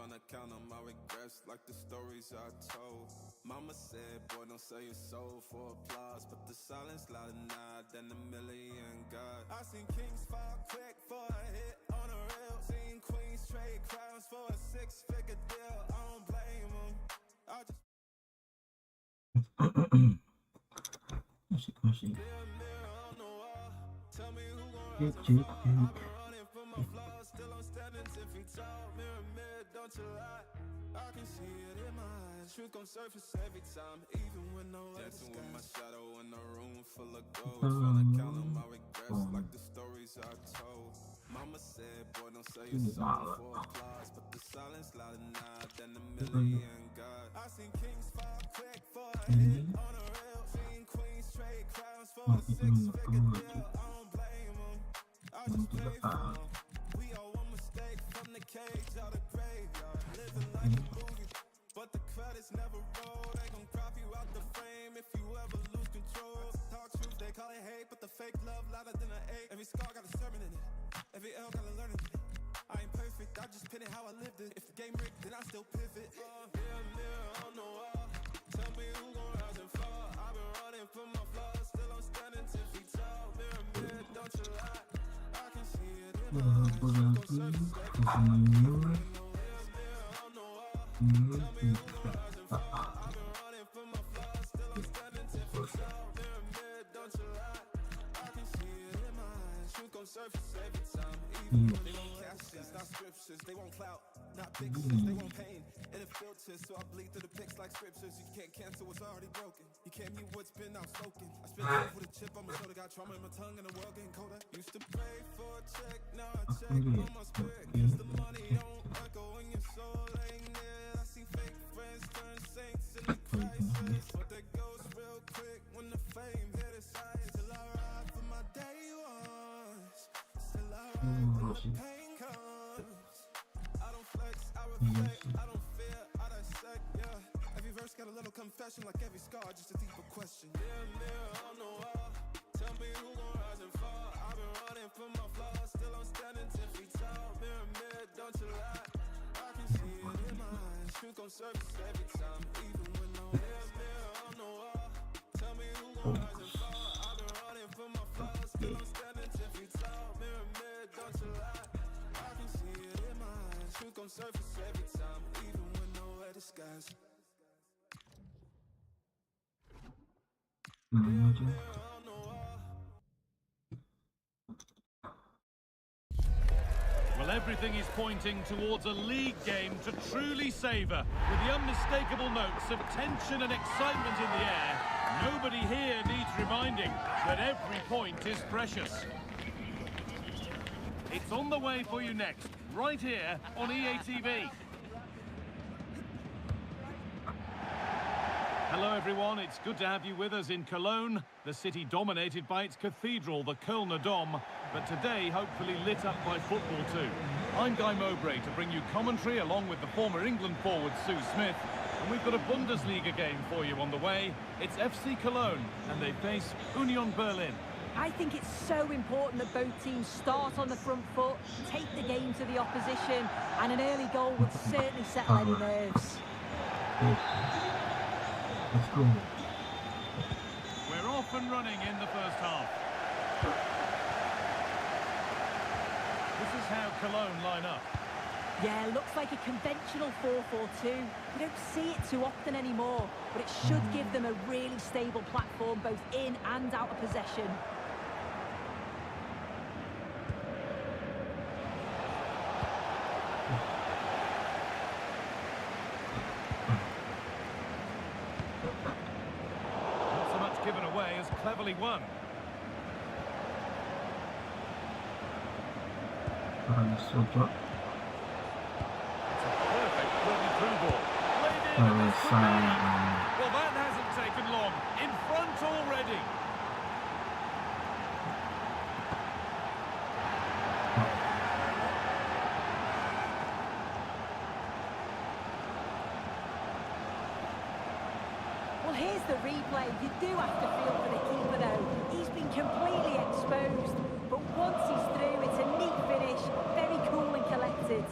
tryna count on my regrets like the stories I told. Mama said, boy, don't sell your soul for applause, but the silence louder now than a million God. I seen kings fall quick for a hit on a reel. Seen queens trade crowns for a six-figure deal. I don't blame them. I just Masih. tell me who gon' rise and fall. I've been running from my flaws, still I'm standing 10 feet tall. Mirror, mirror, don't you lie. I can see it in my eyes. Truth gon' surface every time, even when no other dancing with my shadow in a room full of gold. Tryna count on my regrets like the stories I told. Mama said, boy, don't sell your soul for applause, but the silence louder now than a million God. I seen kings fall quick for a hit on a reel. Seen queens trade crowns for a six-figure deal. I don't blame them, I just pray for them. We all one mistake from the cage out of graveyard. Living like a movie, but the credits never roll. They gon' crop you out the frame if you ever lose control. Talk truth, they call it hate, but the fake love louder than an ache. Every scar got a sermon in it, every L got a learning in it. I ain't perfect, I just pin it how I lived it. If the game rigged, then I still pivot. Mirror, mirror on the wall, tell me who gon' rise and fall. I've been running from my flaws, still I'm standing 10 feet tall. Mirror, mirror, don't you lie. I can see it in my eyes. Truth gon' surface every time, even when no mirror on the wall. Tell me who gon' rise and fall. I've been running from my flaws, still I'm standing 10 feet tall. Mirror, mirror, don't you lie. I can see it in my eyes. Truth gon' surface every time, even when they won't captions, not scriptures. They won't clout, not pictures. They won't pain in a filter, so I bleed through the pics like scriptures. You can't cancel what's already broken. You can't mute what's been outspoken. I spit life with a chip on my shoulder, got trauma in my tongue, and the world getting colder. Used to pray for a check, now I check on my spirit. Cause the money don't echo when your soul ain't near. I see fake friends turn saints in the crisis, but that goes real quick when the fame hit its eyes. Still I ride for my day ones, still I ride when the pain comes. I don't flex, I reflect, I don't fear, I dissect, yeah. Every verse got a little confession, like every scar, just a deeper question. Mirror, mirror on the wall, tell me who gon' rise and fall. I've been running from my flaws, still I'm standing 10 feet tall. Mirror, mirror, don't you lie. I can see it in my eyes. Truth gon' surface every time, even when no mirror, mirror on the wall. Tell me who gon' rise and fall. I've been running from my flaws, still I'm standing 10 feet tall. Mirror, mirror, don't you lie. I can see it in my eyes. Truth gon' surface every time, even when nowhere disguised. Mirror, mirror on the wall. Well, everything is pointing towards a league game to truly savour, with the unmistakable notes of tension and excitement in the air. Nobody here needs reminding that every point is precious. It's on the way for you next, right here on EA TV. Hello everyone, it's good to have you with us in Cologne, the city dominated by its cathedral, the Kölner Dom, but today hopefully lit up by football too. I'm Guy Mowbray to bring you commentary along with the former England forward Sue Smith, and we've got a Bundesliga game for you on the way. It's FC Cologne and they face Union Berlin. I think it's so important that both teams start on the front foot, take the game to the opposition, and an early goal would certainly settle any nerves. Let's go. We're off and running in the first half. This is how Cologne line up. Yeah, looks like a conventional 4-4-2. We don't see it too often anymore, but it should give them a really stable platform both in and out of possession. Not so much given away as cleverly won. Perfect through ball. Played in and it's well, that hasn't taken long. In front already. Well, here's the replay. You do have to feel for the keeper, though. He's been completely exposed, but once he's through, it's a neat finish, very cool and collected.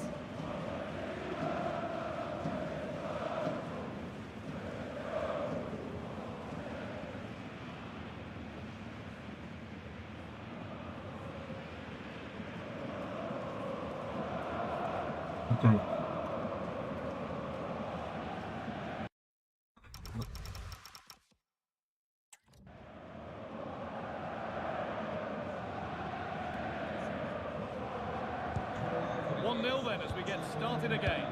Okay. 1-0 then as we get started again.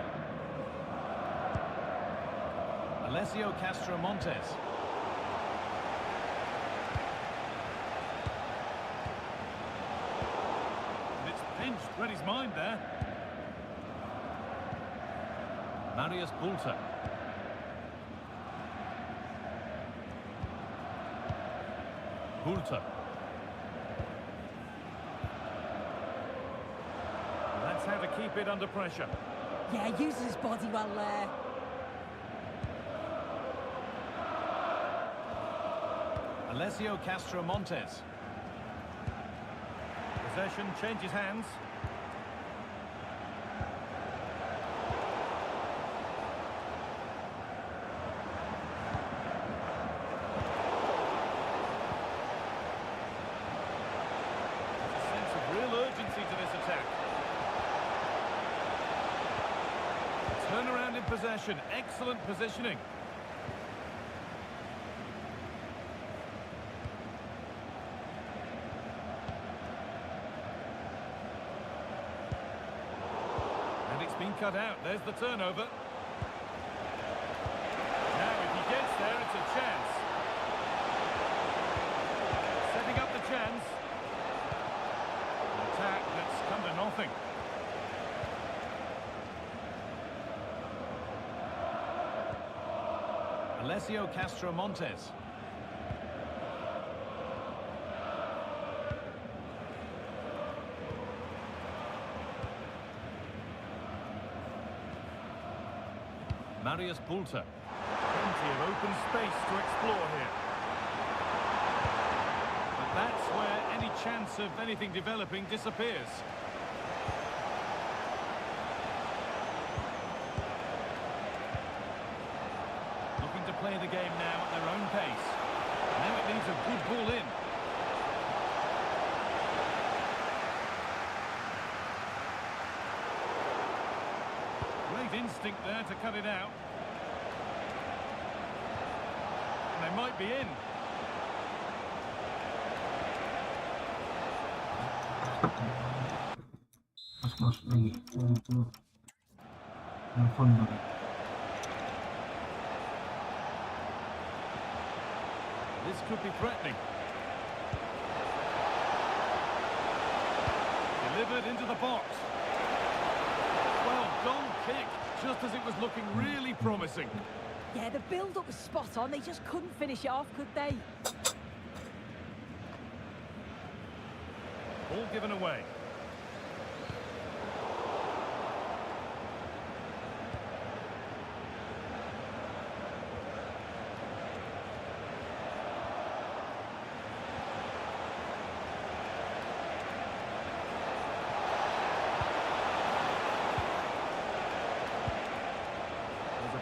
Alessio Castro Montes. And it's pinched, read his mind there. Marius Bulter. Bulter. That's how to keep it under pressure. Yeah, uses his body well there. Alessio Castro Montes. Possession changes hands. There's a sense of real urgency to this attack. Turnaround in possession, excellent positioning. And it's been cut out, there's the turnover. Now if he gets there, it's a chance. Setting up the chance. An attack that's come to nothing. Alessio Castro Montes. Marius Bulter. Plenty of open space to explore here. But that's where any chance of anything developing disappears. Play the game now at their own pace. Now it needs a good ball in. Great instinct there to cut it out. And they might be in. Masuk lagi. Itu telepon lagi. This could be threatening. Delivered into the box. Well, goal kick, just as it was looking really promising. Yeah, the build-up was spot on. They just couldn't finish it off, could they? Ball given away.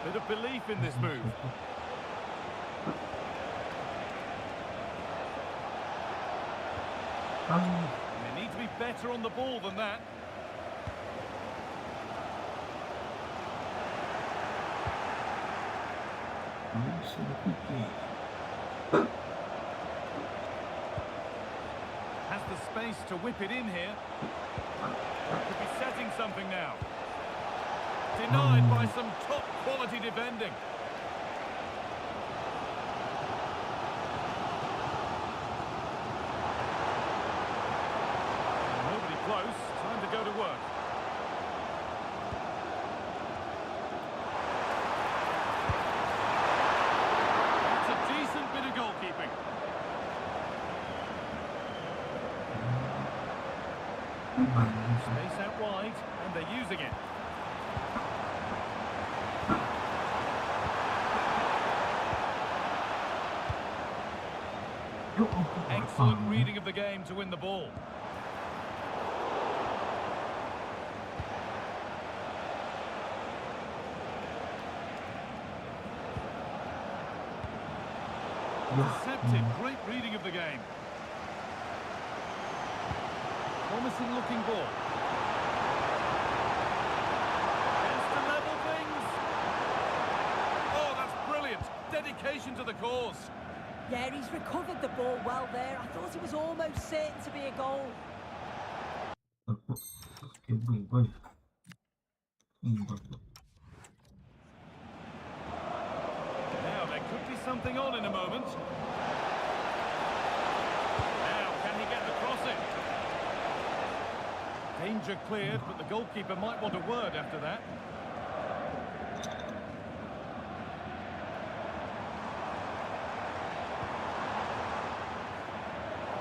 Bit of belief in this move. They need to be better on the ball than that. Has the space to whip it in here. Could be setting something now. Denied by some top quality defending. Nobody close, time to go to work. That's a decent bit of goalkeeping. Space out wide, and they're using it. Excellent reading of the game to win the ball. Intercepted, great reading of the game. Promising looking ball. dedication to the cause. Yeah, he's recovered the ball well there. I thought it was almost certain to be a goal. Now, there could be something on in a moment. Now, can he get the crossing? Danger cleared, but the goalkeeper might want a word after that.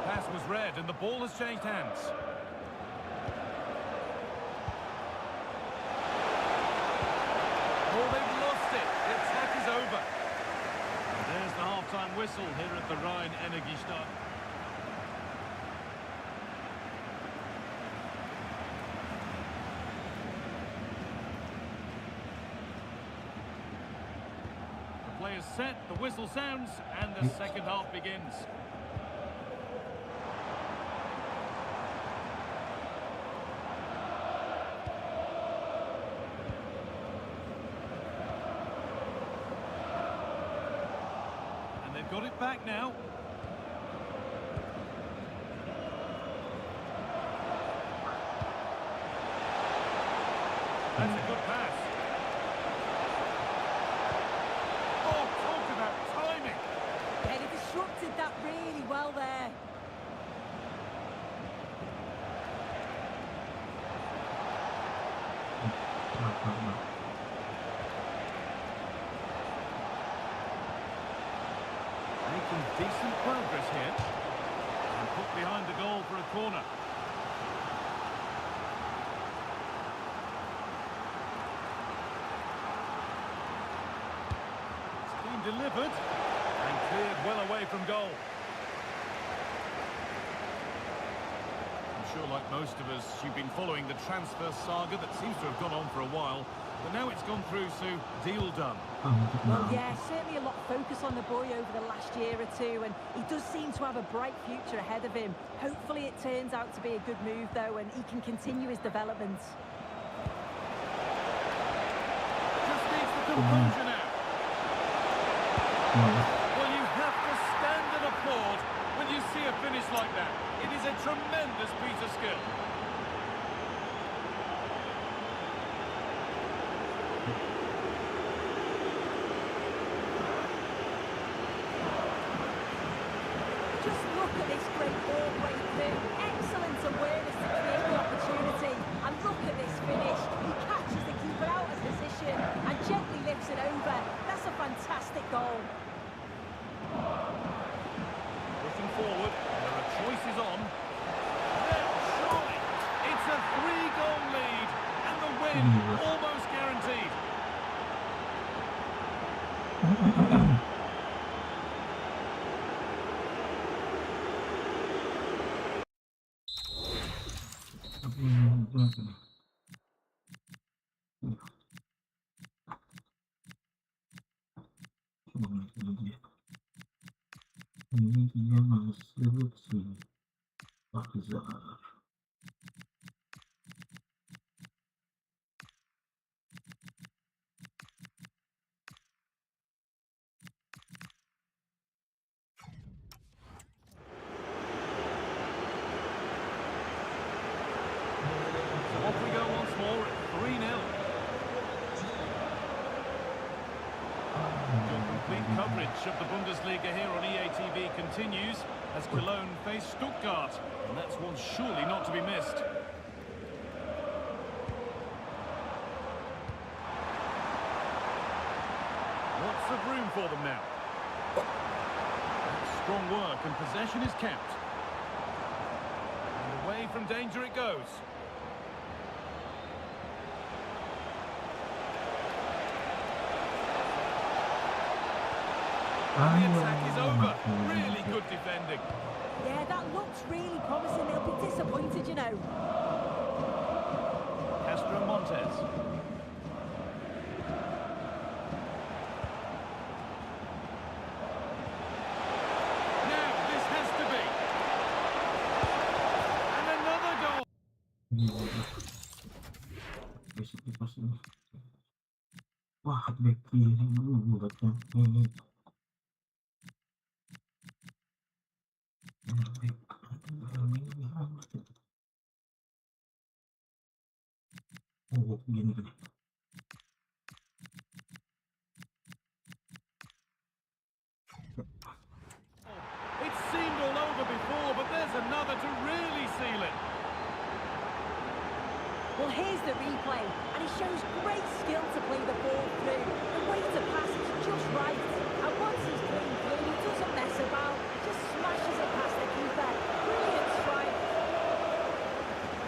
Pass was read and the ball has changed hands. Oh, they've lost it. The attack is over. And there's the half-time whistle here at the Rhein Energiestadt. The play is set, the whistle sounds, and the second half begins. Got it back now. That's a good pass. Oh, talk about timing. Yeah, he disrupted that really well there. Making decent progress here. And put behind the goal for a corner. It's been delivered and cleared well away from goal. I'm sure, like most of us, you've been following the transfer saga that seems to have gone on for a while. But now it's gone through, Sue. Deal done. Well, yeah, certainly a lot of focus on the boy over the last year or two, and he does seem to have a bright future ahead of him. Hopefully it turns out to be a good move, though, and he can continue his development. Just needs the composure now. Well, you have to stand and applaud when you see a finish like that. It is a tremendous piece of skill. Just look at this great ball breakthrough. Excellent awareness to create the opportunity. And look at this finish. He catches the keeper out of position and gently lifts it over. That's a fantastic goal. Pushing forward, there are choices on. Then surely, it's a 3-goal lead, and the win almost guaranteed. Ini dia masuk si Pakistan. So off we go once more at 3-0. Your complete coverage of the Bundesliga here on EA TV continues as Cologne face Stuttgart, and that's one surely not to be missed. Lots of room for them now. That's strong work, and possession is kept. And away from danger it goes. The attack is over. Really good defending. Yeah, that looks really promising. They'll be disappointed, you know. Castro Montes. Now, this has to be. And another goal. Wah, back kiri buatnya ini. โอ้โหยิงไป It's seemed all over before, but there's another to really seal it. Well, here's the replay, and it shows great skill to play the ball through. The way to pass is just right, and once he's clean through, he doesn't mess about, just smashes it past the keeper. Brilliant strike.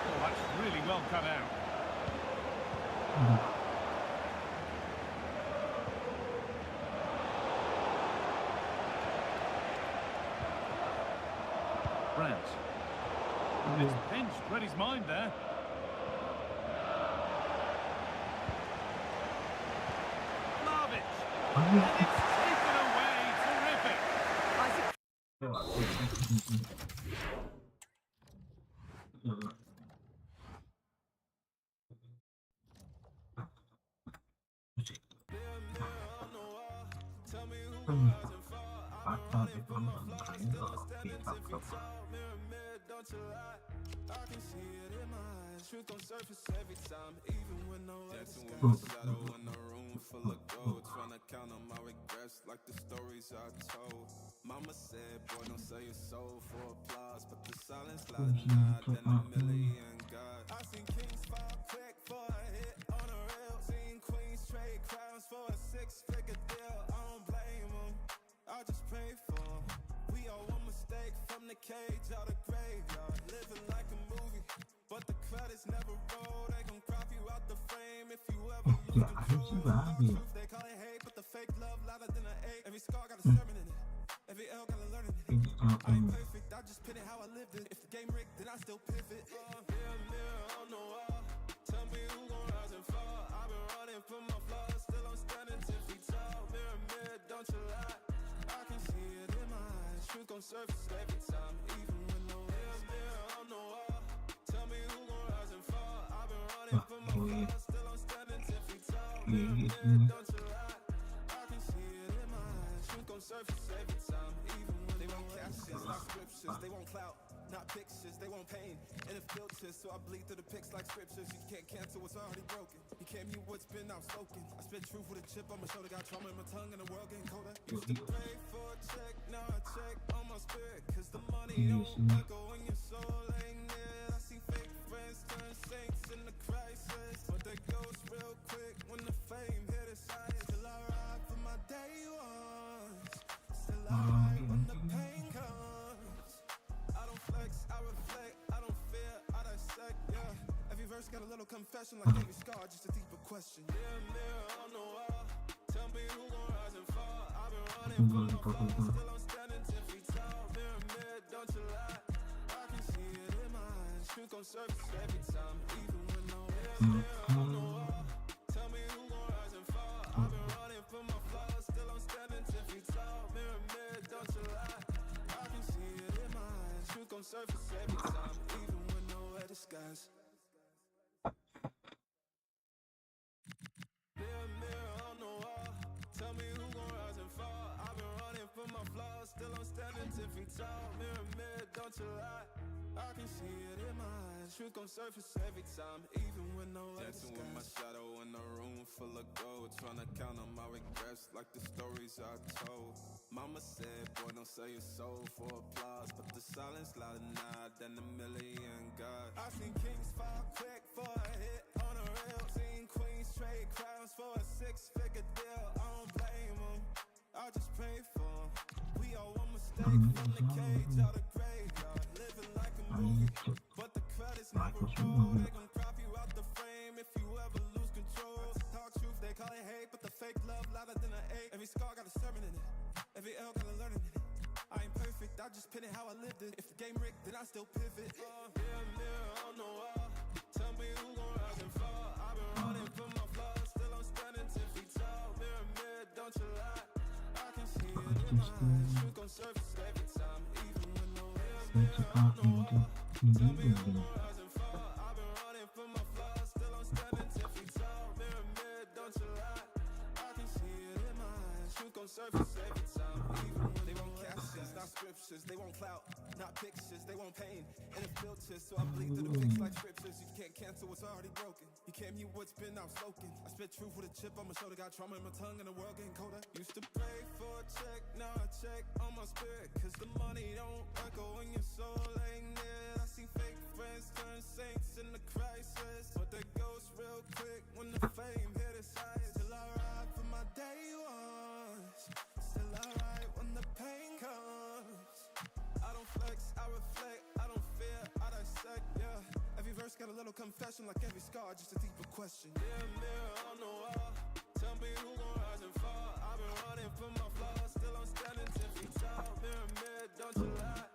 Oh, that's really well cut out. Brandt. He's pinched, read his mind there. And it's taken away. Terrific. I can see it in my eyes. Truth gon' surface every time, even when no dancing with my shadow in a room full of gold. Tryna count on my regrets like the stories I told. Mama said, boy, don't sell your soul for applause, but the silence louder than a million God. I seen kings fall quick for a hit on a rail. Seen queens trade crowns for a six-figure deal. I don't blame them, I just pray for them. We all one mistake from the cage out of graveyard. Living like a movie, but the credits never roll. They gon' crop you out the frame if you ever lose control. Truth, they call it hate, but the fake love louder than an eight. Every scar got a sermon in it, every L got a learning in it. I ain't perfect, I just pin it how I lived it. If the game rigged, then I still pivot. Mirror on the wall, tell me who gon' rise and fall. I've been running from my flaws, still I'm standing 10 feet tall. Mirror, don't you lie, I can see it in my eyes. Truth gon' surface every time, even when no mirror on the wall. Tell me who gon' rise and fall. I've been running from my flaws, still I'm standing 10 feet tall. Mirror, don't you lie, I can see it in my eyes. Truth gon' surface every time, even when they won't captions, not scriptures. They won't clout, not pictures. They want pain and it filters, so I bleed through the pics like scriptures. You can't cancel what's already broken. You can't mute what's been outspoken. I spit truth with a chip on my shoulder. Got trauma in my tongue and the world getting colder. Used to pray for a check, now I check on my spirit, cause the money don't echo when your soul ain't near. I see fake friends turn saints in the crisis, but they ghost real quick when the fame hit its highest. Still I ride for my day ones, still I ride when the pain comes. I don't flex, I reflect, I don't fear, I dissect, yeah. Every verse got a little confession, like every scar, just a deeper question. Mirror on the wall, tell me who gon' rise and fall. I've been running from my flaws, still I'm standing 10 feet tall. Mirror, don't you lie, I can see it in my eyes. Truth gon' surface every time, even when no mirror on the wall. Tell me who gon' rise and fall. I've been running from my flaws, still I'm standing 10 feet tall. Mirror, don't you lie, I can see it in my eyes. Truth gon' surface every time, even when nowhere disguise. Mirror on the wall, tell me who gon' rise and fall. I've been running from my flaws, still I'm standing 10 feet tall. Mirror, don't you lie, I can see it in my eyes. Truth gon' surface every time, even when nowhere dancing with my shadow in a room full of gold. Tryna count on my regrets like the stories I told. Mama said, boy, don't sell your soul for applause, but the silence louder now than a million God. I seen kings fall quick for a hit on a rail. Seen queens trade crowns for a six-figure deal. I don't blame them, I just pray for them. We all one mistake from the cage out of graveyard. Living like a movie, but the credits never roll. They gon' crop you out the frame if you ever lose control. Talk truth, they call it hate, but the fake love louder than an eight. Every scar got a sermon in it, every L got a learning in it. I ain't perfect, I just pin it how I lived it. If the game rigged, then I still pivot. Mirror on the wall, tell me who gon' rise and fall. I've been running from my flaws, still I'm standing 10 feet tall. Mirror, don't you lie, I can see it in my eyes. Truth gon' surface every time, even when no mirror on the wall. Tell me who gon' rise and fall. I've been running from my flaws, still I'm standing 10 feet tall. Mirror, don't you lie, I can see it in my eyes. Truth gon' surface every time, even when they won't captions, not scriptures. They won't clout, not pictures, they want pain and it filters, so I bleed through the pics like scriptures. You can't cancel what's already broken. You can't mute what's been outspoken. I spit truth with a chip on my shoulder, got trauma in my tongue and the world getting colder. Used to pray for a check, now I check on my spirit, cause the money don't echo when your soul ain't near. I see fake friends turn saints in the crisis, but they ghost real quick when the fame hit its highest. Still I ride for my day ones, still I ride when the pain comes. I don't flex, I reflect, I don't fear, I dissect, yeah. Every verse got a little confession, like every scar, just a deeper question. Yeah, mirror on the wall, tell me who gon' rise and fall. I've been running from my flaws, still I'm standing 10 feet tall. Mirror, mirror, don't you lie,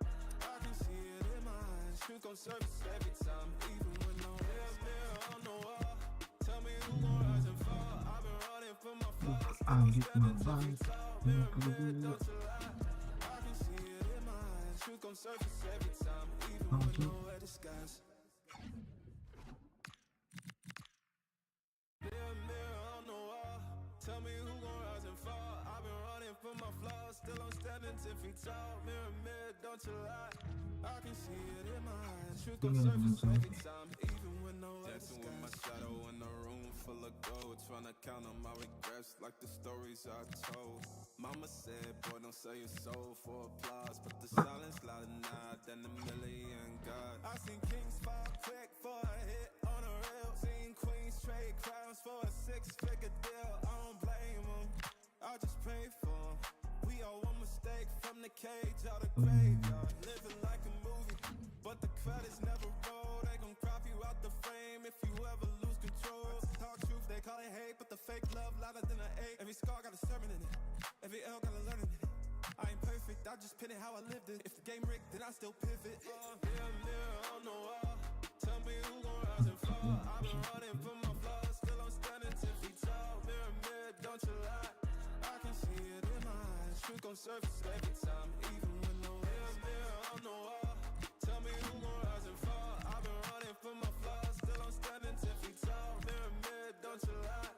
I can see it in my eyes. Truth gon' surface every time, even when no mirror on the wall, tell me who gon' rise and fall. I've been running from my flaws, still I'm standing 10 feet tall. Mirror, mirror, don't you lie, I can see it in my eyes. Truth gon' surface every time, even with nowhere disguise. Mirror, mirror on the wall, tell me who gon' rise and fall. I've been running from my flaws, still I'm standing 10 feet tall. Mirror, mirror, don't you lie, I can see it in my eyes. Truth gon' surface every time, even when nowhere disguise. Dancing with my shadow in a room full of gold, trying to count on my regrets like the stories I told. Mama said, boy, don't sell your soul for applause, but the silence louder now than a million God. I seen kings fall quick for a hit on a rail, seen queens trade crowns for a six-figure deal. I don't blame them, I just pray for them. We all one mistake from the cage out of graveyard, living like a movie, but the credits never roll. They gon' crop you out the frame if you ever lose control. Talk truth, they call it hate, but the fake love louder than an 8. Every scar got a sermon in it, every L got a learning in it. I ain't perfect, I just pin it how I lived it. If the game rigged, then I still pivot. Mirror, mirror on the wall, tell me who gon' rise and fall. I've been running from my flaws, still I'm standing 10 feet tall. Mirror, mirror, don't you lie, I can see it in my eyes. Truth gon' surface every time, even when no mirror on the wall, tell me who gon' rise and fall. I've been running from my flaws, still I'm standing 10 feet tall. Mirror, mirror, don't you lie,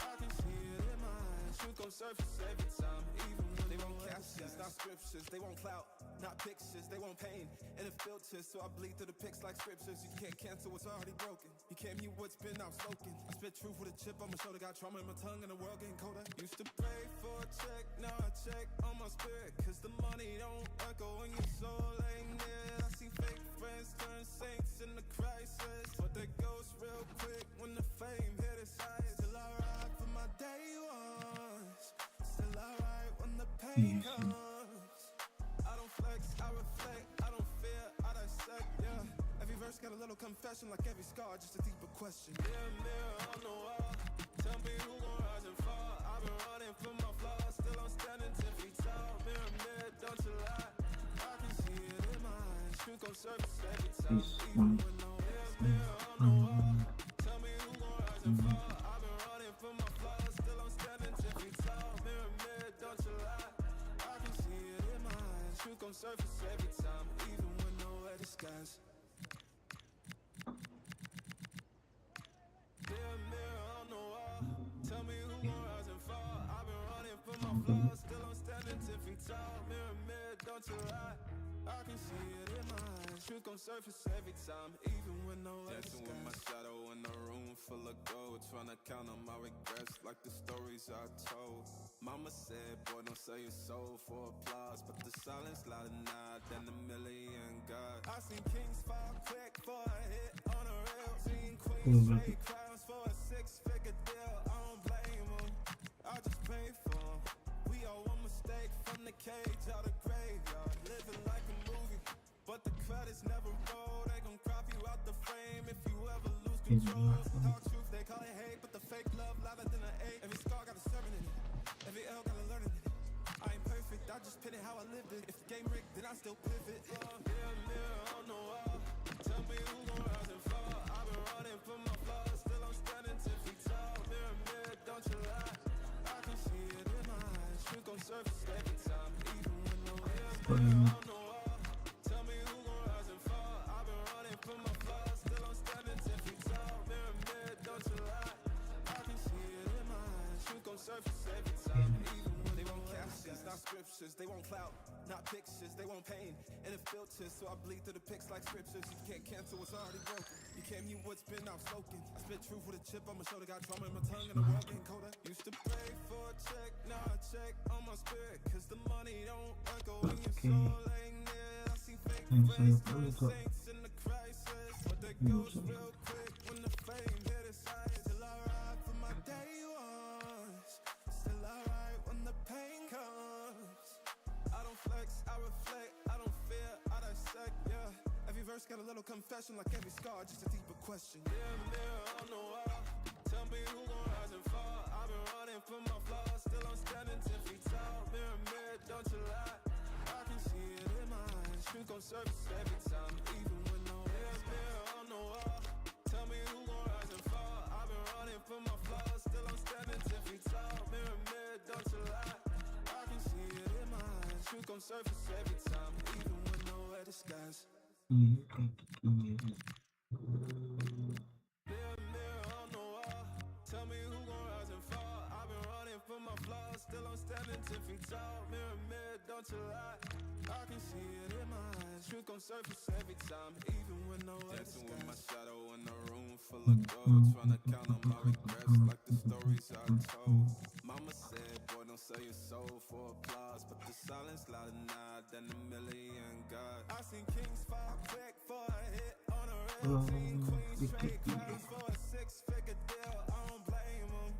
I can see it in my eyes. Truth gon' surface every time, even when they want captions, not scriptures. They want clout, not pictures. They want pain and it filters, so I bleed through the pics like scriptures. You can't cancel what's already broken. You can't mute what's been outspoken. I spit truth with a chip on my shoulder, got trauma in my tongue and the world getting colder. Used to pray for a check, now I check on my spirit, cause the money don't echo when your soul ain't near. I see fake friends turn saints in the crisis, but they ghost real quick when the fame hit its highest. Still I ride for my day ones, still I ride when the pain comes. I don't flex, I reflect, I don't fear, I dissect, yeah. Every verse got a little confession, like every scar, just a deeper question. Mirror, mirror on the wall, tell me who gon' rise and fall. I've been running from my flaws, still I'm standing 10 feet tall. Mirror, mirror, don't you lie, I can see it in my eyes. Truth gon' surface every time, even when no mirror, mirror on the wall, tell me who gon' rise and fall. I've been running from my flaws, still I'm standing 10 feet tall. Mirror, mirror, don't you lie, I can see it in my eyes. Truth gon' surface every time, even when nowhere disguise. Mirror, mirror on the wall, tell me who gon' rise and fall. I've been running from my flaws, still I'm standing 10 feet tall. Mirror, mirror, don't you lie, I can see it in my eyes. Truth gon' surface every time, even when nowhere disguise. Dancing with my shadow in a room full of gold, trying to count on my regrets like the stories I told. Mama said, boy, don't sell your soul for applause, but the silence louder now than a million God. I seen kings fall quick for a hit on a rail, seen queens trade crowns for a six-figure deal. I don't blame them, I just pray for them. We all one mistake from the cage out of graveyard, living like a movie, but the credits never roll. They gon' crop you out the frame if you ever lose control. Talk truth, they call it hate, but the fake love louder than an 8. Every scar got a sermon in it, every L got a learning in it. I ain't perfect, I just pin it how I lived it. If the game rigged, then I still pivot. Mirror, mirror on the wall, tell me who gon' rise and fall. I've been running from my flaws, still I'm standing 10 feet tall. Mirror, mirror, don't you lie, I can see it in my eyes. Truth gon' surface every time, even when no mirror, mirror on the wall, tell me who gon' rise and fall. I've been running from my flaws, still I'm standing 10 feet tall. Mirror, mirror, don't you lie, I can see it in my eyes. Truth gon' surface every time, even when they want captions. not scriptures, they won't clout. Not pictures, they won't pain. And it filters, so I bleed through the pics like scriptures. You can't cancel what's already broken. You can't mute what's been outspoken. I spit truth with a chip on my shoulder, got trauma in my tongue and the world getting colder. Used to pray for a check, now I check on my spirit. Cause the money don't echo when your soul ain't near. I see fake friends turn saints in the crisis. But they goes real quick when the fame hit its height. Still I ride for my day ones. Still I ride when the pain comes. I don't flex, I reflect, I don't fear, I dissect, yeah. Every verse got a little confession, like every scar, just a deeper question. Yeah, mirror on the wall, tell me who gon' rise and fall. I've been running from my flaws, still I'm standing 10 feet tall. Mirror, mirror, don't you lie, I can see it in my eyes. Truth gon' surface every time, even when no mirror on the wall, tell me who gon' rise and fall. I've been running from my flaws, still I'm standing 10 feet tall. Mirror, mirror, don't you lie, I can see it in my eyes. Truth gon' surface every time, even when nowhere disguise. Mirror, mirror on the wall, tell me who gon' rise and fall. I've been running from my flaws, still I'm standing 10 feet tall. Mirror, mirror, don't you lie, I can see it in my eyes. Truth gon' surface every time, even when nowhere dancing with my shadow in a room full of gold, trying to count on my regrets like the stories I told. Mama said, boy, don't sell your soul for applause, but the silence louder now than a million God. I seen kings fall quick for a hit on a red team, queens trade crowns for a six-figure deal. I don't blame them,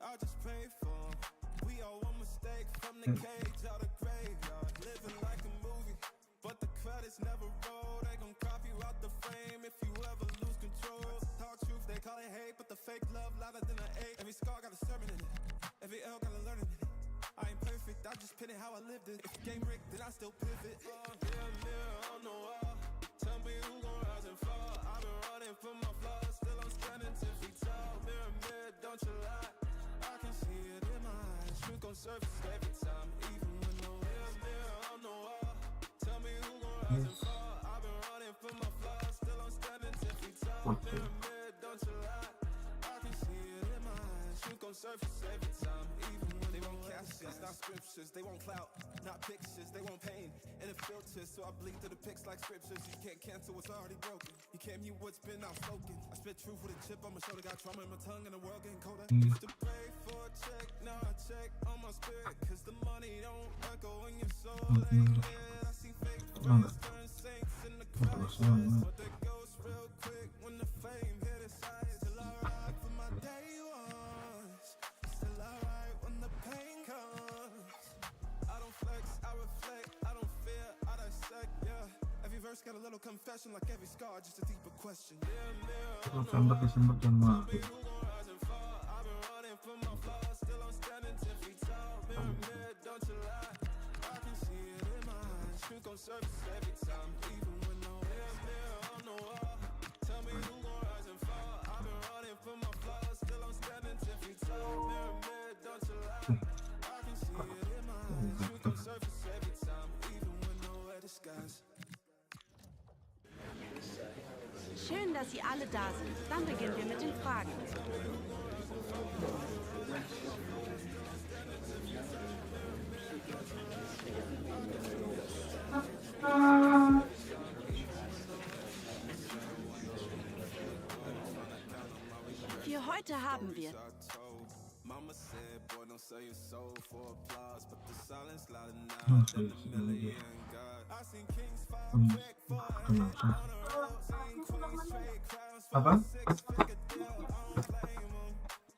I just pray for them. We all one mistake from the cage out of graveyard, living like a movie, but the credits never roll. They gon' crop you out the frame if you ever lose control. Talk truth, they call it hate, but the fake love louder than an 8. Every scar got a sermon in it, every L got a learning in it. I ain't perfect, I just pin it how I lived it. If the game rigged, then I still pivot. Mirror, mirror on the wall, tell me who gon' rise and fall. I've been running from my flaws, still I'm standing 10 feet tall. Mirror, mirror, don't you lie, I can see it in my eyes. Truth gon' surface every time, even when no mirror on the wall, tell me who gon' rise and fall. I've been running from my flaws, still I'm standing 10 feet tall. Mirror, mirror, don't you lie, I can see it in my eyes. Truth gon' surface every time, even when they won't captions, not scriptures, they won't clout. Not pictures, they won't pain. And it filters, so I bleed through the pics like scriptures. You can't cancel what's already broken. You can't mute what's been outspoken. I spit truth with a chip on my shoulder, got trauma in my tongue and the world getting colder. Used to pray for a check, now I check on my spirit. Cause the money don't echo when your soul ain't dead. I see fake friends turn saints in the crisis, but they goes real quick when the fame hit its height. Still I ride for my day ones, still I ride when the pain comes. I don't flex, I reflect, I don't fear, I dissect, yeah. Every verse got a little confession, like every scar, just a deeper question. Yeah, mirror on the wall, tell me who gon' rise and fall. I've been running from my flaws, still I'm standing 10 feet tall. Mirror, mirror, don't you lie, I can see it in my eyes. Truth gon' surface every time, even when no mirror on the wall, tell me who gon' rise and fall. I've been running from my flaws, still I'm standing 10 feet tall. Mirror, mirror, don't you lie, I can see it in my eyes. Truth gon' surface every time, even when nowhere disguise. Schön, dass Sie alle da sind. Dann beginnen wir mit den Fragen. Für heute haben wir Mama said, boy, don't sell your soul for applause, but the silence louder now than a million God. I seen kings fall quick for a hit on a road, seen queens trade crowns for a six-figure deal. I don't blame them,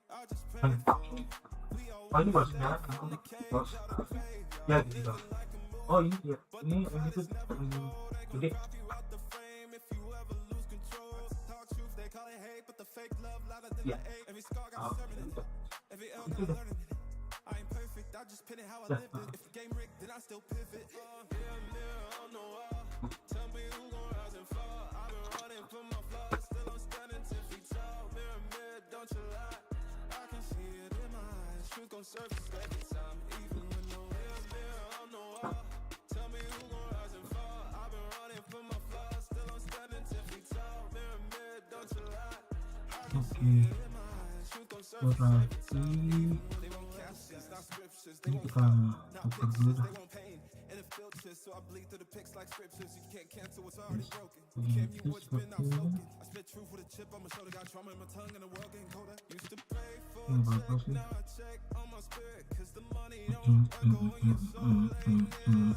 I just pray for them. We all Oh, ini want bosnya, to from the cage bos. out of graveyard, Ya gitu. living like a movie. Oh ini dia. But Ini the itu credits never roll, they gon' gede. crop you out the frame if you ever lose control. Talk truth, they call it hate, but the fake love louder than Ya. the 8. Every scar got a sermon in it, every L got a learning in it. I ain't perfect, I just pin it how I lived it. If the game rigged, then I still pivot. Mirror, mirror on the wall, tell me who gon' rise and fall. I've been running from my flaws, still I'm standing 10 feet tall. Mirror, mirror, don't you lie, I can see it in my eyes. Truth gon' surface every time, even when no mirror on the wall, tell me who gon' rise and fall. I've been running from my flaws, still I'm standing 10 feet tall. Mirror, mirror, don't you lie, I can see it in my eyes. Truth gon' surface every time, even when they won't captions, not scriptures. scriptures, they won't not pictures, they won't paint. And it filters, so I bleed through the pics like scriptures. You can't cancel what's already broken. You can't mute what's been outspoken. I spit truth with a chip on my shoulder, got trauma in my tongue and the world getting colder. Used to pray for a check, now I check on my spirit, cause the money don't echo in your soul. I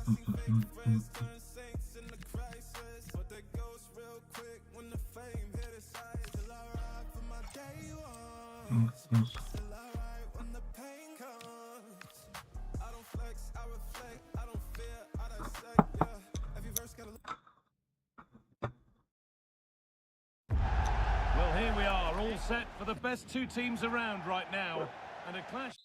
see fake friends turn saints in the crisis, but they ghost real quick when the fame hit its eyes. Still alright for my day one. Still alright when the pain comes. I don't flex, I reflect, I don't fear, I dissect, yeah. Every verse got a Well, here we are, all set for the best two teams around right now. And a clash.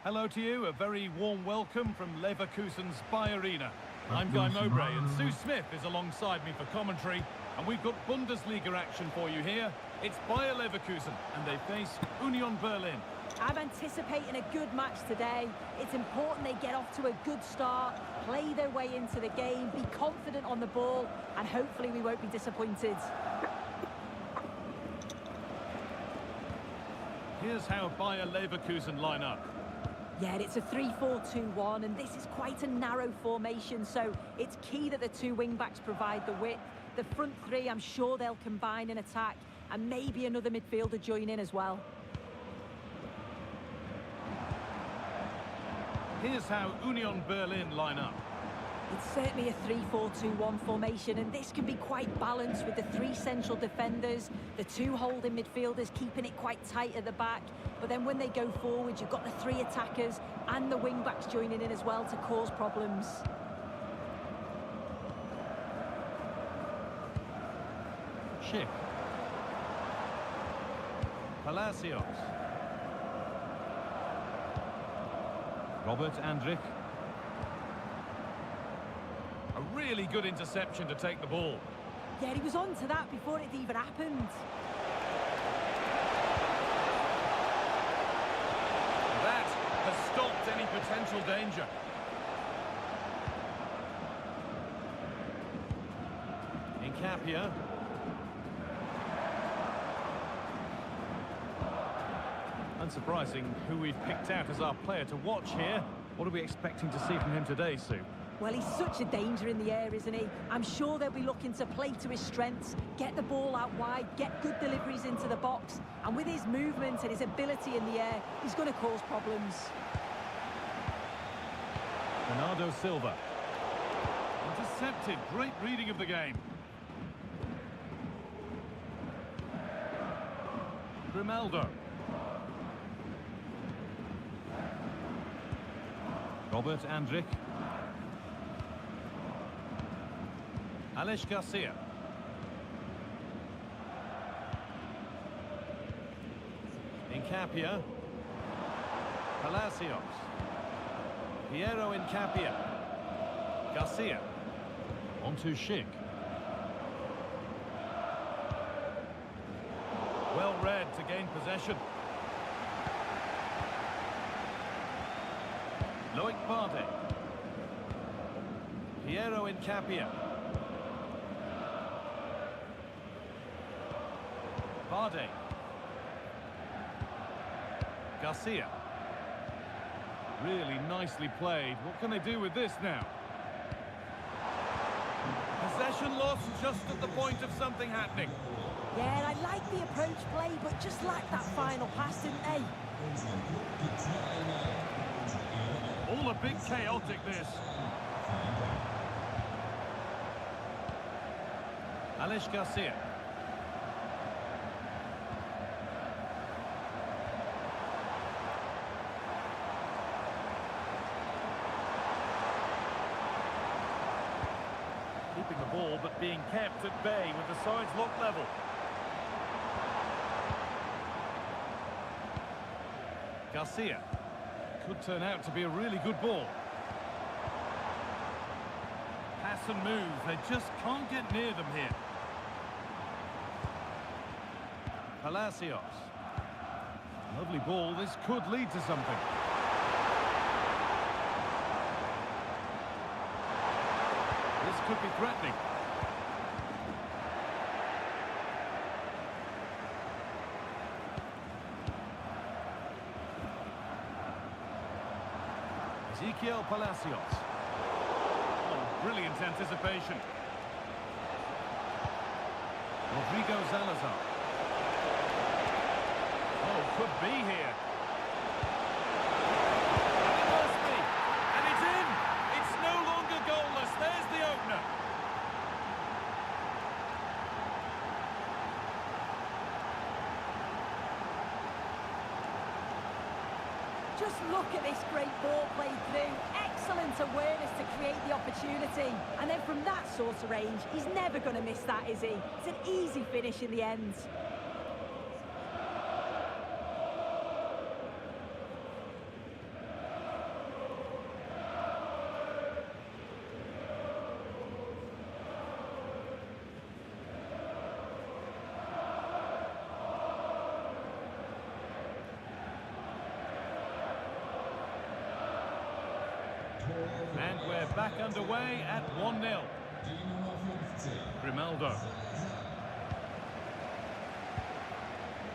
Hello to you, a very warm welcome from Leverkusen's Arena. I'm Guy Mowbray and Sue Smith is alongside me for commentary. And we've got Bundesliga action for you here. It's Bayer Leverkusen and they face Union Berlin. I'm anticipating a good match today. It's important they get off to a good start, play their way into the game, be confident on the ball, and hopefully we won't be disappointed. Here's how Bayer Leverkusen line up. Yeah, it's a 3-4-2-1, and this is quite a narrow formation, so it's key that the two wing-backs provide the width. The front three, I'm sure they'll combine in attack, and maybe another midfielder join in as well. Here's how Union Berlin line up. It's certainly a 3-4-2-1 formation, and this can be quite balanced with the three central defenders, the two holding midfielders keeping it quite tight at the back. But then when they go forward, you've got the three attackers and the wing-backs joining in as well to cause problems. Schick. Palacios. Robert Andrich. A really good interception to take the ball. Yeah, he was on to that before it even happened. That has stopped any potential danger. Incapia. Unsurprising who we've picked out as our player to watch here. What are we expecting to see from him today, Sue? Well, he's such a danger in the air, isn't he? I'm sure they'll be looking to play to his strengths, get the ball out wide, get good deliveries into the box. And with his movement and his ability in the air, he's going to cause problems. Bernardo Silva. Intercepted. Great reading of the game. Grimaldo. Robert Andrich. Alex Garcia. Incapia. Palacios. Piero Incapia. Garcia. Onto Schick. Well read to gain possession. Loic Bardet. Piero Incapia. Bardet. Garcia. Really nicely played. What can they do with this now? Possession lost just at the point of something happening. Yeah, I like the approach play, but just lacked that final pass, didn't they? All a bit chaotic, this. Alex Garcia. Keeping the ball, but being kept at bay with the sides locked level. Garcia. Could turn out to be a really good ball. Pass and move, they just can't get near them here. Palacios. Lovely ball, this could lead to something. This could be threatening. Ezequiel Palacios. Oh, brilliant anticipation. Rodrigo Salazar. Oh, could be here. It must be. And it's in. It's no longer goalless. There's the opener. Just look at this great ball played through. Excellent awareness to create the opportunity. And then from that sort of range, he's never going to miss that, is he? It's an easy finish in the end. And we're back underway at 1-0. Grimaldo.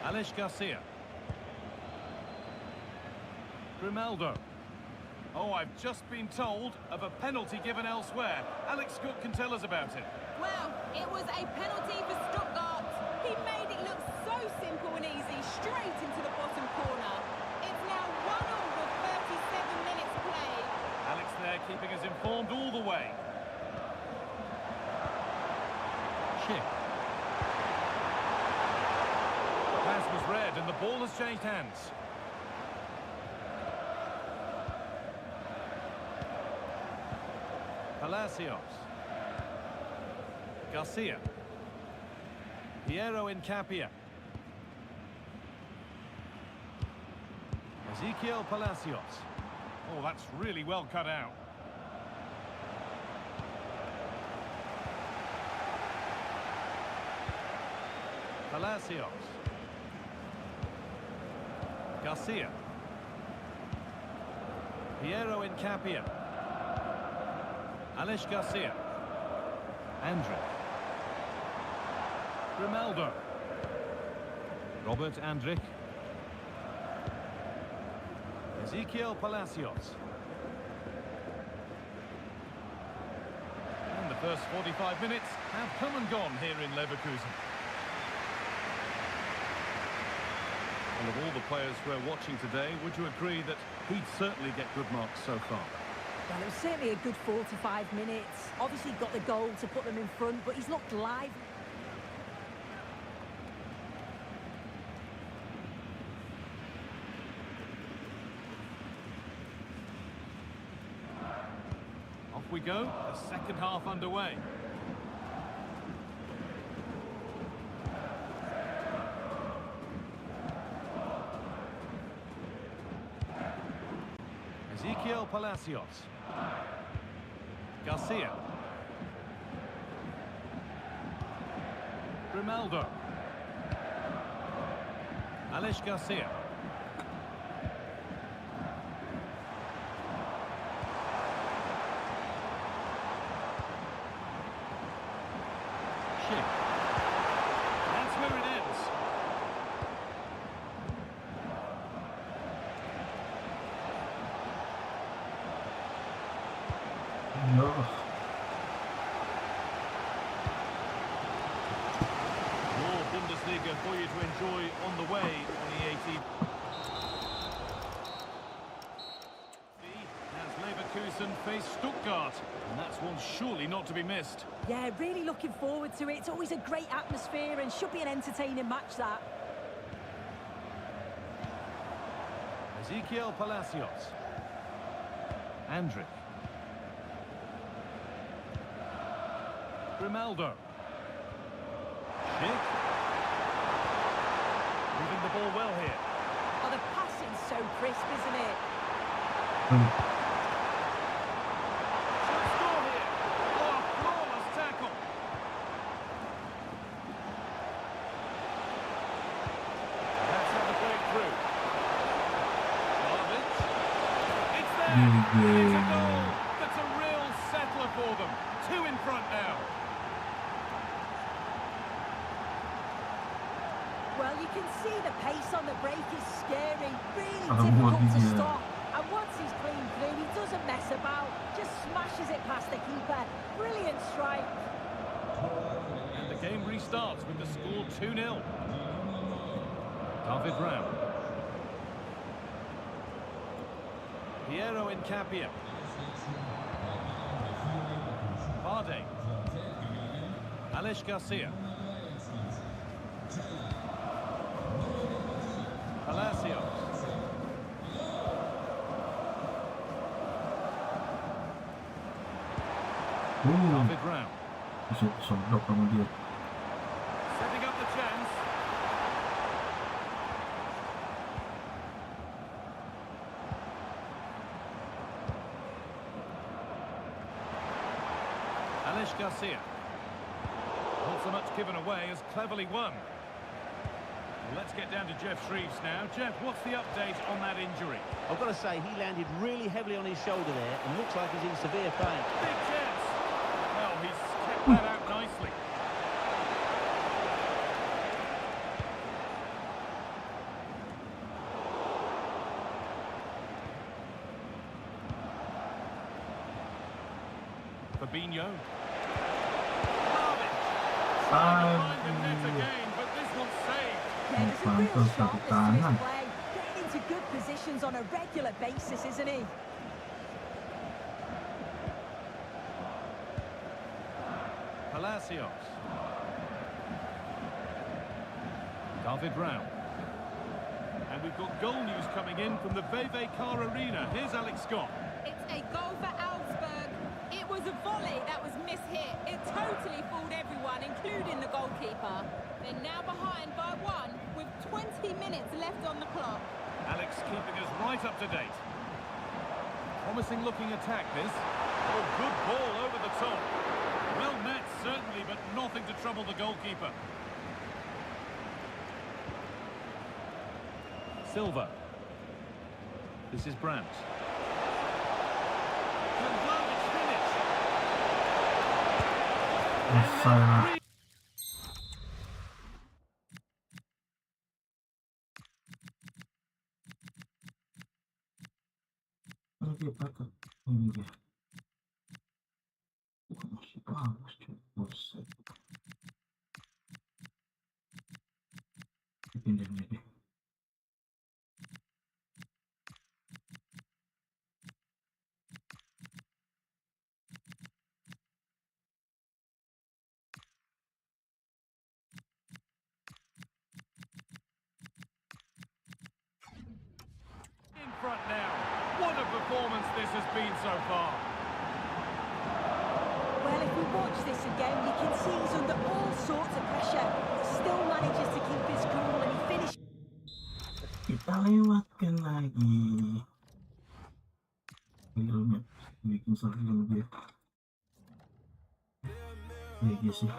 Alex Garcia. Grimaldo. Oh, I've just been told of a penalty given elsewhere. Alex Cook can tell us about it. Well, it was a penalty for Stuttgart. He made it look so simple and easy, straight into the bottom corner. It's now 1-1 with 37 minutes played. Alex there keeping us informed all the way. Chip. Pass was read and the ball has changed hands. Palacios. Garcia. Piero Incapia. Ezequiel Palacios. Oh, that's really well cut out. Palacios. Garcia. Piero Incapia. Alex Garcia. Andric. Grimaldo. Robert Andric. Ezequiel Palacios. And the first 45 minutes have come and gone here in Leverkusen. And of all the players we're watching today, would you agree that he'd certainly get good marks so far? Well, it was certainly a good 45 minutes. Obviously got the goal to put them in front, but he's looked live. Off we go, the second half underway. Ezequiel Palacios. Garcia. Grimaldo. Alex Garcia. Schick. That's where it ends. No. More Bundesliga for you to enjoy on the way on the 18th. As Leverkusen face Stuttgart, and that's one surely not to be missed. Yeah, really looking forward to it. It's always a great atmosphere and should be an entertaining match, that. Ezequiel Palacios. Andric. Grimaldo. Schick. Moving the ball well here. Oh, the passing's so crisp, isn't it? Should score here. Oh, a flawless tackle. That's how the breakthrough. Vlahovic. It's there. And it's a goal. That's a real settler for them. 2 in front now. Well, you can see the pace on the break is scary. Really I don't want difficult to to, stop. And once he's clean through, he doesn't mess about, just smashes it past the keeper. Brilliant strike. And the game restarts with the score 2-0. David Ram. Piero Incapia. Barde. Alex Garcia. Palacios. David Ram. Bisa soblok sama dia. Setting up the chance. Alex Garcia. Not so much given away as cleverly won. Let's get down to Jeff Shreves now. Jeff, what's the update on that injury? I've got to say, he landed really heavily on his shoulder there and looks like he's in severe pain. Big chance. Well, he's kept that out nicely. Fabinho. Behind the net again, but this one's saved. Yeah, there's a real sharpness to his play. Getting into good positions on a regular basis, isn't he? Palacios. David Ram. And we've got goal news coming in from the Veve Car Arena. Here's Alex Scott. It's a goal for Augsburg. It was a volley that was mishit. It totally fooled everyone, including the goalkeeper. They're now behind by 1 with 20 minutes left on the clock. Alex keeping us right up to date. Promising looking attack this. Oh, good ball over the top. Well met, certainly, but nothing to trouble the goalkeeper. Silva. This is Brandt. Offside. Oke, pakai ini dia. Masih bagus, cuy. Buset. Pindah deh. In front now. What a performance this has been so far. Well, if we watch this again, you can see he's under all sorts of pressure. He still manages to keep his cool and he finishes. Kita lewatkan lagi. Filmnya bikin seru dia. Iya sih.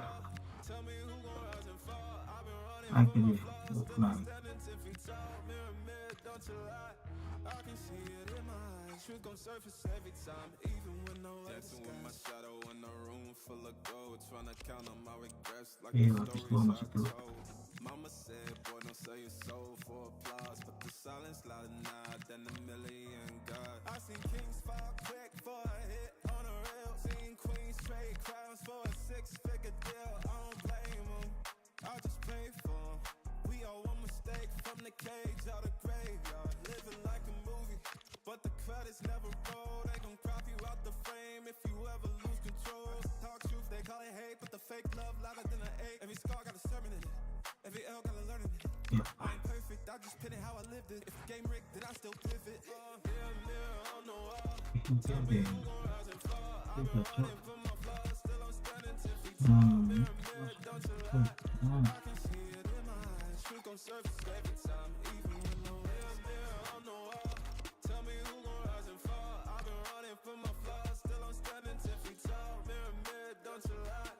Akhirnya, nah. I can see it in my eyes. Truth gon' surface every time, even when no dancing with my shadow in a room full of gold, trying to count on my regrets like the stories I told. Mama said, boy, don't sell your soul for applause, but the silence louder now than a million gods. I seen kings fall quick for a hit on a rail, seen queens trade crowns for a six-figure deal. I don't blame them, I just pray for them. We all one mistake from the cage out of graveyard, living like a movie, but the credits never roll. They gon' crop you out the frame if you ever lose control. Talk truth, they call it hate, but the fake love louder than an eight. Every scar got a sermon in it, every L got a learning in it. I ain't perfect, I just pinning how I lived it. If the game rigged, then I still pivot. Mirror on the wall, tell me who gon' rise and fall. I've been running for my flaws, still I'm standing 10 feet tall. Mirror, don't you lie, I can see it in my eyes. Truth gon' surface every time, even when no mirror on the wall. Tell me who gon' rise and fall. I've been running for my flaws, still I'm standing 10 feet tall. Mirror, don't you lie,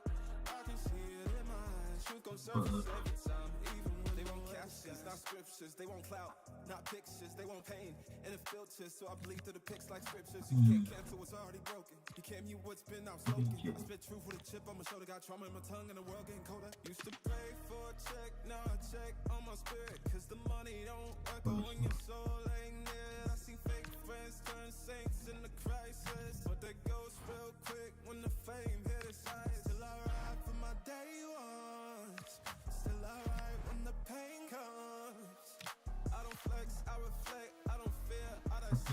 I can see it in my eyes. Truth gon' surface every time, even when they won't captions, not scriptures. They won't clout, not pictures. They want pain and it filters, so I bleed through the pics like scriptures. You can't cancel what's already broken. You can't mute what's been outspoken. I spit truth with a chip on my shoulder. Got trauma in my tongue and the world getting colder. Used to pray for a check, now I check on my spirit, cause the money don't echo when your soul ain't near. I see fake friends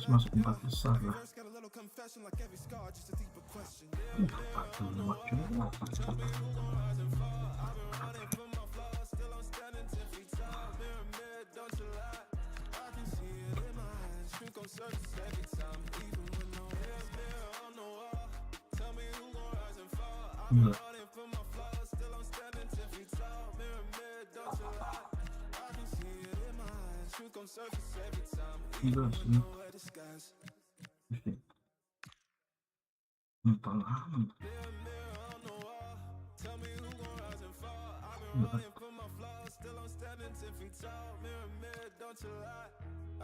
harus masuk 4 besar lah. Aku lewat juga. Enggak. Enggak sih. Entah lama. Enggak.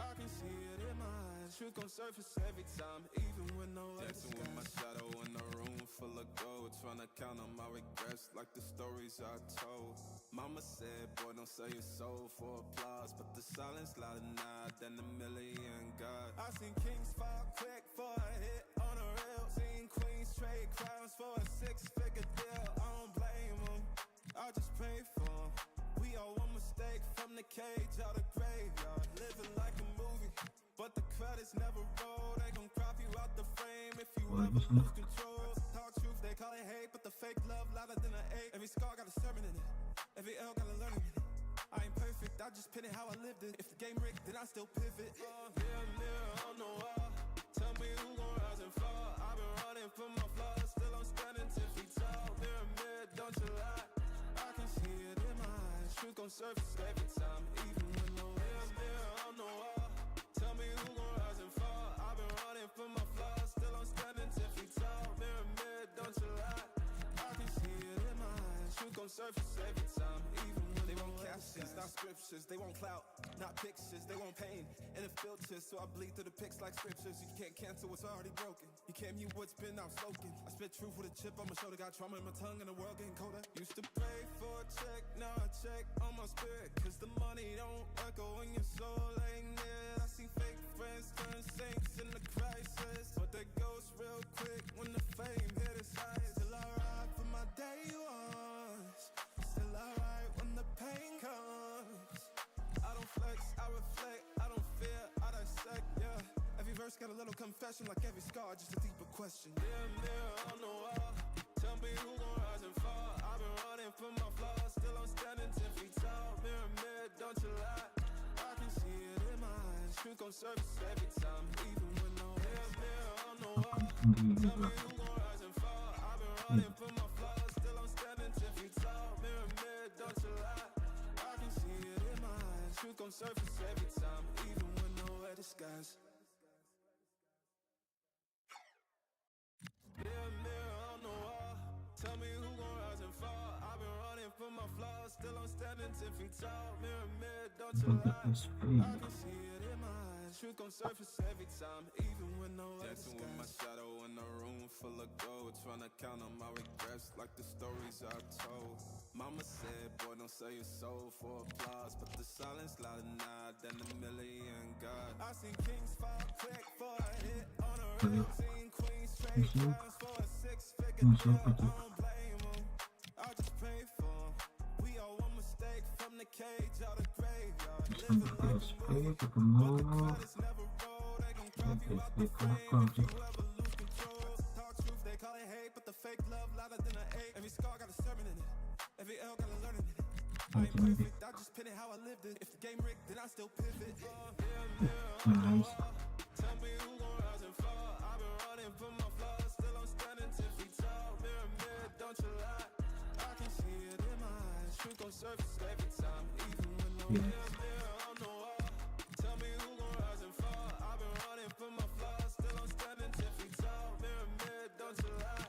I can see it in my eyes. Truth gon' surface every time, even when no dancing with my shadow in a room full of gold, trying to count on my regrets like the stories I told. Mama said, boy, don't sell your soul for applause, but the silence louder now than a million God. I seen kings fall quick for a hit on a reel, seen queens trade crowns for a 6-figure deal. I don't blame them, I just pray for them. We all one mistake from the cage out of graveyard, living like a movie, but the credits never roll. They gon' crop you out the frame if you ever lose control. Talk truth, they call it hate, but the fake love louder than an 8. Every scar got a sermon in it, every L got a learning in it. I ain't perfect, I just pin it how I lived it. If the game rigged, then I still pivot. Mirror on the wall, tell me who gon' rise and fall. I've been running from my flaws, still I'm standing 10 feet tall. Mirror, don't you lie, I can see it in my eyes. Truth gon' surface every time, even when no mirror on the wall. Tell me who gon' rise and fall. I've been running from my flaws, still I'm standing 10 feet tall. Mirror, don't you lie, I can see it in my eyes. Truth gon' surface every time, even when they won't captions, not scriptures. They won't clout, not pictures. They want pain and it filters, so I bleed through the pics like scriptures. You can't cancel what's already broken. You can't mute what's been outspoken. I spit truth with a chip on my shoulder, got trauma in my tongue and the world getting colder. Used to pray for a check, now I check on my spirit, cause the money don't echo when your soul ain't near. I see fake friends turn saints in the crisis, but they ghost real quick when the fame hit its highs. Still I ride for my day ones, still I ride when the pain comes. I don't flex, I reflect, I don't fear, I dissect, yeah. Every verse got a little confession, like every scar, just a deeper question. Mirror on the wall, tell me who gon' rise and fall. I've been running from my flaws, still I'm standing 10 feet tall. Mirror, don't you lie, I can see it in my eyes. Truth gon' surface every time, even when no mirror on the wall. Tell me who gon' rise and fall. I've been running from my flaws, still I'm standing 10 feet tall. Mirror, don't you lie, I can see it in my eyes. Truth gon' surface every time, even when nowhere disguise. Mirror on the wall, tell me who gon' rise and fall. I've been running from my flaws, still I'm standing 10 feet tall. Mirror, don't you lie, I can see it in my eyes. Truth gon' surface every time, even when no dancing with my shadow in a room full of gold, trying to count on my regrets like the stories I told. Mama said, boy, don't sell your soul for applause, but the silence louder now than a million God. I seen kings fall quick for a hit on a reel, seen queens trade crowns for a 6-figure deal. I don't blame them, I just pray for them. We all one mistake from the cage out of graveyard, living like a movie, but the credits never roll. They gon' crop you out the frame if you ever lose control. Talk truth, they call it hate, but the fake love louder than an 8. Every scar got a sermon in it, every L got a learning in it. I ain't perfect, I just pin it how I lived it. If the game rigged, then I still pivot. Mirror on the wall, tell me who gon' rise and fall. I've been running from my flaws, still I'm standing 10 feet tall. Mirror, don't you lie, I can see it in my eyes. Truth gon' surface every time, even when no mirror on the wall. Tell me who gon' rise and fall. I've been running from my flaws, still I'm standing 10 feet tall. Mirror, don't you lie,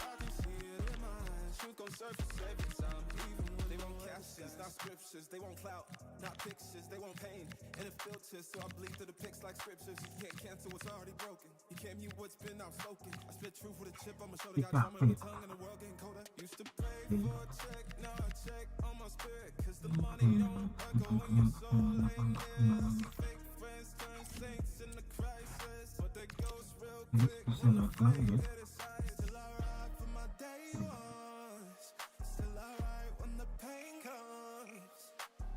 I can see it in my eyes. Truth gon' surface every time, even when they won't captions, not scriptures. They won't clout, not pictures. They want pain and it filters, so I bleed through the pics like scriptures. You can't cancel what's already broken. You can't mute what's been outspoken. I spit truth with a chip on my shoulder, got trauma in my tongue and the world getting colder. Used to pray for a check, now I check on my spirit, cause the money don't echo when your soul ain't near. I see fake friends turn saints in the crisis, but they ghost real quick when the flame hit its highs. Still I ride for my day ones, still I ride when the pain comes.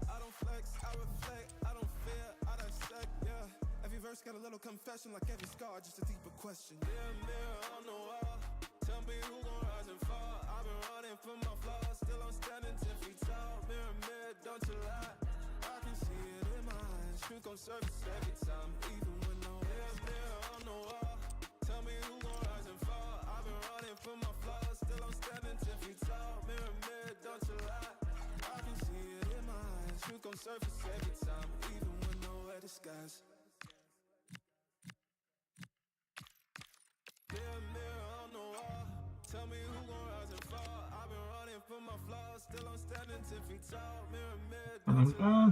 I don't flex, I reflect, I don't fear, I dissect, yeah. Every verse got a little confession, like every scar, just a deeper question. Mirror, mirror on the wall, tell me who gon' rise and fall. I've been running from my flaws, still I'm standing 10 feet tall. Mirror, mirror, don't you lie. I can see it in my eyes, truth gon' surface every time, even when no mirror, mirror on the wall. Tell me who gon' rise and fall. I've been running from my flaws, still I'm standing 10 feet tall. Mirror, mirror, don't you lie. I can see it in my eyes, truth gon' surface every time, even when nowhere disguise. Mirror, mirror on the wall, tell me who gon' rise and fall. I've been running from my flaws, still I'm standing 10 feet tall. Mirror, mirror, don't you lie.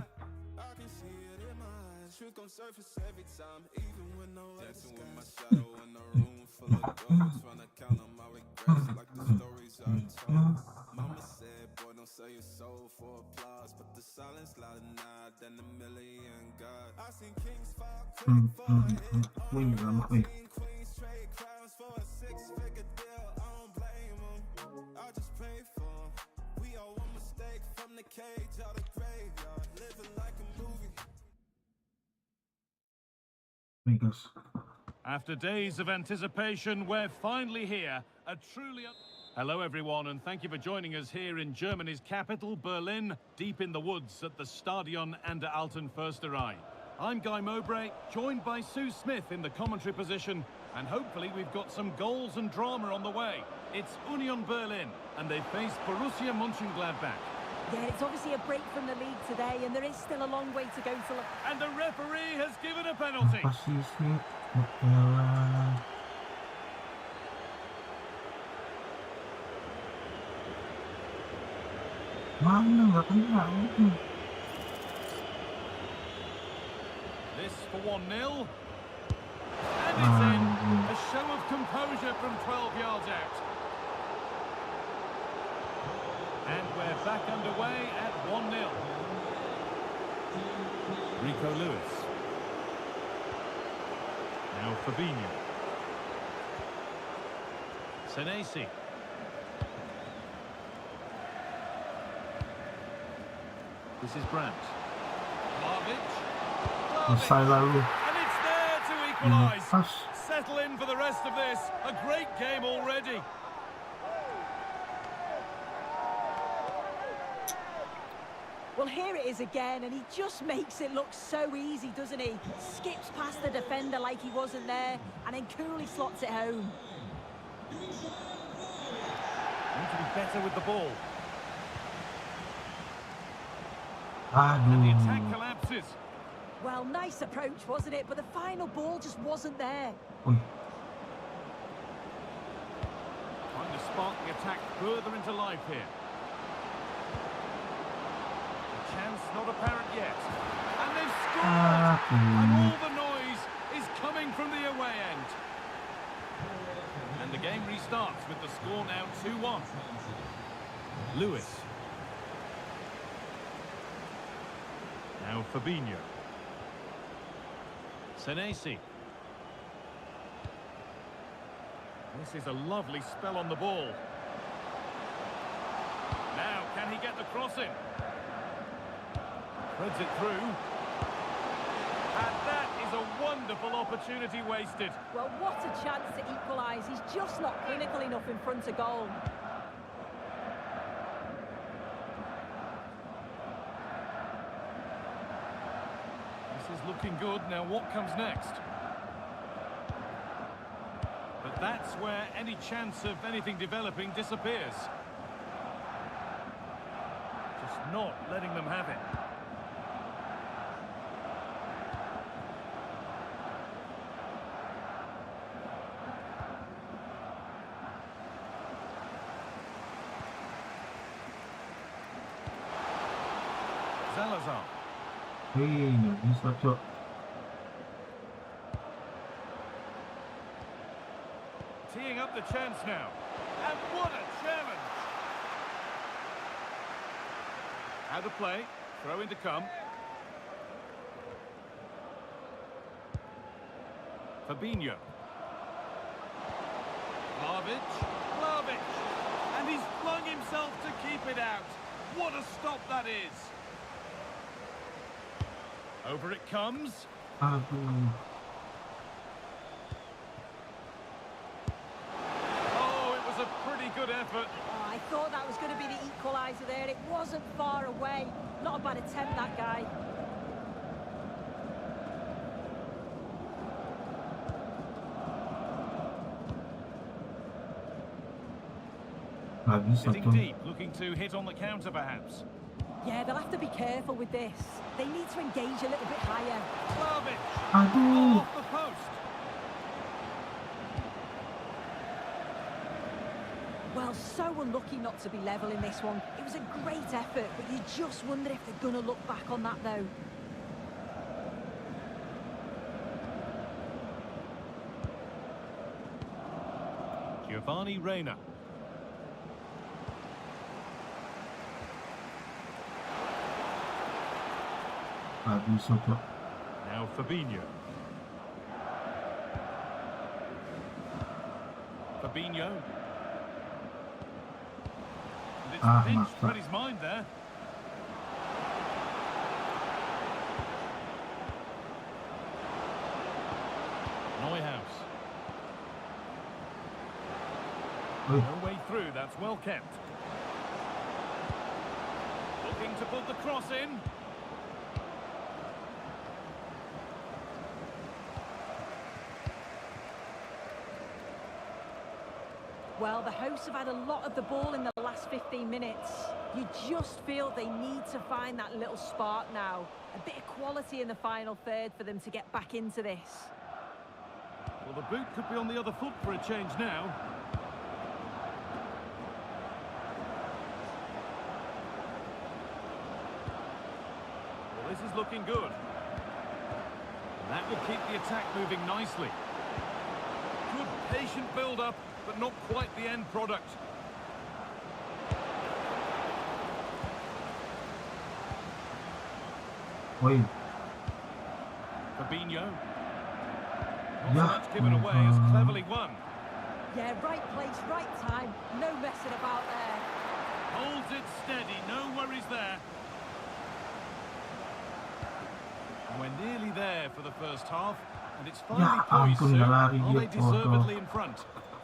I can see it in my eyes, truth gon' surface every time, even when nowhere disguise. Dancing with my shadow in a room full of gold, trying to count on my regrets like the stories I told. Mama said, boy, don't sell your soul for applause, but the silence louder now than a million gods. I seen kings fall quick for a hit on the road, seen queens trade crowns for a six-figure deal. I don't blame them, I just pray for them. We all one mistake from the cage out of graveyard, living like a movie. Amigos. After days of anticipation, we're finally here. A truly... Hello, everyone, and thank you for joining us here in Germany's capital, Berlin, deep in the woods at the Stadion an der Alten Försterei. I'm Guy Mowbray, joined by Sue Smith in the commentary position, and hopefully we've got some goals and drama on the way. It's Union Berlin, and they face Borussia Mönchengladbach. Yeah, it's obviously a break from the league today, and there is still a long way to go till... And the referee has given a penalty. Apa sih sih? Elah. Mana nggak kena itu? This for 1-0. And it's in. A show of composure from 12 yards out. And we're back underway at 1-0. Rico Lewis. Now Fabinho. Senesi. This is Brandt. Vlahovic. Selesai lalu. And it's there to equalise. Settle in for the rest of this. A great game already. Well, here it is again, and he just makes it look so easy, doesn't he? Skips past the defender like he wasn't there, and then coolly slots it home. Need to be better with the ball. And the attack collapses. Well, nice approach, wasn't it? But the final ball just wasn't there. Trying to spark the attack further into life here. The chance not apparent yet. And they've scored! And all the noise is coming from the away end. And the game restarts with the score now 2-1. Lewis. Now Fabinho. Senesi. This is a lovely spell on the ball. Now, can he get the crossing? Threads it through. And that is a wonderful opportunity wasted. Well, what a chance to equalise. He's just not clinical enough in front of goal. This is looking good. Now, what comes next? But that's where any chance of anything developing disappears. Just not letting them have it. Salazar. Nggak bisa, Cok. Teeing up the chance now. And what a challenge! Out of play. Throw in to come. Fabinho. Vlahovic. And he's flung himself to keep it out. What a stop that is. Over it comes. Aduh. effort. Oh, I thought that was going to be the equaliser there. It wasn't far away. Not a bad attempt, that guy. Nggak bisa Sitting tuh. deep, looking to hit on the counter perhaps. Yeah, they'll have to be careful with this. They need to engage a little bit higher. Vlahovic. Aduh. Off the post. Well, so unlucky not to be level in this one. It was a great effort, but you just wonder if they're going to look back on that, though. Giovanni Reina. Nggak bisa tuh. Now Fabinho. Fabinho. And it's pinched, masa. read his mind there. Neuhaus. Wih, No way through, that's well kept. Looking to put the cross in. Well, the hosts have had a lot of the ball in the last 15 minutes. You just feel they need to find that little spark now. A bit of quality in the final third for them to get back into this. Well, the boot could be on the other foot for a change now. Well, this is looking good. That will keep the attack moving nicely. Good patient build-up, but not quite the end product. wih. Fabinho. Not so Yeah. much given away as cleverly won. Yeah, right place, right time. No messing about there. Holds it steady, no worries there. And we're nearly there for the first half, and it's finally Ya poised ampun, soon. nggak lari Are dia, they bodoh. deservedly in front?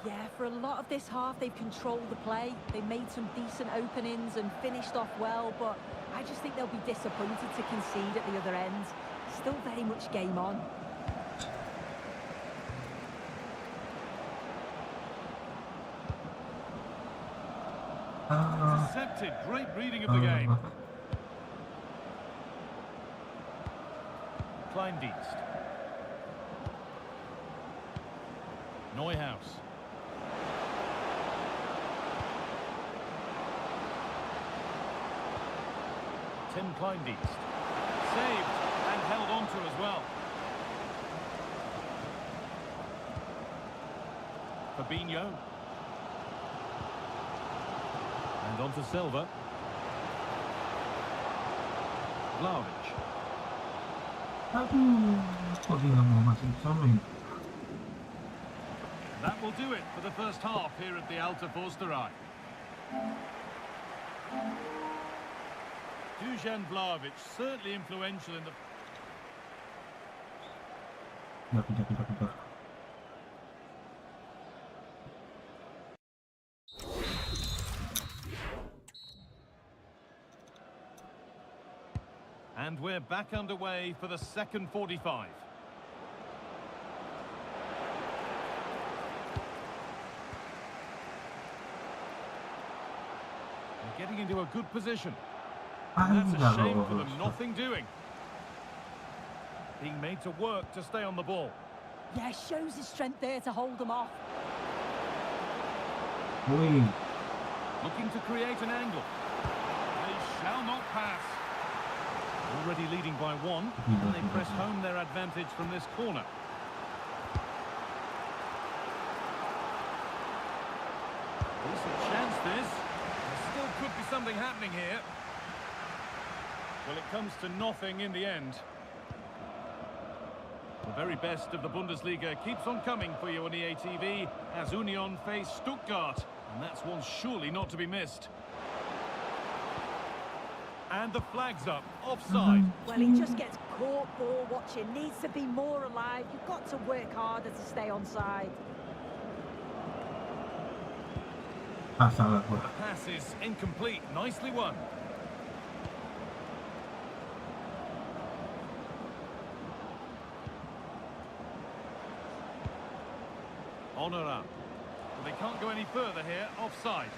Yeah, for a lot of this half, they've controlled the play. They made some decent openings and finished off well, but I just think they'll be disappointed to concede at the other end. Still very much game on. Intercepted, great reading of the game. Kleindienst. Neuhaus. Tim Kleindienst. Saved and held on to as well. Fabinho. And on to Silva. Vlahovic. Aduh, kok dia nggak mau masuk sama ya? That will do it for the first half here at the Alta Forsterei. Dusan Vlahovic, certainly influential in the... Pindah. And we're back underway for the second 45. They're getting into a good position. And that's a shame for them, nothing doing. Being made to work to stay on the ball. Yeah, shows his strength there to hold them off. Wih, Looking to create an angle. They shall not pass. Already leading by one, and they press home their advantage from this corner. Decent chance this. There still could be something happening here. Well, it comes to nothing in the end. The very best of the Bundesliga keeps on coming for you on EA TV as Union face Stuttgart, and that's one surely not to be missed. And the flag's up, offside. Well, he just gets caught ball watching. Needs to be more alive. You've got to work harder to stay on side. Salah gua. The pass is incomplete. Nicely won. Honora. Well, they can't go any further here. Offside.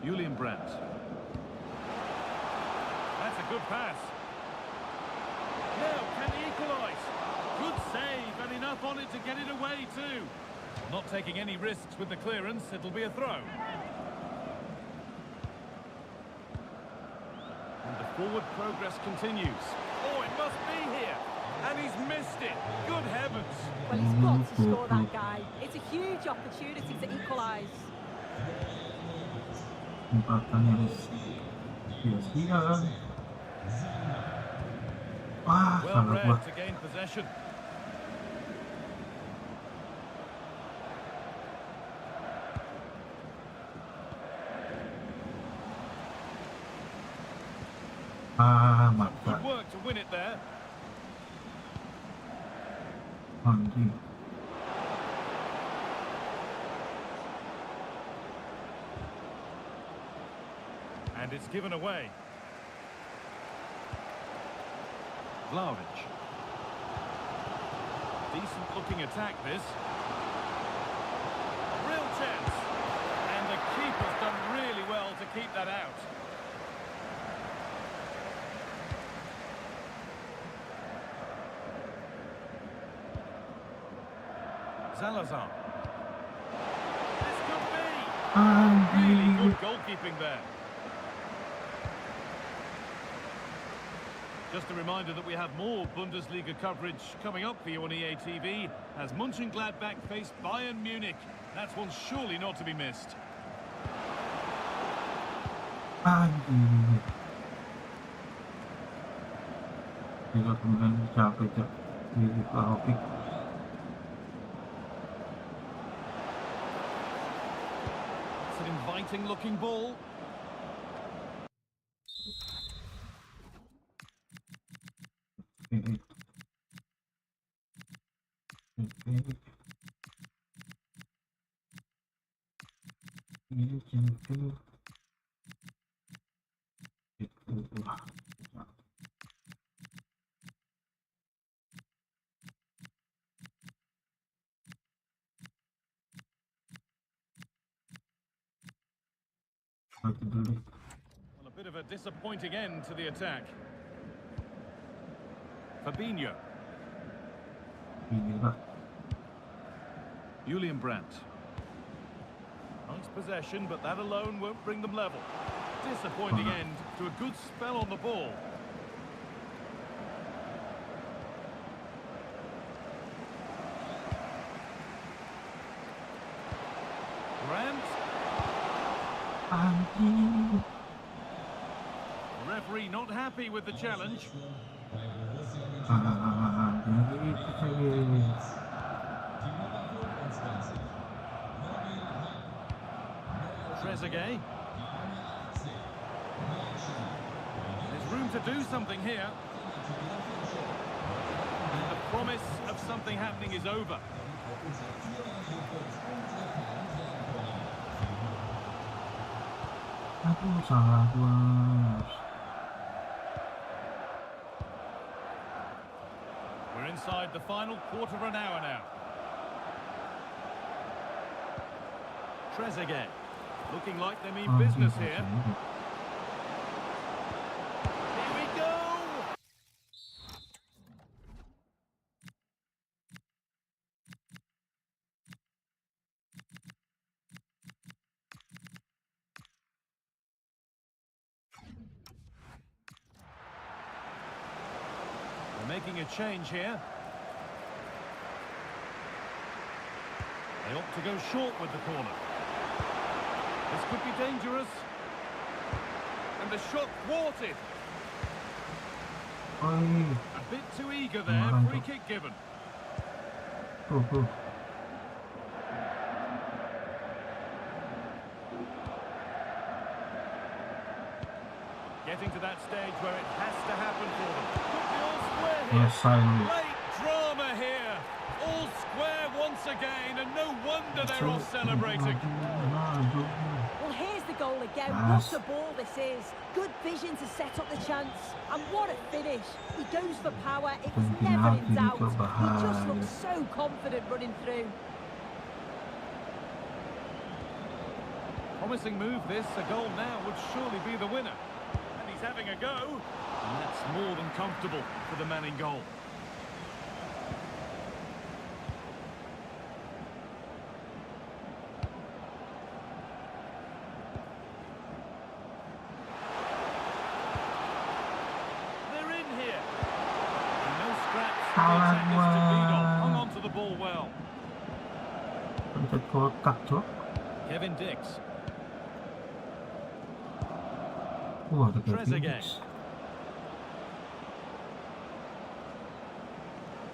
Julian Brandt. That's a good pass. Now, can he equalise? Good save, and enough on it to get it away too. Not taking any risks with the clearance, it'll be a throw. And the forward progress continues. Oh, it must be here. And he's missed it. Good heavens. Well, he's got to score, that guy. It's a huge opportunity to equalise. Tempatannya sia-sia. Wah, Well salah gua. read to gain possession. Maksa. Good work to win it there. Anjing. And it's given away. Vlahovic. Decent looking attack this. Real chance. And the keeper's done really well to keep that out. Salazar. This could be. Really good goalkeeping there. Just a reminder that we have more Bundesliga coverage coming up for you on EA TV as Mönchengladbach face Bayern Munich. That's one surely not to be missed. Anjing. Gila kemudian capek di Vlahovic. It's an inviting looking ball. Well, a bit of a disappointing end to the attack. Fabinho. Julian Brandt. Nice possession, but that alone won't bring them level. Disappointing end to a good spell on the ball. Brandt. The referee not happy with the challenge. Trezeguet. There's room to do something here. The promise of something happening is over. Aduh, salah gua. We're inside the final quarter of an hour now. Trezeguet. Looking like they mean business here. Here we go! They're making a change here. They opt to go short with the corner. This could be dangerous. And the shot thwarted. A bit too eager there. Free kick given. Getting to that stage where it has to happen for them. Could be all square here. Yes, I know. Late again, and no wonder they're all celebrating. Well, here's the goal again. What a ball this is. Good vision to set up the chance. And what a finish. He goes for power. It was never in doubt. He just looks so confident running through. Promising move this. A goal now would surely be the winner. And he's having a go. And that's more than comfortable for the man in goal. They're in here. And no scraps for the attackers to lead off. Hung on to the ball well. Kevin Dix. Trezeguet.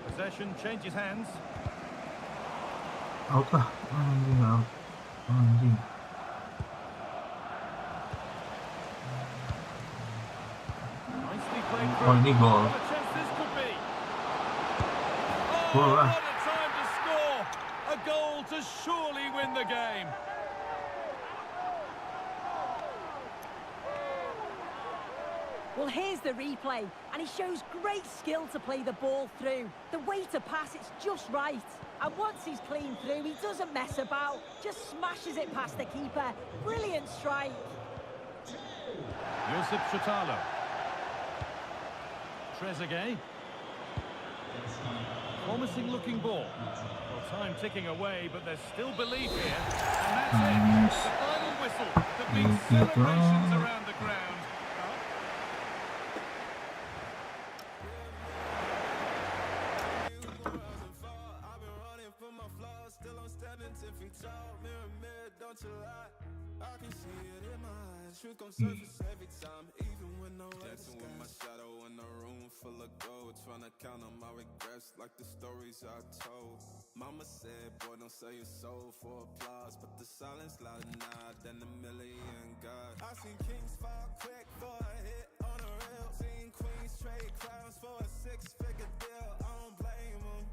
Possession changes hands. Out lah. Anjing. Nicely played Oh, ini through. gol. What a chance this could be. Gol Oh, lah. what a time to score. A goal to surely win the game. Well, here's the replay, and he shows great skill to play the ball through. The way to pass, it's just right. And once he's clean through, he doesn't mess about, just smashes it past the keeper. Brilliant strike. Josip Chutalo. Trezeguet. Promising looking ball. Well, time ticking away, but there's still belief here. And that's it. The final whistle. The big celebrations around the ground. Truth gon' surface every time, even when no dancing with my shadow in a room full of gold, trying to count on my regrets like the stories I told. Mama said, boy, don't sell your soul for applause, but the silence louder now than a million God. I seen kings fall quick for a hit on a rail, seen queens trade crowns for a six-figure deal. I don't blame them,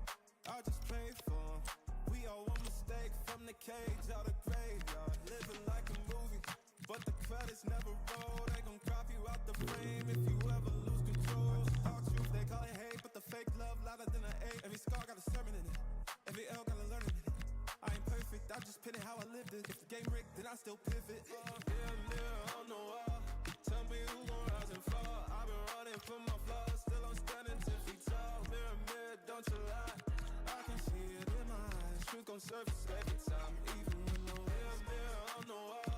I just pray for them. We all one mistake from the cage out of graveyard, living like a movie. But the credits never roll, they gon' crop you out the frame if you ever lose control. Talk truth, they call it hate, but the fake love louder than an eight. Every scar got a sermon in it, every L got a learning in it. I ain't perfect, I just pin it how I lived it. If the game rigged, then I still pivot. Mirror on the wall, tell me who gon' rise and fall. I've been running from my flaws, still I'm standing 10 feet tall. Mirror, don't you lie, I can see it in my eyes. Truth gon' surface every time, even when no mirror on the wall.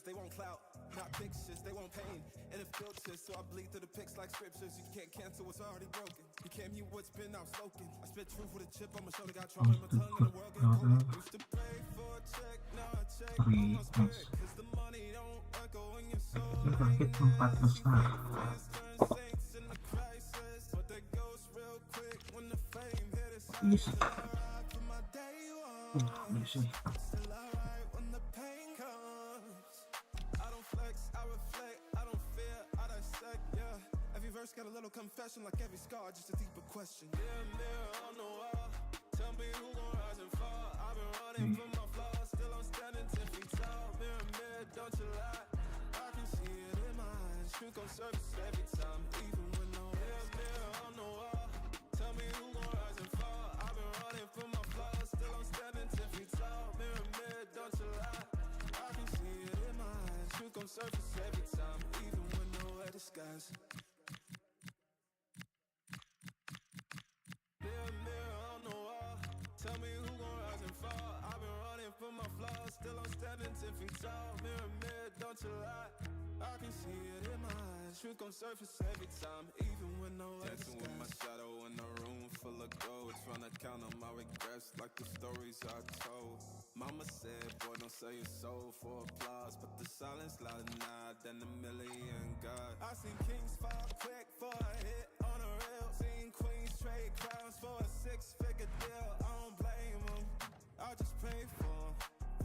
They won't clout, not pictures, they won't pain. And it filters, so I bleed through the pics like scriptures. You can't cancel what's already broken. You can't mute what's been outspoken. I spit truth with a chip on my shoulder, got trauma in my tongue, and the world get colder. Used to pay for a check, now I check on my spirit. Cause the money don't echo in your soul. Saints in the crisis, but they ghost real quick when the fame hit us. For my day one, still alright when the pain comes. I don't flex, I reflect, I don't fear, I dissect, yeah. Every verse got a little confession, like every scar, just a deeper question. Mirror on the wall, tell me who gon' rise and fall. I've been running from my flaws, still I'm standing 10 feet tall. Mirror, don't you lie, I can see it in my eyes. Truth gon' surface every time, even when no mirror on the wall. Tell me who gon' rise and fall. I've been running from my flaws, still I'm standing 10 feet tall. Mirror, don't you lie, I can see it in my eyes. Truth gon' surface every time, even when nowhere disguise. Mirror on the wall, tell me who gon' rise and fall. I've been running from my flaws, still I'm standing 10 feet tall. Mirror, don't you lie, I can see it in my eyes. Truth gon' surface every time, even when nowhere dancing with my shadow in a room full of gold, trying to count on my regrets like the stories I told. Mama said, boy, don't sell your soul for applause, but the silence louder now than a million God. I seen kings fall quick for a hit on a rail, seen queens trade crowns for a six-figure deal. I don't blame them, I just pray for them.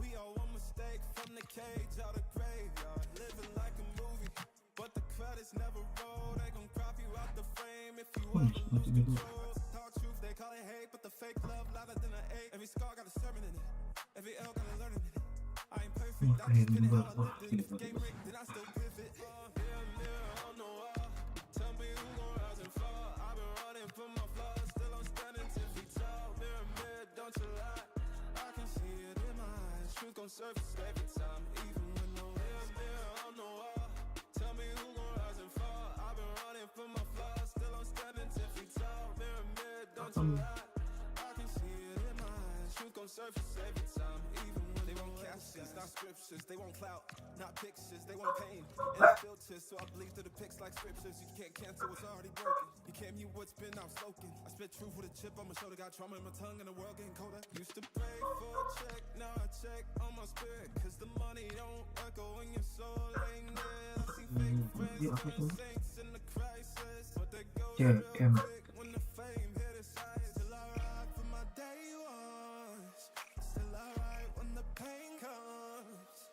We all one mistake from cage out of graveyard, living like a movie, but the credits never roll. They gon' crop you out the frame if you ever lose control. Talk truth, they call it hate, but the fake love louder than an ache. Every scar got a sermon in it, every L got a learning in it. I ain't perfect, I just spit it how I lived it. If the game rigged, then I still pivot. Mirror on the wall, tell me who gon' rise and fall. I've been running from my flaws, still I'm standing 10 feet tall. Mirror, don't you lie, I can see it in my eyes. Truth gon' surface every time, even when no mirror on the wall. Tell me who gon' rise and fall. I've been running from my flaws, still I'm standing 10 feet tall. Mirror, don't you lie, I can see it in my eyes. Truth gon' surface every time, even when they won't captions, not scriptures. They want clout, not pictures. They want pain and it's filters, so I bleed through the pics like scriptures. You can't cancel what's already broken. You can't mute what's been outspoken. I spit truth with a chip on my shoulder. Got trauma in my tongue and the world getting colder. Used to pray for a check, now I check on my spirit, cause the money don't echo when your soul ain't there. I see fake friends turn saints in the crisis, but they go real quick when the fame hit its highs. Still I ride for my day ones, still I ride when the pain comes.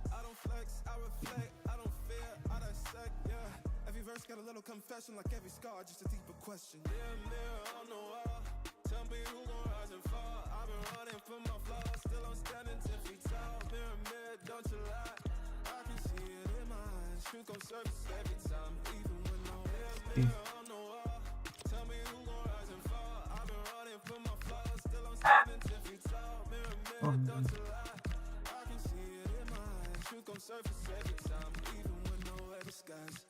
I don't flex, I reflect, I don't fear, I dissect, yeah. Every verse got a little confession, like every scar, just a deeper question. Mirror on the wall, tell me who gon' rise and fall. I've been running from my flaws, still I'm standing 10 feet tall. Mirror, don't you lie, I can see it in my eyes. Truth gon' surface every time, even when no mirror on the wall. Tell me who gon' rise and fall. I've been running from my flaws, still I'm standing 10 feet tall. Mirror, don't you lie, I can see it in my eyes. Truth gon' surface every time, even when no disguise.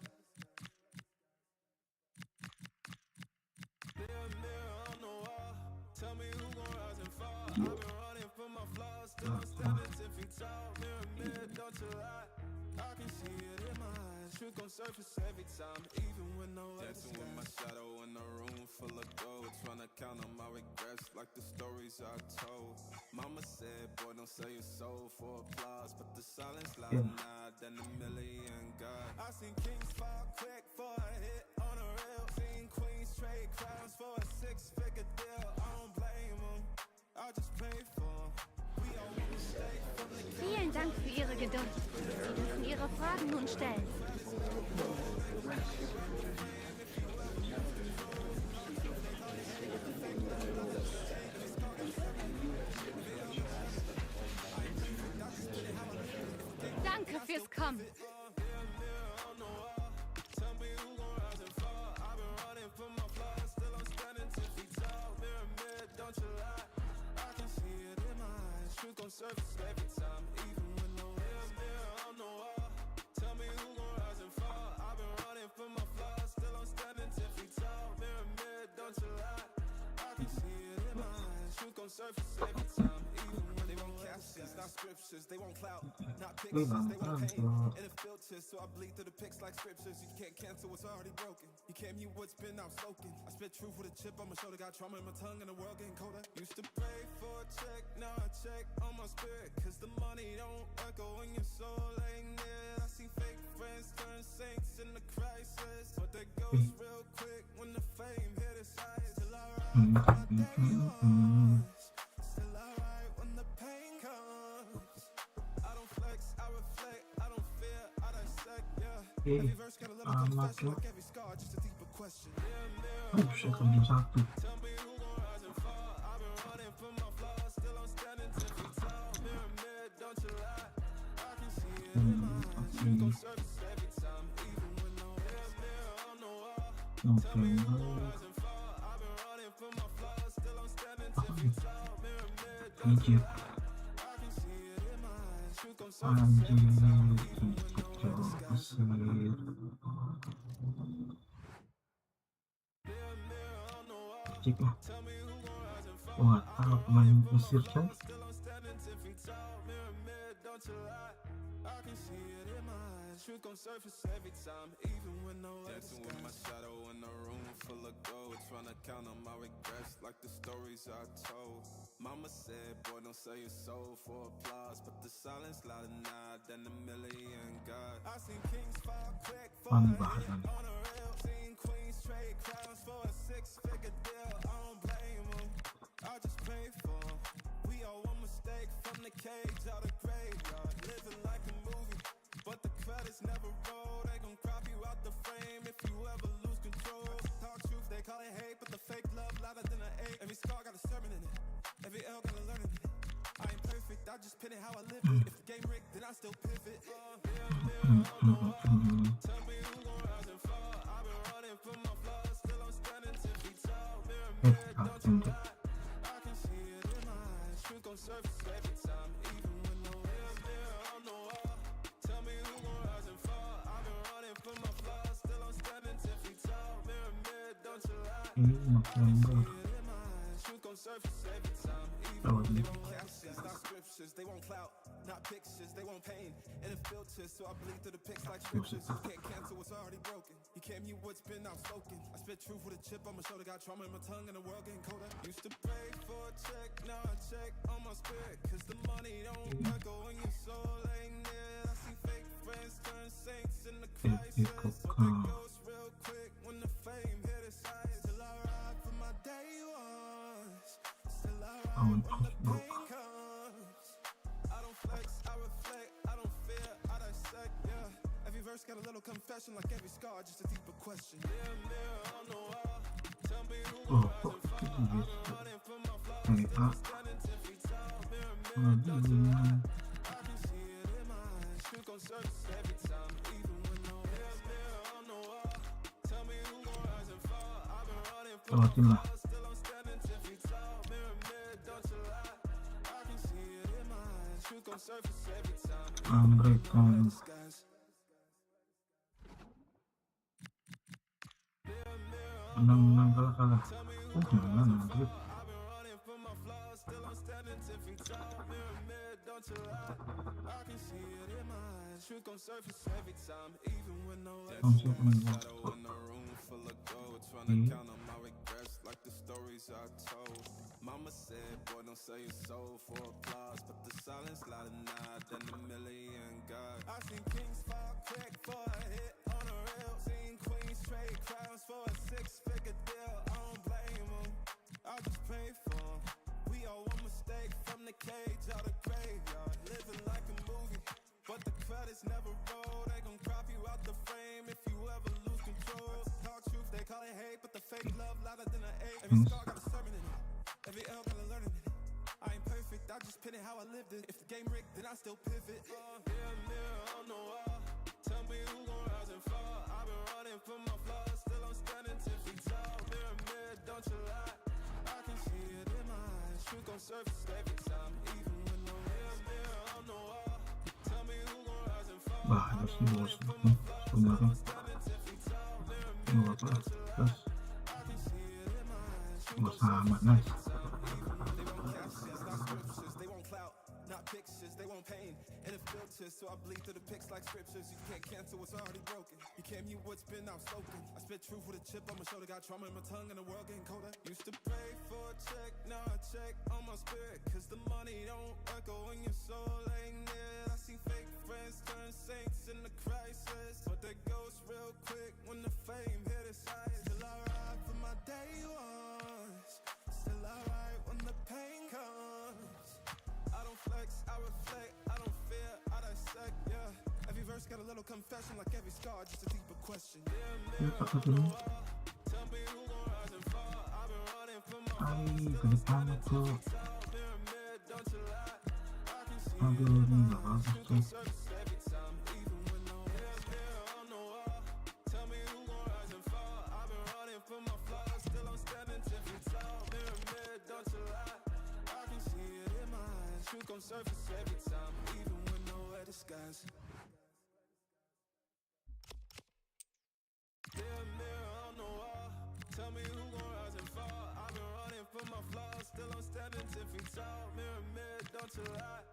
Mirror on the wall, tell me who gon' rise and fall. I've been running from my flaws, still I'm standing 10 feet tall. Mirror, don't you lie, I can see it in my eyes. Truth gon' surface every time, even when no dancing with my shadow in a room full of gold, trying to count on my regrets like the stories I told. Mama said, boy, don't sell your soul for applause, but the silence louder now than a million God. I seen kings fall quick for a hit on a rail, seen queens trade crowns for a 6-figure deal. I don't blame them, I just pray for them. We all make mistakes from the Vielen Dank für Ihre Geduld. Sie dürfen Ihre Fragen nun stellen. Danke fürs Kommen. Surface every time, even when no mirror on the wall. Tell me who gon' rise and fall. I've been running from my flaws, still I'm standing 10 feet tall. Mirror, don't you lie, I can see it in my eyes. Truth gon' surface every time, even when they want captions, not scriptures. They want clout, not pictures. They want pain and it filters, so I bleed through the pics like scriptures. You can't cancel what's already broken. You can't mute what's been outspoken. I spit truth with a chip on my shoulder. Got trauma in my tongue and the world getting colder. Used to pray for a check, now I check on my spirit, cause the money don't echo when your soul ain't there. I see fake friends turn saints in the crisis, but they goes real quick when the fame hit its highs. Still I ride my day ones, still I ride when the pain comes. I don't flex, I reflect, I don't fear, I dissect, yeah. Every verse got a little confession, like every scar, just a deeper question. Tell me who gon' rise and fall. I've been running from my flaws, still I'm standing 10 feet tall. Mirror, don't you lie, I can see it in my eyes. Truth gon' surface every time, even when no mirror on the wall. Tell me who gon' rise and fall. I've been running from my flaws, still I'm standing 10 feet tall. Mirror, don't you lie, I can see it in my eyes. Truth gon' surface every time, even when no disguise. Tell me who gon' rise and fall. Wah, kalau pemain Mesir kan? Still I'm standing 10 feet tall. Mirror, don't you lie, I can see it in my eyes. Truth gon' surface every time, even when no dancing with my shadow in a room full of gold, trying to count on my regrets like the stories I told. Mama said, boy, don't sell your soul for applause, but the silence louder now than a million God. I seen kings fall quick for a hit on a rail, seen queens trade crowns for a 6-figure deal. I don't blame them, I just pray for them. We all one mistake from the cage out of graveyard, living like a I just pin it how I live it. If the game rigged, then I still pivot. Tell me who gon' rise and fall. I've been running from my flaws, still I'm standing 10 feet tall. Mirror, mirror, don't you lie. I can see it in my eyes. Truth gon' surface every time, even when no mirror on the wall. Tell me who gon' rise and fall. I've been running from my flaws, still I'm standing 10 feet tall. Mirror, mirror, don't you lie. Ini November Truth gon' surface every time, even tahun when they ini. won't captions, not scriptures, they won't clout, not pictures, they won't pain, and it filters, so I bleed through the pics like scriptures. You can't cancel what's already broken. You can't mute what's been outspoken. I spit truth with a chip on my shoulder, got trauma in my tongue, and the world getting colder. Used to pray for a check, now I check on my spirit, cause the money don't echo when your soul ain't near. I see fake friends turn saints in the crisis, but they ghost real quick when the fame hit its highest. Still I ride for my day ones, still I ride when the pain comes. I don't flex, I reflect, I don't fear, I dissect, yeah. Every verse got a little confession, like every scar, just a deeper question. Mirror on the wall, tell me who gon' rise and fall. I've been running from my flaws, still I'm standing 10 feet tall. Mirror, don't you lie. I can see it in my eyes. Truth gon' surface every time, even when no mirror on the wall. Tell me who gon' rise and fall. I've been running from my flaws, still I'm standing 10 feet tall. Mirror, don't you lie. I can see it in my eyes. Truth gon' surface every time, even when no disguise. Menang kalah. Jangan Madrid. I've been running from my flaws, still I'm standing 10 feet tall. Mirror, don't you lie. I can see it in my eyes. Truth gon' surface every time, even when no Langsung shadow in a room full of gold. Tryna count on my regrets like the stories I told. Mama said, boy, don't sell your soul for applause, but the silence louder now than a million God. I seen kings fall quick for a hit on a rail. Seen queens trade crowns for a 6-figure deal. I don't blame them, I just pray for them. We all one mistake from the cage out of graveyard. Living like a movie, but the credits never roll. They gon' crop you out the frame if you ever lose control. Talk truth, they call it hate, but the fake love louder than an eight. Every scar got a sermon in it, every L got a learning in it. I ain't perfect, I just pin it how I lived it. If the game rigged, then I still pivot. Mirror on the wall, tell me who gon' rise and fall. I've been running from my flaws, still I'm standing 10 feet tall. Mirror, don't you lie. I can see it in my eyes. Truth gon' surface every time, even when no mirror on the wall. Tell me who gon' rise and fall. Bah, harus di bawah sini. Sebenarnya. Ini apa? Terus. Gak sama, nice. Pictures, they won't pain, and it filters, so I bleed through the pics like scriptures. You can't cancel what's already broken. You can't mute what's been outspoken. I spit truth with a chip on my shoulder, got trauma in my tongue, and the world getting colder. Used to pray for a check, now I check on my spirit, cause the money don't echo when your soul ain't near. I see fake friends turn saints in the crisis, but they ghost real quick when the fame hit its highest. Still I ride for my day ones, still I ride when the pain comes. I don't flex, I reflect, I don't fear, I dissect, yeah. Every verse got a little confession, like every scar, just a deeper question. Mirror on the wall, tell me who gon' rise and fall. I've been running from my flaws, still I'm standing 10 feet tall. Mirror, don't you lie. I can see it in my eyes. Truth gon' surface every time, even when no mirror on the wall. Tell me who gon' rise and fall. I've been running from my flaws, still I'm standing 10 feet tall. Mirror, don't you lie. I can see it in my eyes. Truth gon' surface every time, even when nowhere disguise. Mirror on the wall, tell me who gon' rise and fall. I've been running from my flaws, still I'm standing 10 feet tall. Mirror, don't you lie.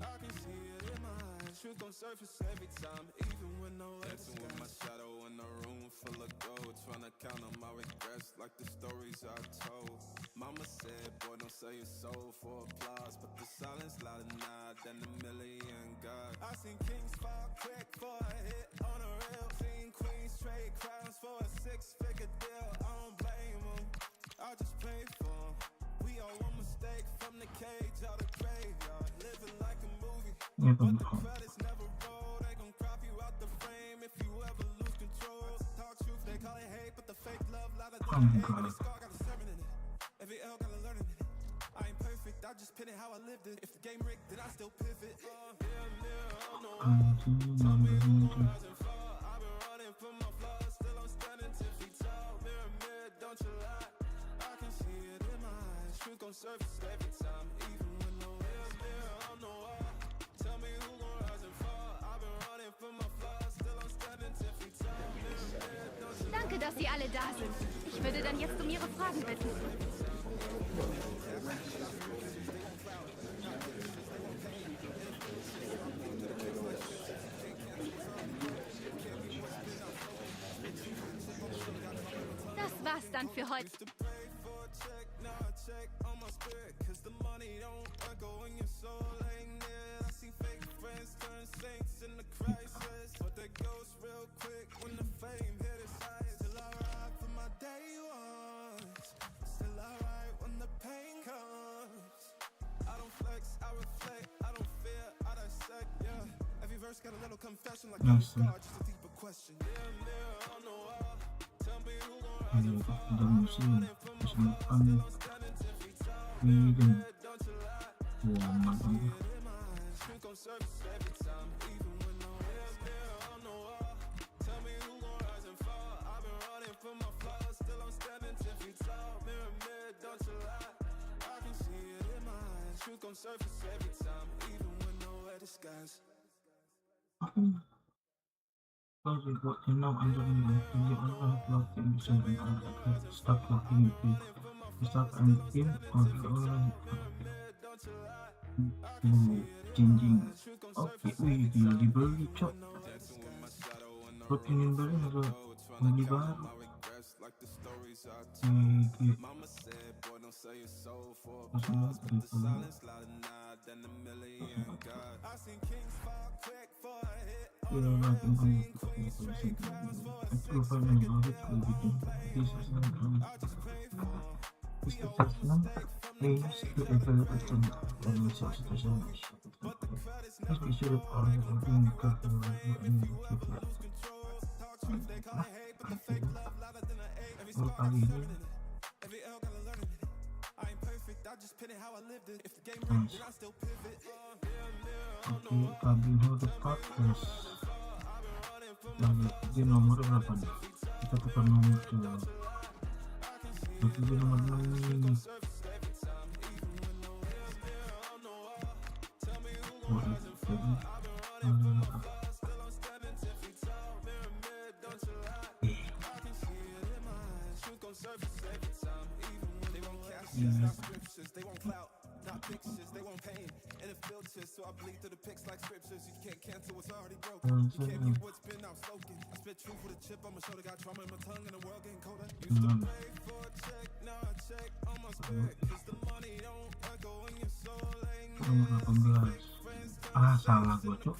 I can see it in my eyes. Truth gon' surface every time, even when nowhere disguise. Dancing with my shadow in a room full of gold, tryna count on my regrets like the stories I told. Mama said, boy, don't sell your soul for applause, but the silence louder now than a million God. I seen kings fall quick for a hit on a rail. Seen queens trade crowns for a 6-figure deal. I don't blame them, I just pray for them. We all one mistake from the cage out of graveyard. Living like a movie, Ini but the tentang credits never roll. They gon' crop you out the frame if you ever lose control. Talk truth, they call it hate, but the fake love louder than an eight. Every scar got a sermon in it, every L got a learning in it. I ain't perfect, I just pin it how I how I lived it. If the game rigged, then I still pivot. Anjing, nambah muncul. I've been running from my flaws, still I'm standing 10 feet tall. Mirror, mirror, don't you lie. I can see it in my eyes. Truth gon' surface every time, even when no mirror on the wall. Tell me who gon' rise and fall. I've been running from my flaws, still I'm standing 10 feet tall. Mirror, mirror, don't you lie. Danke, dass Sie alle da sind. Ich würde dann jetzt um Ihre Fragen bitten. Das war's dann für heute. Got a little confession like Nice. God, just a deeper question. Mirror on the wall. Tell me who gon' rise Ayo, and fall. udah musim kesempat Still I'm standing 10 feet tall. Pimpin. Don't you lie. Wah, mantap. Truth gon' surface every time, even when no mirror on the wall. Tell me who gon' rise and fall. I've been running from my flaws, still I'm standing 10 feet tall. Mirror, mirror, don't you lie. I can see it in my eyes. Truth gon' surface every time, even when nowhere disguise. Kalau dibuat channel Anda memiliki online blogger bisa dengan Anda start blogging di start and game online changing. Oke, wih gila dibeli cok. Buat ingin beli atau beli baru. Di nomor berapa nih? Kita tukar nomor dulu. Berarti di nomor 6 ini. Not pictures, they won't pain and it filters, so I bleed through the pics like scriptures. You can't cancel what's already broken. You can't get what's been outspoken. I spit truth with a chip on my shoulder, got trauma in my tongue, and the world getting colder. Used to pay for a check, now I check on my spirit, cause the money don't echo in your soul. Ain't Nomor 18. Salah gua cok.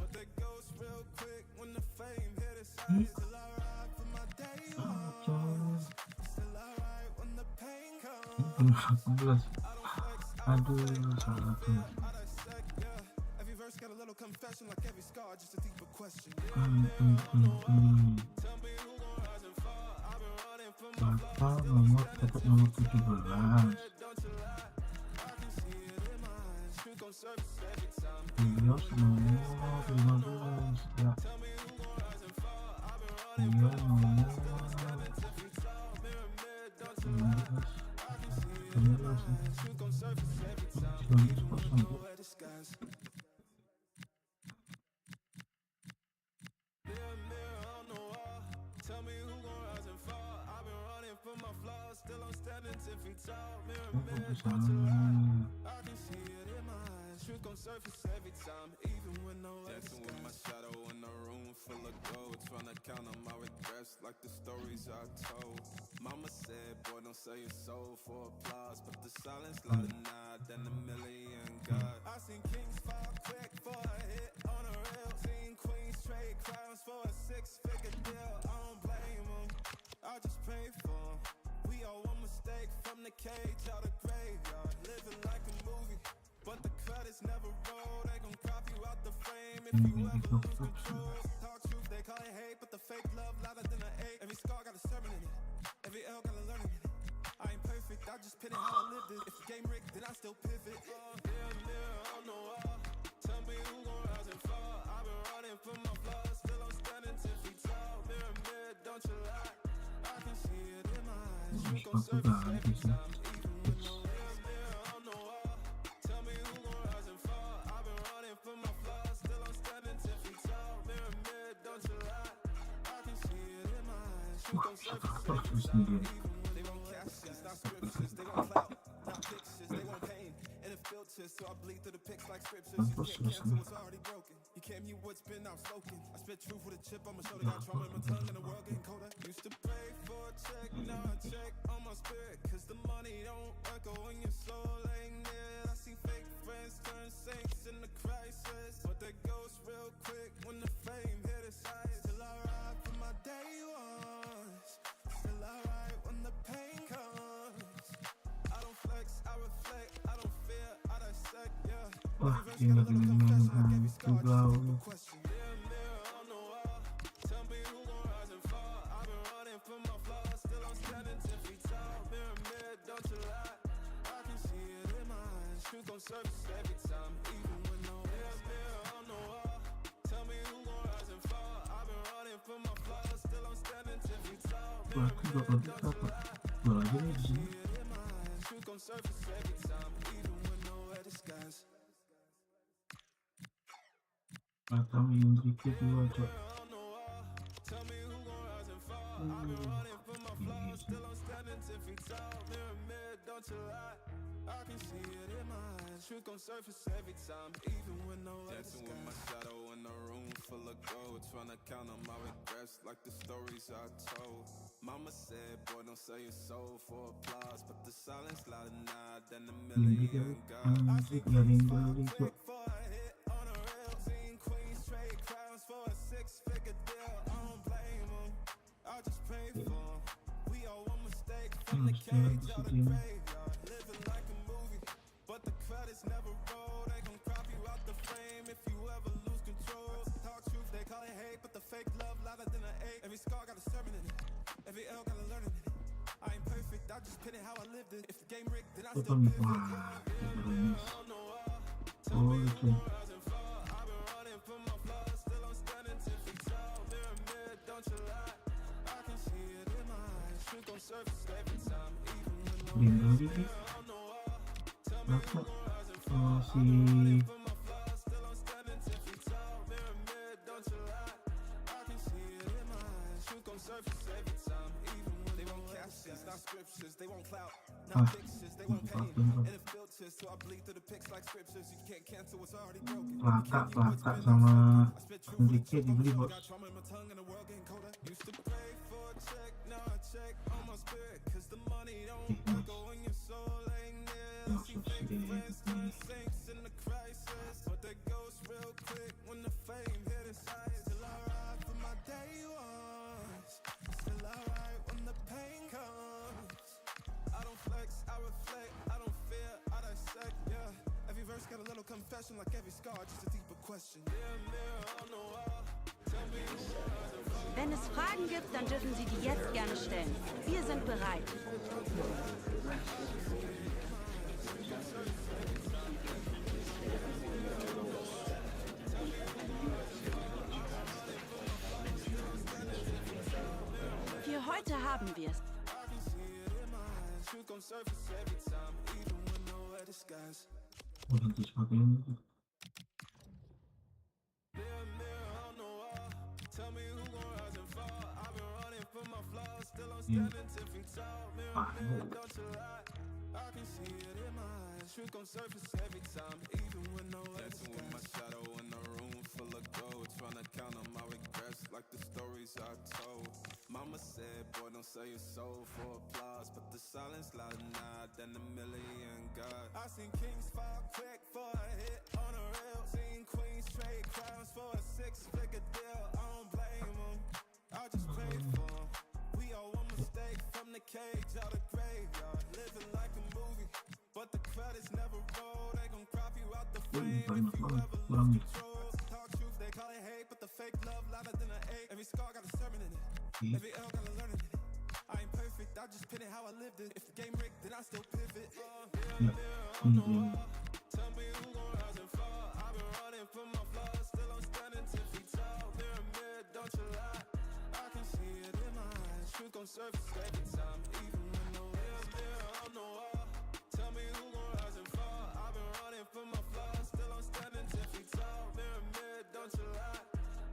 but that goes real quick when the fame hit us. Still alright for my day ones. Still alright when the pain comes. Nomor 18. Aduh, salah tuh. Every verse got a little confession, like every scar, just a deeper question. Bapak nomor tetap nomor 17. Bios nomor 15 ya. Dia nomor surface every time, even when no dancing with my shadow in a room full of gold, trying to count on my regrets like the stories I told. Mama said, boy, don't sell your soul for applause, but the silence louder now than a million God. I seen kings fall quick for a hit on a rail, seen queens trade crowns for a 6-figure deal. I don't blame them, I just pray for them. We all one mistake from the cage out of graveyard, living like a movie. But the credits never roll, they gon' crop you out the frame if you ever lose control. Talk truth, they call it hate, but the fake love louder than an 8. Every scar got a sermon in it, every L got a learning in it. I ain't perfect. perfect, I just pin it how I lived it. If the game rigged, then I still pivot. Mirror on the wall, tell me who gon' rise and fall. I've been running from my flaws, still I'm standing 10 feet tall. Mirror, don't you lie, I can see it in my eyes. You gon' surface every time, even with no mirror on the wall. Tell me who gon' rise and fall. I've been running from my flaws, still I'm standing 10 feet tall. Mirror, don't you lie, I can see it in my eyes. You gon' surface every time, they won't captions, not scriptures, they won't clout, not pictures, they won't pain. And it filters, so I bleed through the pics like scriptures. You can't cancel what's already broken. You can't mute what's been outspoken. I spit truth with a chip on my shoulder, got trauma in my tongue, and the world getting colder. Used to pray for a check, now I check on my spirit, cause the money don't work when your soul ain't near. I see fake friends turn saints in the crisis, but they ghost real quick when the fame hit its highest. Still I ride for my day ones, still I ride when the pain comes. I don't flex, I reflect, I don't fear, I dissect, yeah. Wah, ini dengan juga Question, mirror on the wall, tell me who gon' rise and fall. I've been running from my flaws, still I'm standing 10 feet tall. Mirror, don't you lie, I can see it in my eyes. Truth gon' surface every time, even when no mirror on the wall, tell me who gon' rise and fall. I've been running from my flaws, still I'm standing 10 feet tall. wah, juga Mirror, bisa don't you apa? lie, Gua lagi I nih can di see sini. it in my eyes. Truth gon' surface every time, even when nowhere disguise. Mata yang dikit dua cok. Tell me who gon' rise and fall. I've been running from my flaws, still I'm standing 10 feet tall. Mirror, don't you lie, I can see it in my eyes. Truth gon' surface every time, even when no dancing with my shadow in a room full of gold, trying to count on my regrets like the stories I told. Mama said, boy, don't sell your soul for applause, but the silence louder now than a Ini million dia gods. musik dari beli cok. For a hit on a rail, seen queens trade crowns for a six-figure deal. I don't blame them, I just pray for them. We all one mistake from the cage out of graveyard, living like a movie, but the credits never roll. They gon' crop you out the frame if you ever lose control. Talk truth, they call it hate, but the fake love louder than an eight. Every scar got a sermon in it, every L got a learning in it. I ain't perfect, I just pin it how I lived it. If the game rigged, then I still Betul. pivot. Wah, ini miss. Tell Oh, me who itu. gon' rise and fall. I've been running from my flaws, still I'm standing 10 feet tall. Mirror, don't you lie, I can see it in my eyes. Truth gon' surface every time, even when no Game lagi sih. on the wall. Tell me Apa? who gon' rise and Oh, fall. si I've been running from my flaws, still I'm standing 10 feet tall. Mirror, don't you lie, I can see it in my eyes. Truth gon' surface every time, even when they won't captions, not scriptures, they won't clout, not pictures, they won't pain. And it filters, so I bleed through the pics like scriptures. You can't cancel what's already broken. Laka sama dikit dibeli bos. Got trauma in my tongue and the world getting colder. Used to pray for a check, now I check on my spirit, cause the money don't work when your soul ain't near. I see fake friends turn saints in the crisis, but they ghost real quick when the fame hit its highest. Still I ride for my day ones, still I ride when the pain comes. I don't flex, I reflect, I don't fear, I dissect, yeah. Every verse got a little confession, like every scar, just a deeper question. Mirror on the wall, tell me who rise and fall. Wenn es Fragen gibt, dann dürfen Sie die jetzt gerne stellen. Wir sind bereit. Für heute haben wir es. I can see it in my eyes. Truth gon' surface every time, even when nowhere disguise. Udah dispakai. Mirror on the wall, tell me who gon' rise and fall. I've been running from my flaws, still I'm standing 10 feet tall. Mirror, don't you lie, I can see it in my eyes. Truth gon' surface every time, even when nowhere disguise. Dancing with my shadow in a room full of gold, trying to count on my regrets like the stories I told. Mama said, boy, don't sell your soul for applause, but the silence louder now than a million gods. I seen kings fall quick for a hit on a rail, seen queens trade crowns for a six-figure deal. I don't blame them, I just pray for them. We all one mistake from the cage out of graveyard, living like a movie, but the credits never roll. They gon' crop you out the frame if you ever lose control. Talk truth, they call it hate, but the fake love louder than an eight. Every scar got a sermon in it, every L got a learning in it. I ain't perfect, I just pinning how I lived it. If the game rigged, then I still pivot. Ya, ini Tell me who gon' rise and fall. I've been running from my flaws, still I'm standing 10 feet tall. Mirror, mirror, don't you lie. I can see it in my eyes. Truth gon' surface every time, even when no mirror on the wall. Tell me who gon' rise and fall. I've been running from my flaws, still I'm standing 10 feet tall. Mirror, mirror, don't you lie.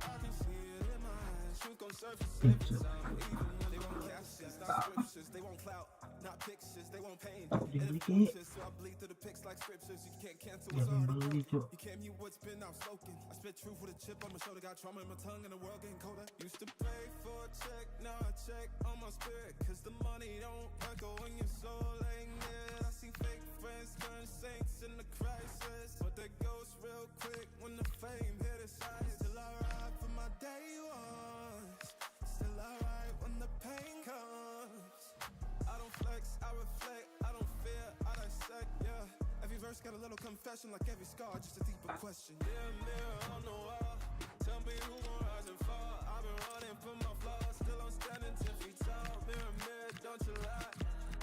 I can see it in my eyes. Truth gon' surface every time, even when they won't captions, not scriptures, they won't clout, not pictures, they won't paint. Influences, so I bleed through the pics like scriptures. You can't cancel what's already broken. You can't mute what's been outspoken. I spit truth with a chip on my shoulder, got trauma in my tongue and the world getting colder. Used to pray for a check, now I check on my spirit, cause the money don't echo when your soul ain't near. I see fake friends turn saints in the crisis, but they ghost real quick when the fame hit its eyes. Still I ride for my day ones, still I ride when the pain comes. I don't flex, I reflect, I don't fear, I dissect, yeah. Every verse got a little confession, like every scar, just a deeper question. Yeah, mirror on the wall, tell me who gon' rise and fall. I've been running from my flaws, still I'm standing 10 feet tall. Mirror, mirror, don't you lie.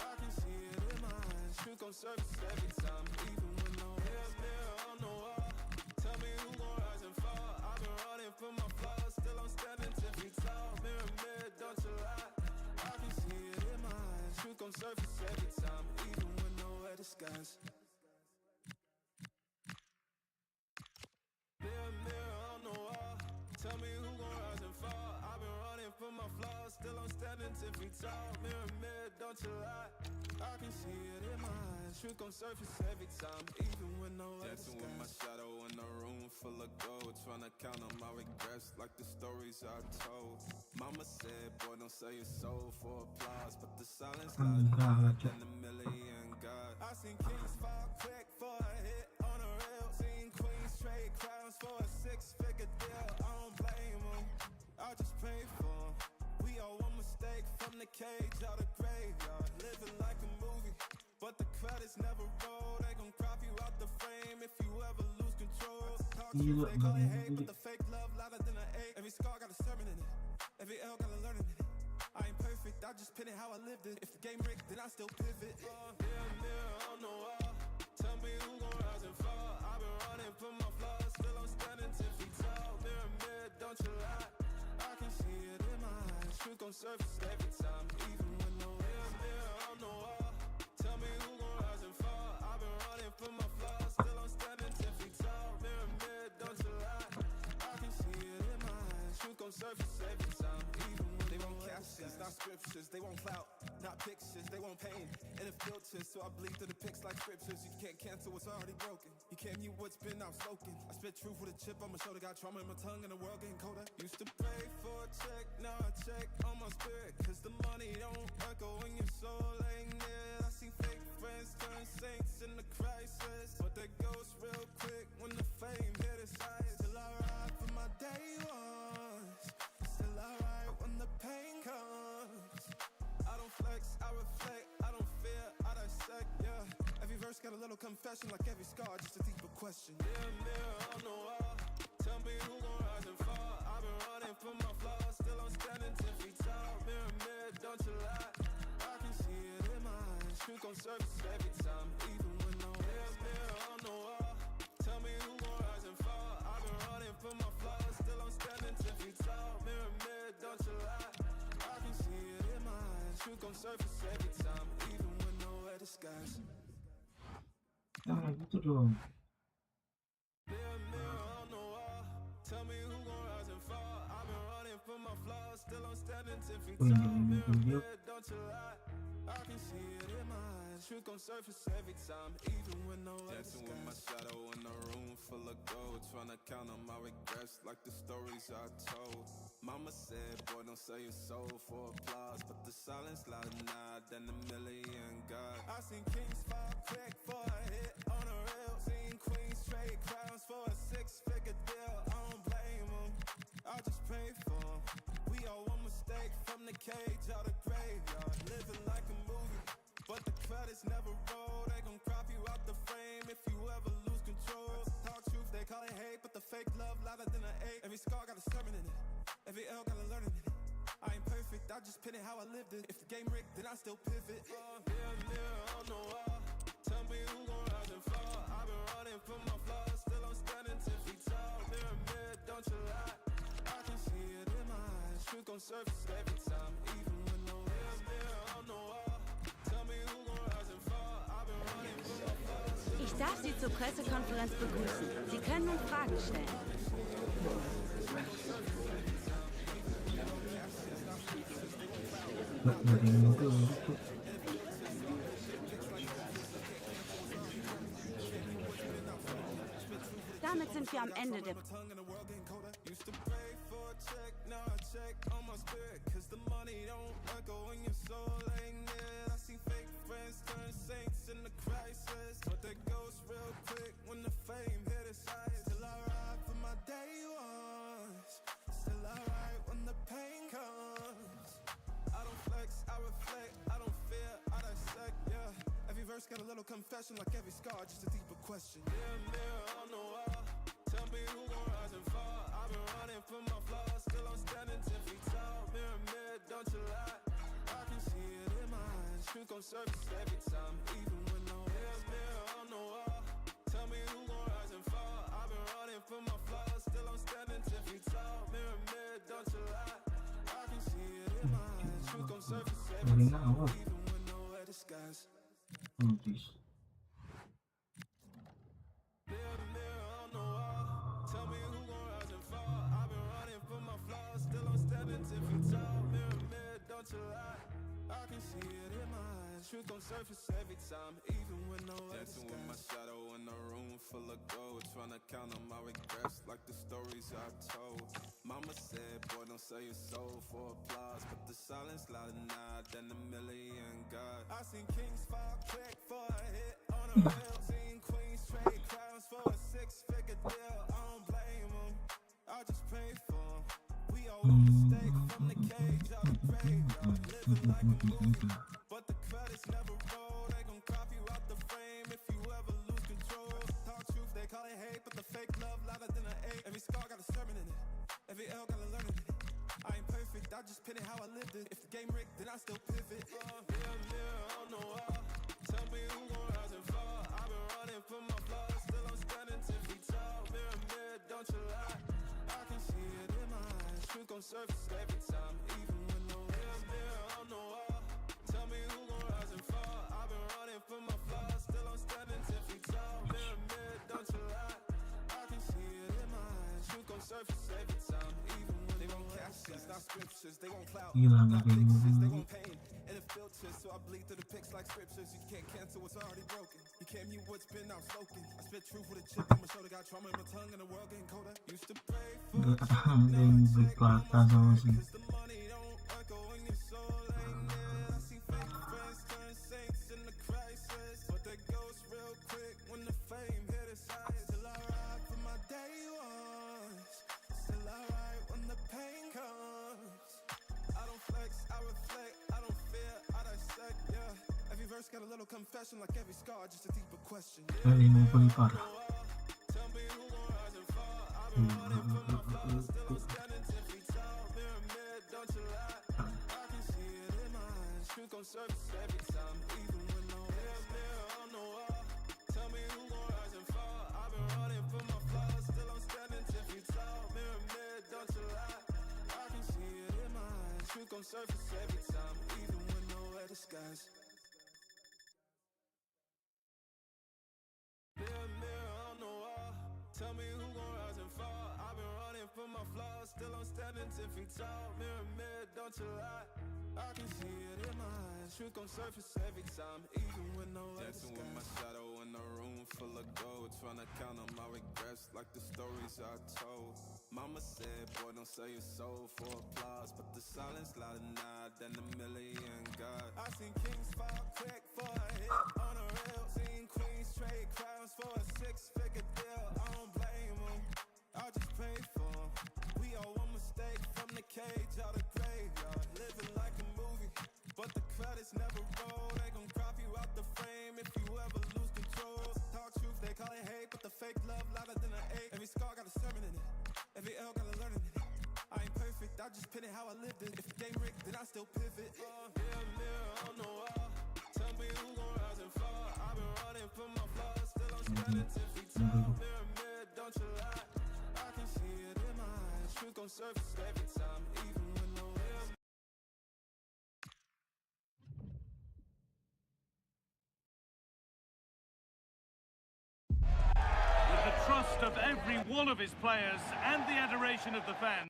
I can see it in my eyes. Truth gon' surface every time, even when no mirror on the wall. Tell me who gon' rise and fall. I've been running from my flaws, still I'm standing 10 feet tall. Mirror, mirror, don't you lie. I can see it in my eyes. Truth gon' surface every time, even when nowhere disguise. Mirror, mirror on the wall, tell me who gon' rise and fall. I've been running from my flaws, still I'm standing 10 feet tall. Mirror, mirror, don't you lie. I can see it in my eyes. Truth gon' surface every time, even when nowhere Dancing with my shadow in a room full of gold, trying to count on my regrets like the stories I told. Mama said, boy, don't sell your soul for applause, but the silence louder than a million God. I seen kings fall quick for a hit on a rail. Seen queens trade crowns for a 6-figure deal. I don't blame them, I just pray for them. We all one mistake from the cage out of graveyard. Living like a movie, but the credits never roll. They gon' crop you out the frame if you ever lose control. Talk truth, they call it hate, but the fake love louder than an 8. Every scar got a sermon in it, every L got a learning in it. I ain't perfect, I just pin it how I lived it. If the game rigged, then I still pivot. Mirror on the wall, tell me who gon' rise and fall. I've been running from my flaws, still I'm standing 10 feet tall. Mirror, mirror, don't you lie. I can see it in my eyes. Truth gon' surface every time, even when no mirror on the wall. Tell me who gon' rise and fall. I've been running from my flaws, still I'm standing 10 feet tall. Mirror, mirror, don't you lie. I can see it in my eyes. Truth gon' surface every time, even when they won't captions, not scriptures, they won't clout, not pictures, they won't paint. And it filters, so I bleed through the pics like scriptures. You can't cancel what's already broken. You can't mute what's been outspoken. I spit truth with a chip on my shoulder, got trauma in my tongue and the world getting colder. Used to pray for a check, now I check on my spirit, cause the money don't echo when your soul ain't near. I see fake friends turn saints in the crisis, but they ghost real quick when the fame hit its eyes. Still I ride for my day ones, still I ride when the pain comes. I don't flex, I reflect, I don't fear, I dissect, yeah. Every verse got a little confession, like every scar, just a deeper question. Mirror on the wall, tell me who gon' rise and fall. I've been running from my flaws, still I'm standing 10 feet tall. Mirror, mirror, don't you lie. I can see it in my eyes. Truth gon' surface every time, even when no mirror on the wall. Tell me who gon' rise and fall. I've been running from my flaws, still I'm standing 10 feet tall. Mirror, mirror, don't you lie. I can see it in my eyes. Truth gon' surface every time, even when nowhere disguise. Jangan gitu dong. Mirror on the wall, tell me who gon' rise and fall. I've been running from my flaws, still I'm standing 10 feet tall. Mirror, mirror, don't you lie. I can see it in my eyes. Truth gon' surface every time, even when nowhere Dancing with my shadow in a room full of gold, trying to count on my regrets like the stories I told. Mama said, boy, don't sell your soul for applause, but the silence louder now than a million God. I seen kings fall quick for a hit on a rail. Seen queens trade crowns for a 6-figure deal. I don't blame them, I just pray for them. We all one mistake from the cage out of graveyard. Living like a movie, but the credits never roll. They gon' crop you out the frame if you ever lose control. Talk truth, they call it hate, but the fake love louder than an 8. Every scar got a sermon in it, every L got a learning in it. I ain't perfect, perfect, I just pin it how I lived it. If the game rigged, then I still pivot. Mirror on the wall, tell me who gon' rise and fall. I've been running from my flaws, still I'm standing 10 feet tall. Mirror, don't you lie, I can see it in my eyes. Truth gon' surface every time, even when no mirror on the wall. Tell me who gon' rise and fall. I've been running from my flaws. Ich darf Sie zur Pressekonferenz begrüßen. Sie können nun Fragen stellen. Damit sind wir am Ende der... Used to pray for a check, now I check on my spirit. Cause the money don't echo when your soul ain't near. I see fake friends turn saints in the crisis. But that goes real quick when the fame hit its highest. Still I ride for my day ones. Still I ride when the pain comes. I don't flex, I reflect, I don't fear, I dissect, yeah. Every verse got a little confession, like every scar, just a deeper question. Mirror on the wall, tell me who gon' rise and fall. I've been running from my flaws, still I'm standing 10 feet tall. Mirror, don't you lie, I can see it in my eyes. Truth gon' surface every time, even when no mirror on the wall. Tell me who gon' rise and fall. I've been running from my flaws, still I'm standing 10 feet tall. Mirror, don't you lie, I can see it in my eyes. Truth gon' surface every time, even when nowhere disguise. Mirror on the wall, tell me who gon' rise and fall. I've been running from my flaws, still I'm standing 10 feet tall. Mirror, don't you lie, I can see it in my eyes. Truth gon' surface every time, even when nowhere disguise. Dancing with my shadow in a room full of gold, trying to count on my regrets like the stories I told. Mama said, boy, don't sell your soul for applause, but the silence louder now than a million God. I seen kings fall quick for a hit on a rail. Seen queens trade crowns for a six-figure deal. I don't blame them, I just pray for them. We all one mistake from the cage out the graveyard. Living like a movie, but the credits never roll. They gon' crop you out the frame if you ever lose control. Talk truth, they call it hate, but the fake love louder than an 8. Every scar got a sermon in it, every L got a learning in it. I ain't perfect, I just pin it how I lived it. If the game rigged, then I still pivot. Mirror on the wall, tell me who gon' rise and fall. I've been running from my flaws, still I'm standing 10 feet tall. Mirror, don't you lie, I can see it in my eyes. Truth gon' surface every time, even when no mirror on the wall. Tell me who gon' rise and fall. I've been running from my flaws, still I'm standing 10 feet tall. Mirror, don't you lie, I can see it in my eyes. Truth gon' surface every time, even when they won't captions, not scriptures. They won't cloud, not pictures. They won't pain and it filters, so I bleed through the pics like scriptures. You can't cancel what's already broken. You can't mute what's been outspoken. I spit truth with a chip on my shoulder, got trauma in my tongue, and the world getting colder. Used to pray for a check, now I check on my mind, cause the money don't echo when your soul ain't there. I see fake friends turn saints in the crisis, but that goes real quick when the fame hit its highest. Still I ride for my day ones, still I ride when the pain comes. I don't flex, I reflect, I don't fear, I dissect, yeah. Every verse got a little confession, like every scar, just a deeper question. Tell me who gon' rise and fall. I've been running from my flaws, still I'm standing 10 feet tall. Mirror, don't you lie, I can see it in my eyes. Truth gon' surface every time, even when no mirror on the wall. Tell me who gon' rise and fall. I've been running from my flaws, still I'm standing 10 feet tall. Mirror, don't you lie, I can see it in my eyes. Truth gon' surface every time, even when nowhere disguise. Mirror on the wall, tell me who gon' rise and fall. I've been running from my flaws, still I'm standing 10 feet tall. Mirror, don't you lie, I can see it in my eyes. Truth gon' surface every time, even when nowhere disguise. Dancing with my shadow in a room full of gold, trying to count on my regrets like the stories I told. Mama said, boy, don't sell your soul for applause, but the silence louder now than a million God. I seen kings fall quick for a hit on a rail. Seen queens trade crowns for a six-figure deal. I don't blame them, I just pray for them. We all one mistake from the cage out the graveyard. Living like a movie, but the credits never roll. They gon' crop you out the frame if you ever lose control. Talk truth, they call it hate, but the fake love louder than an 8. Every scar got a sermon in it, every L got a learning in it. I ain't perfect, I just pin it how I lived it. If the game rigged, then I surface every time, even when no waves. With the trust of every one of his players and the adoration of the fans.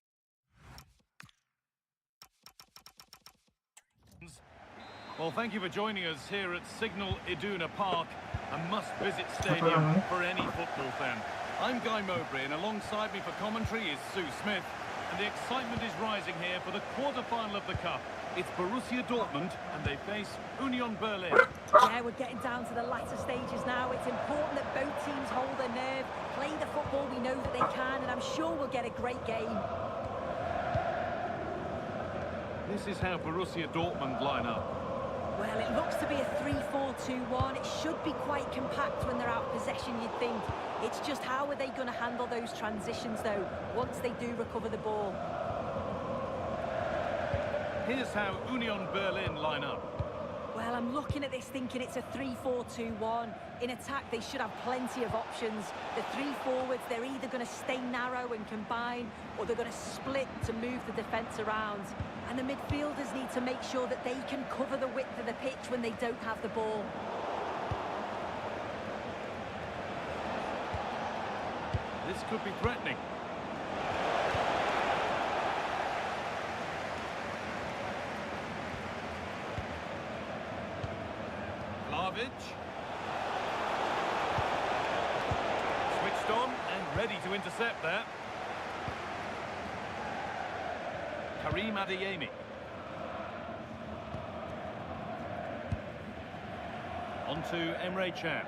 Well, thank you for joining us here at Signal Iduna Park, a must-visit stadium for any football fan. I'm Guy Mowbray, and alongside me for commentary is Sue Smith, and the excitement is rising here for the quarter-final of the Cup. It's Borussia Dortmund, and they face Union Berlin. Yeah, we're getting down to the latter stages now. It's important that both teams hold their nerve, play the football we know that they can, and I'm sure we'll get a great game. This is how Borussia Dortmund line up. Well, it looks to be a 3-4-2-1. It should be quite compact when they're out of possession, you'd think. It's just how are they going to handle those transitions, though, once they do recover the ball. Here's how Union Berlin line up. Well, I'm looking at this thinking it's a 3-4-2-1. In attack, they should have plenty of options. The three forwards, they're either going to stay narrow and combine, or they're going to split to move the defence around. And the midfielders need to make sure that they can cover the width of the pitch when they don't have the ball. This could be threatening. Switched on and ready to intercept there. Karim Adeyemi. On to Emre Can.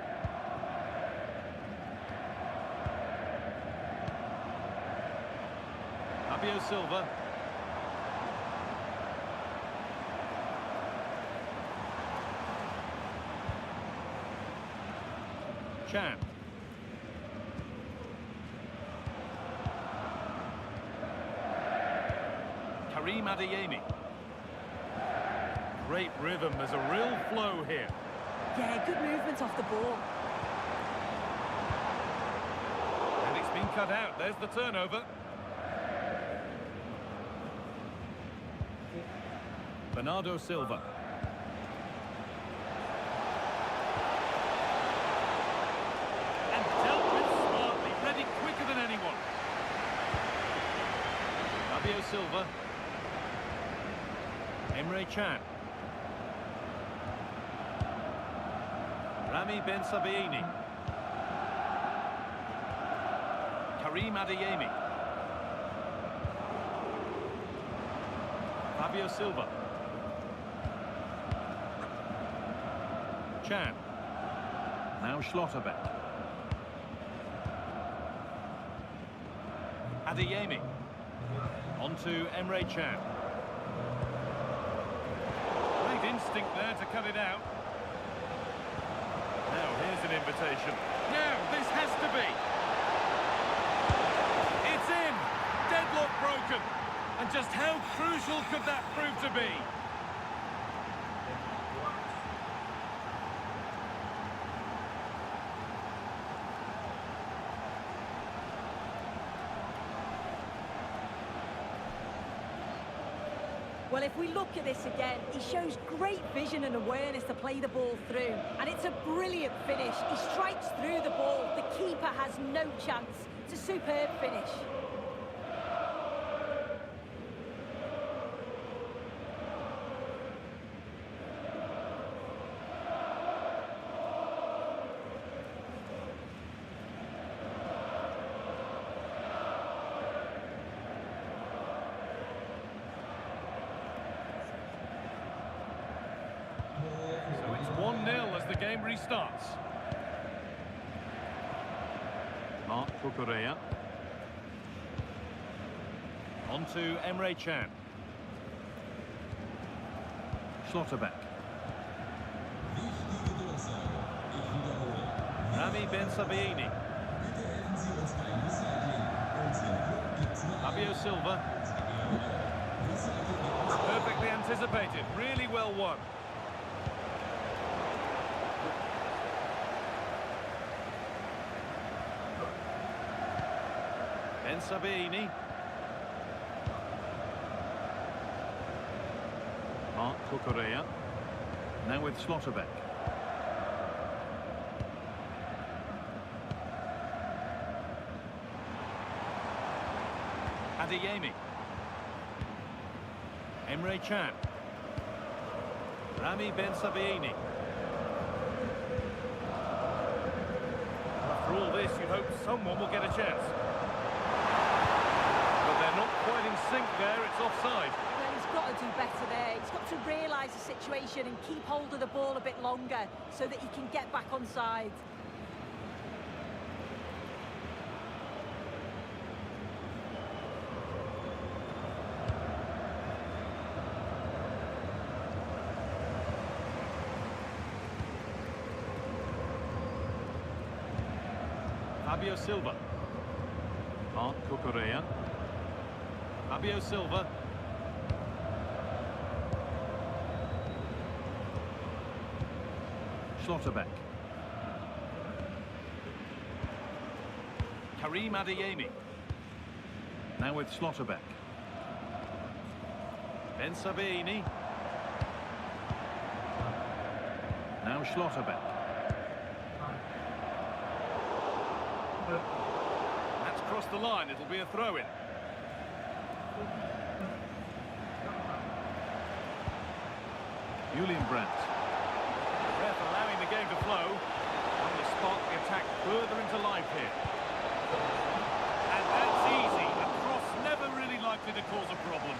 Fabio Silva. Can. Karim Adeyemi. Great rhythm, there's a real flow here. Yeah, good movement off the ball. And it's been cut out, there's the turnover. Bernardo Silva. And dealt with smartly, read it quicker than anyone. Fabio Silva. Emre Can. Rami Ben Sabaini. Karim Adeyemi. Fabio Silva. Can. Now Schlotterbeck. Adeyemi. On to Emre Can. Great instinct there to cut it out. Now here's an invitation. Now this has to be. It's in. Deadlock broken. And just how crucial could that prove to be? Well, if we look at this again, he shows great vision and awareness to play the ball through. And it's a brilliant finish. He strikes through the ball. The keeper has no chance. It's a superb finish. So it's 1-0 as the game restarts. Marc Cucurella. On to Emre Can. Schlotterbeck. Rami Ben Sabaini. Fabio Silva. Perfectly anticipated, really well won. Ben Sabaini. Kukurea. Now with Slotterbeck. Adeyemi. Emre Can. Rami Ben Sabiini. After all this, you'd hope someone will get a chance. But they're not quite in sync there, it's offside. Well, he's got to do better there. He's got to realise the situation and keep hold of the ball a bit longer so that he can get back on side. Fabio Silva. Kukurea. Fabio Silva. Schlotterbeck. Karim Adeyemi. Now with Schlotterbeck. Ben Sabiini. Now Schlotterbeck. That's crossed the line, it'll be a throw-in. Julian Brandt. The ref allowing the game to flow. On the spot, the attack further into life here. And that's easy. A cross never really likely to cause a problem.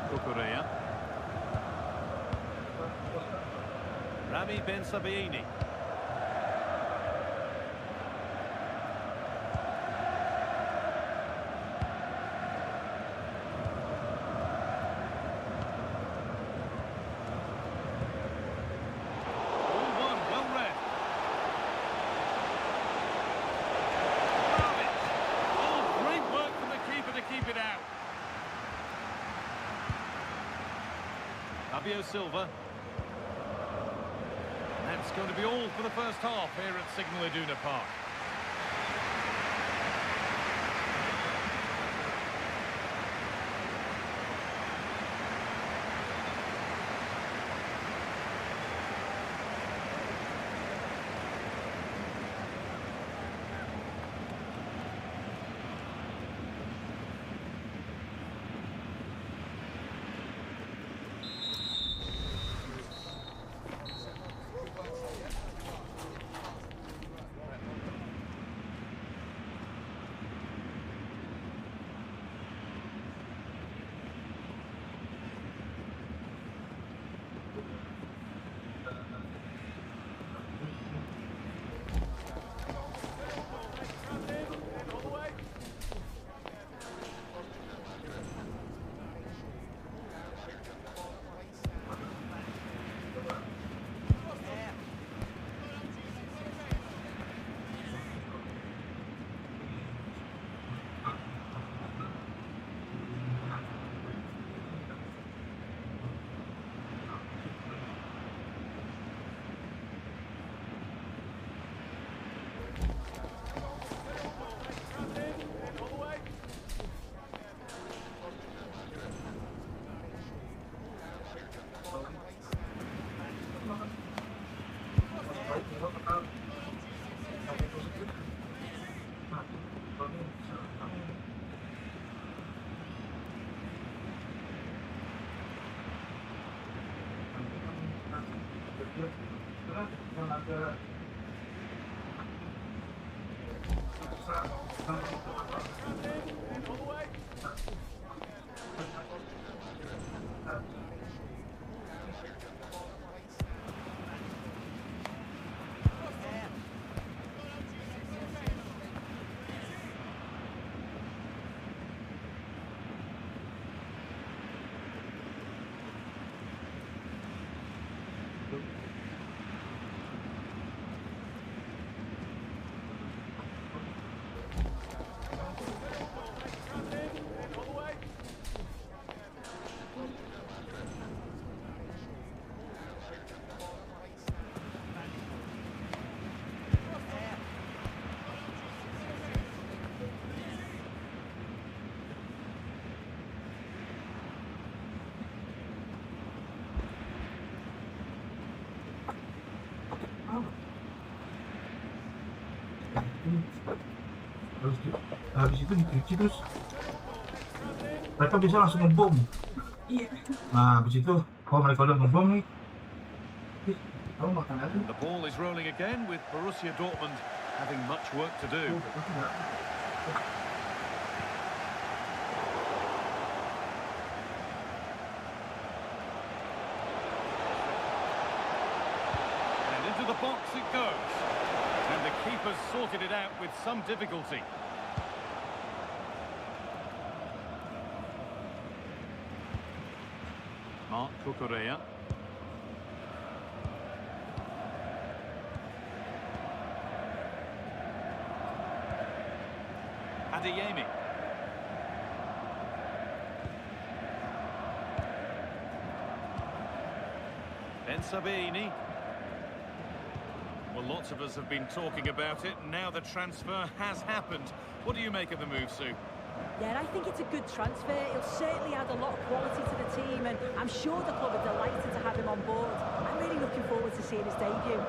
Kukurea. Rami Ben Sabiini. Fabio Silva. That's going to be all for the first half here at Signal Iduna Park. habis itu dicuci terus mereka bisa langsung ngebom. Iya. Nah habis itu kalau mereka udah ngebom nih, kamu makan lagi. The ball is rolling again with Borussia Dortmund having much work to do. And into the box it goes. And the keeper's sorted it out with some difficulty. Mark Cucurella. Adeyemi. Ben Sabini. Well, lots of us have been talking about it. Now the transfer has happened. What do you make of the move, Sue? Yeah, I think it's a good transfer. He'll certainly add a lot of quality to the team, and I'm sure the club are delighted to have him on board. I'm really looking forward to seeing his debut.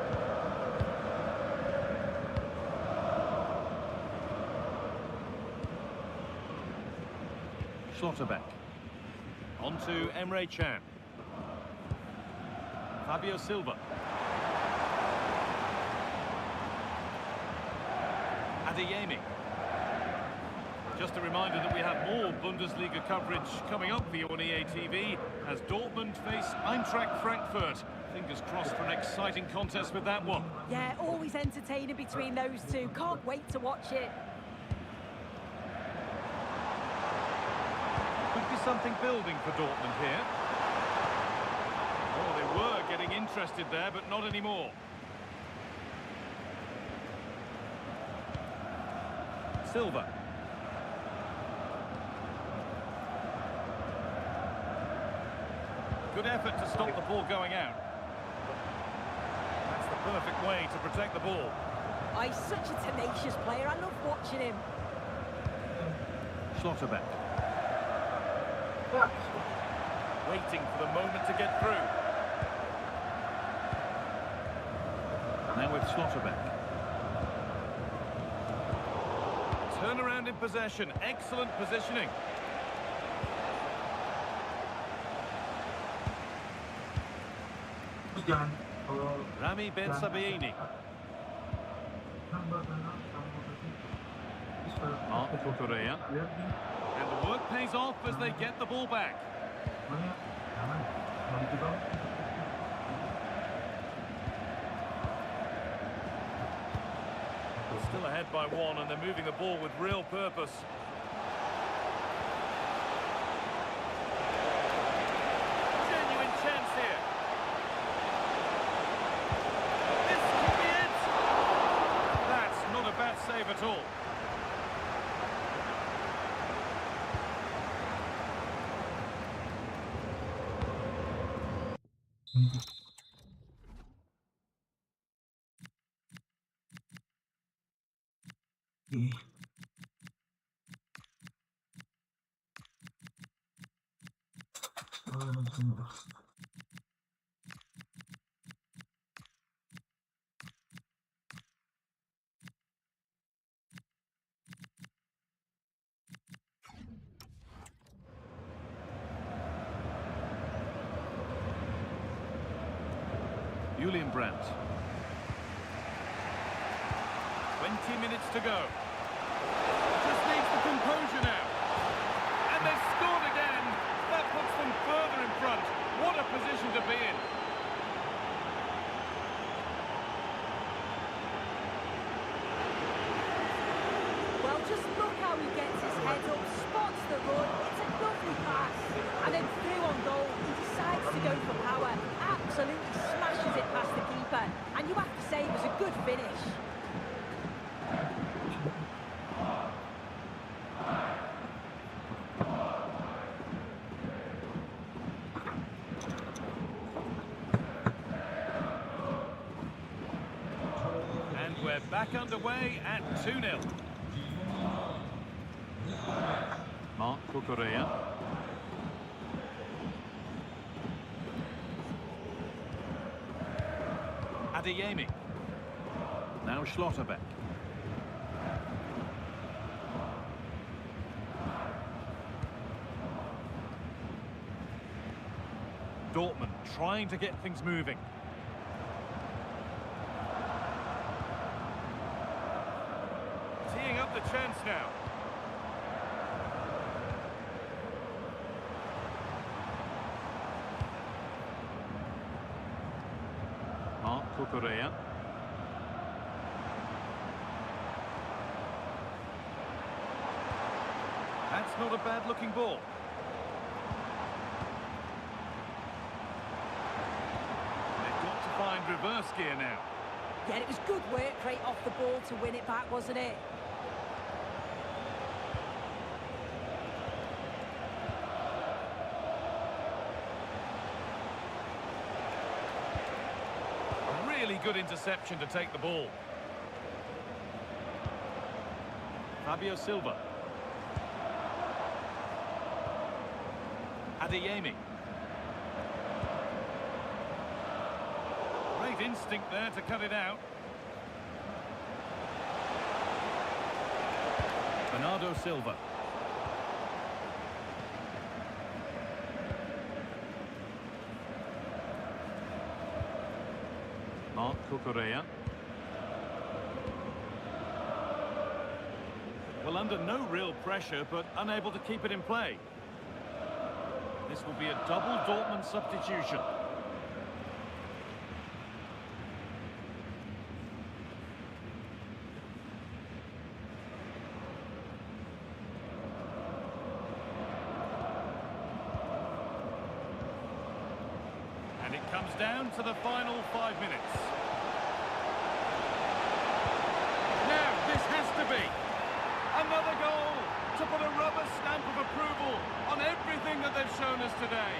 Schlotterbeck. On to Emre Can. Fabio Silva. Adeyemi. Just a reminder that we have more Bundesliga coverage coming up for you on EA TV as Dortmund face Eintracht Frankfurt. Fingers crossed for an exciting contest with that one. Yeah, always entertaining between those two. Can't wait to watch it. Could be something building for Dortmund here. Oh, they were getting interested there, but not anymore. Silva. Good effort to stop the ball going out. That's the perfect way to protect the ball. Oh, he's such a tenacious player. I love watching him. Schlotterbeck. Waiting for the moment to get through. Now with Schlotterbeck. Turn around in possession. Excellent positioning. Rami Ben Sabini. Mark Cucurella. And the work pays off as they get the ball back. Still ahead by one, and they're moving the ball with real purpose. Genuine chance here. This could be it. That's not a bad save at all. Julian Brandt. 20 minutes to go. Just needs the composure now. And they've scored again. That puts them further in front. What a position to be in. Well, just look how he gets his head up, spots the run. It's a lovely pass. And then through on goal, he decides to go for power. Absolutely smashes it past the keeper. And you have to say it was a good finish. We're back underway at 2-0. Mark Cucurella. Adeyemi. Now Schlotterbeck. Dortmund, trying to get things moving. Teeing up the chance now. Kukurea. That's not a bad-looking ball. They've got to find reverse gear now. Yeah, it was good work right off the ball to win it back, wasn't it? Really good interception to take the ball. Fabio Silva. Adeyemi. Great instinct there to cut it out. Bernardo Silva. Kukurea. Well, under no real pressure, but unable to keep it in play. This will be a double Dortmund substitution. And it comes down to the final 5 minutes. Now, this has to be another goal to put a rubber stamp of approval on everything that they've shown us today.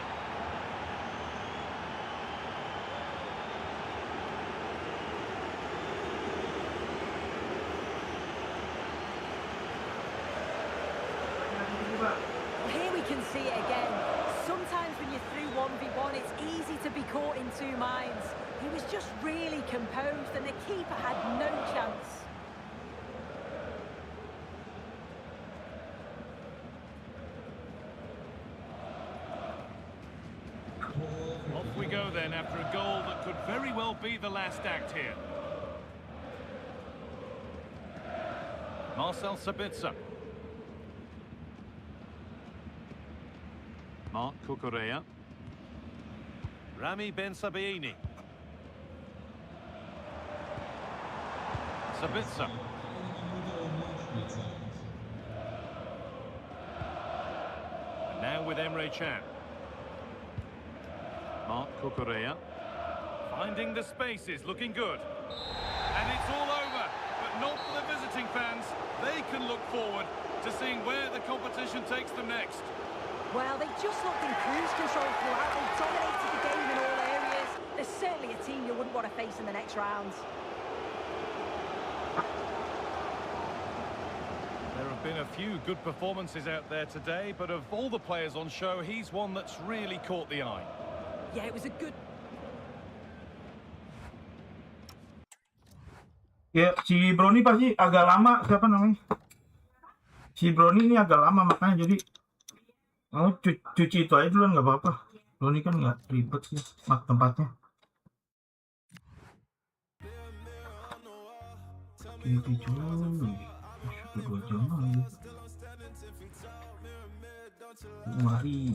Here we can see it again. Sometimes when you're through 1v1, it's easy to be caught in two minds. He was just really composed and the keeper had no chance. Off we go then after a goal that could very well be the last act here. Marcel Sabitzer. Mark Kukurea. Rami Ben Sabaini. Sabitzer. And now with Emre Can. Mark Kukurea. Finding the spaces, looking good. And it's all over, but not for the visiting fans. They can look forward to seeing where the competition takes them next. Well, they just looked in cruise control throughout. They dominated the game in all areas. They're certainly a team you wouldn't want to face in the next round. There have been a few good performances out there today, but of all the players on show, he's one that's really caught the eye. Yeah, it was a good... Ya, si Brownie pasti agak lama, siapa namanya? Si Brownie ini agak lama, makanya jadi cuci itu aja duluan, nggak apa-apa. Brownie kan nggak ribet sih tempatnya. Ini cuy, sudah 2 jam lagi. Mari.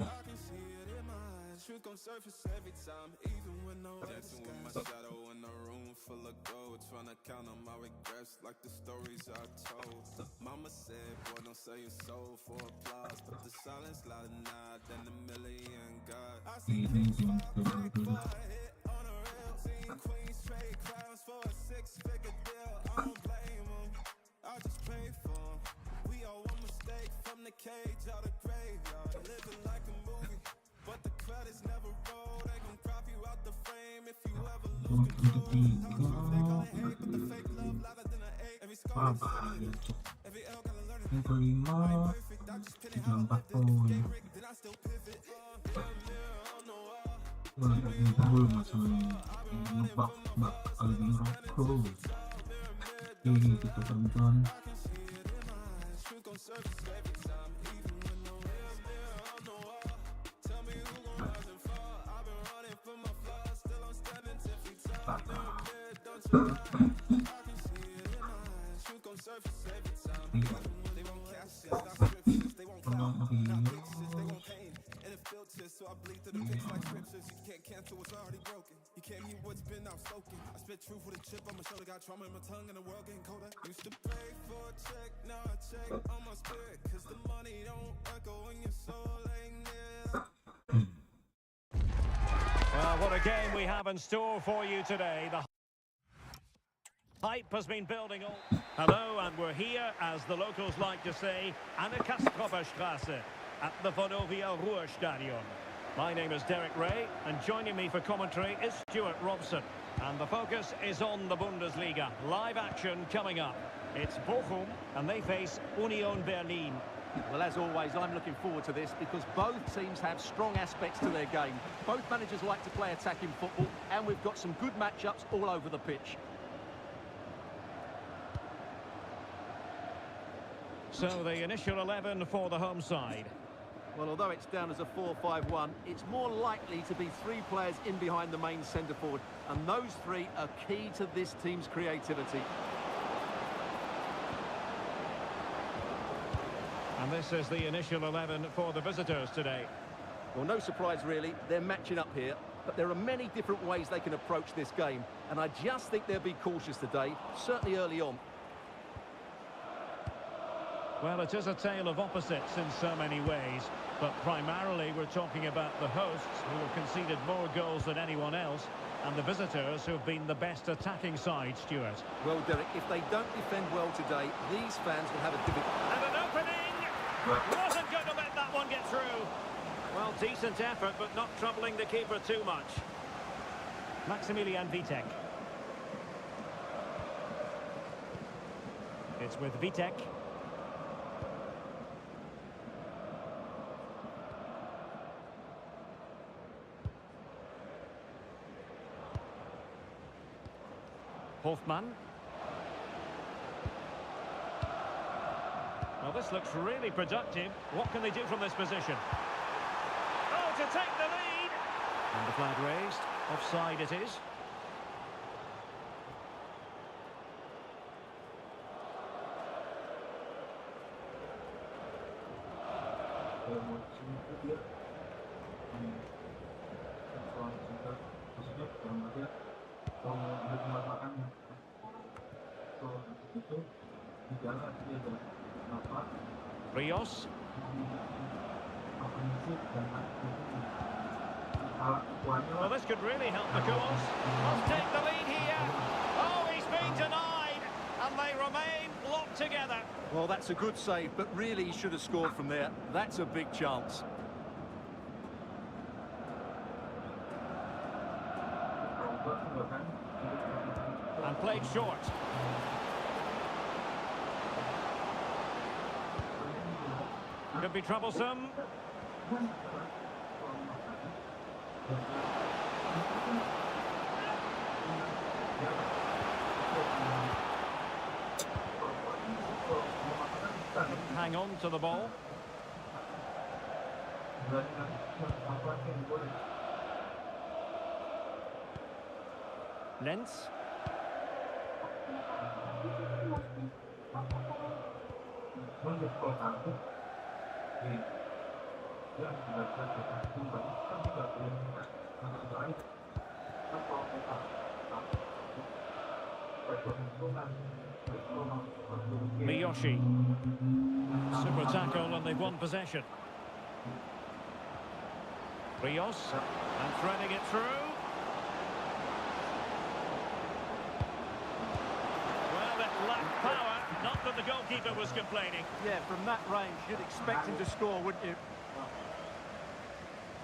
Truth gon' surface every time, even when no dancing with my shadow in a room full of gold, trying to count on my regrets like the stories I told. Mama said, boy, don't sell your soul for applause, but the silence louder now than a million God. I see things fall apart before I hit on a real team. Queen straight crowns for a 6-figure deal. I don't blame them, I just pray for them. We all one mistake from the cage out of graveyard, living like a movie. But the credits never roll, they gon' crop you out the frame if you ever lose control. They gon' hate, but the fake love louder than an eight. Every scar is every L gotta learn it. Yang kelima, 34 poin. Then I still pivot. Wah, ini gue masalah ngebak kali ini rokok. Ini kita teman-teman. So I bleed through the mix like scriptures. You can't cancel what's already broken. You can't mute what's been outspoken. I spit truth with a chip on my shoulder. Got trauma in my tongue and the world getting colder. Used to pay for a check, now I check on my spirit. Cause the money don't echo when your soul ain't there. Well, what a game we have in store for you today. The hype has been building all. Hello, and we're here, as the locals like to say, an der Kastroberstraße at the Vonovia Ruhrstadion. My name is Derek Ray, and joining me for commentary is Stuart Robson. And the focus is on the Bundesliga. Live action coming up. It's Bochum, and they face Union Berlin. Well, as always, I'm looking forward to this because both teams have strong aspects to their game. Both managers like to play attacking football, and we've got some good matchups all over the pitch. So the initial 11 for the home side. Well, although it's down as a 4-5-1, it's more likely to be 3 players in behind the main centre forward, and those 3 are key to this team's creativity. And this is the initial 11 for the visitors today. Well, no surprise really, they're matching up here, but there are many different ways they can approach this game, and I just think they'll be cautious today, certainly early on. Well, it is a tale of opposites in so many ways, but primarily we're talking about the hosts, who have conceded more goals than anyone else, and the visitors who have been the best attacking side, Stuart. Well, Derek, if they don't defend well today, these fans will have a difficult... And an opening! Wasn't going to let that one get through. Well, decent effort, but not troubling the keeper too much. Maximilian Vitek. It's with Vitek. Hofmann. Well, this looks really productive. What can they do from this position? Oh, to take the lead! And the flag raised. Offside it is. Rios. Well, this could really help the cause. Must take the lead here. Oh, he's been denied. And they remain locked together. Well, that's a good save, but really he should have scored from there. That's a big chance. And played short. Could be troublesome. Hang on to the ball. Lentz. Miyoshi. Super tackle and they've won possession. Rios. And threading it through. Well, it lacked power. Not that the goalkeeper was complaining. Yeah, from that range, you'd expect him to score, wouldn't you?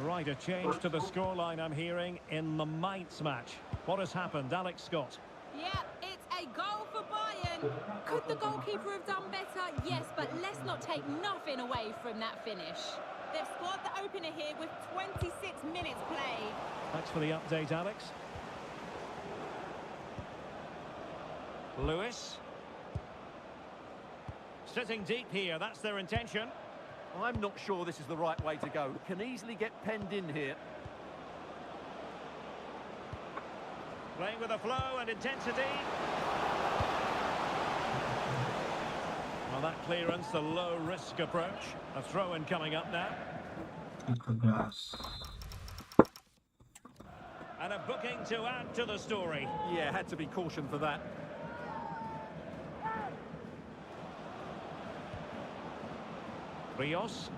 Right, a change to the scoreline I'm hearing in the Mainz match. What has happened, Alex Scott? Yeah, it's a goal for Bayern. Could the goalkeeper have done better? Yes, but let's not take nothing away from that finish. They've scored the opener here with 26 minutes played. Thanks for the update, Alex. Lewis. Sitting deep here, that's their intention. I'm not sure this is the right way to go. Can easily get penned in here. Playing with a flow and intensity. Well, that clearance, the low-risk approach. A throw-in coming up now. And a booking to add to the story. Yeah, had to be cautioned for that. Rios.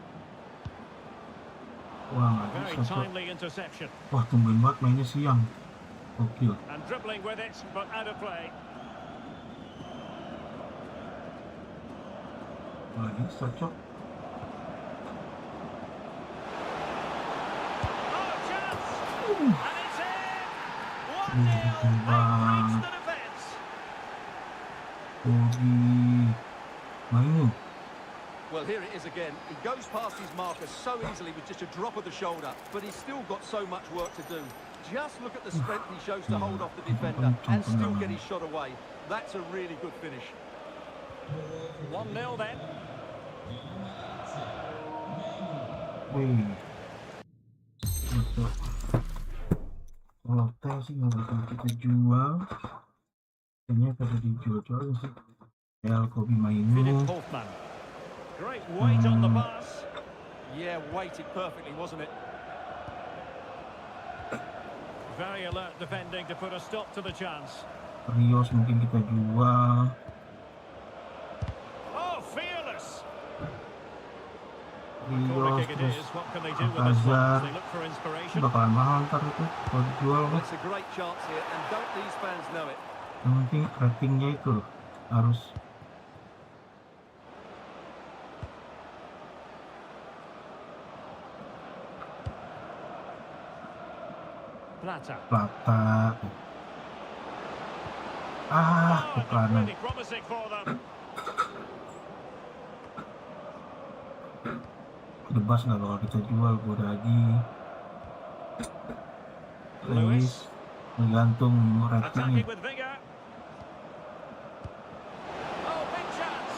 Wah, Very bisa tuh. timely interception. Wah, tumben banget mainnya siang. Gokil. And dribbling with it, but out of play. Wah, ini cocok. Oh, chance! And it's in! 1-0, they've reached the defence. Bogi Mainu. Well, here it is again. He goes past his marker so easily with just a drop of the shoulder, but he's still got so much work to do. Just look at the strength he shows to hold off the defender and still get his shot away. That's a really good finish. 1-0 then. Wih. Betul. Kalau teh sih nggak bakal kita jual. Kayaknya pada dijual-jual sih. El Kobi Mainu. Hoffman. Great weight on the pass. Yeah, weighted perfectly, wasn't it? Very alert defending to put a stop to the chance. Rios mungkin kita jual. Oh, fearless. Rios Kick it terus is. What can they do with this one? Hazard. They look for inspiration. Bakalan mahal ntar itu kalau dijual. Well, it's a great chance here, and don't these fans know it? Yang penting ratingnya itu loh harus. Plata. Ke kanan. Really promising for them. Debas nggak bakal kita jual, gue lagi. Lewis tergantung ratingnya. Attacking with vigor. Oh, big chance.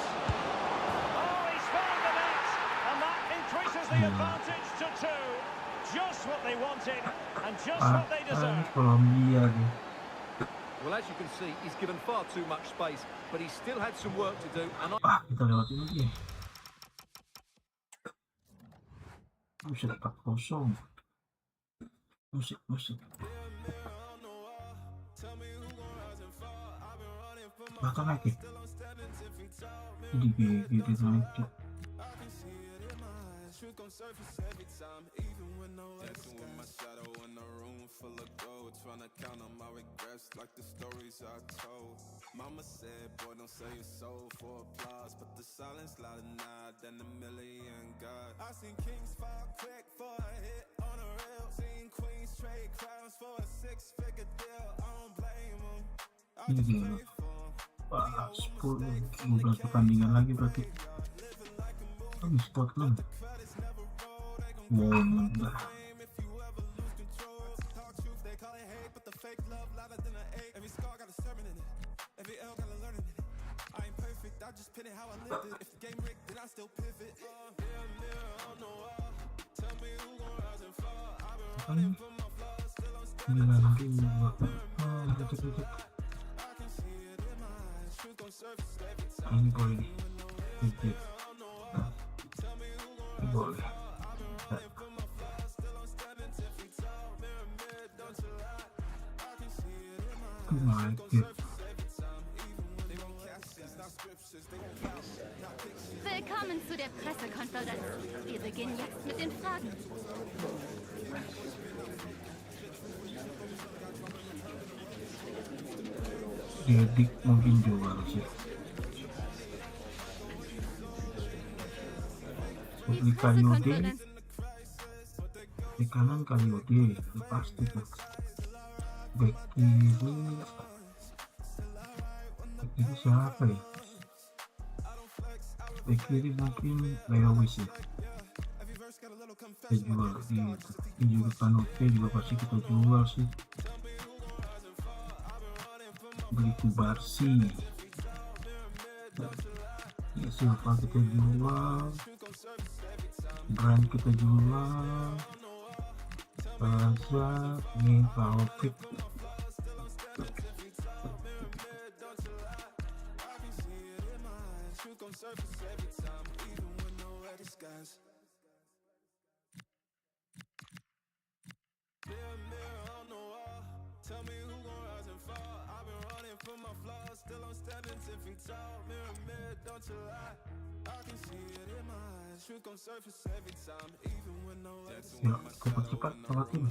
Oh, he's found the net, and that increases the advantage to 2. Just what they wanted, and just what they deserve. Colombia nih. Well, as you can see, he's given far too much space, but he still had some work to do. And Kita lewatin aja. Buset, 4-0. Musik. Bahkan naik ya. Di BG dia naik tuh. Dancing with my shadow in a room full of gold, trying to count on my regrets like the stories I told. Mama said, boy, don't sell your soul for applause, but the silence louder now than a million God. I seen kings fall quick for a hit on a rail, seen queens trade crowns for a 6-figure deal. I don't blame them, I just pray for them. Wah, 10-12 pertandingan lagi berarti. Di Scotland. Wah, ini boleh dikit. Boleh. Willkommen zu der Pressekonferenz. Wir beginnen jetzt mit den Fragen. Dedik mungkin jual sih. Di Kayode, di kanan Kayode, pasti tuh. Back kiri siapa ya? Back kiri mungkin Lewis ya. Kita jual ini juga Panote juga pasti kita jual sih. Beli Kubarsi. Ya siapa kita jual? Brand kita jual. Baza, ini Taufik. Ya, cepat-cepat tepatin.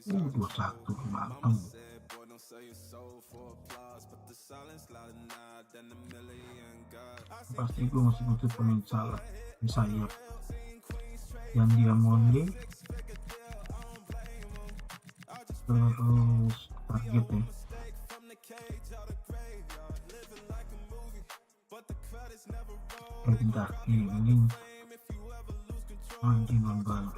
2-1 matang. Pasti gue masih butuh pemain sayap yang dia monde terus target ya. Bentar, ini anjing nambah.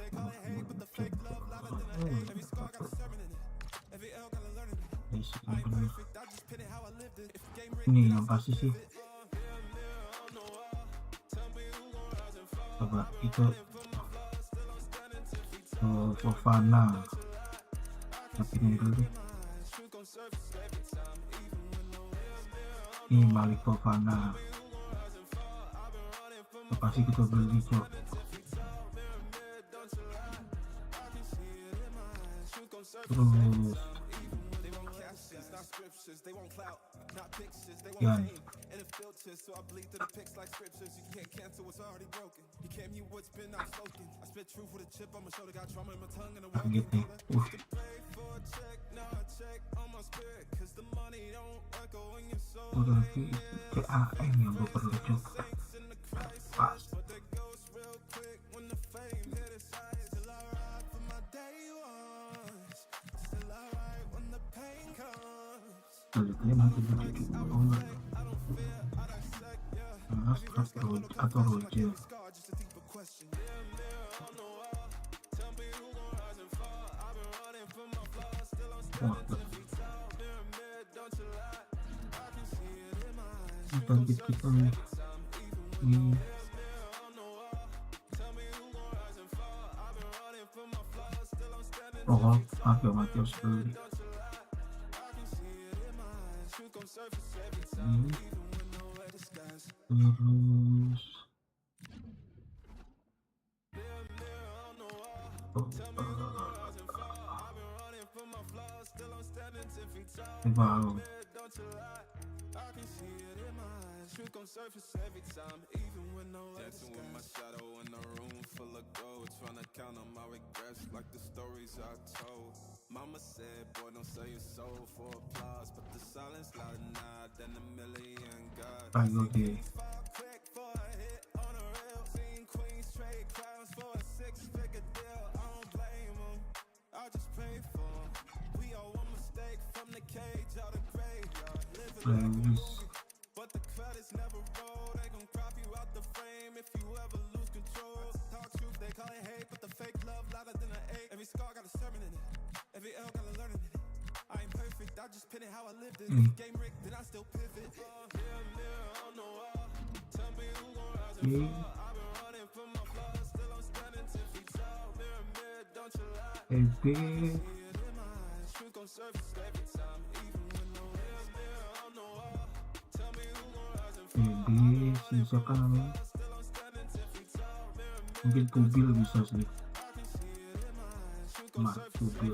Ini yang pasti sih. Coba itu Fofana, tapi ini dulu. Ini Malik Fofana. Pasti kita beli cok. Terus Yan. Target nih. Berarti CAM yang gue perlu coba. Pas. Kali nanti begitu atau Roger. Target kita nih. Oh, agak mati harus beli. Terus wow. Dancing with my shadow in a room full of gold, trying to count on my regrets like the stories I told. Mama said, boy, don't sell your soul for applause, but the silence louder now than a million gods. Okay. But the credits never roll. They gon' crop you out the frame if you ever lose control. Talk truth, they call it hate, but the fake love louder than an 8. Every scar got a sermon in it. Every L got a learning in it. I ain't perfect, I just pin it how I lived it. Game rigged, then I still pivot. Mirror on the wall. Tell me who gon' rise and fall. I've been running from my flaws, still I'm standing 10 feet tall. Mirror, mirror, don't you lie. See it in my eyes, truth gon' surface every time, even when no mirror on the wall. Tell me who gon' rise and fall. Si siapa namanya? Mungkin Tubil bisa sih. Tubil.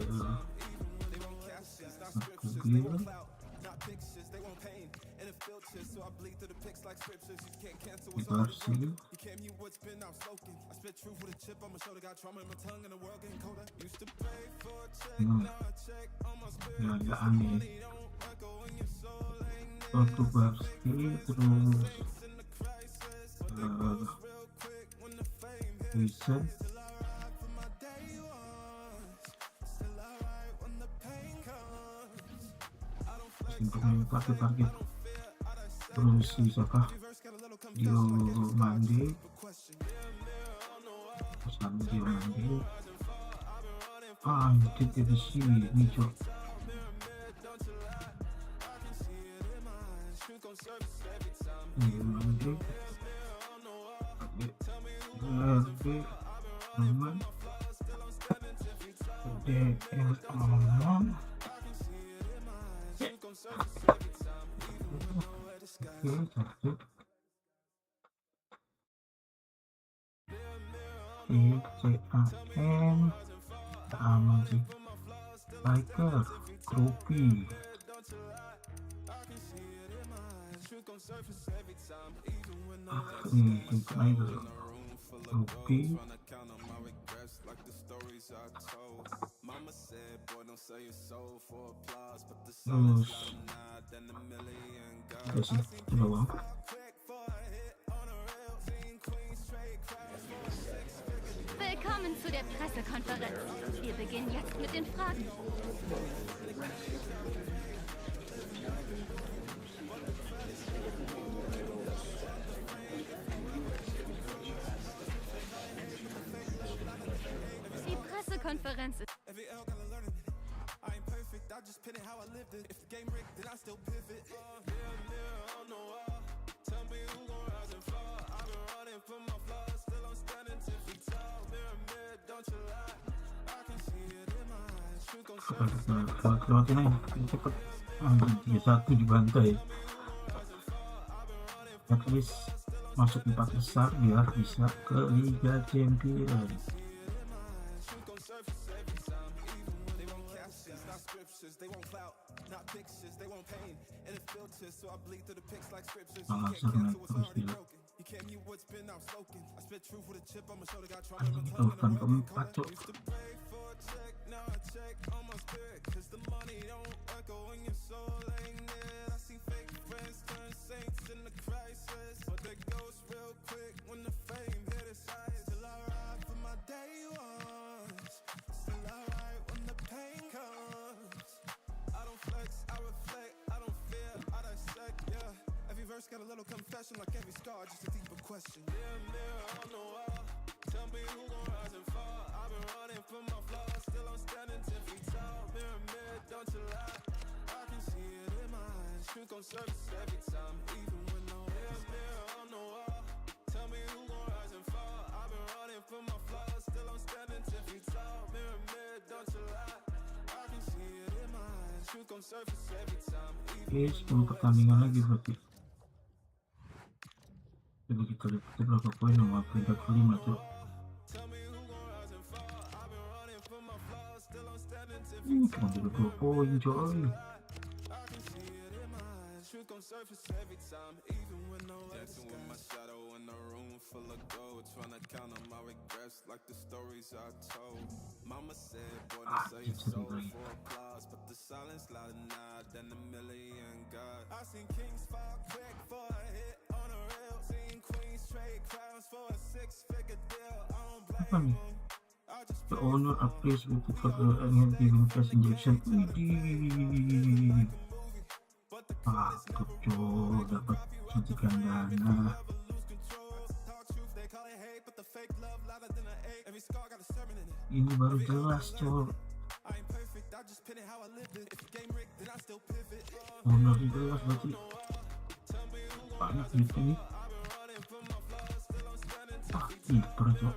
Versi. Ya agak aneh. Satu versi terus bisa target terus siapa Dio mandi terus Dio mandi anjir di sini cok Dio mandi aman aman CAM aman sih Biker Kropi surface every time, even when no Ini excuses. kena itu In a room full of gold, Rupi. tryna count on my regrets like the stories I told. Mama said, boy, don't sell your soul for applause, but the silence Terus louder than a million udah guns. sih ke bawah. Quick for a hit on a rail, seen Queen straight crash for a six-figure. Willkommen zu der Pressekonferenz. Wir beginnen jetzt mit den Fragen. Die Pressekonferenz ist... Every L gotta learn it. I ain't perfect, I just pin it how I lived it. If the game rigged, then I still pivot. Mirror on the wall, tell me who gon' rise and fall. I've been running from my flaws, still I'm standing 10 feet tall. Mirror, don't you lie. I can see it in my eyes. Truth gon' Kalau lewatin aja cepet. 3-1 dibantai. At least masuk 4 besar biar bisa ke Liga Champions. They won't clout, not pictures, they won't pain. And it filters, so I bleed through the pics like scriptures. You Langsung can't naik cancel what's terus already dia. broken. You can't mute what's been outspoken. I spit truth with a chip on my shoulder, got trauma in my Kita tongue urutan and a broken keempat, Cok. Used to pray for a check, now I check on my spirit. Cause the money don't echo when your soul ain't dead. I see fake friends turn saints in the crisis, but they ghost real quick when the fame hit its eyes. Still I ride for my day ones. Still I ride when the pain comes. I don't flex, I reflect, I don't fear, I dissect, yeah. Every verse got a little confession, like every scar, just a deeper question. Mirror on the wall, tell me who gon' rise and fall. I've been running from my flaws, still I'm standing 10 feet tall. Mirror, don't you lie, I can see it in my eyes. Truth gon' surface every time, even when no mirror on the wall. Tell me who gon' rise and fall. I've been running from my flaws, still I'm standing 10 feet tall. Mirror, don't you lie, I can see it in my eyes. Truth gon' surface every time, Oke, 10 pertandingan lagi berarti. Coba kita lihat berapa poin sama peringkat kelima tuh. Cuma 2 poin coy. dancing with my shadow in a room full of gold, tryna count on my regrets like the stories I told. Mama said, boy, don't sell your soul for applause, but the silence louder now than a million guns. I seen kings fall quick for a hit on a rail, seen queens trade crowns for a six-figure deal. I don't Apa blame nih? The owner appears with the cover and giving cash injection. Widih. Coy, dapat suntikan dana. Ini baru jelas coy. Owner jelas berarti banyak duit ini. Kiper coy.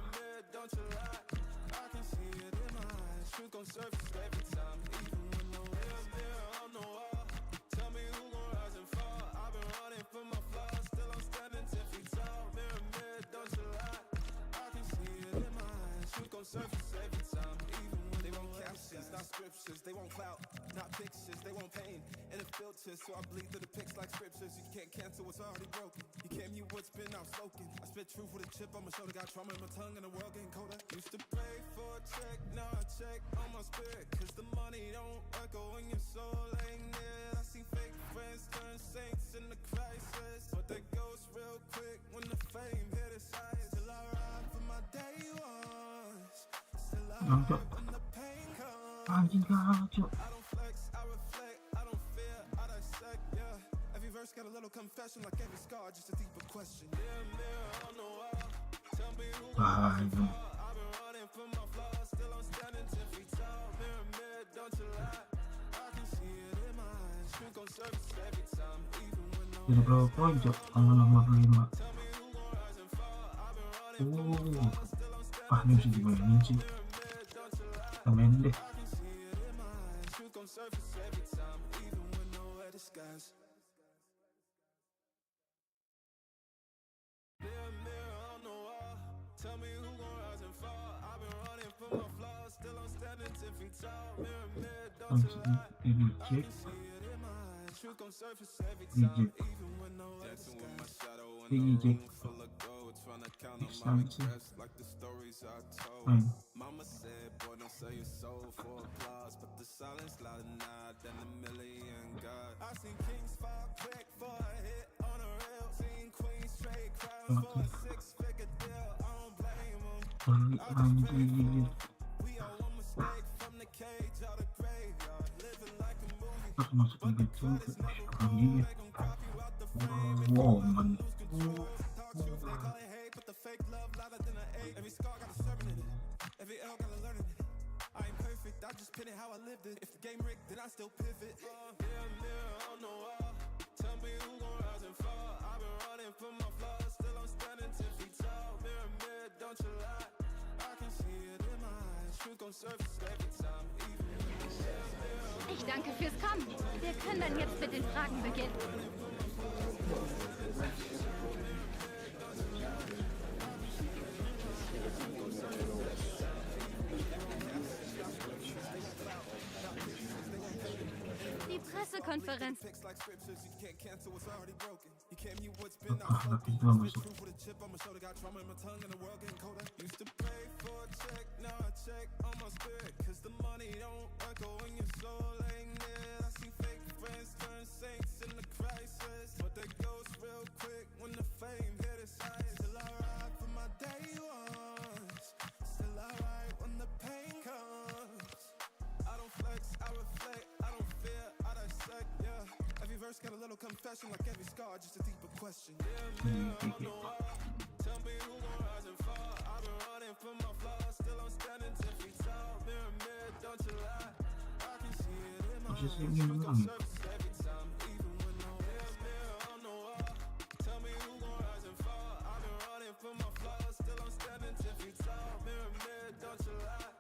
Scriptures, they won't clout, not pictures, they won't pain, and it filters, so I bleed through the pics like scriptures. You can't cancel what's already broken. You can't mute what's been outspoken. I spit truth with a chip on my shoulder, got trauma in my tongue, and the world getting colder. Used to pray for a check, now I check on my spirit, cause the money don't echo when your soul ain't near. I see fake friends turn saints in the crisis, but they ghost real quick when the fame hit its eyes. Still I ride for my day ones. Still I ride when the pain comes. Anjing kalah coy. I don't flex, I reflect, I don't fear, I dissect, yeah. Every verse got a little confession, like every scar, just a deeper question. Mirror on the wall, tell me who I've been running from my flaws, still I'm standing 10 feet tall. Mirror, don't you lie, I can see it in my eyes. Truth gon' surface every time, even when no Jadi berapa poin coy sama nomor 5. tell me who gon' rise and fall. I've been running still I'm standing Ini bisa dimainin sih. Kita main deh. surface every time, even when nowhere disguise. Mirror on the wall, tell me who gon' rise and fall. I've been running from my flaws, still I'm standing 10 feet tall. Mirror, don't you lie, I can see it in my eyes. Truth gon' surface every DJ. time, even when no dancing with my shadow in a DJ. room full of gold, trying to count on my regrets like the stories I told. Mama said, boy, don't sell your soul for applause, but the silence louder now than a million God. I seen kings fall quick for a hit on a rail, seen queens trade crowns for a six-figure deal. I don't blame them. We all one mistake from the cage out of graveyard, living like a movie. But the credits never roll. They gon' crop you out the frame if you ever lose control. Talk truth, they call it hate, but the fake love louder than an eight. Every scar got a sermon in it. Every L got a learning in it. I ain't perfect, I just pin it how I lived it. If the game rigged, then I still pivot. Mirror on the wall, tell me who gon' rise and fall. I've been running from my flaws, still I'm standing 10 feet tall. Mirror, don't you lie. I can see it in my eyes. Truth gon' surface every time, even Ich danke fürs Kommen. Wir können dann jetzt mit den Fragen beginnen. Die Pressekonferenz. Got a little confession, like every scar, just a deeper question. Mirror on the wall, tell me who gon' rise and fall. I've been running from my flaws, still I'm standing 10 feet tall. Mirror, don't you lie. I can see it in my eyes. Truth gon' surface every time, even when no mirror on the wall. Tell me who gon' rise and fall. I've been running from my flaws, still I'm standing 10 feet tall. Mirror, don't you lie.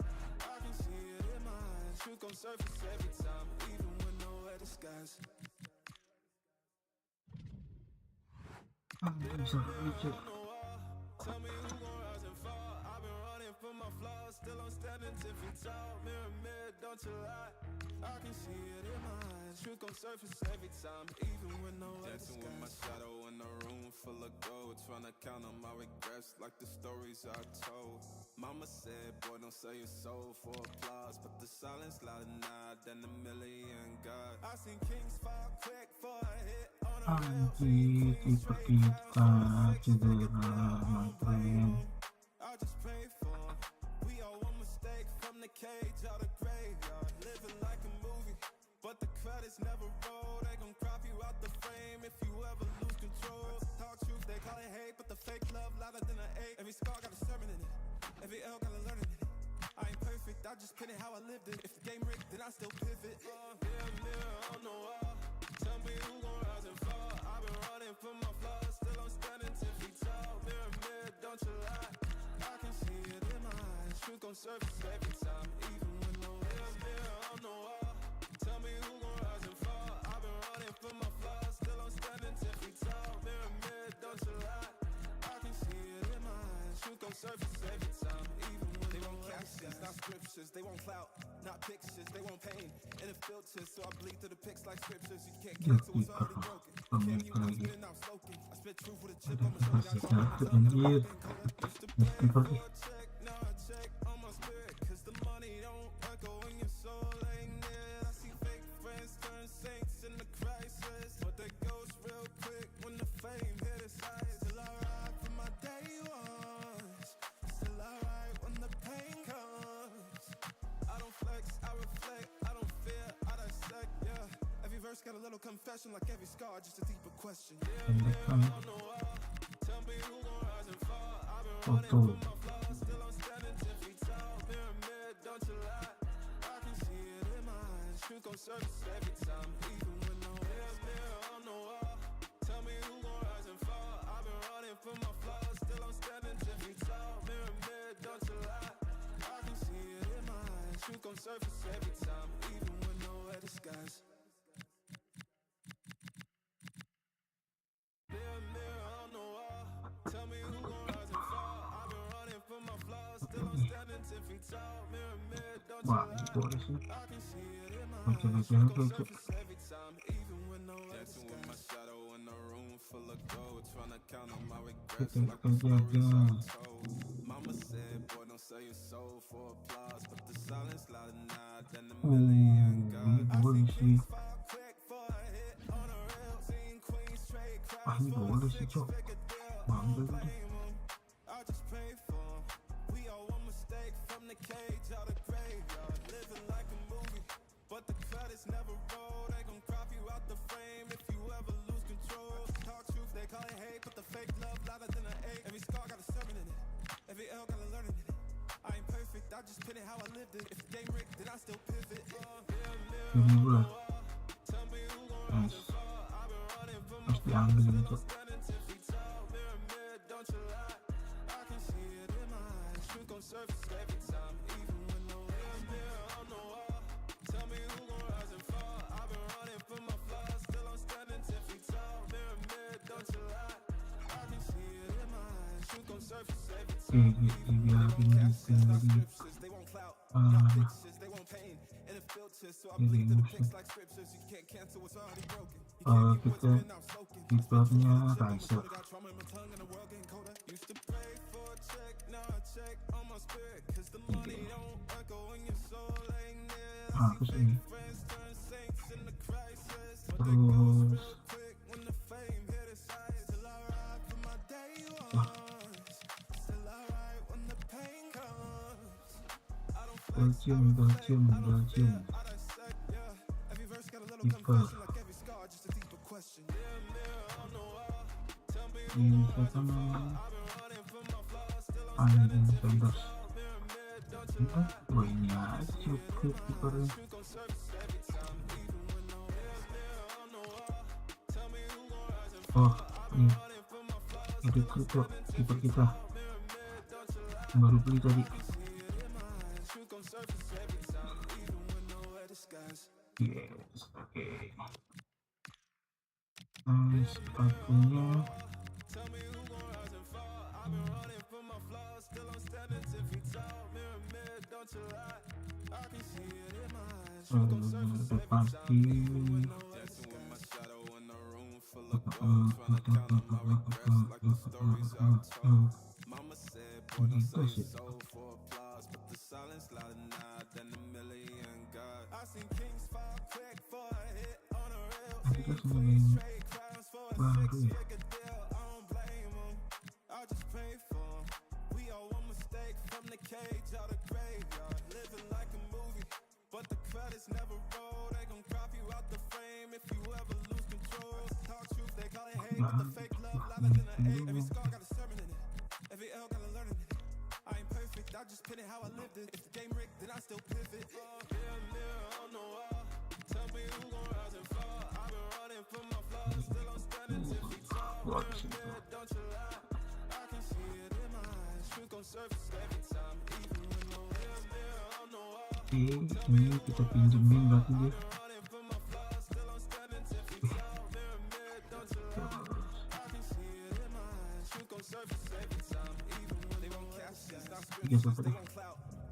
I can see it in my eyes. Truth gon' surface every time, even when nowhere disguise. Bisa lucu. Tell me who gon' rise and fall. I've been running from my flaws, still I'm standing 10 feet tall. Mirror, don't you lie. I can see it in my eyes. Truth gon' surface every time, even when no dancing with my shadow in a room full of gold, trying to count on my regrets like the stories I told. Mama said, boy, don't sell your soul for applause, but the silence louder now than a million God. I seen kings fall quick for a hit on a rail. Seperti kita cedera maklum. I just pray for him. We all one mistake from the cage out of graveyard, living like a movie, but the credits never roll. They gon' crop you out the frame if you ever lose control. Talk truth, they call it hate, but the fake love louder than an eight. Every scar got a sermon in it. Every L got a learning in it. I ain't perfect, I just pin it how I lived it. If the game rigged, then I still pivot. Mirror on the wall, tell me who gon' rise and fall. I've been running from my flaws, still I'm standing 10 feet tall. Mirror, don't you lie. I can see it in my eyes. Truth gon' surface every time, even when no mirror on the wall. Tell me who gon' rise and fall. I've been running from my flaws, still I'm standing 10 feet tall. Mirror, don't you lie. I can see it in my eyes. Truth gon' surface every time, even when they won't captions, not scriptures. They won't clout, not pictures. They won't pain in the filters, so I bleed through the pics like scriptures. You can't cancel what's already broken. Can't you was spitting out smoking. I spit truth with a chip on my shoulder. Got trouble in the tongue. Used to pay for a check, now I check on my spirit, 'cause the money don't echo in your soul ain't near. I see fake friends turn saints in the crisis, but they ghost real quick when the fame hit its eyes. Still I ride for my day ones, still I ride when the pain comes. I don't flex, I reflect, I don't fear, I dissect, yeah. Every verse got a little confession, like every scar, just a deeper question. Mirror on the wall, tell me who gon' rise and fall. I've been running from my flaws, still I'm standing 10 feet tall. Mirror, don't you lie. I can see it in my eyes. Truth gon' surface every time, even when no mirror on the wall. Tell me who gon' rise and fall. I've been running from my flaws, still I'm standing 10 feet tall. Mirror, don't you lie. I can see it in my eyes. Truth gon' surface every time, even when nowhere disguise. Mirror on the wall, tell me who gon' rise and fall. I've been running from my flaws, still I'm standing 10 feet tall. Mirror, don't you lie. I can see it in my eyes. Truth gon' surface every time, even when no regrets like the stories I told. Mama said, boy, don't sell your soul for applause, but the silence louder now than a million guns. I see kings fall quick for a hit on a rail, seen queens trade crowds for a six-figure deal. I don't blame 'em, I just pray for 'em. We all one mistake from the cage out of graveyard, living like a movie, but the credits never roll. They gon' crop you out the frame if you ever lose control. Talk truth, they call it hate, but the fake love louder than an ache. Every scar got a sermon in it, every L got a learning in it. I ain't perfect, I just put it how I lived it. If the game rigged, then I still pivot. Ini pasti ambil itu. Kita kipernya Raisa. Terus ini. Terus Belgium. Kiper di Pertama Anjing Sanders. Ini cukup kipernya. Oh, ini itu Klub kiper kita baru beli tadi. Yes, oke. Sepatunya pasti gitu sih. Kita sebagai baru ya. I just put it how I lived it. If the game rigged, then I still pivot. On the wall. Tell me who gon' rise and fall. I've been running for my flaws, still I'm standing 10 feet tall. Don't you lie, I can see it in my eyes. Truth gon' surface every time, even when no mirror on the wall. Ini kita pinjemin berarti dia.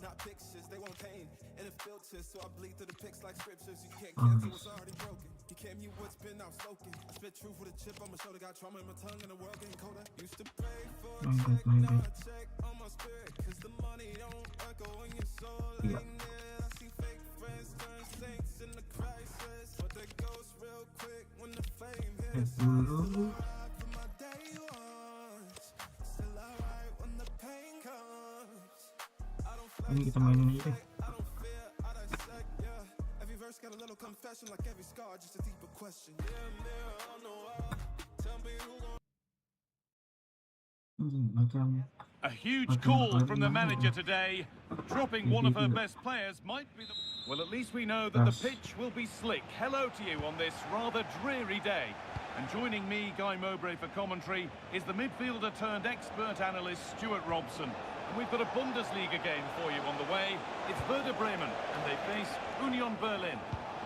Not pictures, they won't paint in a filter, so I bleed through the pics like scriptures. You can't cancel what's already broken. You came, you would spin out soaking. I spit truth with a chip on my shoulder, got trauma in my tongue, and the world getting colder. Used to pray for a check, now I check on my spirit, cause the money don't echo when your soul ain't near. I see fake friends turn saints in the crisis, but they ghost real quick when the fame hits. For my day ones, still alright when the pain comes. Ini kita mainin aja deh. A huge call from the manager today. Dropping one of her best players might be the... Well, at least we know that the pitch will be slick. Hello to you on this rather dreary day. And joining me, Guy Mowbray, for commentary is the midfielder turned expert analyst Stuart Robson. And we've got a Bundesliga game for you on the way. It's Werder Bremen and they face Union Berlin.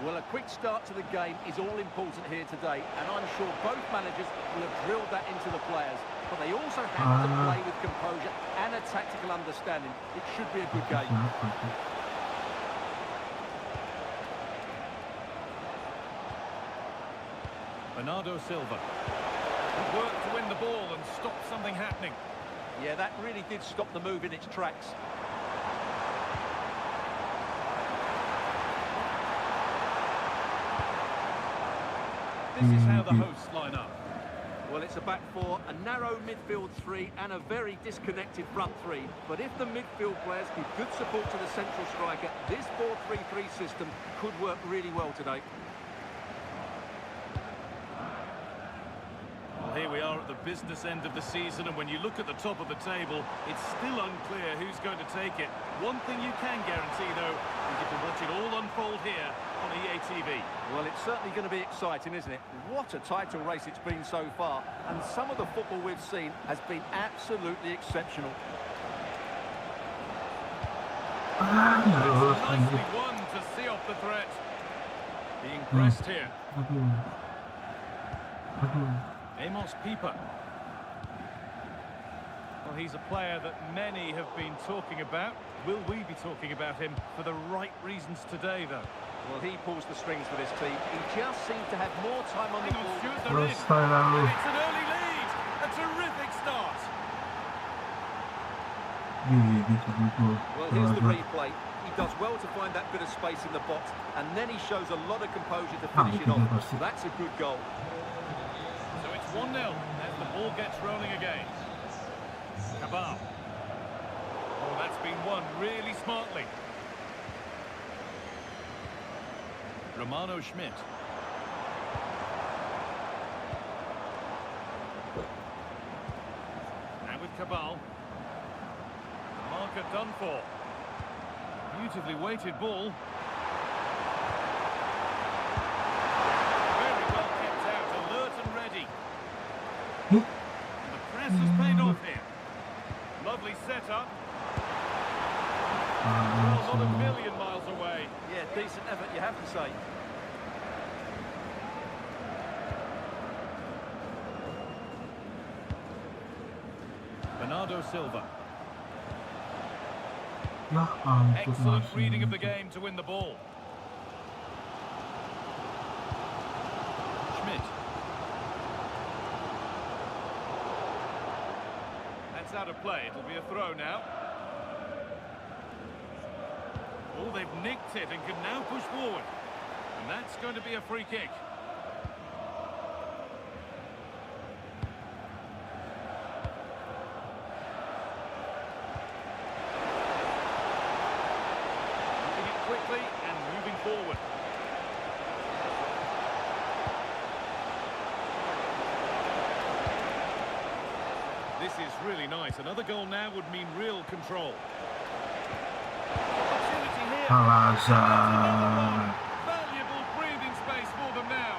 Well, a quick start to the game is all important here today, and I'm sure both managers will have drilled that into the players. But they also have to play with composure and a tactical understanding. It should be a good game. Bernardo Silva. Good work to win the ball and stop something happening. Yeah, that really did stop the move in its tracks. This is how the hosts line up. Well, it's a back four, a narrow midfield three, and a very disconnected front three. But if the midfield players give good support to the central striker, this 4-3-3 system could work really well today. Well, here we are at the business end of the season, and when you look at the top of the table, it's still unclear who's going to take it. One thing you can guarantee, though, is you can watch it all unfold here on EA TV. Well, it's certainly going to be exciting, isn't it? What a title race it's been so far, and some of the football we've seen has been absolutely exceptional. Nicely won to see off the threat. Being pressed here. Amos Pieper. Well, he's a player that many have been talking about. Will we be talking about him for the right reasons today, though? Well, he pulls the strings for this team. He just seems to have more time on the ball. It's an early lead. A terrific start. Well, here's the replay. He does well to find that bit of space in the box, and then he shows a lot of composure to finish it off. That's a good goal. So it's 1-0 as the ball gets rolling again. Cabal. Oh, that's been won really smartly. Romano Schmidt. Now with Cabal. The marker done for. Beautifully weighted ball. Very well kept out, alert and ready. And the press has paid off here. Lovely setup. Well, not a million miles away. Yeah, decent effort, you have to say. Bernardo Silva. Ya Excellent ampun, reading of the game to win the ball. Schmidt. That's out of play. It'll be a throw now. Oh, they've nicked it and can now push forward. And that's going to be a free kick. Moving it quickly and moving forward. This is really nice. Another goal now would mean real control. Opportunity here. Valuable breathing space for them now.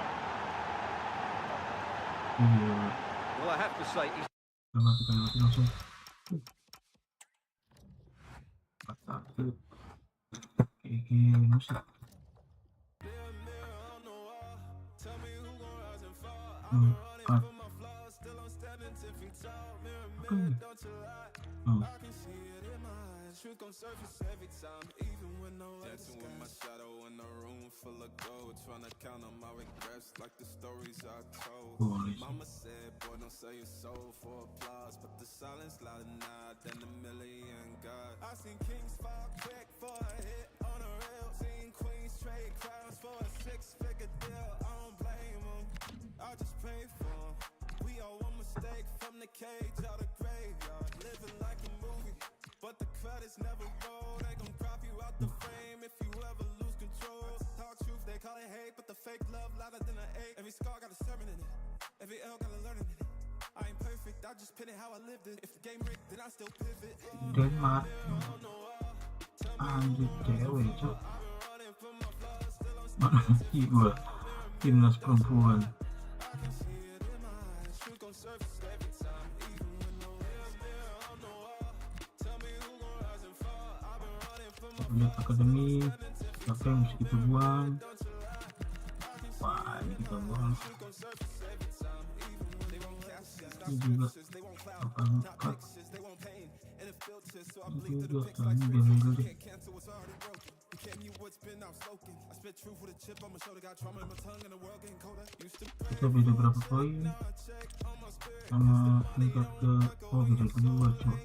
Well, I have to say, he's langsung. Musik. Truth gon' surface every time, even when no dancing with my shadow in a room full of gold, trying to count on my regrets like the stories I told. Mama said, boy, don't sell your soul for applause, but the silence louder now than a million gods. I seen kings fall quick for a hit on a rail, seen queens trade crowns for a 6-figure deal. I don't blame them, I just pray for them. We all one mistake from the cage out of graveyard, living like a movie. But the credits never roll, they gon' crop you out the frame if you ever lose control. Talk truth, they call it hate, but the fake love louder than an 8. Every scar got a sermon in it, every L got a learning in it. I ain't perfect, I just pin it how I lived it. If the game rigged, then I still pivot. Denmark. Anjir cewek cok. Mana sih gua timnas perempuan. Lihat akademi, siapa yang mesti kita buang? Wah, ini kita buang. Ini juga akan cut. Ini juga kami diambil deh. Kita beda berapa poin? sama tingkat ke beda kedua cok.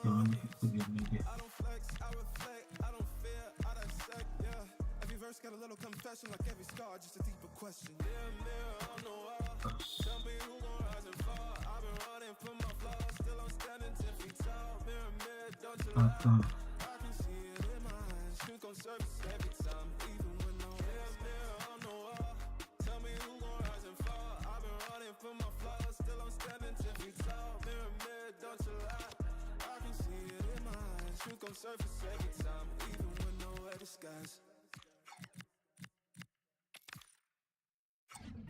Jangan gitu gini deh. Got a little confession like every scar, just a deeper question. Mirror on the wall, tell me who gon' rise and fall. I've been running from my flaws, still I'm standing 10 feet tall. Mirror, don't you lie? I can see it in my eyes. Truth gon' surface every time, even when no mirror on the wall. Tell me who gon' rise and fall. I've been running from my flaws, still I'm standing 10 feet tall. Mirror, don't you lie? I can see it in my eyes. Truth gon' surface every time, even when nowhere disguise.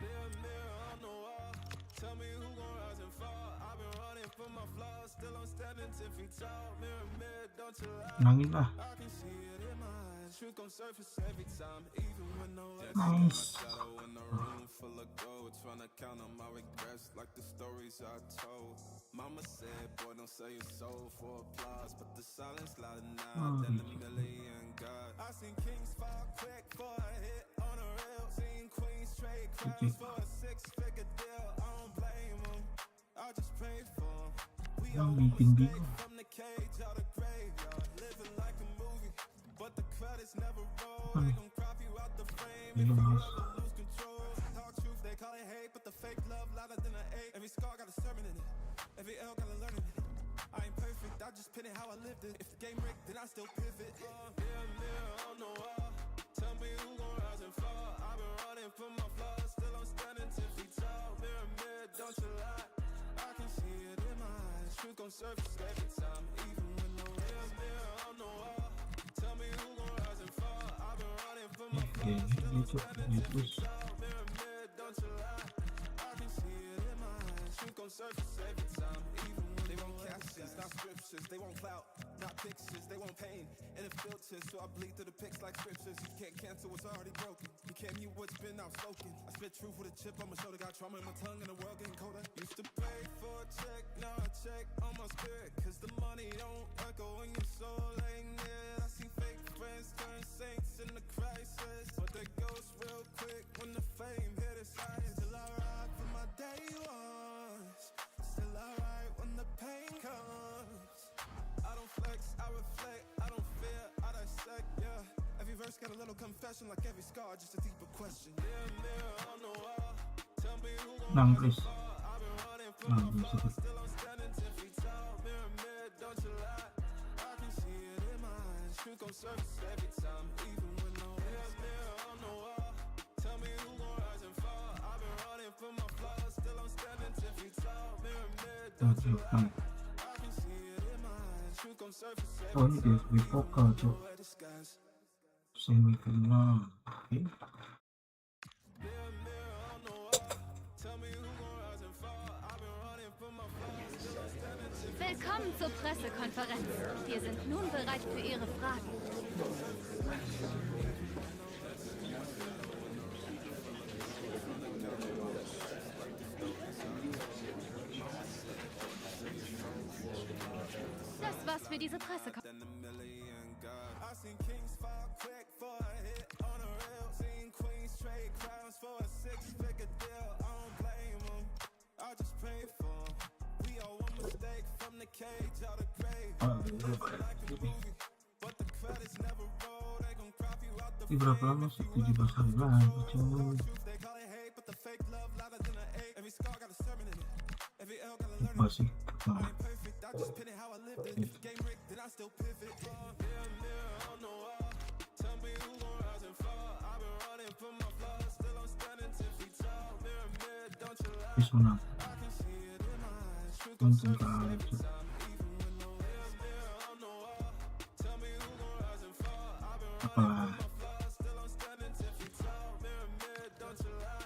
Mirror on the wall, tell me who gon' rise and fall. I've been running from my flaws, still I'm standing 10 feet tall. Mirror, don't you lie? Nangin lah. I can see it in my eyes. Truth gon' surface every time, even when nowhere. Nice. Shadow in a room full of gold, trying to count on my regrets like the stories I told. Mama said, boy, don't sell your soul for applause, but the silence louder now than a million God. I seen kings fall quick for a hit on a rail. Seen queens trade crowns for a 6-figure deal. I don't blame them, I just pray for them. We all mistake from the cage out of graveyard, living like a movie, but the credits never roll. They gon' crop you out the frame if you ever lose control. Talk truth, they call it hate, but the fake love louder than an 8. Every scar got a sermon in it, every L got a learning in it. I ain't perfect, I just pin it how I lived it. If the game rigged, then I still pivot. Mirror on the wall, tell me who gon' rise and fall. I've been running from my flaws, still I'm standing 10 feet tall. Mirror, don't you lie? I can see it in my eyes. Truth gon' surface every time, even when no mirror on the wall. Tell me who gon' rise and fall. I've been running from my flaws, still I'm standing 10 feet tall. Mirror, don't you lie? I can see it in my eyes. Truth gon' surface every time, even when they won't captions, not scriptures. They won't clout, not pictures. They won't pain and it filters, so I bleed through the pics like scriptures. You can't cancel what's already broken. You can't mute what's been outspoken. I spit truth with a chip on my shoulder. Got trauma in my tongue and the world getting colder. Used to pray for a check, now I check on my spirit, cause the money don't echo when your soul ain't near. I see fake friends turn saints in the crisis, but they ghost real quick when the fame hit its highest. Still I ride for my day ones, still I ride when the pain comes. I don't flex, I reflect, I don't fear, I dissect, yeah. Every verse got a little confession like every scar, just a deeper question. Mirror on the wall, tell me who gon' rise and fall. I've been running from my flaws, still I'm standing 10 feet tall. Mirror, don't you lie? I can see it in my eyes. Truth gon' surface every time, even when no mirror on the wall. Tell me who gon' rise and fall. I've been running from my flaws, still I'm standing 10 feet tall. Mirror, don't you lie? I can see it in my eyes. Truth gon' surface Oh, every ini time, guys, di vokal cok. Semifinal. Oke. Willkommen zur Pressekonferenz. Wir sind nun bereit für Ihre Fragen. Das war's für diese Pressekonferenz. I seen kings fall quick for a hit on a rail. Seen queens trade crowns for a 6-figure deal. I don't blame them, I just pray for them. We all one mistake from the cage out of grave. Like a movie, but the credits never roll. They gon' crop you out the Ini berapa lama sih? 17 hari lagi cok. They call it hate, but the fake love louder than an 8. Every scar got a sermon in it, every L got a learning. Masih. I ain't perfect, I just pin it how I lived it. If the game rigged, then I still pivot. Mirror on the wall, tell me who gon' rise and fall. I've been running from my flaws, still I'm standing 10 feet tall. Mirror, don't you lie? Bis menang. I can see it in my eyes. Truth gon' surface every time, even when no mirror on the wall. Tell me who gon' rise and fall. I've been running from my flaws, still I'm standing 10 feet tall. Mirror, don't you lie?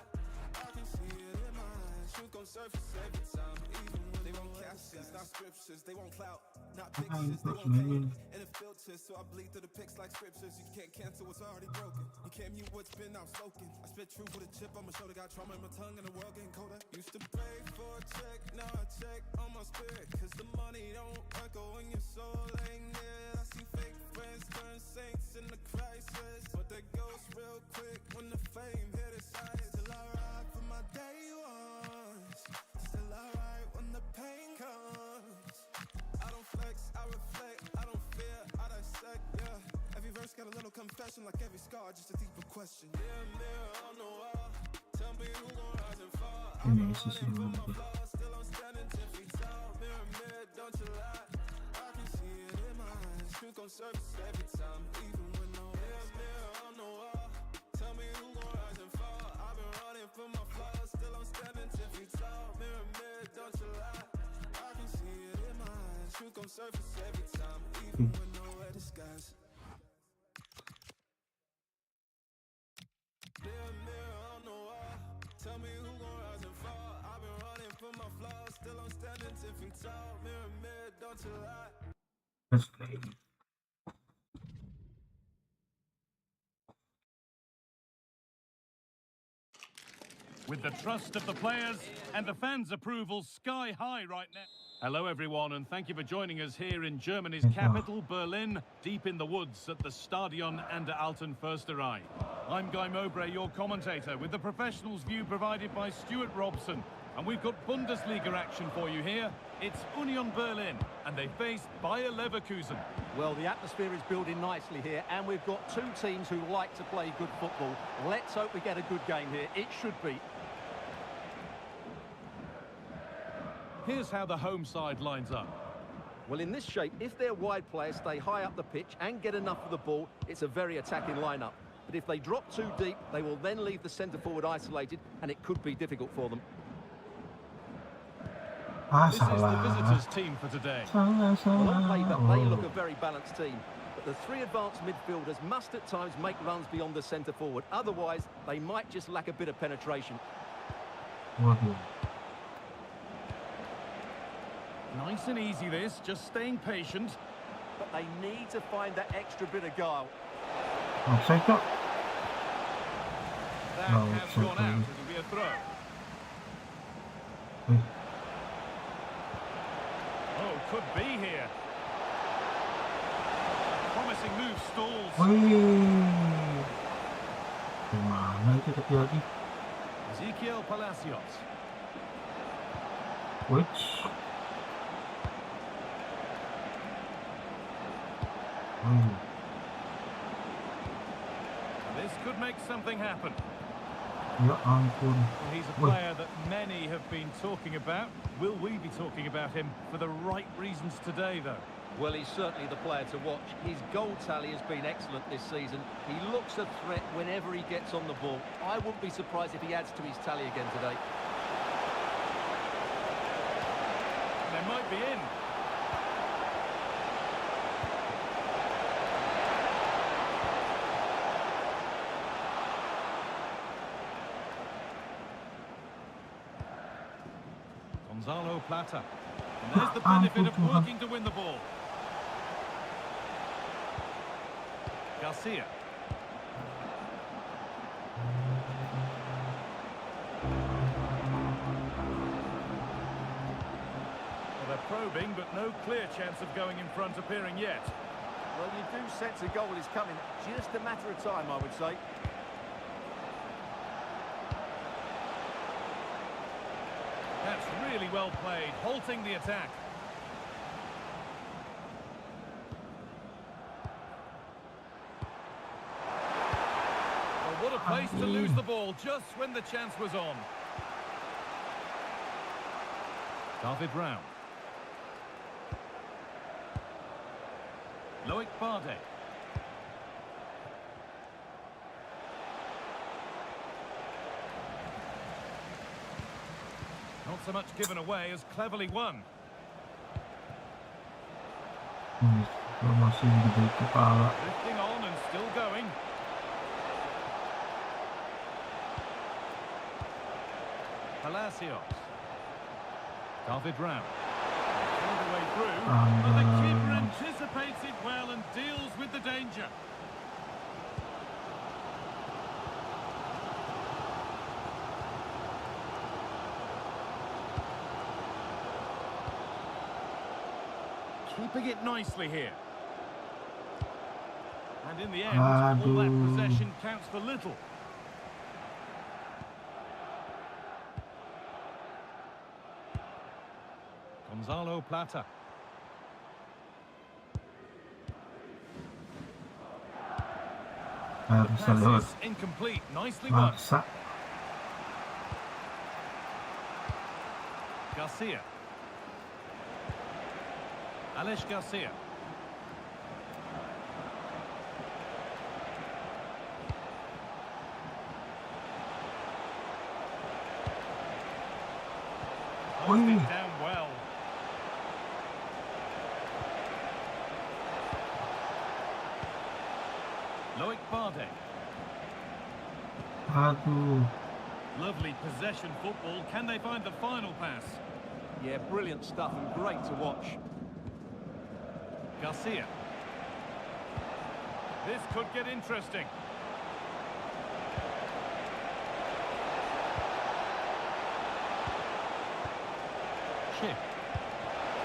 I can see it in my eyes. Truth gon' surface every time, even when they won't captions, not scriptures. They won't clout, not pictures. They won't pain and it filters. riches, so I bleed through the pics like scriptures. You can't cancel what's already broken. You can't mute what's been outspoken. I spit truth with a chip on my shoulder, got trauma in my tongue and the world getting colder. Used to pray for a check, now I check on my spirit, cause the money don't echo when your soul ain't near. I see fake friends turn saints in the crisis, but they ghost real quick when the fame hit its eyes. Still I ride for my day ones, still I ride when the pain comes. I don't flex, I reflect, I don't fear, I dissect, yeah. Every verse got a little confession, like every scar, just a deeper question. Mirror, mirror on the wall, tell me who gon' rise and fall. I've been running from my flaws, still I'm standing 10 feet tall. Mirror, mirror, don't you lie, I can see it in my eyes. Truth gon' surface every time, even when no mirror, mirror on the wall, tell me who gon' rise and fall. I've been running from my flaws, still I'm standing 10 feet tall. Mirror, mirror, don't you lie, I can see it in my eyes. Truth gon' surface every time, even when nowhere disguise. Mirror, mirror on the wall, tell me who gon' rise and fall. I've been running from my flaws, still I'm standing 10 feet tall. Mirror, mirror, don't you lie. Let's play. With the trust of the players and the fans' approval sky high right now. Hello everyone, and thank you for joining us here in Germany's capital, Berlin, deep in the woods at the Stadion an der Alten Försterei. I'm Guy Mowbray, your commentator, with the professionals' view provided by Stuart Robson. And we've got Bundesliga action for you here. It's Union Berlin, and they face Bayer Leverkusen. Well, the atmosphere is building nicely here, and we've got two teams who like to play good football. Let's hope we get a good game here. It should be. Here's how the home side lines up. Well, in this shape, if their wide players stay high up the pitch and get enough of the ball, it's a very attacking lineup. But if they drop too deep, they will then leave the centre-forward isolated, and it could be difficult for them. This is the visitors' team for today. Well, on paper, they look a very balanced team. But the three advanced midfielders must at times make runs beyond the centre-forward. Otherwise, they might just lack a bit of penetration. Nice and easy this, just staying patient. But they need to find that extra bit of guile. That has gone out. It'll be a throw. Oh, could be here. Promising move stalls. Ezekiel Palacios. This could make something happen. He's a player that many have been talking about. Will we be talking about him for the right reasons today, though? Well, he's certainly the player to watch. His goal tally has been excellent this season. He looks a threat whenever he gets on the ball. I wouldn't be surprised if he adds to his tally again today. They might be in. Gonzalo Plata. And there's the benefit of working to win the ball. Garcia. Well, they're probing, but no clear chance of going in front appearing yet. Well, you do sense a goal is coming. Just a matter of time, I would say. That's really well played, halting the attack. Well, what a place to lose the ball just when the chance was on. David Brown. Loic Bardet. Not so much given away as cleverly won. Drifting on and still going. Palacios. David Brown. All the way through. But the keeper anticipates it well and deals danger. Keeping it nicely here. And in the end, all that possession counts for little. Gonzalo Plata. Pass is incomplete. Nicely worked. Garcia. Alex Garcia. Closed it down well. Loic Bardet. Lovely possession football. Can they find the final pass? Yeah, brilliant stuff and great to watch. Garcia. This could get interesting. Chip.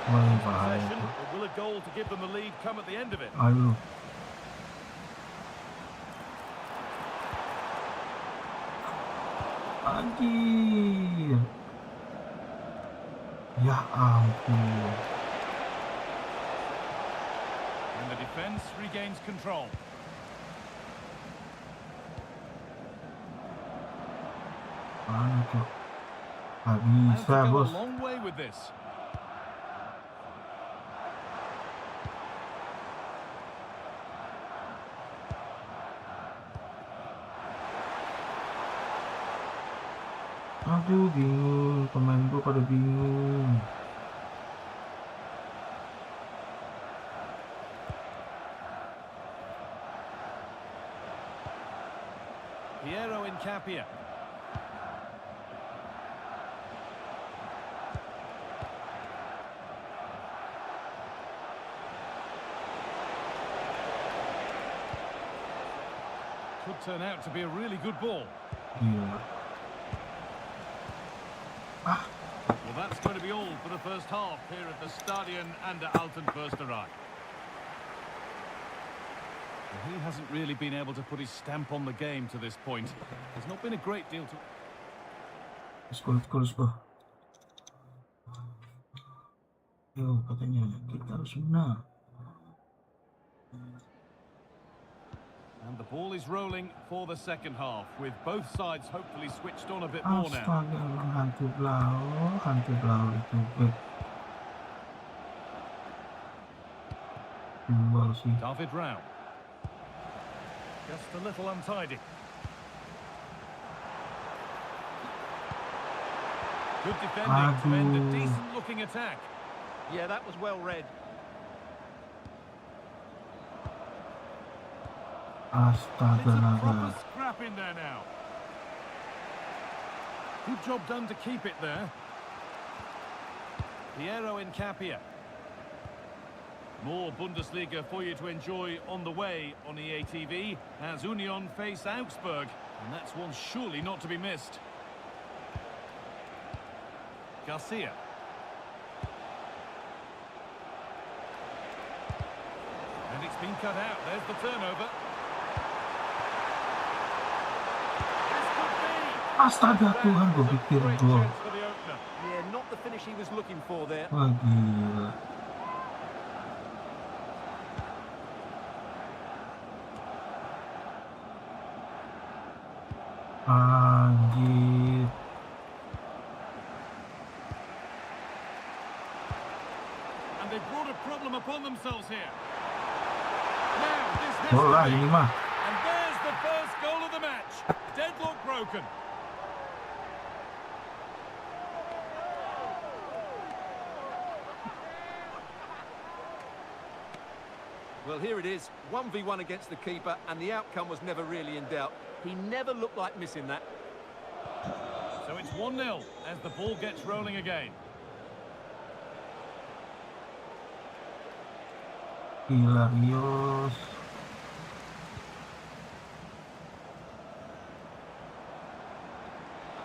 Possession, but will a goal to give them the lead come at the end of it? Anjir. Ya ampun. And the defense regains control. Mana tuh? Gak And bisa, to go bos. a long way with this. Aduh, bingung. Pemain gue pada bingung. Piero in Capia. Could turn out to be a really good ball. Gila. Well, that's going to be all for the first half here at the Stadion an der Alten Försterei. Well, he hasn't really been able to put his stamp on the game to this point. There's not been a great deal to... Let's go. Yo, katanya kita harus menang. And the ball is rolling for the second half, with both sides hopefully switched on a bit more now. Astaga, hantu blau itu back. Dua sih. David Rao. Just a little untidy. Good defending to end a decent-looking attack. Yeah, that was well read. Astaga, It's a naga. proper scrap in there now. Good job done to keep it there. Piero in Capia. More Bundesliga for you to enjoy on the way on EA TV as Union face Augsburg, and that's one surely not to be missed. Garcia. And it's been cut out. There's the turnover. This could be. Astaga, Tuhan, gue pikir Great gol. chance for the opener. Yeah, not the finish he was looking for there. Wah, gila. Anjir. And they've brought a problem upon themselves here. Now, this has Gol lah to be. ini mah. And there's the first goal of the match. Deadlock broken. Well, here it is, 1v1 against the keeper, and the outcome was never really in doubt. He never looked like missing that. So it's 1-0 as the ball gets rolling again. Gila, Rios.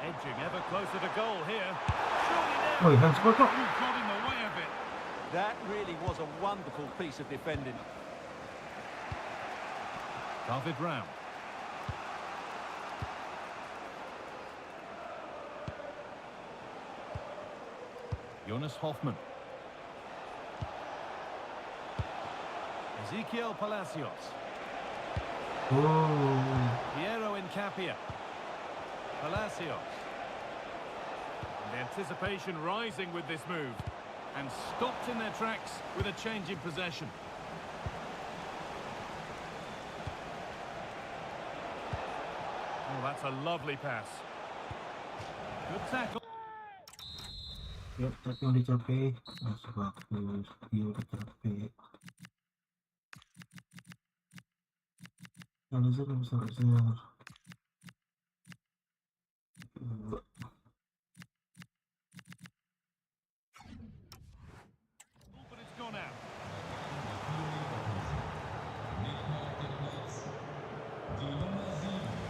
Edging ever closer to goal here. Surely now. Woi, handspot kok. You've got in the way of it. That really was a wonderful piece of defending. David Round. Jonas Hoffman. Ezequiel Palacios. Oh. Piero Incapia. Palacios. And the anticipation rising with this move. And stopped in their tracks with a change in possession. Oh, that's a lovely pass. Good tackle. Yuk, tapi udah capek. Masih bagus. Dia udah capek. Salazar. But it's gone out.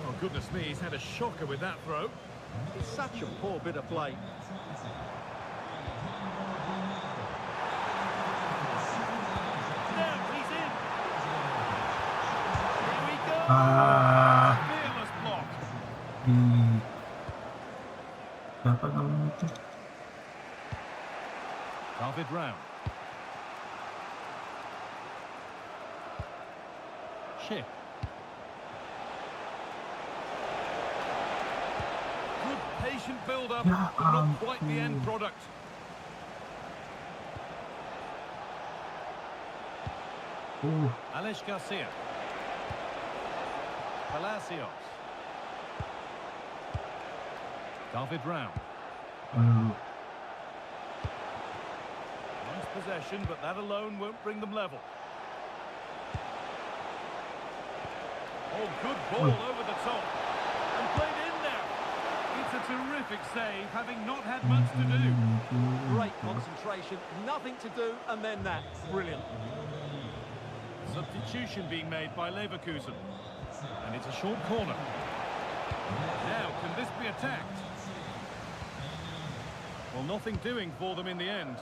Oh, goodness me, he's had a shocker with that throw. It's such a poor bit of play. Now he's in. Here we go. Fearless block. Siapa namanya itu? David Round. Chip. Good patient build-up, but not quite the end product. Alex Garcia. Palacios. David Round. Nice possession, but that alone won't bring them level. Oh, good ball over the top. And played in there. It's a terrific save, having not had much to do. Great concentration, nothing to do, and then that. Brilliant. Substitution being made by Leverkusen. And it's a short corner. Now, can this be attacked? Well, nothing doing for them in the end.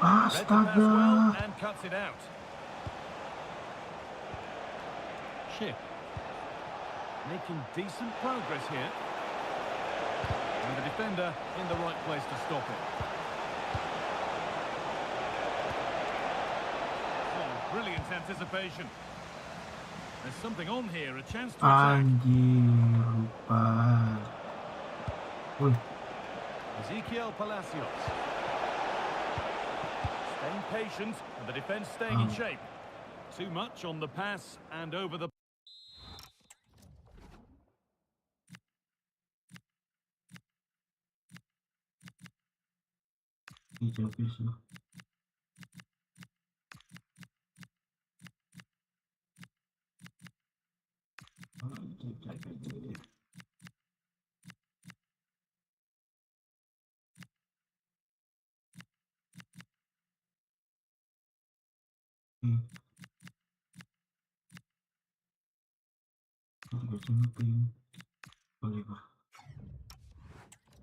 Read the pass well and cuts it out. Chip. Making decent progress here. And the defender in the right place to stop it. Oh, brilliant anticipation. There's something on here, a chance to attack. Anjir, lupa. Ezequiel Palacios. Staying patient, and the defence staying in shape. Too much on the pass and over the...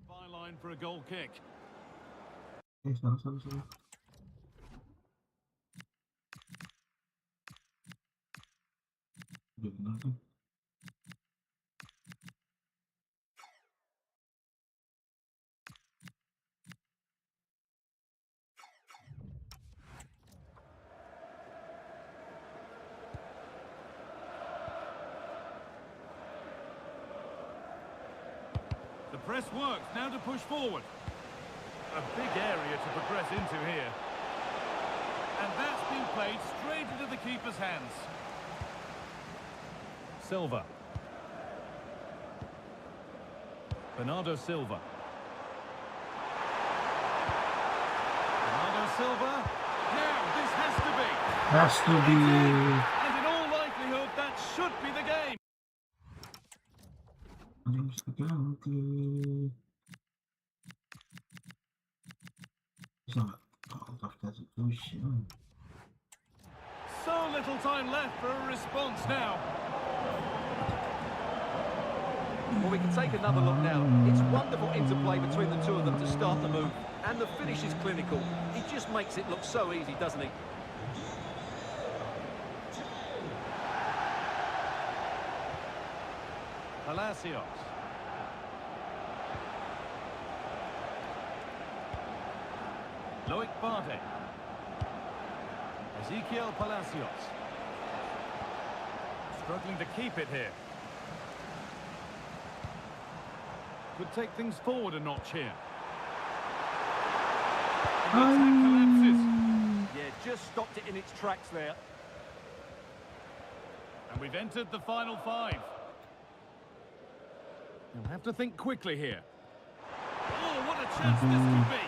Byline for a goal kick. Salah. The press works, now to push forward. A big area to progress into here. And that's been played straight into the keeper's hands. Silva. Bernardo Silva. Bernardo Silva. Now, this has to be. Has to be. And in all likelihood, that should be the game. So little time left for a response now. Well, we can take another look now. It's wonderful interplay between the two of them to start the move. And the finish is clinical. He just makes it look so easy, doesn't he? Palacios. Loic Bardet. Ezequiel Palacios. Struggling to keep it here. Could take things forward a notch here. And the attack collapses. Yeah, just stopped it in its tracks there. And we've entered the final 5. You'll have to think quickly here. Oh, what a chance this could be!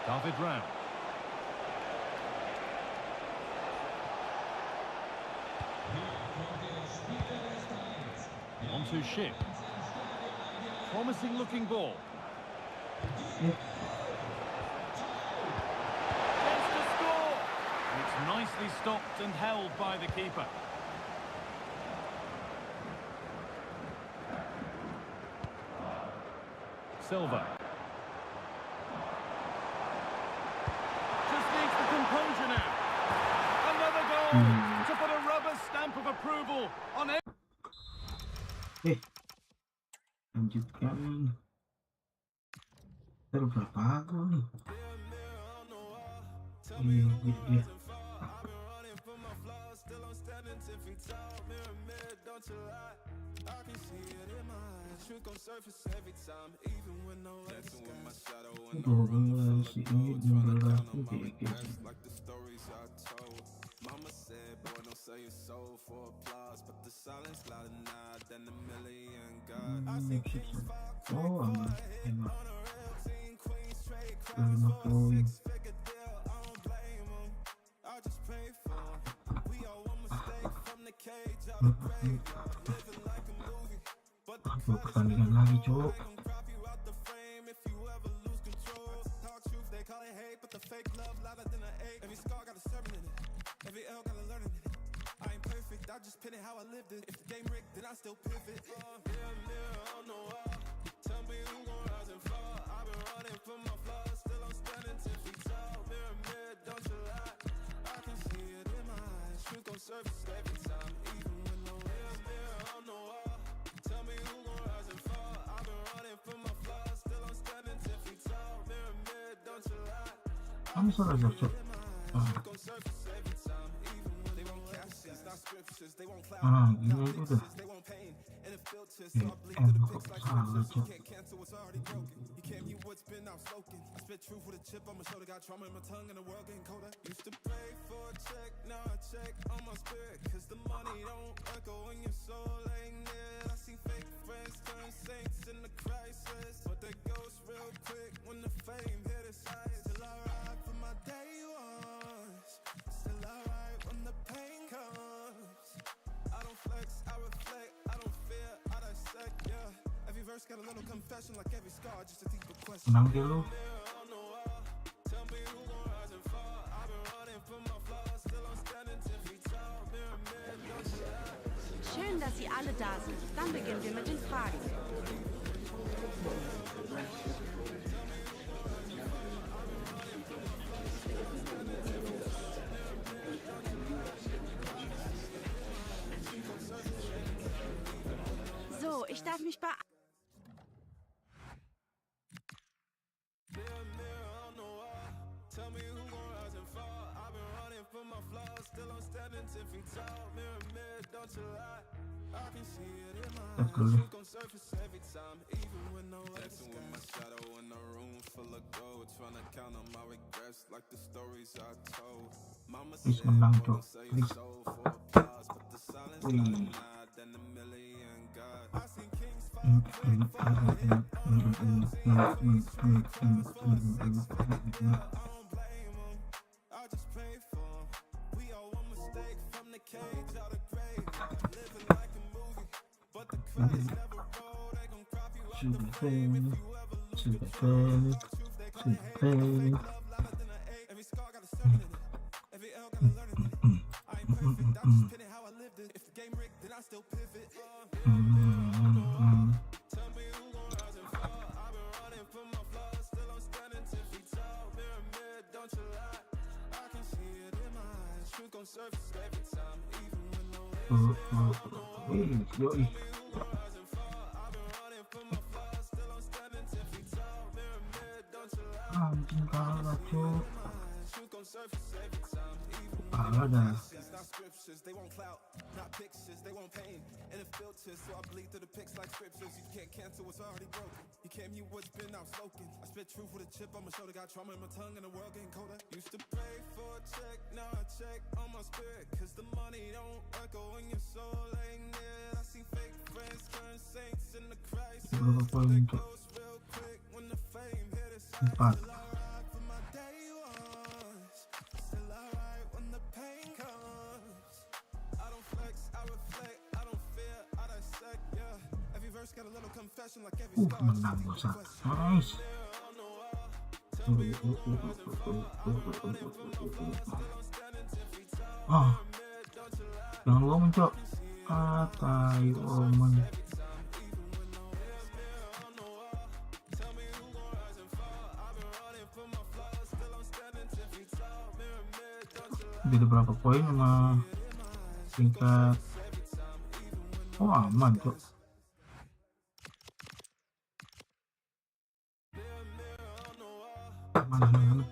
David Rao. On to Ship. Promising looking ball. Chance to score! And it's nicely stopped and held by the keeper. Silva. Just needs the composure now. Another goal to put a rubber stamp of approval on it. Lanjutkan. Berapa gol nih? Iya. Mama said, boy, don't sell your soul for applause, but the silence louder now than a million God. I see kings fuck on a real team, queens trade crowds for a 6-figure deal. I don't blame them, I just pray for them. We all one mistake from the cage out of grave, living like a movie. But the Pertandingan lagi, Cuk. crop you out the frame if you ever lose control. Talk truth, they call it hate, but the fake love louder than an 8. Every scar got a sermon in it. Every L got a learning in it. I ain't perfect, I just pin it how I lived it. If the game rigged, then I still pivot. Mirror on the wall. Tell me who gon' rise and fall. I've been running from my flaws, still I'm standing 10 feet tall. Mirror, don't you lie. I can see it in my eyes. Truth gon' surface every time, even when no mirror on the wall. Tell me who gon' rise and fall. I've been running from my flaws, still I'm standing 10 feet tall. Mirror, don't you lie. Kamu salah cocok. Gila itu udah. Salah cocok. Got a little confession like every scar, just a deeper question. Menang dia lu. Tell me who gon' rise and fall. I've been running from my flaws, still I'm standing 10 feet tall. Mirror, don't you lie. Schön, dass Sie alle da sind. Dann beginnen wir mit den Fragen. So, ich darf mich bei... Tell me who gon' rise and fall. I've been running from my flaws, still I'm standing 10 feet tall. Mirror, don't you lie. I can see it in my eyes. Truth gon' surface every time, even when no dancing with my shadow in a room full of gold, trying to count on my regrets like the stories I told. Mama said, don't sell your soul for applause, but the silence louder now than a million God. I seen kings fall, queen fall, hit on a real team, queens trade crowds for a 6-figure deal. I just pray for him. We all one mistake from the cage out of grave, living like a movie, but the credits never roll. They gon' crop you out the frame if you ever lose control. Truth, they call it hate, but fake love louder than an 8. Every scar got a sermon in it. Every L got a learning in it. I ain't perfect, I just pin it how I Yoi. Anjing kalah cuk. Kalah dah. They want clout, not pictures, they want pain. And it filters, so I bleed through the pics like scriptures. You can't cancel what's already broken. You can't mute what's been outspoken. I spit truth with a chip on my shoulder. Got trauma in my tongue and the world getting colder. Used to pray for a check, now I check on my spirit. Cause the money don't echo when your soul ain't near. I see fake friends turn saints in the crisis. They goes real quick when the fame hit us. Still alright for my day ones. Still alright when the pain comes. I don't flex, I reflect, I don't fear, I dissect, yeah. Every verse got a little confession like every scar. Menang bosan. Nice. Oh, jangan lupa mencok. Tai omen. Beda berapa poin sama tingkat. Oh aman cok. Aman.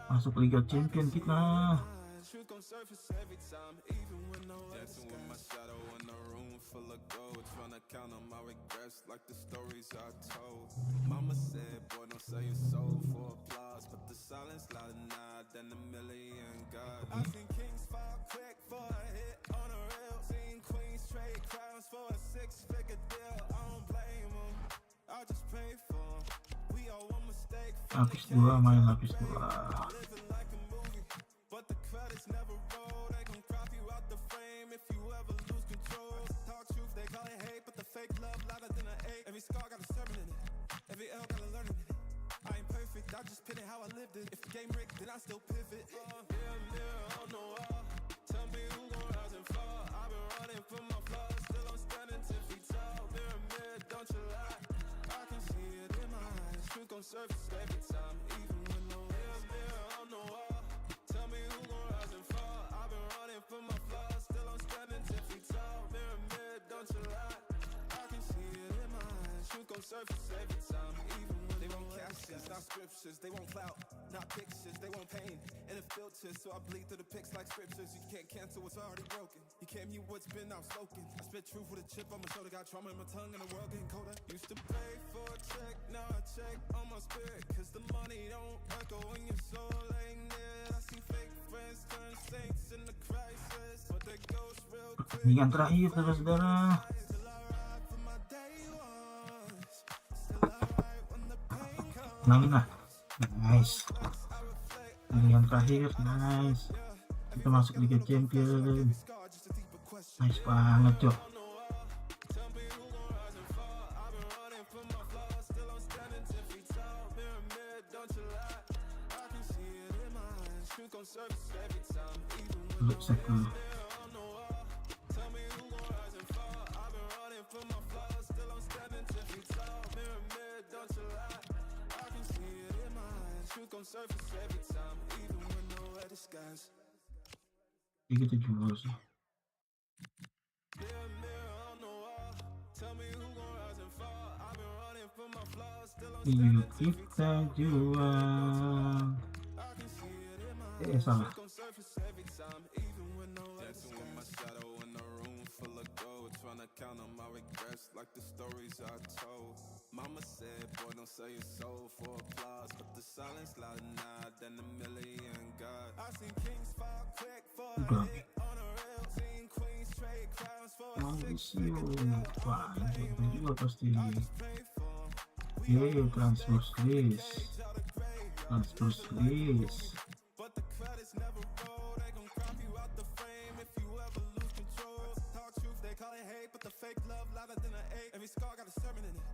Masuk Liga Champion kita. Like the stories I told. Mama said, boy, don't sell your soul for applause, but the silence louder now than a million gods. I seen kings fall quick for a hit on a reel. Seen queens trade crowns for a 6-figure deal. I don't blame them, I just pray for them. We all one mistake. Lapis 2, main lapis 2. Living like a movie, but the credits never roll. They gon' crop you out the frame if you ever lose control. Talk truth, they call it hate, but the fake love louder than an ache. Every scar got a sermon in it, every L got a learning in it. I ain't perfect, I just pin it how I lived it. If the game rigged, then I still pivot. Mirror on the wall, tell me who gon' rise and fall. I've been running from my flaws, still I'm standing 10 feet tall. Mirror, don't you lie, I can see it in my eyes. Truth gon' surface every time, even when no mirror on the wall. Tell me who gon' rise and fall. I've been running from my flaws, still I'm standing 10 feet tall. Mirror, don't you lie, I can see it in my eyes. Truth gon' surface every time, even when they want captions, not scriptures. They want clout, not pictures. They want pain, and it filters, so I bleed through the pics like scriptures. You can't cancel what's already broken. You can't mute what's been outspoken. I spit truth with a chip on my shoulder. Got trauma in my tongue and the world getting colder. Used to pray for a check, now I check on my spirit. Cause the money don't echo when your soul ain't near. I see fake friends turn saints in the crisis, but they goes real quick. Pertandingan terakhir saudara-saudara. Menangin lah. Nice. Pertandingan terakhir, nice. Kita masuk Liga Champion. Nice banget cok. Look set dulu. Ini kita jual sih. Yuk kita jual. Salah. Count on my regrets like the stories I told. Mama said, boy, don't sell your soul for applause, but the silence louder now than a million gods. I seen kings fall quick for a hit on a reel. Seen queens trade crowns for a 6-figure deal. Wah, ini juga pasti. Yeay, transfer list. Transfer list. But the credits never roll. They gon' crop you out the frame if you ever lose control. Talk truth, they call it hate, but the fake love louder than an ache. Every scar got a sermon in it,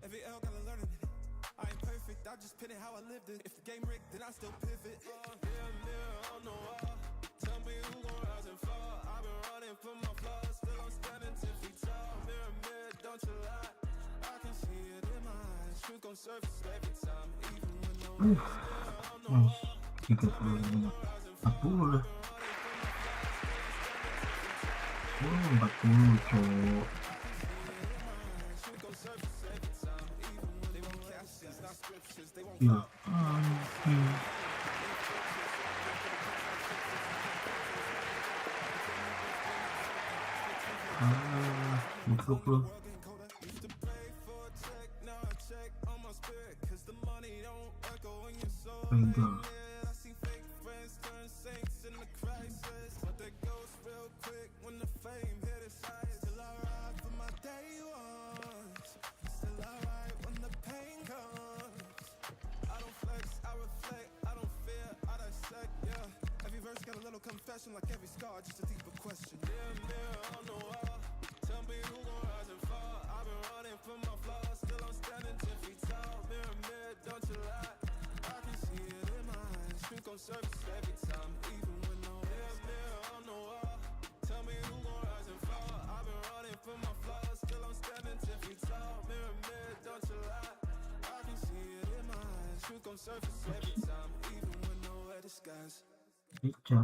every L got a learning in it. I ain't perfect, I just pin it how I lived it. If the game rigged, then I still pivot. Mirror on the wall, tell me who gon' rise and fall. I've been running from my flaws, still I'm standing 10 feet tall. Mirror, don't you lie, I can see it in my eyes. Truth gon' surface every time, even when no Nice. 35, 40 lah. 40 cowok. Ya ampun. Bukluk lu. Enggak. Confession like every scar, just a deeper question. Mirror on the wall, tell me who gon' rise and fall. I've been running from my flaws, still I'm standing 10 feet tall. Mirror, don't you lie, I can see it in my eyes. Truth gon' surface every time, even when no mirror on the wall, tell me who gon' rise and fall. I've been running from my flaws, still I'm standing 10 feet tall. Mirror, don't you lie, I can see it in my eyes. Truth gon' surface every time, even when nowhere disguise. Picture.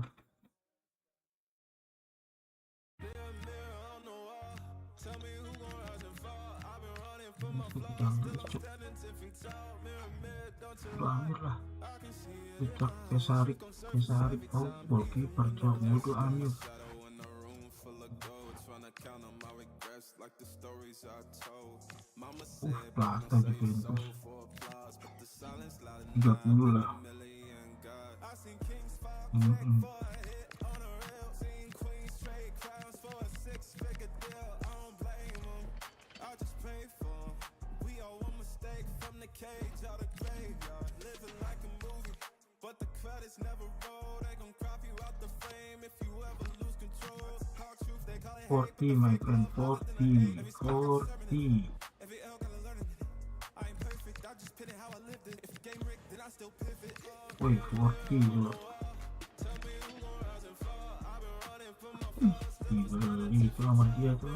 Berakhir lah. Kita kesarik. Oh, goalkeeper jauh bodoh amin. Plata di Pimpin. 30 lah. Cage out of graveyard, living like a movie, but the credits never roll. They gon' crop you out the frame if you ever lose control. Hard truth, they call it 40, my friend, 40. Every L gotta learn it. I ain't perfect, I just pin it how I lived it. If the game rigged, then I still pivot. Woi, 40 juga. Dibeli itu sama dia tuh.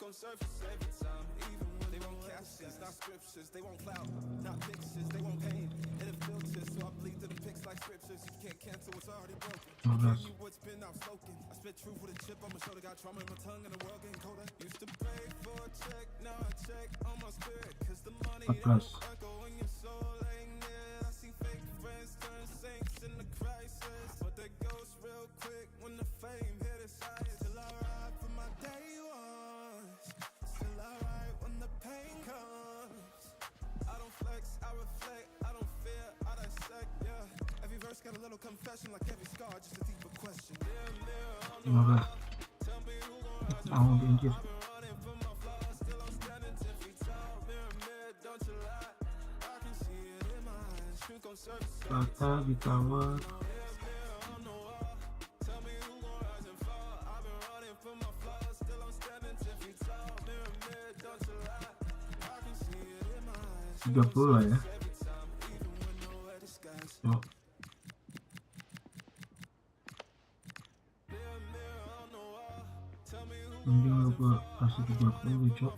Surface every time, even when they won't captions, not scriptures, they won't clout, not pictures, they won't paint, and it filters, so I bleed through the pics like scriptures. You can't cancel what's already broken. Tell you what's been outspoken. I spit truth with a chip on my shoulder, got trauma in my tongue, and the world getting colder. Used to pray for a check, now I check on my spirit, cause the money don't echo in your soul ain't near. I see fake friends turn saints in the crisis, but they ghost real quick when the fame hit its eyes. Still I ride for my day one. Still alright when the pain comes. I don't flex, I reflect, I don't fear, I dissect, yeah. Every verse got a little confession, like every scar, just a deeper question. Tell me who gon' rise and fall. I've been running from my flaws, still I'm standing 10 feet tall. Mirror, don't you lie, I can see it in my eyes. Truth gon' surface every time. Ditawar. Tell me who gon' rise and fall. I've been running from my flaws, still I'm standing 10 feet tall. Mirror, don't you lie, I can see it in my eyes. 30 lah ya. Yuk. Mending lu gua kasih 30 cok.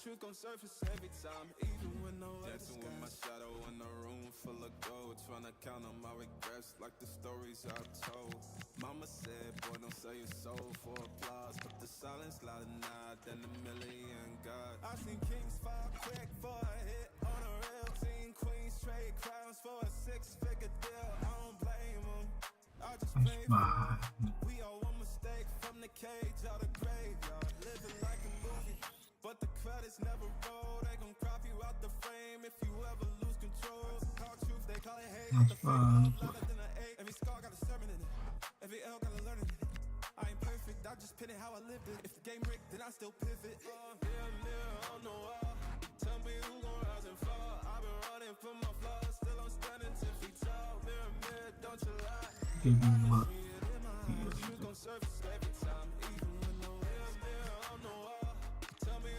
Truth gon' surface every time, even when no dancing with my shadow in a room full of gold, trying to count on my regrets like the stories I told. Mama said, boy, don't sell your soul for applause, but the silence louder now than a million God. I seen kings fall quick for a hit on a rail, seen queens trade crowns for a 6-figure deal. I don't blame them, I just pray for them. We all one mistake from the cage out of graveyard, living like a movie. But the credits never roll, they gon' crop you out the frame if you ever lose control. Hard truth, they call it hate, the frame louder than an 8. Every scar got a sermon in it, every L got a learning in it. I ain't perfect, I just pin it how I lived it. If the game rigged, then I still pivot. Mirror on the wall, tell me who gon' rise and fall. I've been running from my flaws, still I'm standing 10 feet tall. Mirror, don't you lie, truth gon' surface every time, even when no mirror on the wall. Tell me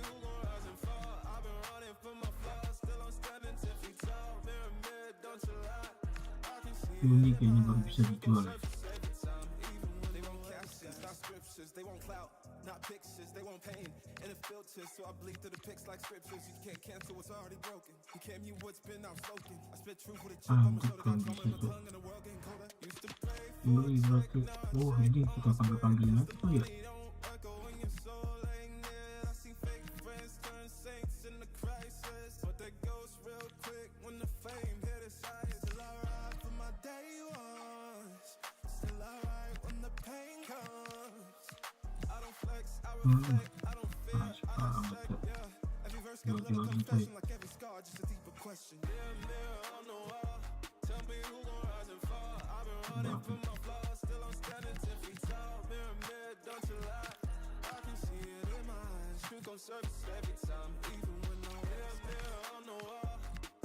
ini kayaknya baru bisa dijual. They want clout, not pictures, they want pain and a filter, so I bleed through the pics like scriptures. You can't cancel what's already broken. You can't mute what's been outspoken. I spit truth with a chip on my shoulder, got trauma in my tongue and the world getting colder. Used to pray for Ini berarti, oh ini kita panggil-panggilin aja tuh ya. echo in your soul laying near. I see fake friends turn saints in the crisis, but they ghost real quick when the fame hit its highest. Still I ride for my day ones, still I ride when the pain comes. I don't flex, I reflect, I don't fear, I don't check, yeah. Every verse got a little confession, like every scar, just a deeper question. Mirror on the wall, tell me who gon' rise and fall. I've been running from my flaws, still I'm standing 10 feet tall. Mirror, don't you lie, I can see it in my eyes. Truth gon' surface every time, even when I'm mirror on the wall,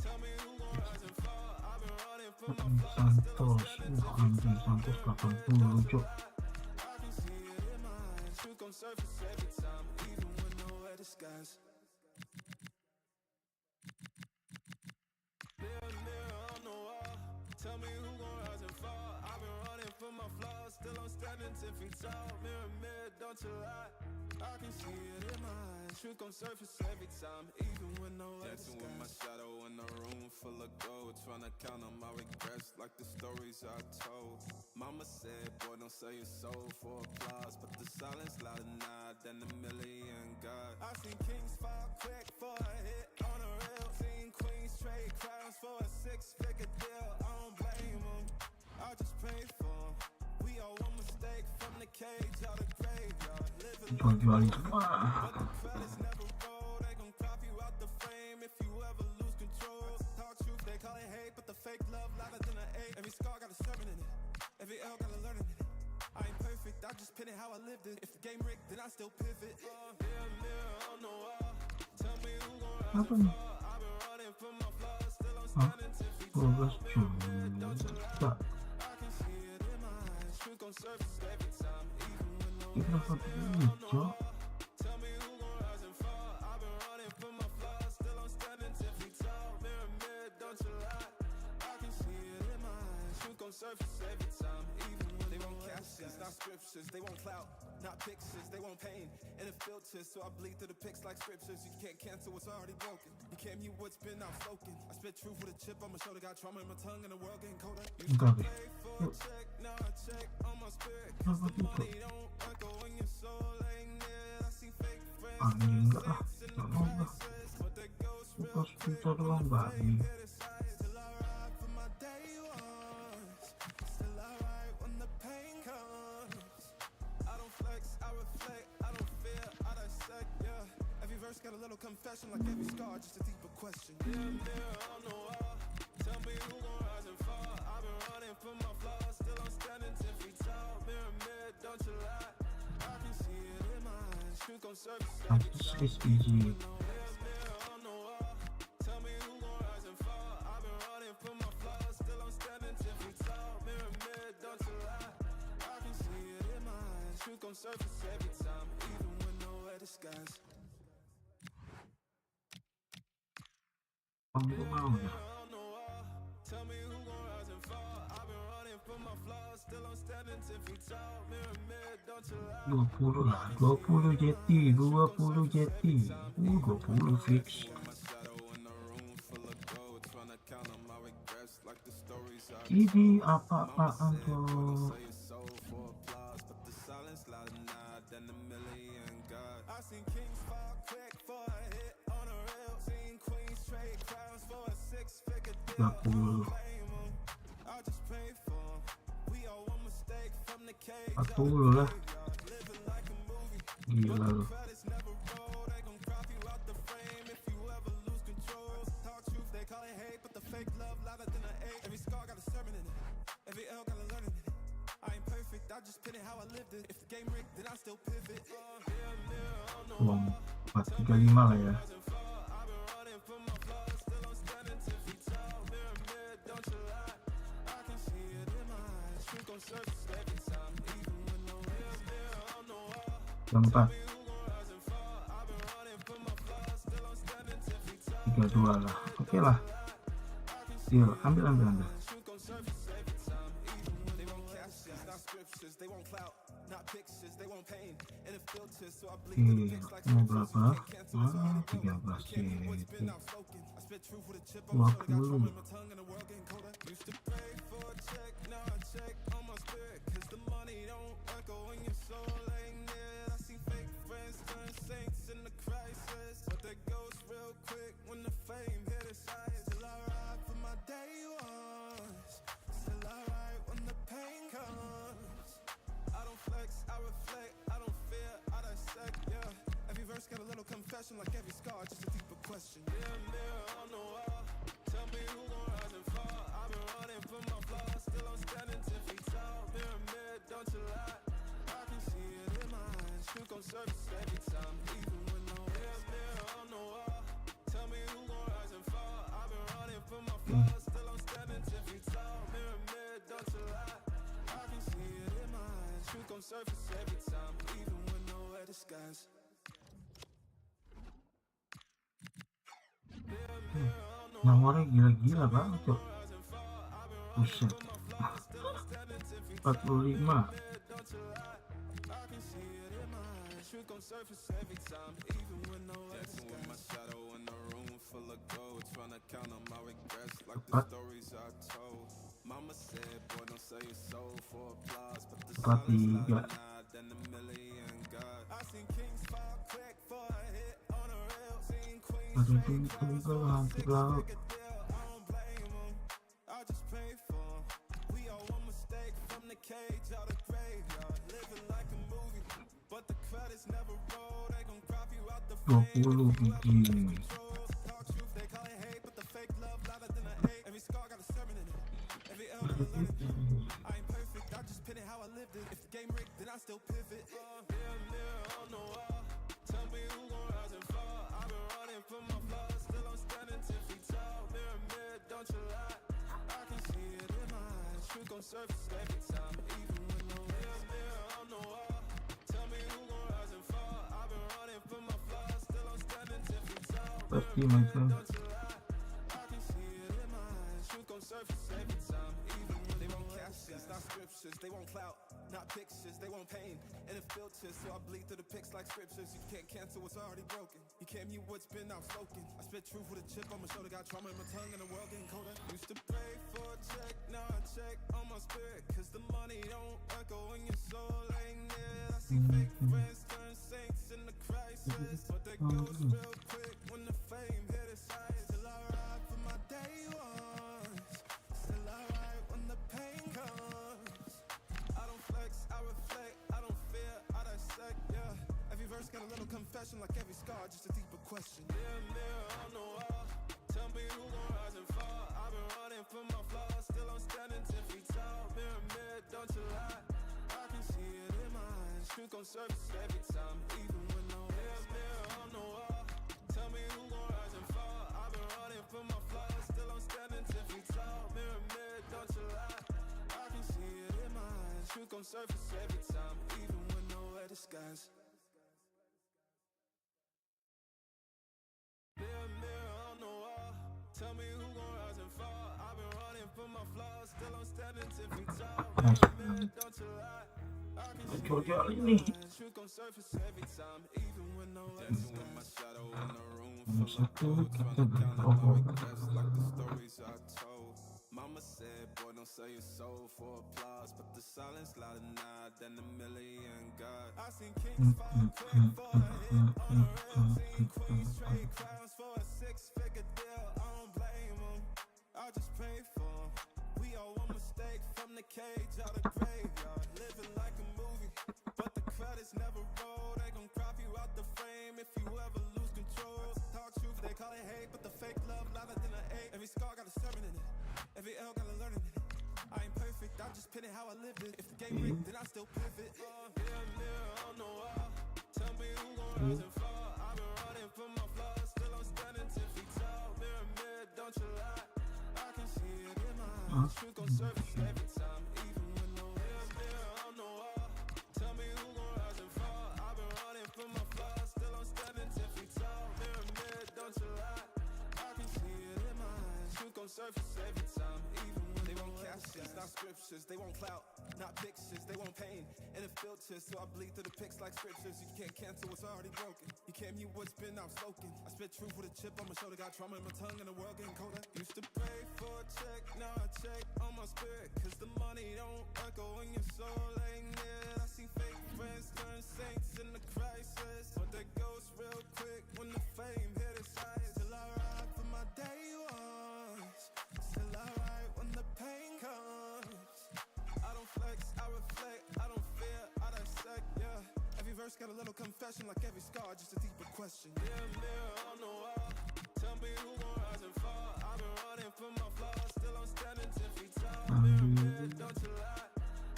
tell me who gon' rise and fall. I've been running from my flaws, still I'm standing 10 feet tall. Santos 80 cok. Surface every time, even when nowhere disguise. Mirror on the wall, tell me who gon' rise and fall. I've been running from my flaws, still I'm standing 10 feet tall. Mirror, don't you lie, I can see it in my eyes. Truth gon' surface every time, even when nowhere disguise. Dancing with my shadow in a room full of gold, trying to count on my regrets like the stories I told. Mama said, boy, don't sell your soul for applause, but the silence louder now than a million gods. I seen kings fall quick for a hit on a rail, seen queens trade crowns for a 6-figure deal. I don't blame them, I just pray for them. We all one mistake from the cage out of graveyard, living Jual-jualin semua. but the credits never roll. They gon' crop you out the frame if you ever lose control. Talk truth, they call it hate, but the fake love louder than an 8. Every scar got a sermon in it, every L got a learning in it. I ain't perfect, I just pin it how I lived it. If the game rigged, then I still pivot. Mirror on the wall, tell me who gon' rise and fall. I've been running from my flaws, still I'm standing 10 feet tall. 12 Don't you lie, I can see it in my eyes. Truth gon' surface every time, even when Ini nowhere dapat ini cok. tell me who gon' rise and fall. I've been running from my flaws, still I'm standing 10 feet tall. Mirror, don't you lie, I can see it in my eyes. Truth gon' surface every time, even when they want captions, not scriptures. They want clout, not pictures. They want pain and a filter, so I bleed through the pics like scriptures. You can't cancel what's already broken. You can't mute what's been outspoken. I spit truth with a chip on my shoulder, got trauma in my tongue and the world getting colder. Used to Enggak, pay for a check, now I check on my spirit. Cause the money don't echo in your soul laying near. I see fake friends Anjing enggak ah. in the Gak mau lah. crisis, but they ghost real Pas kita doang bagi. hit its highs. Still I ride for my day ones, still I ride when the pain comes. I don't flex, I reflect, I don't fear, I dissect, yeah. Every verse got a little confession, like every scar, just a deeper question. Mirror on the wall, tell me who gon' rise and fall. I've been running from my flaws, still I'm standing 10 feet tall. Mirror, don't you lie, I can see it in my eyes. Truth gon' surface every Santos time. 80. Mirror on the wall, tell me who gon' rise and fall. I've been running from my flaws, still I'm standing 10 feet tall. Mirror, don't you lie, I can see it in my eyes. Truth gon' surface every time, even when nowhere disguise. Kamu mau ya? On the wall, tell me who gon' rise and fall. I've been running from my flaws, still I'm standing 10 feet tall. Mirror, don't you lie. 20 lah. 20 jeti. 20 jeti. 20 fix. Ini apa-apaan tuh? I seen kings fall quick for a hit on a rail, seen queens trade crowns for a 6-figure deal. 30. I just pray for 'em. We all one mistake from the cage. 40 lah. Living like a movie. Gila lu. Credits never roll. They gon' crop you out the frame if you ever lose control. Talk truth, they call it hate, but the fake love louder than an 8. Every scar got a sermon in it. Every L got a learning in it. I ain't perfect, I just pin it how I lived it. If the game rigged, then I still pivot. Uang 435 lah ya. Keempat 32 lah. Oke lah. Yuk, ambil. won't clout, not pictures, they won't pain. And it filters, so I bleed through the pics like scriptures. You can't cancel, it's already broken. You can't mute what's been outspoken. I spit truth with a chip on my shoulder, got trauma in my tongue and the world getting colder. Used to pray for a check, now I check on my spirit. Cause the money don't echo when your soul ain't near. I see fake friends turn saints in the crisis, but that goes real quick when the fame hit its highest. Still I ride for my day ones, still I ride when the pain comes. I don't flex, I reflect, I don't fear, I dissect, yeah. Every verse got a little confession, like every scar, just a deeper question. Mirror, mirror on the wall, tell me who gon' rise and fall. I've been running from my flaws, still I'm standing 10 feet tall. Mirror, mirror, don't you lie, I can see it in my eyes. Truth gon' surface every time, even when no mirror, mirror on the wall, tell me who gon' rise and fall. I've been running from my flaws, still I'm standing 10 feet tall. Mirror, mirror, don't you lie, I can see it in my eyes. Truth gon' surface every time, even when nowhere disguise. Nomornya gila-gila banget tuh. Buset. 45. Tepat. 43. Ada tunggu hampir laut. Dua puluh biji. Surface every time, even when no mirror on the wall. Tell me who gon' rise and fall. I've been running from my flaws, still I'm standing 10 feet tall. Mirror, mirror, don't you lie, I can see it in my eyes. Truth gon' surface every time, even when they won't captions, not scriptures, they won't clout, not pictures, they won't pain. And it filters, so I bleed through the pics like scriptures. You can't cancel what's already broken. You can't mute what's been outspoken. I spit truth with a chip on my shoulder, got trauma in my tongue and the world getting colder. Used to pray for a check, now I check on my spirit. Cause the money don't echo when your soul ain't near. I see fake friends turn saints in the crisis, but that goes real quick when the fame hit its highest. Still I ride for my day ones, still I ride when the pain comes. I don't flex, I reflect, I don't fear, I dissect, yeah. Every verse got a little confession, like every scar, just a deeper question. Mirror, mirror on the wall, tell me who gon' rise and fall. I've been running from my flaws, still I'm standing 10 feet tall. Mirror, mirror, don't you lie, I can see it in my eyes. Truth gon' surface every time, even when no mirror, mirror on the wall, tell me who gon' rise and fall. I've been running from my flaws, still I'm standing 10 feet tall. Mirror, mirror, don't you lie, I can see it in my eyes. Truth gon' surface every time, even when nowhere disguise. Mirror, mirror on the wall, tell me who gon' rise and fall. I've been running from my flaws, still I'm standing 10 feet tall. Mirror, mirror, don't you lie, I can see it in my eyes. Truth gon' surface every time, even when nowhere disguise. My shadow in the room full of gold, trying to count up my regrets like the stories I told. Mama said, boy, don't sell your soul for applause, but the silence louder now than a million God. I seen kings fall quick for a hit on a rail, seen queens trade crowns for a 6-figure deal. I don't blame them, I just pray for them. We all one mistake from the cage out of graveyard, living like a movie, but the credits never roll. They gon' crop you out the frame if you ever lose control. Talk truth, they call it hate, but the fake love louder than an 8. Every scar got a sermon in it, every L got a learning in it. I ain't perfect, I'm just pinning how I lived it. If the game rigged, then I still pivot. Mirror, mirror on the wall, tell me who gon' rise and fall. I've been running from my flaws, still I'm standing 10 feet tall. Mirror, mirror, don't you lie, I can see it in my eyes. Truth gon' surface every time, even when no mirror, mirror on the wall, tell me who gon' rise and fall. I've been running from my flaws, still I'm standing 10 feet tall. Mirror, mirror, don't you lie, I can see it in my eyes. Truth gon' surface every time, even when they won't captions, not scriptures, they won't clout, not pictures, they want pain and it filters, so I bleed through the pics like scriptures. You can't cancel what's already broken. You can't mute what's been outspoken. I spit truth with a chip on my shoulder, got trauma in my tongue and the world getting colder. Used to pray for a check, now I check on my spirit, cause the money don't echo when your soul ain't near. I see fake friends turn saints in the crisis, but they ghost real quick when the fame hit its highest. Still I ride for my day ones, still I ride when the pain comes. I don't flex, I reflect, I don't fear, I dissect, yeah. Every verse got a little confession, like every scar, just a deeper question. Mirror on the wall, tell me who gon' rise and fall. I've been running from my flaws, still I'm standing 10 feet tall. Mirror, don't you lie,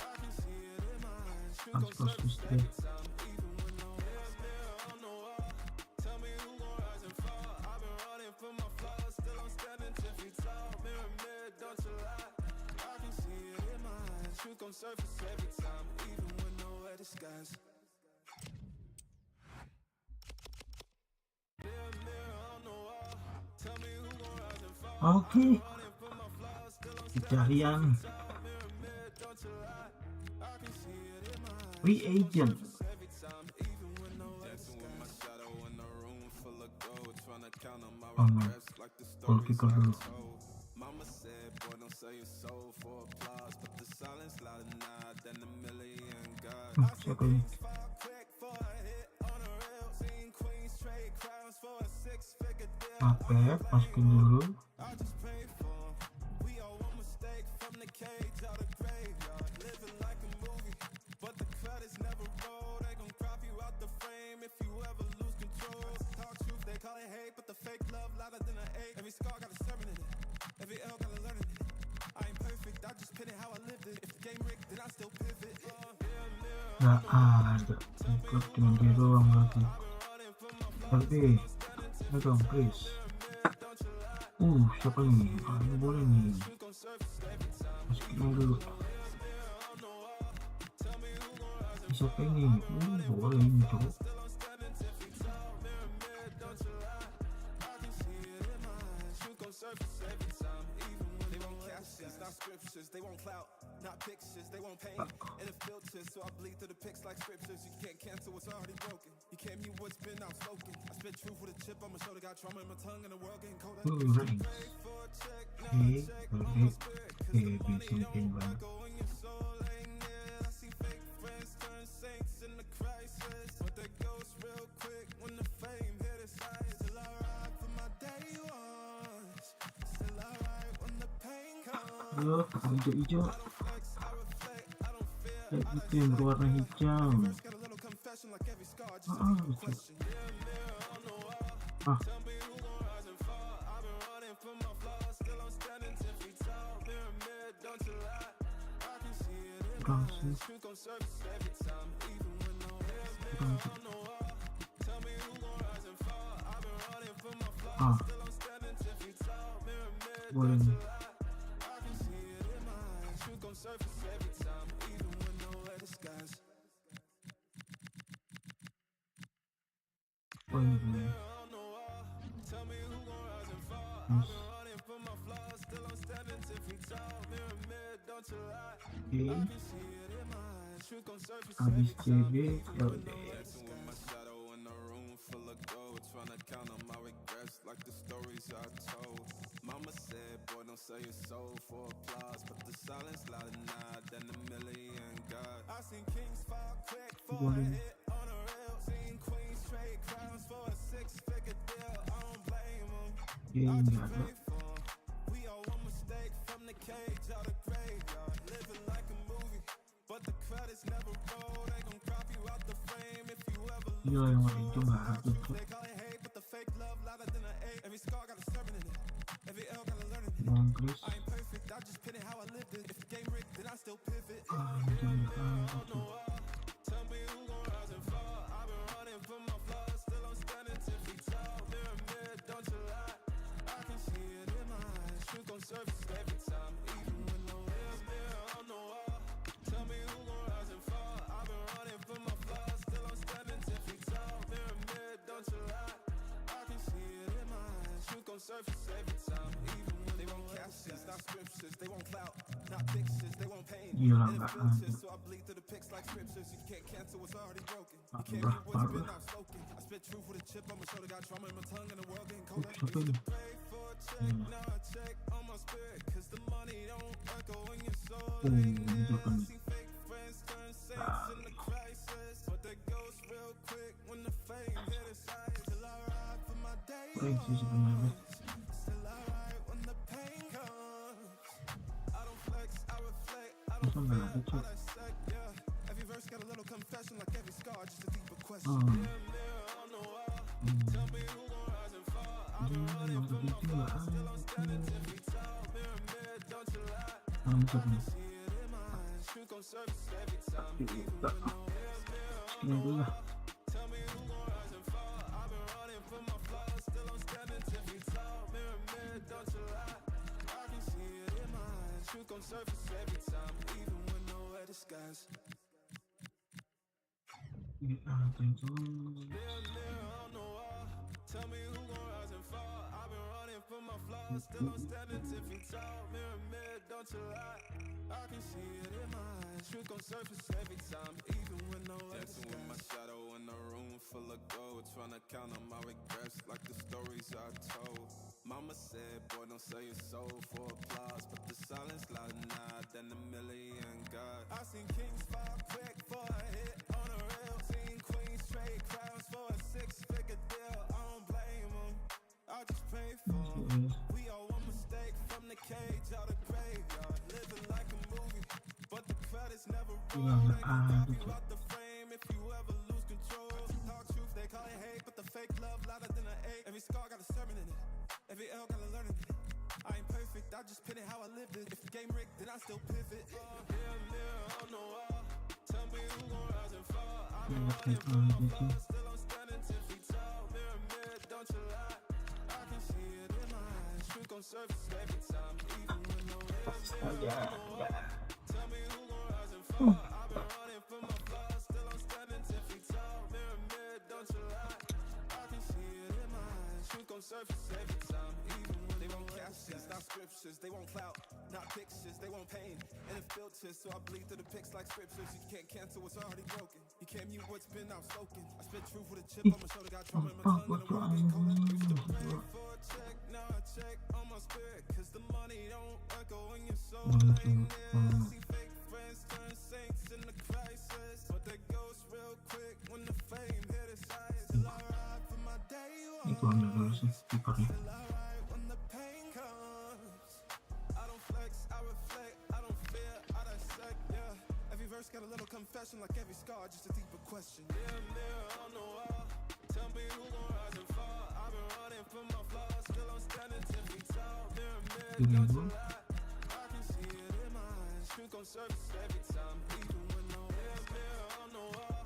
I can see it in my eyes. Truth gon' surface every time, even when no mirror on the wall, tell me who gon' rise and fall. I've been running from my flaws, still I'm standing 10 feet tall. Mirror, don't you lie, I can see it in my eyes. Truth gon' surface every time, even when nowhere disguise. Oke, pencarian free agent. Oh no, goalkeeper dulu. Mama said, boy, don't sell your soul for applause, but the silence louder now than a million gods. Siapa ini? Apa ya? Masukin dulu. Gak ada klub dengan dia doang berarti. Tapi ini dong please. Siapa nih? Ini boleh nih. Masukin dulu. Siapa ini? Boleh ini tuh. They want clout, not pictures, they want pain and it filters, so I bleed through the pics like scriptures. You can't cancel what's already broken. You can't mute what's been outspoken. I spit truth with a chip on my shoulder, got trauma in my tongue and the world getting colder. Something banget. Hijau-hijau kayak gitu yang berwarna hijau. Boleh nih. Habis CB Mama said, boy, don't sell your soul for applause, but the silence louder now than a million gods. I seen kings fall quick for a hit on a rail, seen queens trade crowns for a six-figure deal. I don't blame them. I just pray for them. We all one mistake from the cage out of graveyard, living like a movie, but the credits never roll. They gon' crop you out the frame if you ever lose control. They call it hate, but the fake love louder than an 8. Every scar got a sermon in it. Every L got a learning in it. I ain't perfect, I just pin it how I lived it. If the game rigged, then I still pivot. Tell me who gon' rise and fall. I've been running from my flaws, still I'm standing 10 feet tall. Mirror, don't you lie, I can see it in my eyes. Truth gon' surface every time, even when no mirror on the wall. Tell me who gon' rise and fall. I've been running from my flaws, still I'm standing 10 feet tall. Mirror, don't you lie, I can see it in my eyes. Truth gon' surface every time, even when they want captions, not scriptures. They want clout, not pictures, they won't paint. Gila And nggak it filters, ada. so I bleed through the pics like scriptures. You can't cancel what's already broken. You can't read what's been outspoken. I spit truth with a chip on my shoulder, got trauma in my tongue, and the world getting colder. Siapa ini? Pray for a check, now I check on my spirit, cause the money don't echo in your soul. Misalkan See fake friends turn saints in the crisis, but they ghost real quick when the fame hit its eyes. Till I ride for my day Crazy sebenarnya. still I ride when the pain comes. I don't flex, I reflect, I don't Masa nggak ada fear, cuy? I dissect, yeah. Every verse got a little confession, like every scar, just a deeper question. Hmm. Mirror on the wall, tell me who gon' rise and fall. I've been running from my flaws, still I'm standing 10 feet tall. Mirror, mirror, don't you lie. Mantap nih. See it in my eyes, truth gon' surface every time, even Kita when no mirror, skin dulu lah. tell me who gon' rise and fall. I've been running from my flaws, still I'm standing 10 feet tall. Mirror, mirror, don't you lie. I can see it in my eyes, truth gon' surface every time, even when nowhere disguise. Ini ada yang tuh. Mirror, mirror on the wall, tell me who gon' rise and fall. I've been running from my flaws, still I'm standing 10 feet tall. Mirror, mirror, don't you lie. I can see it in my eyes, truth gon' surface every time, even when nowhere Dancing with my disguise. shadow in a room full of gold, trying to count on my regrets like the stories I told. Mama said, boy, don't sell your soul for applause, but the silence louder now than a million gods. I seen kings fall quick for a hit on a rail. Seen queens trade crowns for a six-figure deal. I don't blame them, I just pray for them. We all one mistake from the cage out of graveyard. Living like a movie, but the credits never roll. Gila They nggak gon' ada grab you cuy. out the frame if you ever lose control. Talk truth, they call it hate, but the fake love louder than an eight. Every scar got a sermon in it, every L got a learning in it. I ain't perfect, I just pin it how I lived it. If the game rigged, then I still pivot. Mirror, mirror on the wall, tell me who gon' rise and fall. I've been running from my flaws, still I'm standing 10 feet tall. Mirror, mirror, don't you lie. I can see it in my eyes, truth gon' surface every time, even when no Ya, ya. tell me who gon' rise and fall. I've been running from my flaws, still I'm standing 10 feet tall. Mirror, mirror, don't you lie. I can see it in my eyes, truth gon' surface every time, even when they won't captions, not scriptures, they won't clout, not pictures, they won't pain, and it filters, so I bleed through the pics like scriptures. You can't cancel what's already broken, you can't mute what's been outspoken. I spit truth with a chip on my shoulder, got trauma in my tongue, and the world getting colder. Used to pray for a check, now I check on my spirit, cause the money don't echo in your soul. Ain't there, see fake friends turn saints in the crisis, but they ghost real quick when the fame hit its eyes. Till I ride for my day Itu ambil dulu sih stikernya. till I ride when the pain comes. I don't flex, I reflect, I don't fear, I dissect, yeah. Every verse got a little confession, like every scar, just a deeper question. Mirror, mirror on the wall, tell me who gon' rise and fall. I've been running from my flaws, still I'm standing 10 feet tall. Mirror, mirror, Ini don't dulu. you lie. I can see it in my eyes, truth gon' surface every time, even when no mirror, mirror on the wall,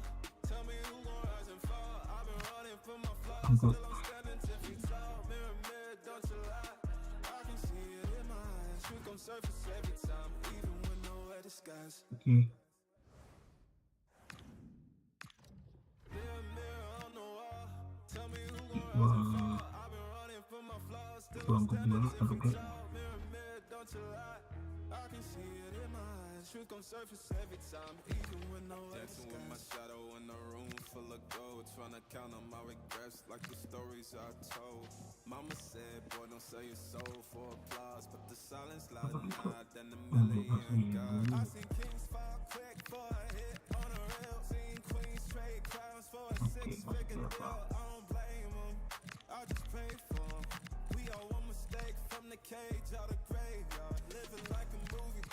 tell me who gon' rise and fall. I've been running from my flaws, Angkut. still I'm standing 10 feet tall. Mirror, mirror, don't you lie. I can see it in my eyes, truth gon' surface every time, even when nowhere disguise. Oke. Mirror, mirror on the wall, tell me who gon' rise and Wah, fall. I've been running from my flaws, still itu I'm angkut standing dulu 10 satu feet klik. tall. Mirror, mirror, don't you lie. I can see it in my eyes, truth gon' surface every time, even when nowhere Dancing with my disguise. shadow in a room full of gold, trying to count on my regrets like the stories I told. Mama said, boy, don't sell your soul for applause, but the silence louder now than a Angkut pas million gods. I seen kings fall quick for a hit on a rail. Seen queens trade crowns for a six-figure deal. I don't blame them, I just pray for them. We all one mistake from the cage out of graveyard. Living like a movie,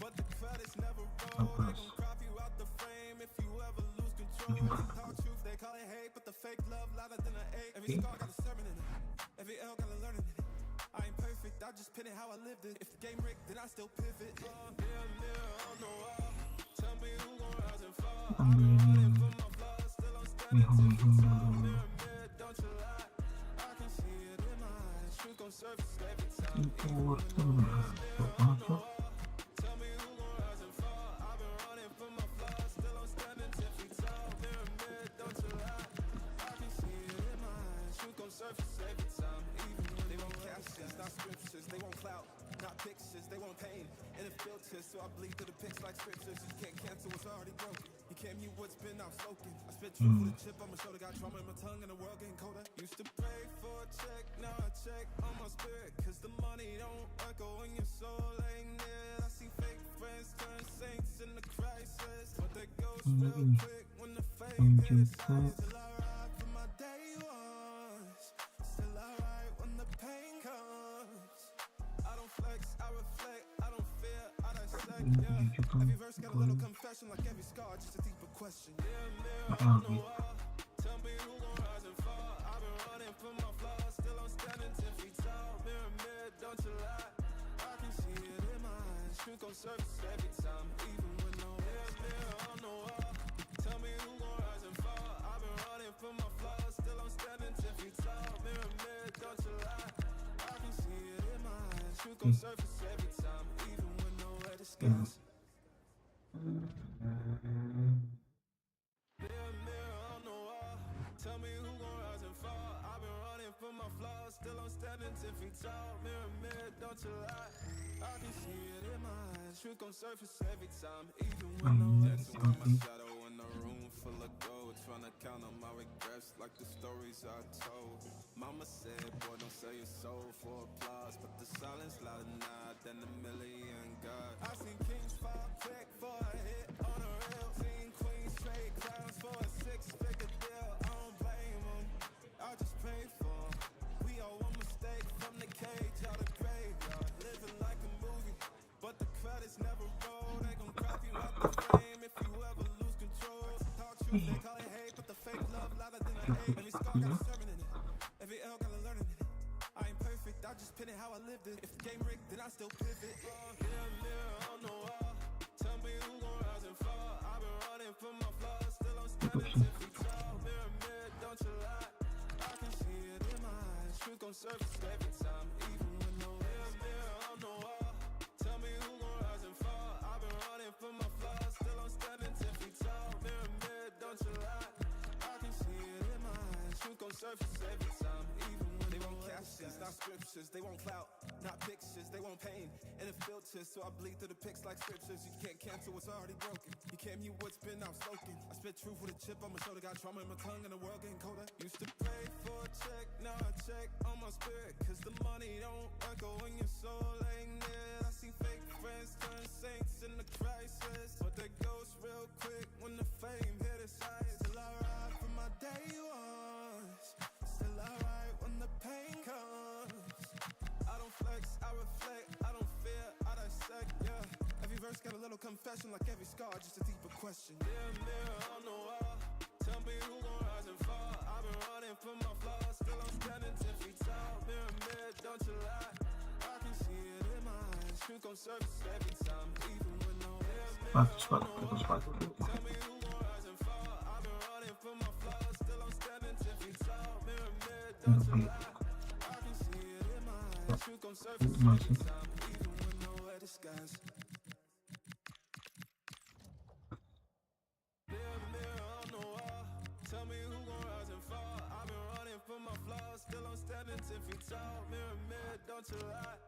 but the credits never roll. They gon' crop you out the frame if you ever lose control. Talk truth, they call it hate, but the fake love louder than an eight. Every scar got a sermon in it, every L got a learning in it. I ain't perfect, I just pin it how I lived it. If the game rigged, then I still pivot. Mirror, mirror on the wall, tell me who gon' rise and fall. I've been running from my flaws, still I'm standing 10 feet tall. Mirror, mirror, don't you lie. I can see it in my eyes, truth gon' surface every time. Import tuh. Masuk. Tell me who gon' rise and fall. I've been running from my flaws, still I'm standing 10 feet tall. Mirror, mirror, don't you lie. I can see it in my eyes, truth gon' surface every time, even when they won't captions, not scriptures, they won't clout, not pictures, they won't pain, and it filters, I bleed through the pics like scriptures. You can't cancel what's already broken. You can't mute what's been outspoken. I spit truth with a chip on my shoulder, got trauma in my tongue and the world getting colder. Used to pray for a check, now I check on my spirit, cause the money don't echo when your soul ain't near. I see fake friends turn saints in the crisis, but they ghost real quick when the fame hit its highs. Still I ride for my day ones, still I ride when the pain comes. I don't flex, I reflect, I don't fear, I dissect, yeah. Every verse got a little confession, like every scar, just a deeper question. Yeah, mirror on the wall, tell me who gon' rise and fall. I've been running from my flaws, still I'm standing 10 feet tall. Mirror, mirror, don't you lie, I can see it in my eyes. Truth gon' surface every time, even when no mirror on the wall, tell me who gon' rise and fall. I've been running from my flaws, still I'm standing 10 feet tall. Mirror, mirror, don't you lie, I can see it in my eyes. Truth gon' surface every time, even when nowhere to disguise. Mirror, mirror on the wall, tell me who gon' rise and fall. I've been running from my flaws, still I'm standing 10 feet tall. Mirror, mirror, don't you lie, I can see it in my eyes. Truth gon' surface every time, even when nowhere to disguise. My shadow in a room full of gold, trying to count on my regrets like the stories I told. Mama said, boy, don't sell your soul for applause, but the silence louder now than a million gods. I seen kings fall quick for a hit on a rail, seen queens trade crowns for a six-figure deal. I don't blame them, I just pray for them. We all one mistake from the cage out of graveyard, living like a movie, but the credits never roll. They gon' crop you out the frame if you ever lose control. Talk truth, they call it hate, but the fake love louder than the hate. Every scar got a sermon in it, every L got a learning in it. I ain't perfect, I just pin it how I lived it. If the game rigged, then I still pivot. Mirror, mirror on the wall, tell me who gon' rise and fall. I've been running from my flaws, still I'm standing 10 feet tall. Mirror, mirror, don't you lie, I can see it in my eyes. Truth gon' surface every time, even when no mirror on the wall, tell me who gon' rise and fall. I've been running from my flaws, still I'm standing 10 feet tall. Mirror, mirror, don't you lie, I can see it in my eyes. Truth gon' surface every time, even when they won't captions, not scriptures. They won't clout, not pictures. They want pain and it filters, so I bleed through the pics like scriptures. You can't cancel what's already broken. You can't mute what's been outspoken. I spit truth with a chip on my shoulder, got trauma in my tongue and the world getting colder. Used to pray for a check, now I check on my spirit, cause the money don't echo when your soul ain't near. I see fake friends turn saints in the crisis, but they ghost real quick when the fame hit its highs. Still I ride for my day ones, still I ride when the pain comes. I don't flex, I reflect, I don't fear, I dissect, yeah. Every verse got a little confession, like every scar, just a deeper question. Mirror, mirror on the wall, tell me who gon' rise and fall. I've been running from my flaws, still I'm standing 10 feet tall. Mirror, mirror, don't you lie, I can see it in my eyes. Truth gon' surface every time, even when no mirror, mirror on the wall, tell me who gon' rise and fall. I've been running from my flaws, still I'm standing 10 feet tall. Mirror, mirror, don't you lie, I can see it in my eyes. Truth gon' surface every time, even when nowhere disguise. Mirror, mirror on the wall, tell me who gon' rise and fall. I've been running from my flaws, still I'm standing 10 feet tall. Mirror, mirror, don't you lie,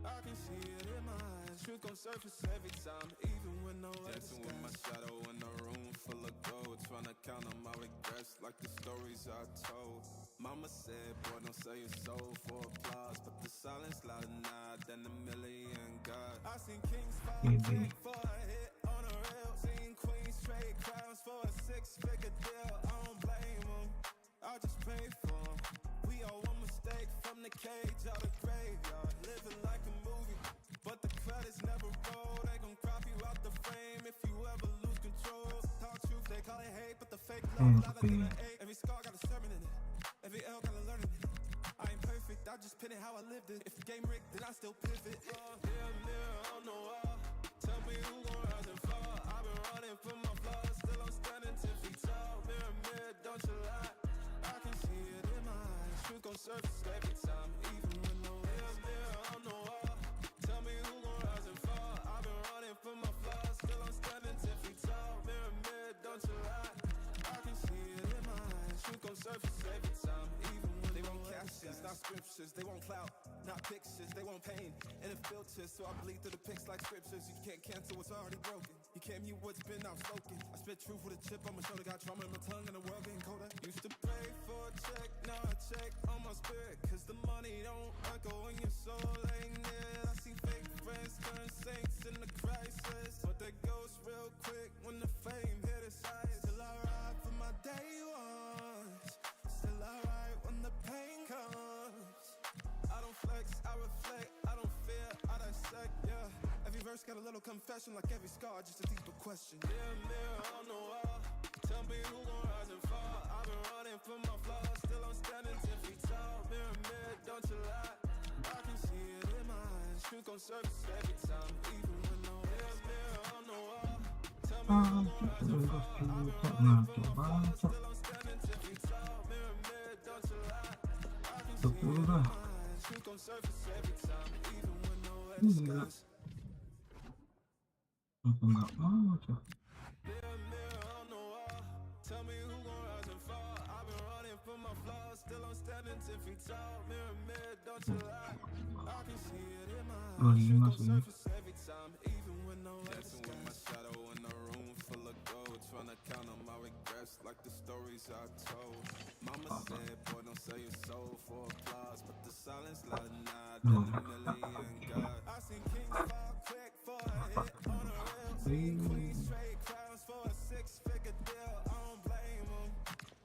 I can see it in my eyes. Truth gon' surface every time, even when nowhere disguise. Dancing with my shadow in a room full of gold, trying to count on my regrets like the stories I told. Mama said, boy, don't sell your soul for applause, but the silence louder now than a million gods. I seen kings fall quick for a hit on a rail, seen queens trade crowns for a six-figure deal. I don't blame them, I just pray for them. We all one mistake from the cage out of graveyard, living like a movie, but the credits never roll. They gon' crop you out the frame if you ever lose control. Talk truth, they call it hate, but the fake love louder than the hate. Every scar got a sermon in it, every L got a learning in it. I ain't perfect, I just pin it how I lived it. If the game rigged, then I still pivot. Mirror, mirror on the wall, tell me who gon' rise and fall. I've been running from my flaws, still I'm standing 10 feet tall. Mirror, mirror, don't you lie, I can see it in my eyes. Truth gon' surface every time, even when no mirror, mirror on the wall, tell me who gon' rise and fall. I've been running from my flaws, still I'm standing 10 feet tall. Mirror, mirror, don't you lie, I can see it in my eyes. Truth gon' surface every time, even when they won't captions, not scriptures. They won't clout, not pictures, they want pain and it filters, so I bleed through the pics like scriptures. You can't cancel what's already broken. You came you what's been outspoken. I spit truth with a chip on my shoulder, got trauma in my tongue and the world getting colder. Used to pray for a check, now I check on my spirit, cause the money don't echo when your soul ain't near. I see fake friends turn saints in the crisis, but they ghost real quick when the fame hit its eyes. Still I ride for my day ones, still I ride when the pain comes. I don't flex, I reflect, I don't fear, I dissect, yeah. Every verse got a little confession, like every scar, just a deeper question. Mirror on the wall, tell me who gon' rise and fall. I've been running from my flaws, still I'm standing 10 feet tall. Mirror, don't you lie, I can see it in my eyes. Truth gon' surface every time, even when no mirror on the wall. Tell me who gon' rise and fall. I've been running from my flaws, still I'm standing 10 feet tall. Mirror, don't you lie, I can see it in my eyes. Truth gon' surface every time, even when no disguise. Nggak mau aja. Mirror on the wall, tell me who gon' rise and fall. I've been running from my flaws, still I'm standing 10 feet tall. Mirror, don't you lie, I can see it in my eyes. You gon' surface every time, even when no dancing with my shadow in a room full of gold, trying to count on my regrets like the stories I told. Mama said, boy, don't sell your soul for applause, but the silence louder now than a million God. I seen kings fall quick for a hit on a rail, seen queens trade crowns for a 6-figure deal. I don't blame them,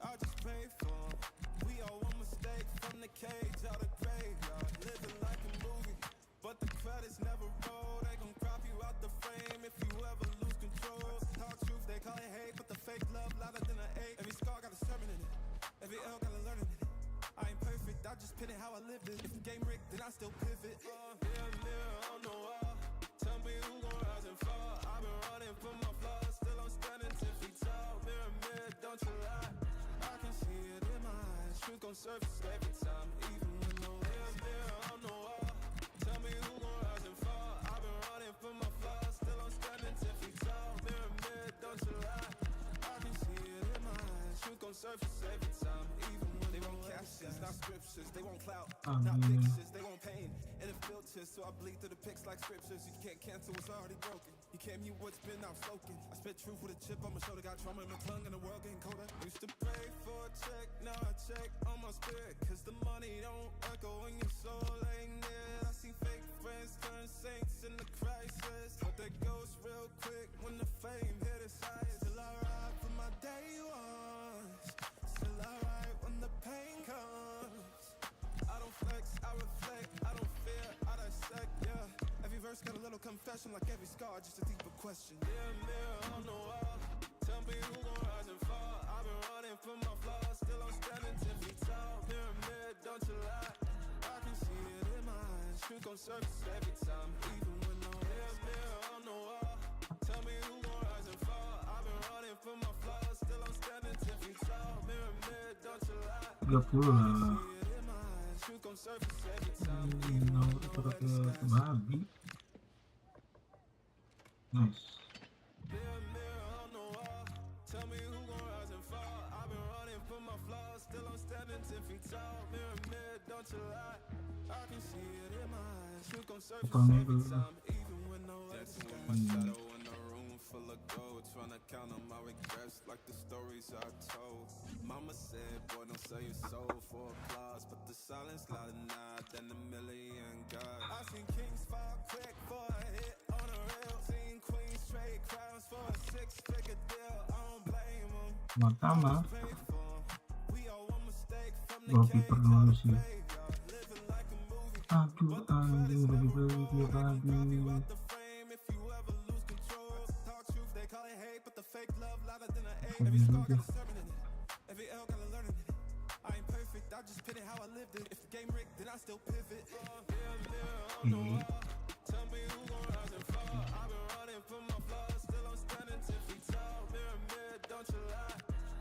I just pray for them. We all one mistake from the cage out of graveyard, living like a movie, but the credits never roll. They gon' crop you out the frame if you ever lose control. Talk truth, they call it hate, but the fake love louder than an 8. Every scar got a sermon in it, every L got a learning in it. I ain't perfect, I just pin it how I lived it. If the game rigged, then I still pivot. Mirror on the wall, tell me who gon' rise and fall. I've been running from my flaws, still I'm standing 10 feet tall. Mirror, don't you lie, I can see it in my eyes. Truth gon' surface every time, even when no mirror on the wall. Tell me who gon' rise and fall. I've been running from my flaws, still I'm standing 10 feet tall. Mirror, don't you lie, I can see it in my eyes. Truth gon' surface every time, even when they won't captions, not scriptures. They won't clout, not pictures. They want pain and it filters, so I bleed through the pics like scriptures. You can't cancel what's already broken. You came you what's been outspoken. I spit truth with a chip on my shoulder, got trauma in my tongue and the world getting colder. Used to pray for a check, now I check on my spirit, cause the money don't echo when your soul ain't near. I see fake friends turn saints in the crisis, but they ghost real quick when the fame hit its eyes. Still I ride for my day ones, still I ride when the pain comes. I don't flex, I reflect, I don't fear, I dissect, yeah. Every verse got a little confession, like every scar, just a deeper question. Mirror on the wall, tell me who gon' rise and fall. I've been running from my flaws, still I'm standing 10 feet tall. Mirror, don't you lie, I can see it in my eyes. Truth gon' surface every time, even when no mirror on the wall. Tell me who gon' rise and fall. I've been running from my flaws, still I'm standing 10 feet tall. Mirror, don't you lie, 30 truth gon' surface every time, lah. even when Nomor no ke babi. Nice. Mirror on the wall, tell me who gon' rise and fall. I've been running from my flaws, still I'm standing 10 feet tall. Mirror, don't you lie, I can see it in my eyes. Truth gon' surface every time, even when no dancing with my shadow in a room full of gold, trying to count on my regrets like the stories I told. Mama said, boy, don't sell your soul for applause, but the silence louder now than a million God. I seen kings fall quick for a hit on a rail, seen queens trade crowns for a 6-figure deal. I don't blame them, Pertama, pray for them. We all one mistake from the gua cage kiper out dulu of sih. graveyard, living like a movie. Aduh, anjing udah dibeli dia babi. The frame if you ever lose control. Talk truth, they call it hate, but the fake love louder than an 8. Every scar got a sermon in it, every L got a learning in it. I ain't perfect, I just pin it how I lived it. If the game rigged, then I still pivot. Mirror on the wall, tell me who gon' rise and fall. I've been running from my flaws, still I'm standing 10 feet tall. Mirror, don't you lie,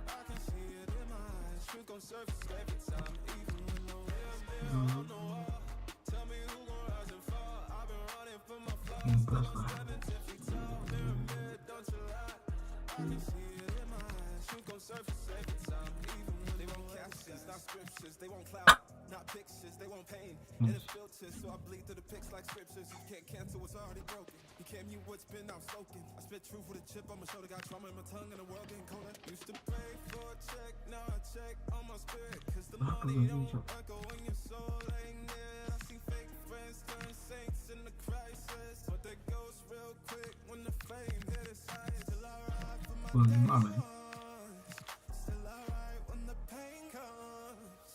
I can see it in my eyes. Truth gon' surface every time, even when no mirror on the wall. Tell me who gon' rise and fall. I've been running from my flaws, still I'm standing 10 feet tall. Mirror, don't you lie, I can see it in my eyes. Truth gon' surface every time, even when they won't catch captions, not scriptures. They won't clout, not pictures. They won't pain. And it's filters, so I bleed through the pics like scriptures. You can't cancel what's already broken. You can't mute what's been outspoken. I spit truth with a chip on my shoulder. Got trauma in my tongue and the world getting colder. Used to pray for a check, now I check on my spirit. Cause the money don't echo in your soul ain't there. I see fake friends turn saints in the crisis. But they goes real quick when the fame hit its highest. Still alright for my day ones. Still alright when the pain comes.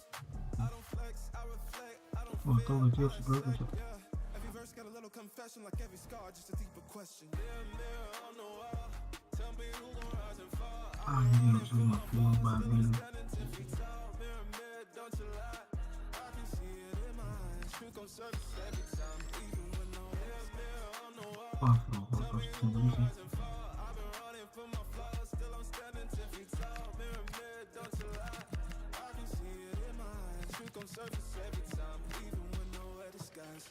I don't flex, I reflect, I don't feel, I dissect, yeah. Every verse got a little confession, like every scar, just a deeper question. Mirror on the wall, tell me who gon' rise and fall. I'm running from my flaws, standing 10 feet tall. Mirror, don't you lie. I can see it in my eyes. Truth gon' surface every time, even when no mirror on the wall. Tell me who gon' rise and fall. I've been running from my flaws, still I'm standing 10 feet tall. Mirror, don't you lie. I can see it in my eyes. Truth gon' surface every time, even when nowhere disguise.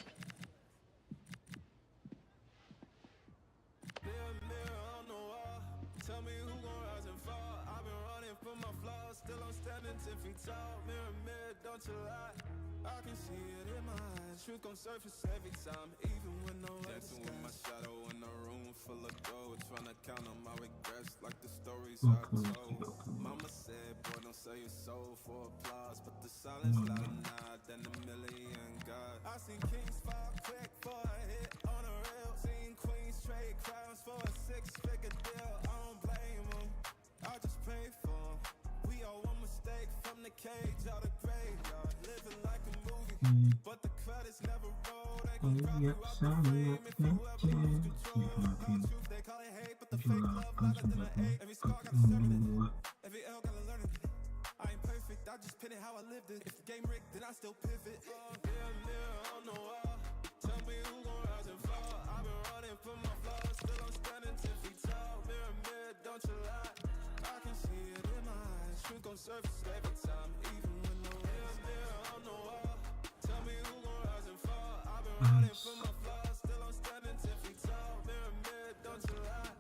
Mirror on the wall, tell me who gon' rise and fall. I've been running from my flaws, still I'm standing 10 feet tall. Mirror, don't you lie. I can see it in my eyes. Truth gon' surface every time, even when nowhere Dancing with my disguise. shadow in a room full of gold, trying to count on my regrets like the stories I told. Mama said, boy, don't sell your soul for applause, but the silence louder now than a million God. I seen kings fall quick for a hit on a rail. Seen queens trade crowns for a six-figure deal. I don't blame them, I just pray for them. We all one mistake from the cage out of graveyard. Living like a movie, but the credits never roll. They gon' crop you out the frame if you ever lose control. Call truth, they call it hate, but the fake love louder than an eight. Every scar got a sermon in it, every L got a learning in it. I ain't perfect, I just pin it how I lived it. If the game rigged, then I still pivot. Mirror on the wall, tell me who gon' rise and fall. I've been running from my flaws, still I'm standing 10 feet tall. Mirror, don't you lie. I can see it in my eyes. Truth gon' surface every time, even when no mirror on the wall. Tell me who gon' rise and fall. I've been running from my flaws, still I'm standing 10 feet tall. Mirror, don't you lie.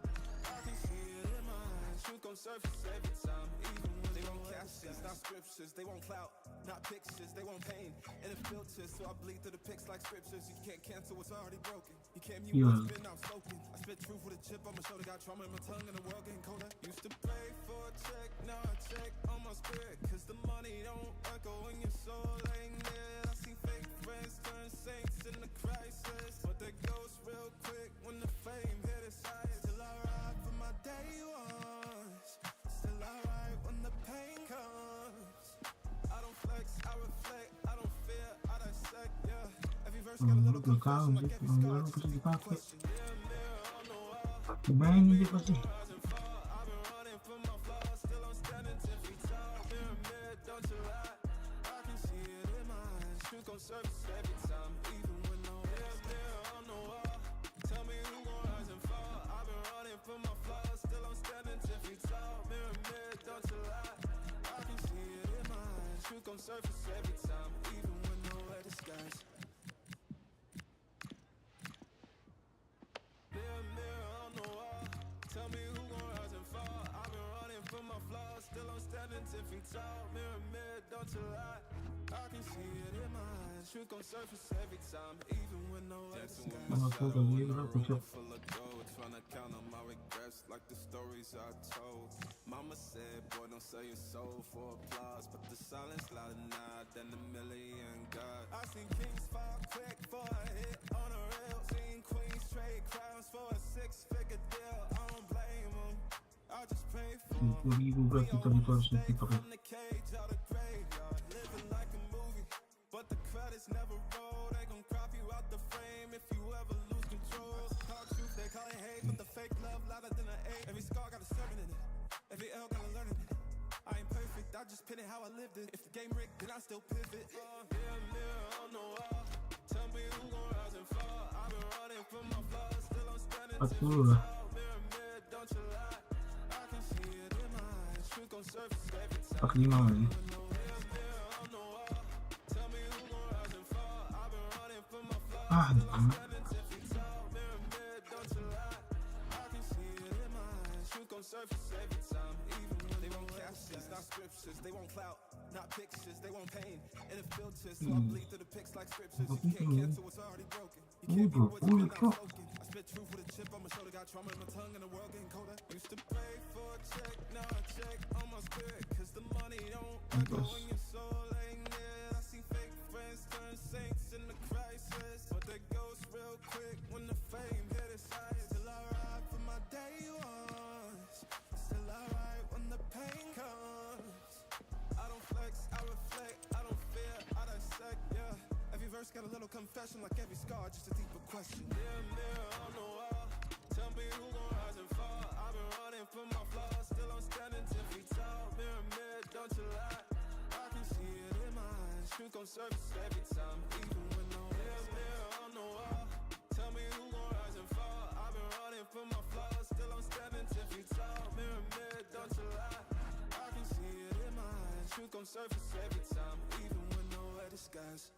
I can see it in my eyes. Truth gon' surface every time, even when they won't captions, not scriptures. They won't clout, not pictures. They won't pain, and it filters, so I bleed through the pics like scriptures. You can't cancel what's already broken. You can't mute what's been outspoken. I spit truth with a chip on my shoulder. Got trauma in my tongue and the world getting colder. Used to pray for a check, now I check on my spirit. Cause the money don't echo in your soul ain't there. I see fake friends turn saints in the crisis, but they goes real quick when the fame hit its highest. Still alright for my day ones. Still alright when the pain comes. I don't flex, I reflect, I don't fear, I dissect, yeah. Every verse got a little confession, like every scar, just a deeper question. Mirror on the wall, Main dia pasti. rise and fall. I've been running from my flaws, still I'm standing 10 feet tall. Mirror, don't you lie. I can see it in my eyes. Truth gon' surface every time, even when no mirror on the wall. Tell me who gon' rise and fall. I've been running from my flaws, still I'm standing 10 feet tall. Mirror, don't you lie. I can see it in my eyes. Truth gon' surface every time, even when nowhere disguise. Mirror on the wall, tell me who gon' rise and fall. I've been running from my flaws, still I'm standing 10 feet tall. Mirror, don't you lie. I can see it in my eyes. Truth gon' surface every time, even when nowhere Dancing with disguise. my Vamos a shadow in a ver, room full of gold, trying to count on my regrets like the stories I told. Mama said, boy, don't sell your soul for applause, but the silence louder now than a million God. I seen kings fall quick for a hit on a rail. Seen queens trade crowns for a six-figure deal. I don't blame them, I just pray for them. 20.000 berarti tadi tuh harus dipakai. From the cage out of graveyard, living like a movie, but the credits never roll. They gon' crop you out the frame if you ever lose control. Call truth, they call it hate, but the fake love louder than an eight. Every scar got a sermon in it, every L got a learning in it. I ain't perfect, I just pin it how I lived it. If the game rigged, then I still pivot. Mirror on the wall, tell me who gon' rise and fall. I've been running from my flaws, still I'm standing 10 feet 40 lah. tall. Mirror, don't you lie. I can see it in my eyes. Truth gon' surface every time. 45 lagi. Mirror on the wall, tell me who gon' rise and fall. I've been running from my flaws, Ah, still I'm ini. standing 10 feet tall. Mirror, don't you lie. I can see it in my eyes. Truth gon' surface every time, even when they won't captions, not scriptures. They won't clout, not pictures, they want pain and it filters. So I bleed through the pics like scriptures. You can't cancel what's already broken. You can't be what's been outspoken. I spit truth with a chip on my shoulder, got trauma in my tongue and the world getting colder. Used to pray for a check, now I check on my spirit, cause the money don't echo when your soul ain't near. I see fake friends turn saints in the crisis, but they ghost real quick when the fame hit its highest. Still I ride for my day ones, still I ride when the pain comes. I don't flex, I reflect, I don't fear, I dissect, yeah. Every verse got a little confession, like every scar, just a deeper question. Mirror on the wall, tell me who gon' rise and fall. I've been running from my flaws, still I'm standing 10 feet tall. Mirror, don't you lie, I can see it in my eyes. Truth gon' surface every time, even when no mirror on the wall. Tell me who gon' rise and fall. I've been running from my flaws, still I'm standing 10 feet tall. Mirror, don't you lie, I can see it in my eyes. Truth gon' surface every time, even when nowhere disguise.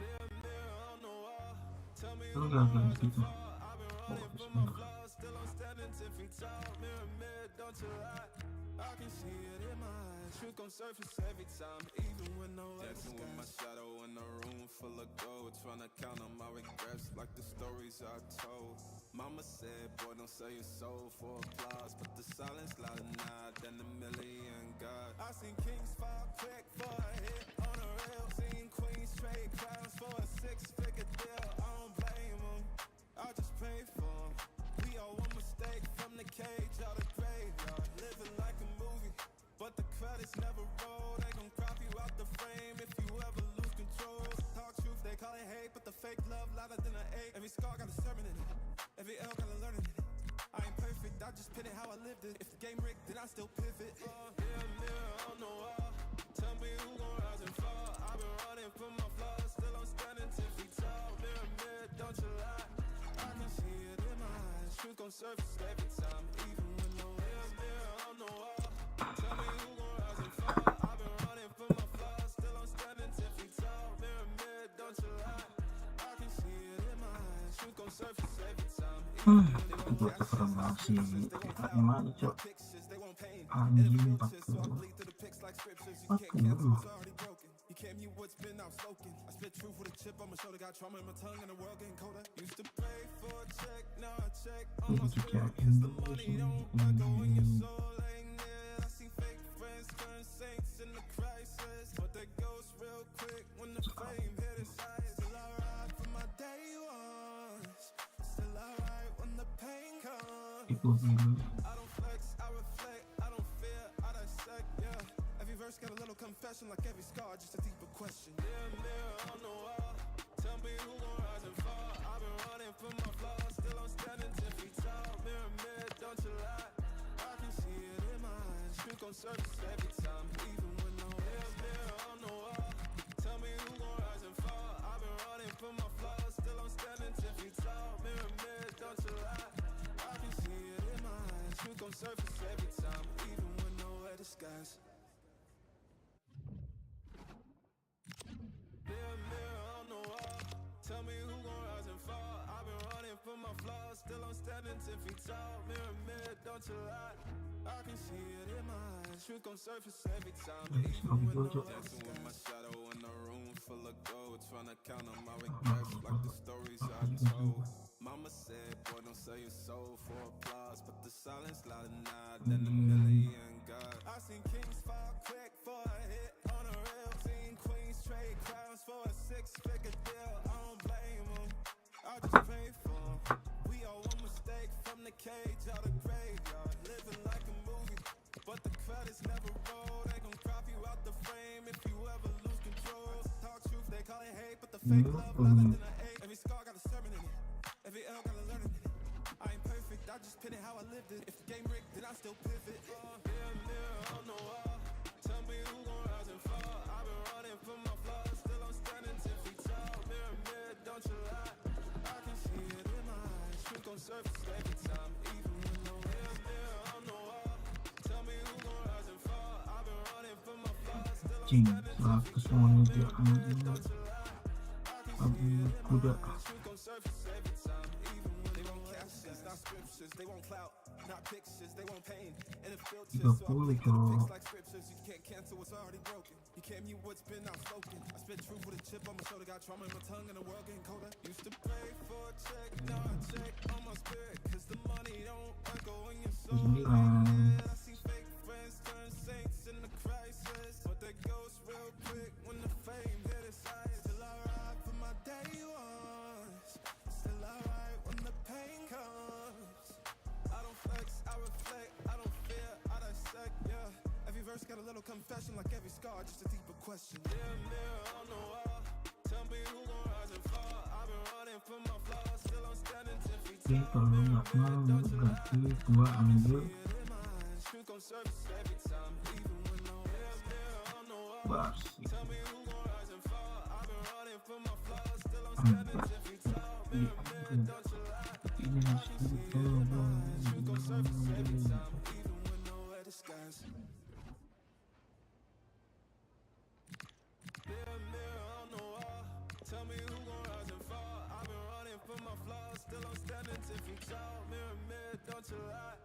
Mirror on the wall, tell me who gon' rise and fall. I've been running from my flaws, still I'm standing 10 feet tall. Mirror, don't you lie, I can see it in my eyes. Truth gon' surface every time, even when nowhere Dancing with my shadow in a room full of gold, trying to count on my regrets like the stories I told. Mama said, boy, don't sell your soul for applause, but the silence louder now than a million God. I seen kings fall quick for a hit on a rail. Seen queens trade crowns for a 6-figure deal. I don't blame them, I just pray for them. We all one mistake from the cage out of graveyard. Living like a movie, but the credits never roll. They gon' crop you out the frame if you ever lose control. Talk truth, they call it hate, but the fake love louder than an 8. Every scar got a sermon in it, every L got a learning in it. I ain't perfect, I just pin it how I lived it. If the game rigged, then I still pivot. Mirror on the wall, tell me who gon' rise and fall. I've been running from my flaws, still I'm standing 10 feet tall. Mirror, don't you lie, I can see it in my eyes. Truth gon' surface every time, even when no mirror on the wall. Tell me who gon' rise and fall. I've been running from my flaws, still I'm standing 10 feet tall. Mirror, don't you lie, I can see it in my eyes. Truth gon' surface every time. Buat informasi gimana cok anjing 40. You can't mute what's been outspoken. I spit truth with a chip on my shoulder, got trauma in my tongue and the world getting colder. Used to pray for a check, now I check on my spirit, cause the money don't echo when your soul ain't near. I see fake friends turn saints in the crisis, but they ghost real quick when the fame hit its highest. Still I ride for my day ones, still I ride when the pain comes. I don't flex, I reflect, I don't fear, I dissect, yeah. Every verse got a little confession, like every scar, just a deeper question. Mirror on the wall, tell me who gon' rise and fall. I've been running from my flaws, still I'm standing 10 feet tall. Mirror, don't you lie, I can see it in my eyes. Truth gon' surface every time, even when no mirror on the wall. Tell me who gon' rise and fall. I've been running from my flaws, still I'm standing 10 feet tall. Mirror, don't you lie, I can see it in my eyes. Truth gon' surface every time, even when nowhere disguise. Mirror on the wall, tell me who gon' rise and fall. I've been running from my flaws, still I'm standing 10 feet tall. Mirror, don't you lie, I can see it in my eyes. Truth gon' surface every time, even when no Dancing with my shadow in a room full of gold, trying to count on my regrets like the stories I told. Mama said, boy, don't sell your soul for applause, but the silence louder now than a million God. I seen kings fall quick for a hit on a rail. Seen queens trade crowns for a 6-figure deal. I don't blame them, I just pray for them. We all one mistake from the cage out of graveyard. Living like a movie, but the credits never roll. They gon' crop you out the frame if you ever lose control. Talk truth, they call it hate, but the fake love louder than an 8. Every scar got a sermon in it, every L got a learning in it. I ain't perfect, I just pin it how I lived it. If the game rigged, then I still pivot. Mirror on the wall, tell me who gon' rise and fall. I've been running from my flaws, still I'm standing 10 feet tall. Mirror, don't you lie, I can see it in my eyes. Truth gon' surface every time, even when no mirror on the wall. Tell me who gon' rise and fall. I've been running from my flaws, still I'm standing 10 feet tall. Mirror, don't you lie, I can see it in my eyes. Truth gon' surface every time, even when they won't captions, not scriptures, they won't clout. not pictures, they want pain and a filter. So I bleed through the pics like scriptures. You can't cancel what's already broken. You can't mute what's been outspoken. I spit truth with a chip on my shoulder, got trauma in my tongue and the world getting colder. Used to pray for a check, now I check on my spirit, cause the money don't echo in your soul. I see fake friends turn saints in the crisis, but they ghost real quick when the fame hit its eyes. Still I ride for my day ones, still I ride when the pain comes. I don't flex, I reflect, I don't fear, I dissect, yeah. Every verse got a little confession, like every scar, just a deeper question. Mirror on the wall, tell me who gon' rise and fall. I've been running from my flaws, still I'm standing 10 feet tall. Kalau nggak mau berarti gua ambil Truth gon' surface every time, even when no mirror on the wall. Tell me who gon' rise and fall. I've been running from my flaws, still I'm standing 10 feet tall. Mirror, don't you lie. Truth gon' surface every time, even when nowhere disguise. Mirror on the wall, tell me who gon' rise and fall. I've been running from my flaws, still I'm standing 10 feet tall. Mirror, don't you lie.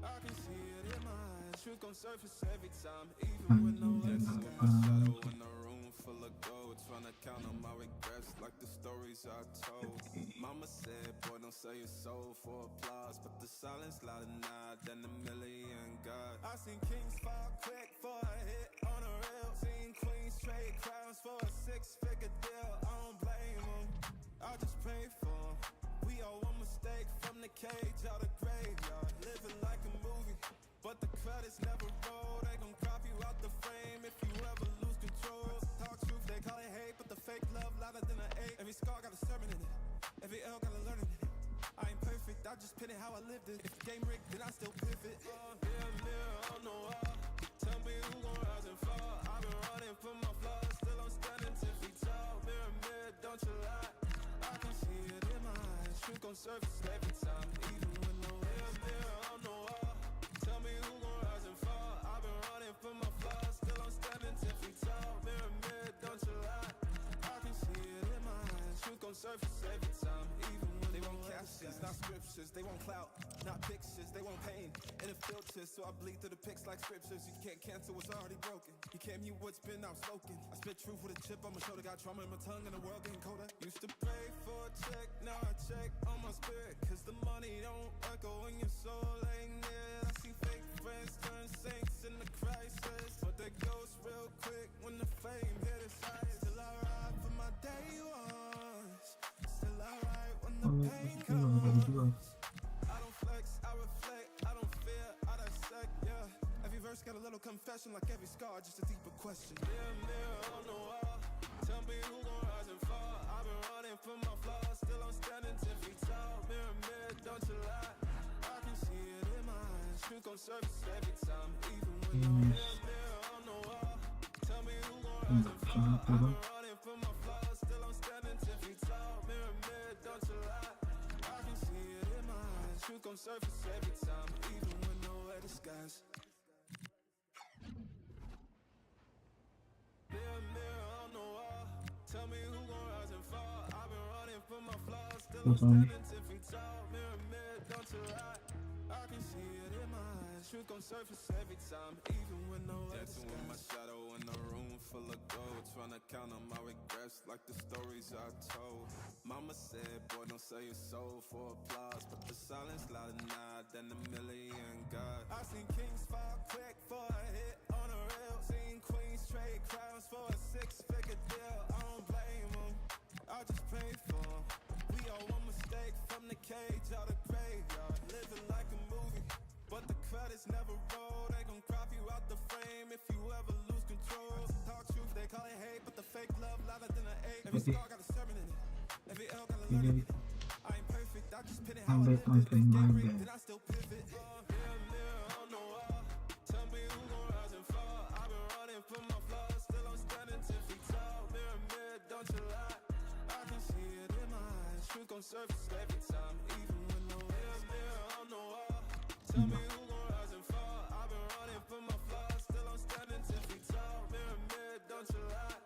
I can see it in my eyes. Truth gon' surface every time, even when nowhere disguise. My shadow in a room full of gold, trying to count on my regrets like the stories I told. Mama said, boy, don't sell your soul for applause, but the silence louder now than a million God. I seen kings fall quick for a hit on a reel. Seen queens trade crowns for a 6-figure deal. I don't blame them, I just pray for them. We all one mistake from the cage out of graveyard. Living like a movie, but the credits never roll. They gon' crop you out the frame if you ever lose control. Talk truth, they call it hate, but the fake love louder than an 8. Every scar got a sermon in it, every L got a learning in it. I ain't perfect, I just pin it how I lived it. If the game rigged, then I still pivot. Mirror on the wall, tell me who gon' rise and fall. I've been running from my flaws, still I'm standing 10 feet tall. Mirror, don't you lie. I can see it in my eyes. Truth gon' surface every time, even when no mirror on the wall. Tell me who gon' rise and fall. I've been running from my flaws, still I'm standing 10 feet tall. Mirror, don't you lie. I can see it in my eyes. Truth gon' surface every time, even when they want captions, not scriptures. They want clout, not pictures. They want pain and a filter, so I bleed through the pics like scriptures. You can't cancel what's already broken. You can't mute what's been outspoken. I spit truth with a chip on my shoulder, got trauma in my tongue and the world getting colder. Used to pray for a check, now I check on my spirit, cause the money don't echo in your soul. Ain't near. I see fake friends turn saints in the crisis, but they ghost real quick when the fame hit its eyes. Still I ride for my day ones, still I ride when the pain comes. I don't flex, I reflect, I don't fear, I dissect, yeah. Every verse got a little confession, like every scar, just a deeper question. Mirror on the wall, tell me who gon' rise and fall. I've been running from my flaws, still I'm standing 10 feet tall. Mirror, don't you lie. I can see it in my eyes. Truth gon' surface every time, even when no mirror on the wall. Tell me who gon' rise and fall. I've been running from my flaws, still I'm standing 10 feet tall. Mirror, don't you lie. I can see it in my eyes. Truth gon' surface every time, even when nowhere disguise. Mirror on the wall, tell me who gon' rise and fall. I've been running from my flaws, still I'm standing 10 feet tall. Mirror, don't you lie. I can see it in my eyes. Truth gon' surface every time, even when nowhere Dancing with my shadow in a room full of gold, trying to count on my regrets like the stories I told. Mama said, boy, don't sell your soul for applause, but the silence louder now than a million God. I seen kings fall quick for a hit on a reel. Seen queens trade crowns for a 6-figure deal. I don't blame them, I just pray for them. We all one mistake from the cage out of graveyard. Living like a movie, but the credits never roll. They gon' crop you out the frame if you ever lose control. Talk truth, they call it hate, but the fake love louder than an 8. Every scar got a sermon in it, every L got a learning in it. I ain't perfect, I just pin it how I lived it. If the game rigged, then I still pivot. Mirror on the wall, tell me who gon' rise and fall. I've been running from my flaws, still I'm standing 10 feet tall. Mirror, don't you lie. I can see it in my eyes. Truth gon' surface every time, even when no mirror on the wall. Tell me who gon' rise and fall. I've been running from my flaws, still I'm standing 10 feet tall. Mirror, don't you lie.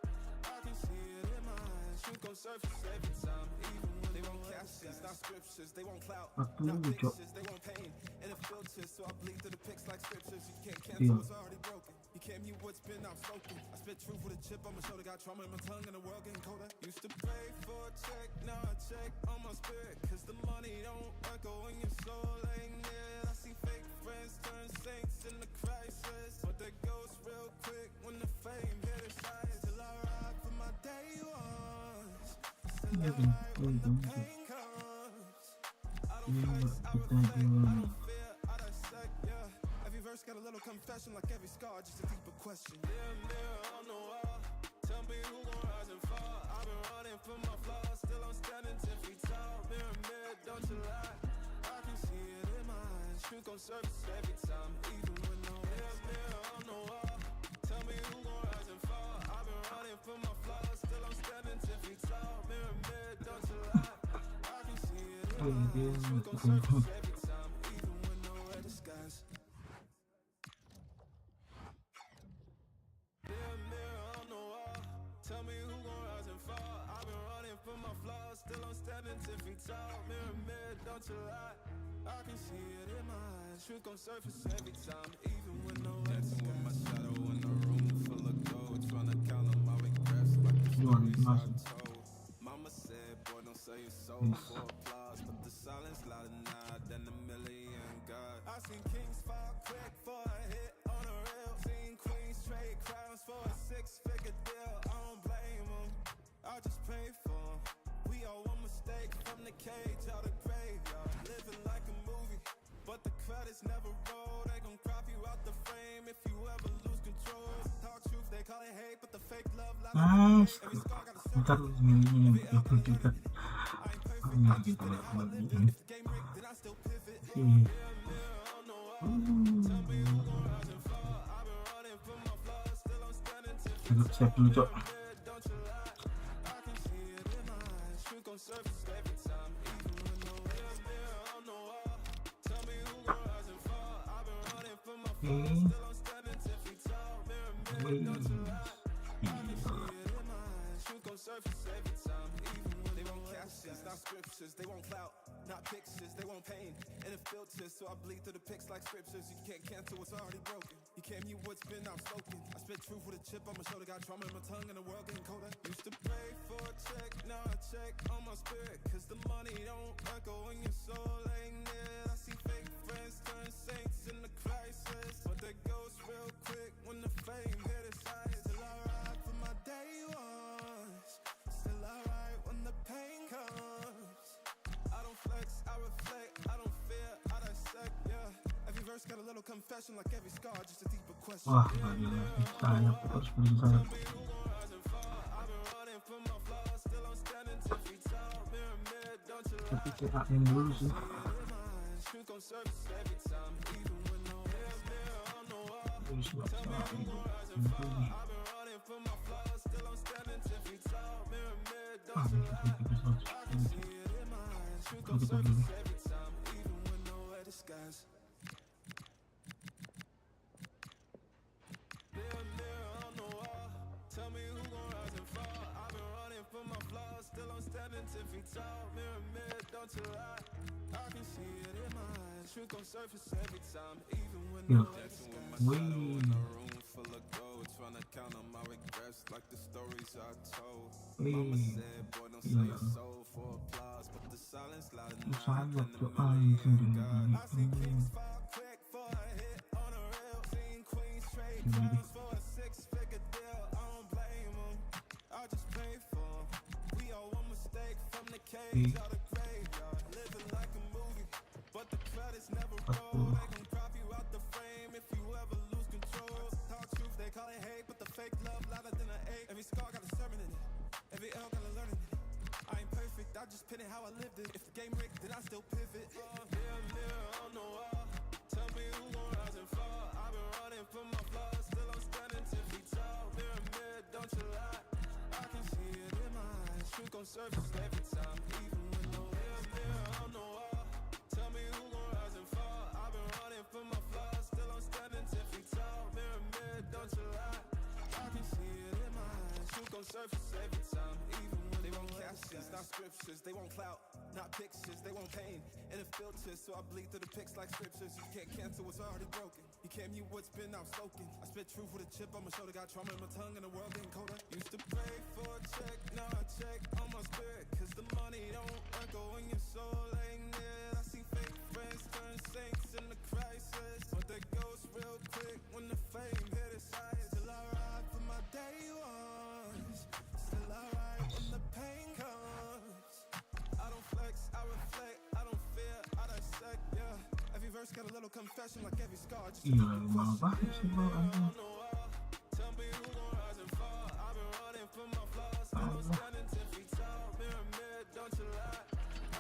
I can see it in my eyes. Truth gon' surface every time, even when They won't catch this, not scriptures, they won't clout. 40 Not cok. pictures, they won't pain. And it filters, so I bleed through the pics like scriptures. You can't cancel what's already broken. You can't mute what's been outspoken. I spit truth with a chip on my shoulder, got trauma in my tongue and the world getting colder. Used to pray for a check, now I check on my spirit. Cause the money don't echo when your soul ain't near. I see fake friends turn saints in the crisis, but that goes real quick when the fame hit its eyes. Till I ride for my day ones. Still I ride when the pain comes. I don't flex, I reflect, I don't fear, I dissect, yeah. Every verse got a little confession, like every scar, just a deeper question. Mirror on the wall, tell me who gon' rise and fall. I've been running from my flaws, still I'm standing 10 feet tall. Mirror, don't you lie, I can see it in my eyes. Truth gon' surface every time, even when no mirror on the wall. Tell me who gon' rise and fall. I've been running from my flaws, still I'm standing 10 feet tall. Mirror, don't you lie, I can see it in my eyes. Truth gon' surface every time, even when nowhere disguise. Mirror on the wall, tell me who gon' rise and fall. I've been running from my flaws, still I'm standing 10 feet tall. Mirror, don't you lie, I can see it in my eyes. Truth gon' surface every time, even when nowhere disguise. Dancing with my shadow in a room full of gold, trying to count on my regrets like the stories I told. Mama said, boy, don't sell your soul for applause, but the silence louder now than a million gods. I seen kings fall quick for a hit on a reel. Seen queens trade crowns for a 6-figure deal. I don't blame them, I just pray for them. We all one mistake from the cage out of graveyard. Living like a movie, but the credits never roll. They gon' crop you out the frame if you ever lose control. Talk truth, they call it hate, but the fake love like every scar got a Ntar ini yang juga if the game rigged, then I still pivot. Mirror on the wall, tell me who gon' rise and fall. I've been running from my flaws, still I'm standing 10 feet tall. save dulu cok. Don't you lie, I can see it in my eyes. Truth gon' surface every time, even when no mirror on the wall. Tell me who gon' rise and fall. I've been running from my flaws, still I'm standing 10 feet tall. Mirror, don't you lie, I can see it in my eyes. Truth gon' surface every time, even when they won't catch this. Not scriptures, they won't clout. Not pictures, they won't pain. And it filters, so I bleed through the pics like scriptures. You can't cancel what's already broken. You can't mute what's been outspoken. I spit truth with a chip on my shoulder, got trauma in my tongue and the world getting colder. Used to pray for a check, now I check on my spirit. Cause the money don't echo when your soul ain't near. I see fake friends turn saints in the crisis, but that goes real quick when the fame hit its eyes. Till I ride for my day ones, still I ride when the pain comes. I don't flex, I reflect, I don't fear, I dissect, yeah. Every verse got a little confession, like every scar, just a deeper question. Wah, saya harus beli saya. I've been running from my flaws, still I'm standing 10 feet tall. Mirror, don't you lie, Tapi CETAK ini dulu sih. truth gon' surface every time, even when no mirror on the wall. Terus buat CETAK ini. I've been running from my flaws, still I'm standing 10 feet tall. Mirror, don't you lie, I can see it in my eyes. Truth gon' surface every time, even when nowhere disguise. Mirror on the wall, tell me who gon' rise and fall. I've been running from my flaws, still I'm standing 10 feet tall. Mirror, don't you lie, I can see it in my eyes. Truth gon' surface every time, even when nowhere disguise. Full of gold, trying to count on my regrets like the stories I told. Mama said, boy, don't sell your soul for applause, but the silence louder now than a million gods. I see kings fall quick for a hit on a reel. Seen queens trade crowns for a 6-figure deal. I don't blame them, I just pray for them. We all one mistake from the cage out of graveyard. Living like a movie, but the credits never roll. They gon' crop you out the frame if you ever lose control. Talk truth, they call it hate, but the fake love louder than an ache. Every scar got a sermon in it, every L got a learning in it. I ain't perfect, I just pin it how I lived it. If the game rigged, then I still pivot. Mirror on the wall, tell me who gon' rise and fall. I've been running from my flaws, still I'm standing 10 feet tall. Mirror, don't you lie, I can see it in my eyes. Truth gon' surface every time, even when no mirror on the wall. Tell me who gon' rise and fall. I've been running from my flaws, still I'm standing 10 feet tall. Mirror, don't you lie, I can see it in my eyes. Truth gon' surface every time, even when they won't catch this. Not scriptures, they won't clout. not pictures, they won't paint. And it filters, so I bleed through the pics like scriptures. You can't cancel what's already broken. You can't mute what's been outspoken. I spit truth with a chip on my shoulder. Got trauma in my tongue and the world getting colder. Used to pray for a check, now I check on my spirit. Cause the money don't echo when your soul ain't near. I see fake friends turn saints in the crisis. But they ghost real quick when the fame hit its highest. Still I ride for my day ones. Still I ride when the pain comes. I don't flex, I reflect, I don't fear, I dissect, yeah. Every verse got a little confession like every scar. Just a deeper question. Tell me who gon' rise and fall. I've been running from my flaws. Still I'm standing 10 feet tall. Mirror, mirror, don't you lie.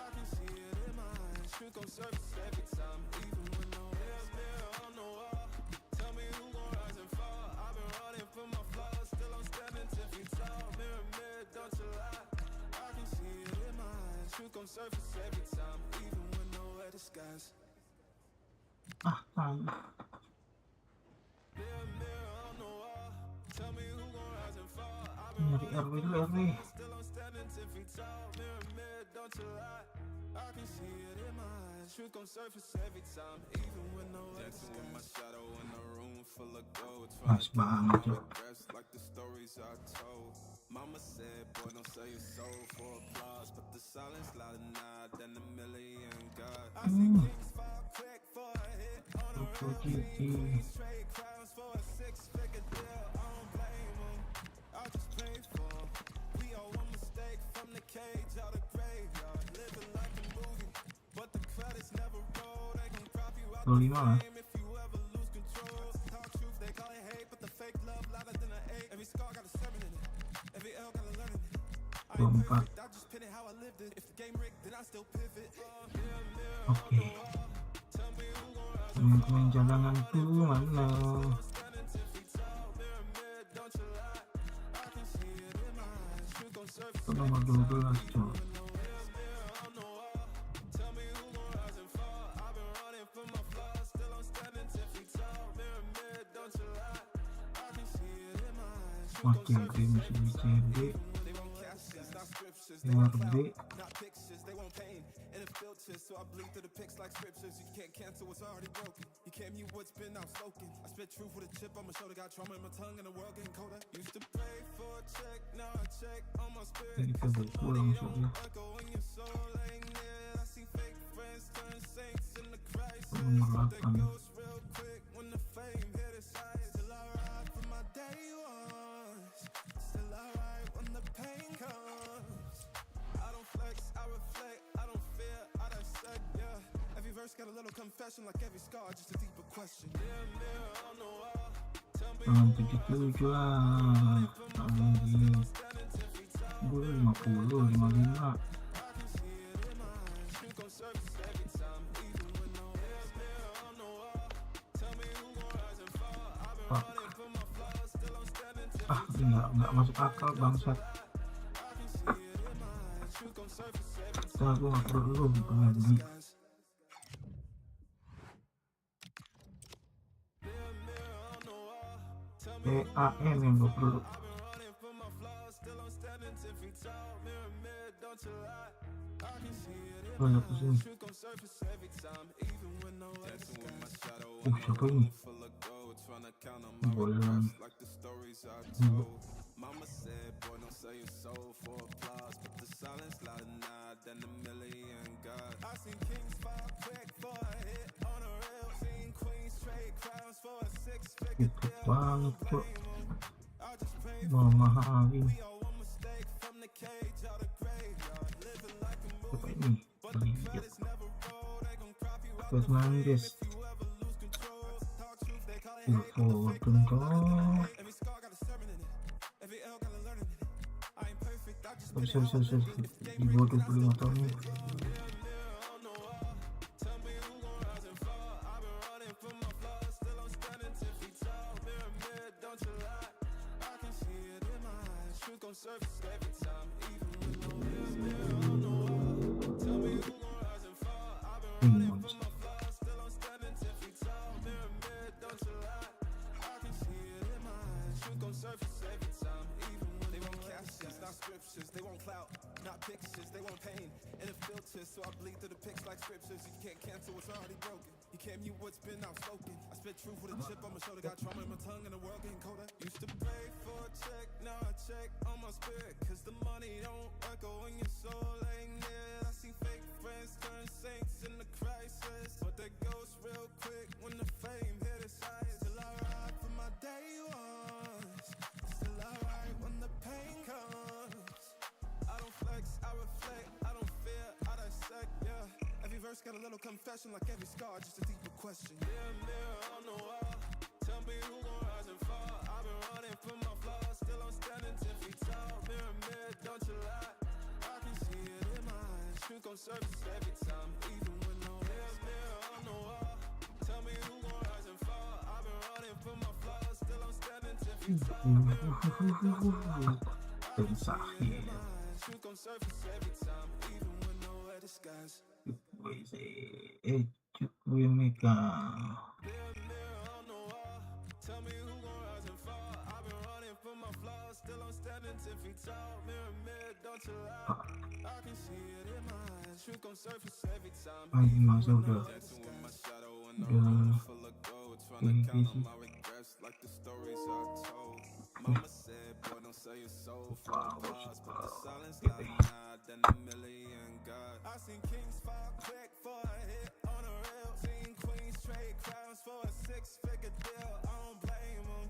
I can see it in my eyes. Truth gon' surface every time. Even when no mirror, mirror on the wall. Tell me who gon' rise and fall. I've been running from my flaws. Still I'm standing 10 feet tall. Mirror, mirror, don't you lie. I can see it in my eyes. Truth gon' surface every time. Even when nowhere disguise. Mirror, mirror on the wall. Tell me who gon' rise and fall. I've been running from my flaws. Still I'm standing 10 feet tall. Mirror, mirror, don't you lie. I can see it in my eyes. Truth gon' surface every time. Even when nowhere disguise. Dancing with my shadow in a room full of gold. Trying to get my regrets like the stories I told. Mama said, boy, don't sell your soul for applause. But the silence louder now than a million God. I see kings fall quick for a hit on a real. See queens trade crowns for a six-figure deal. I don't blame them, I just pray for them. We all one mistake from the cage out of graveyard. Living like a movie, but the credits never roll. They gon' crop you out the frame if you ever lose control. Talk truth, they call it hate, but the fake love louder than an 8. Every scar got a 7 in it. Every L got a learn in it. I ain't perfect, I just pin it how I lived it. If the game rigged, then I still pivot. Mirror, mirror on the wall. Tell me who gon' rise and fall. Main jalananku mana? Standing 10 feet tall. Mirror, mirror, don't you lie. I can see it in my eyes. Truth gon' surface every Nomor time. 12 coy. Mirror, mirror on the wall. Tell me who gon' rise and fall. I've been running from my flaws. Still I'm standing 10 feet tall. Mirror, mirror, don't you lie. I can see it in my eyes. Truth gon' Makin surface musim every time. CRD. They won't captions, not scriptures. They Luar won't clout, B. not pictures. They won't paint. And it filters, so I bleed through the pics like scriptures. You can't cancel what's already broken. You can't mute what's been outspoken. I spit truth with a chip on my shoulder. Got trauma in my tongue and the world getting colder. Used to pray for a check, now I check on my spirit. Jadi Cause the pulang money don't saja. echo when your soul ain't near. I see fake friends turn saints in the crisis. Nomor But they 8. ghost real quick when the fame hit its highest. Still I ride for my day ones. Still I ride when the pain comes. I don't flex, I reflect, I don't fear, I dissect, yeah. Every verse got a little confession like every scar, just a deeper question. Mirror, mirror on the wall. Tell me Tahun who gon' rise and 77 fall. lah. Tahun ini Standing 10 feet tall. gue 50, 55. I can see it in my eyes. Truth gon' surface every time, even when no mirror, mirror on the wall. Tell me who gon' rise and fall. I've been running from my flaws. Still I'm standing 10 Ah, feet ini tall. nggak masuk akal bangsat. I can see it in my eyes. Truth gon' surface every time. Setelah gue nggak perlu lagi. Guys. Mirror, mirror on the wall. Tell me who PAN yang gue perlu. I've been running from my flaws. Still I'm standing 10 feet tall. Mirror, mirror, don't you lie. I can see it in Gue my liat di sini. eyes. Truth gon' surface every time, even when nowhere disguise. Siapa ini? Boleh lah. Like the stories I told. Mama said, boy, don't sell your soul for applause. But the silence louder now than a million God. I seen kings fall quick for a hit on a rail. Seen queens trade crowns for a six-figure Itu deal. banget kok. I just pray Mau mahalin. we all one mistake from the cage out of graveyard. Living like a Apa movie, ini? but the Lihat. credits never roll. They gon' crop you out Terus the frame nangis. if you ever lose control. Talk truth, they call it Iya, hate, but the fake foto love kok. louder than a 8. Every scar got a sermon in it. Every L got a learning in it. I ain't perfect, I just Bisa spit it how I bisa lived it. If the game di bawah rigged, then I 25 still tahun. pivot. Mirror, mirror on the wall. Tell me who gon' rise and fall. I've been running from my flaws. Still I'm standing 10 feet tall. Mirror, mirror, don't you lie. I can see it in my eyes. Truth gon' surface every time, even when no mirror, mirror on the wall. Tell me who gon' rise and fall. I've been running from my flaws. Still I'm standing 10 feet tall. Mirror, mirror, don't you lie. I can see it in my eyes. Truth gon' surface every time, even when they won't captions, not scriptures. They won't clout, not pictures. They won't paint, and it filters. scriptures, you can't cancel what's already broken. You can't mute what's been outspoken. I spit truth with a chip on my shoulder, got trauma in my tongue and the world getting colder. Used to pray for a check, now I check on my spirit, cause the money don't echo when your soul ain't near. I see fake friends turn saints in the crisis, but they ghost real quick when the fame hit its highest. Still I ride for my day ones, still I ride when the pain comes. I don't flex, I reflect, I don't fear, I dissect, yeah. Every verse got a little confession, like every scar, just a deeper question. Mirror, mirror on the wall, tell me who gon' rise and fall. I've been running from my flaws, still I'm standing 10 feet tall. Mirror, mirror, don't you lie, I can see it in my eyes. Truth gon' surface every time, even when no mirror, mirror on the wall, tell me who gon' rise and fall. I've been running from my flaws, still I'm standing 10 feet tall. Mirror, mirror, don't you lie, I can see it in my eyes. Truth gon' surface every time, even when nowhere disguise. Wimika. Mirror, mirror on the wall, tell me who gon' rise and fall. I've been running from my flaws, still I'm standing 10 feet tall. Mirror, mirror, don't you lie, I can see it in my eyes. Truth gon' surface every time, even when no dancing with my shadow in the room full of gold, trying to count on my regrets like the stories I told. Mama said, boy, don't sell your soul for applause, but the silence louder now than a million God. I seen kings fall quick for a hit on a reel, seen queens trade crowns for a 6-figure deal. I don't blame them,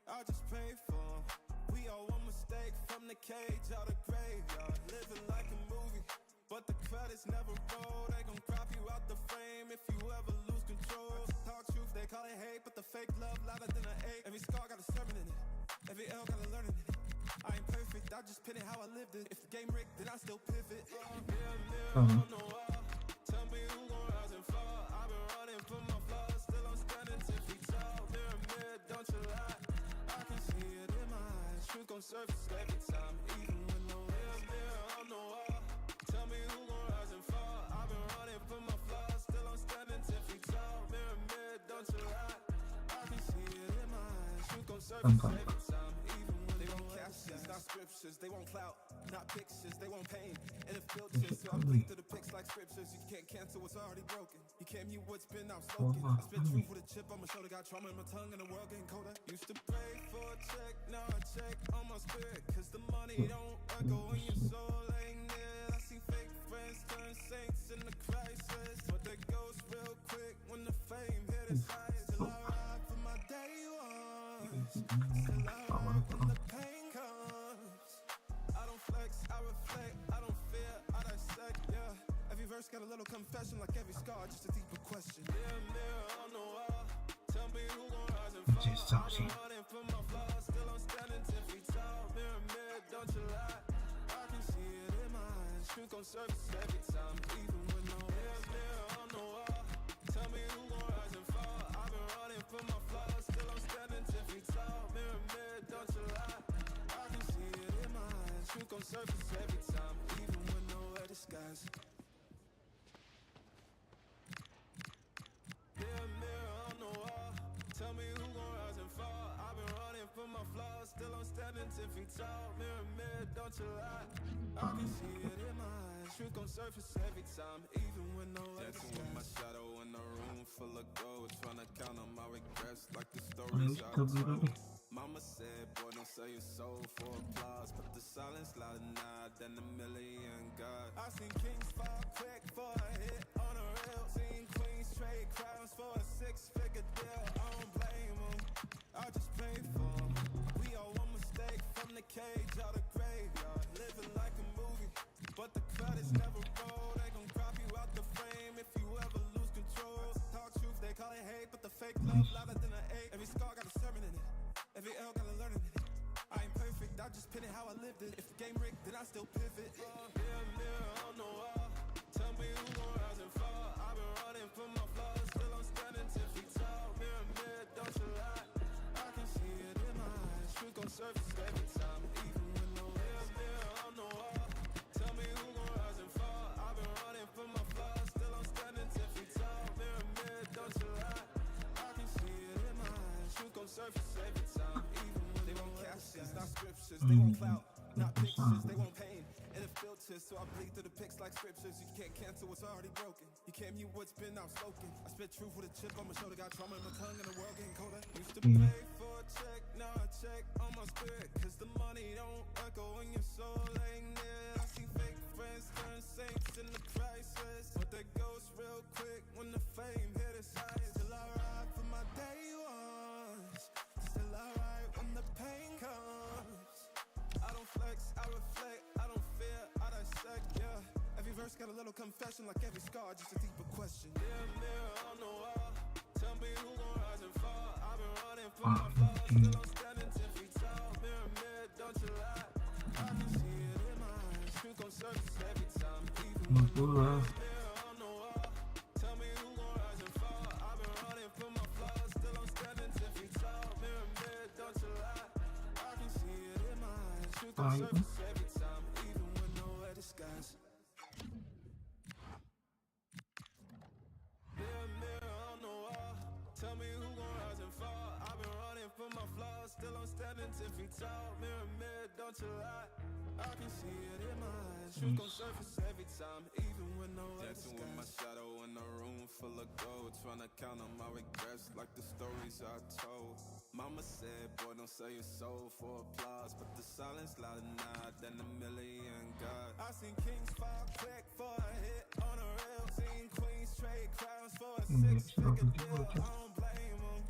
I just pray for them. We all one mistake from the cage out of graveyard, living like a movie, but the credits never roll. They gon' crop you out the frame if you ever lose control. Talk truth, they call it hate, but the fake love louder than an ache. Every scar got a sermon in it, every L got a learning in it. I ain't perfect, I just pin it how I lived it. If the game rigged, then I still pivot. Mirror, mirror on the wall, tell me who gon' rise and fall. I've been running from my flaws, still I'm standing 10 feet tall. Mirror, mirror, don't you lie, I can see it in my eyes. Truth gon' surface every time, even when no mirror, mirror on the wall, tell me who gon' rise and fall. I've been running from my flaws, still I'm standing 10 feet tall. Mirror, mirror, don't you lie, I can see it in my eyes. Truth gon' surface every time, even when they won't captions, not scriptures, they won't clout, not pictures, they won't pain. And the filters, so I blink through the pics like scriptures. You can't cancel what's already broken. You can't mute what's been outspoken. I spit truth with a chip on my shoulder, got trauma in my tongue and the world getting colder. Used to pray for a check, now I check on my spirit, cause the money don't echo when your soul ain't near. I see fake friends turn saints in the crisis, but they ghost real quick when the fame hit its highest. Still I ride for my day ones, still I ride when the pain comes. I don't flex, I reflect, I don't fear, I dissect, yeah. Every verse got a little confession, like every scar, just a deeper question. Mirror, mirror on the wall, tell me who gon' rise and fall. I've been running from my flaws, still I'm standing 10 feet tall. Mirror, mirror, don't you lie, I can see it in my eyes. Truth gon' surface every time, even when no mirror, mirror on the wall, tell me who gon' rise and fall. I've been running from my flaws, still I'm standing 10 feet tall. Mirror, mirror, don't you lie, I can see it in my eyes. Truth gon' surface every time, even when nowhere disguise. Mirror, mirror on the wall, tell me who gon' rise and fall. I've been running from my flaws, still I'm standing 10 feet tall. Mirror, mirror, don't you lie, I can see it in my eyes. Truth gon' surface every time, even when nowhere disguise. Dancing with my shadow in a room full of gold, trying to count on my regrets like the stories I told. Mama said, boy, don't sell your soul for applause, but the silence louder now than a million God. I seen kings fall quick for a hit on a reel, seen queens trade crowns for a 6-figure deal. I don't blame them, I just pray for them. We all one mistake from the cage out of graveyard, living like a movie, but the credits never roll. They gon' crop you out the frame if you ever lose control. Talk truth, they call it hate, but the fake love louder than an ache. Every scar got a sermon in it, every L got a learning in it. I ain't perfect, I just pin it how I lived it. If the game rigged, then I still pivot. Mirror, mirror on the wall, tell me who gon' rise and fall. I've been running from my flaws, still I'm standing 10 feet tall. Mirror, mirror, don't you lie, I can see it in my eyes. Truth gon' surface every time, even when no mirror, mirror on the wall, tell me who gon' rise and fall. I've been running from my flaws, still I'm standing 10 feet tall. Mirror, mirror, don't you lie, I can see it in my eyes. Truth gon' surface every time, even when they won't captions, not scriptures, they won't clout, not pictures, they won't pain. And the filters, so I bleed through the pics like scriptures. You can't cancel what's already broken. You can't mute what's been outspoken. I spit truth with a chip on my shoulder, got trauma in my tongue, and the world getting colder. Used to pay for a check, now I check on my spirit, cause the money don't echo when your soul ain't near. I see fake friends turn saints in the crisis, but they ghost real quick when the fame hit its highest. Still I ride for my day ones, still I ride when the pain comes. I don't flex, I reflect, I don't fear, I dissect, yeah. Every verse got a little confession, like every scar, just a deeper question. Mirror on the wall, tell me who gon' rise and fall. I've been running for my flaws, still I'm standing 10 feet tall. Mirror, don't you lie, I can see it in my eyes. Truth gon' surface every time, even when mirror on the wall, tell me who gon' rise and fall. I've been running for my flaws, still I'm standing 10 feet tall. Mirror, don't you lie, I can see it in my eyes. Truth gon' surface every time, even when nowhere disguise. Mirror on the wall, tell me who gon' rise and fall. I've been running for my flaws, still I'm standing 10 feet tall. Mirror, don't you lie, I can see it in my eyes. Truth gon' surface every time, even when nowhere disguise. Dancing with my shadow in a room full of gold, trying to count on my regrets like the stories I told. Mama said, boy, don't sell your soul for applause, but the silence louder now than a million God. I seen kings fall quick for a hit on a rail, seen queens trade crowns for a six-figure deal. I don't blame them,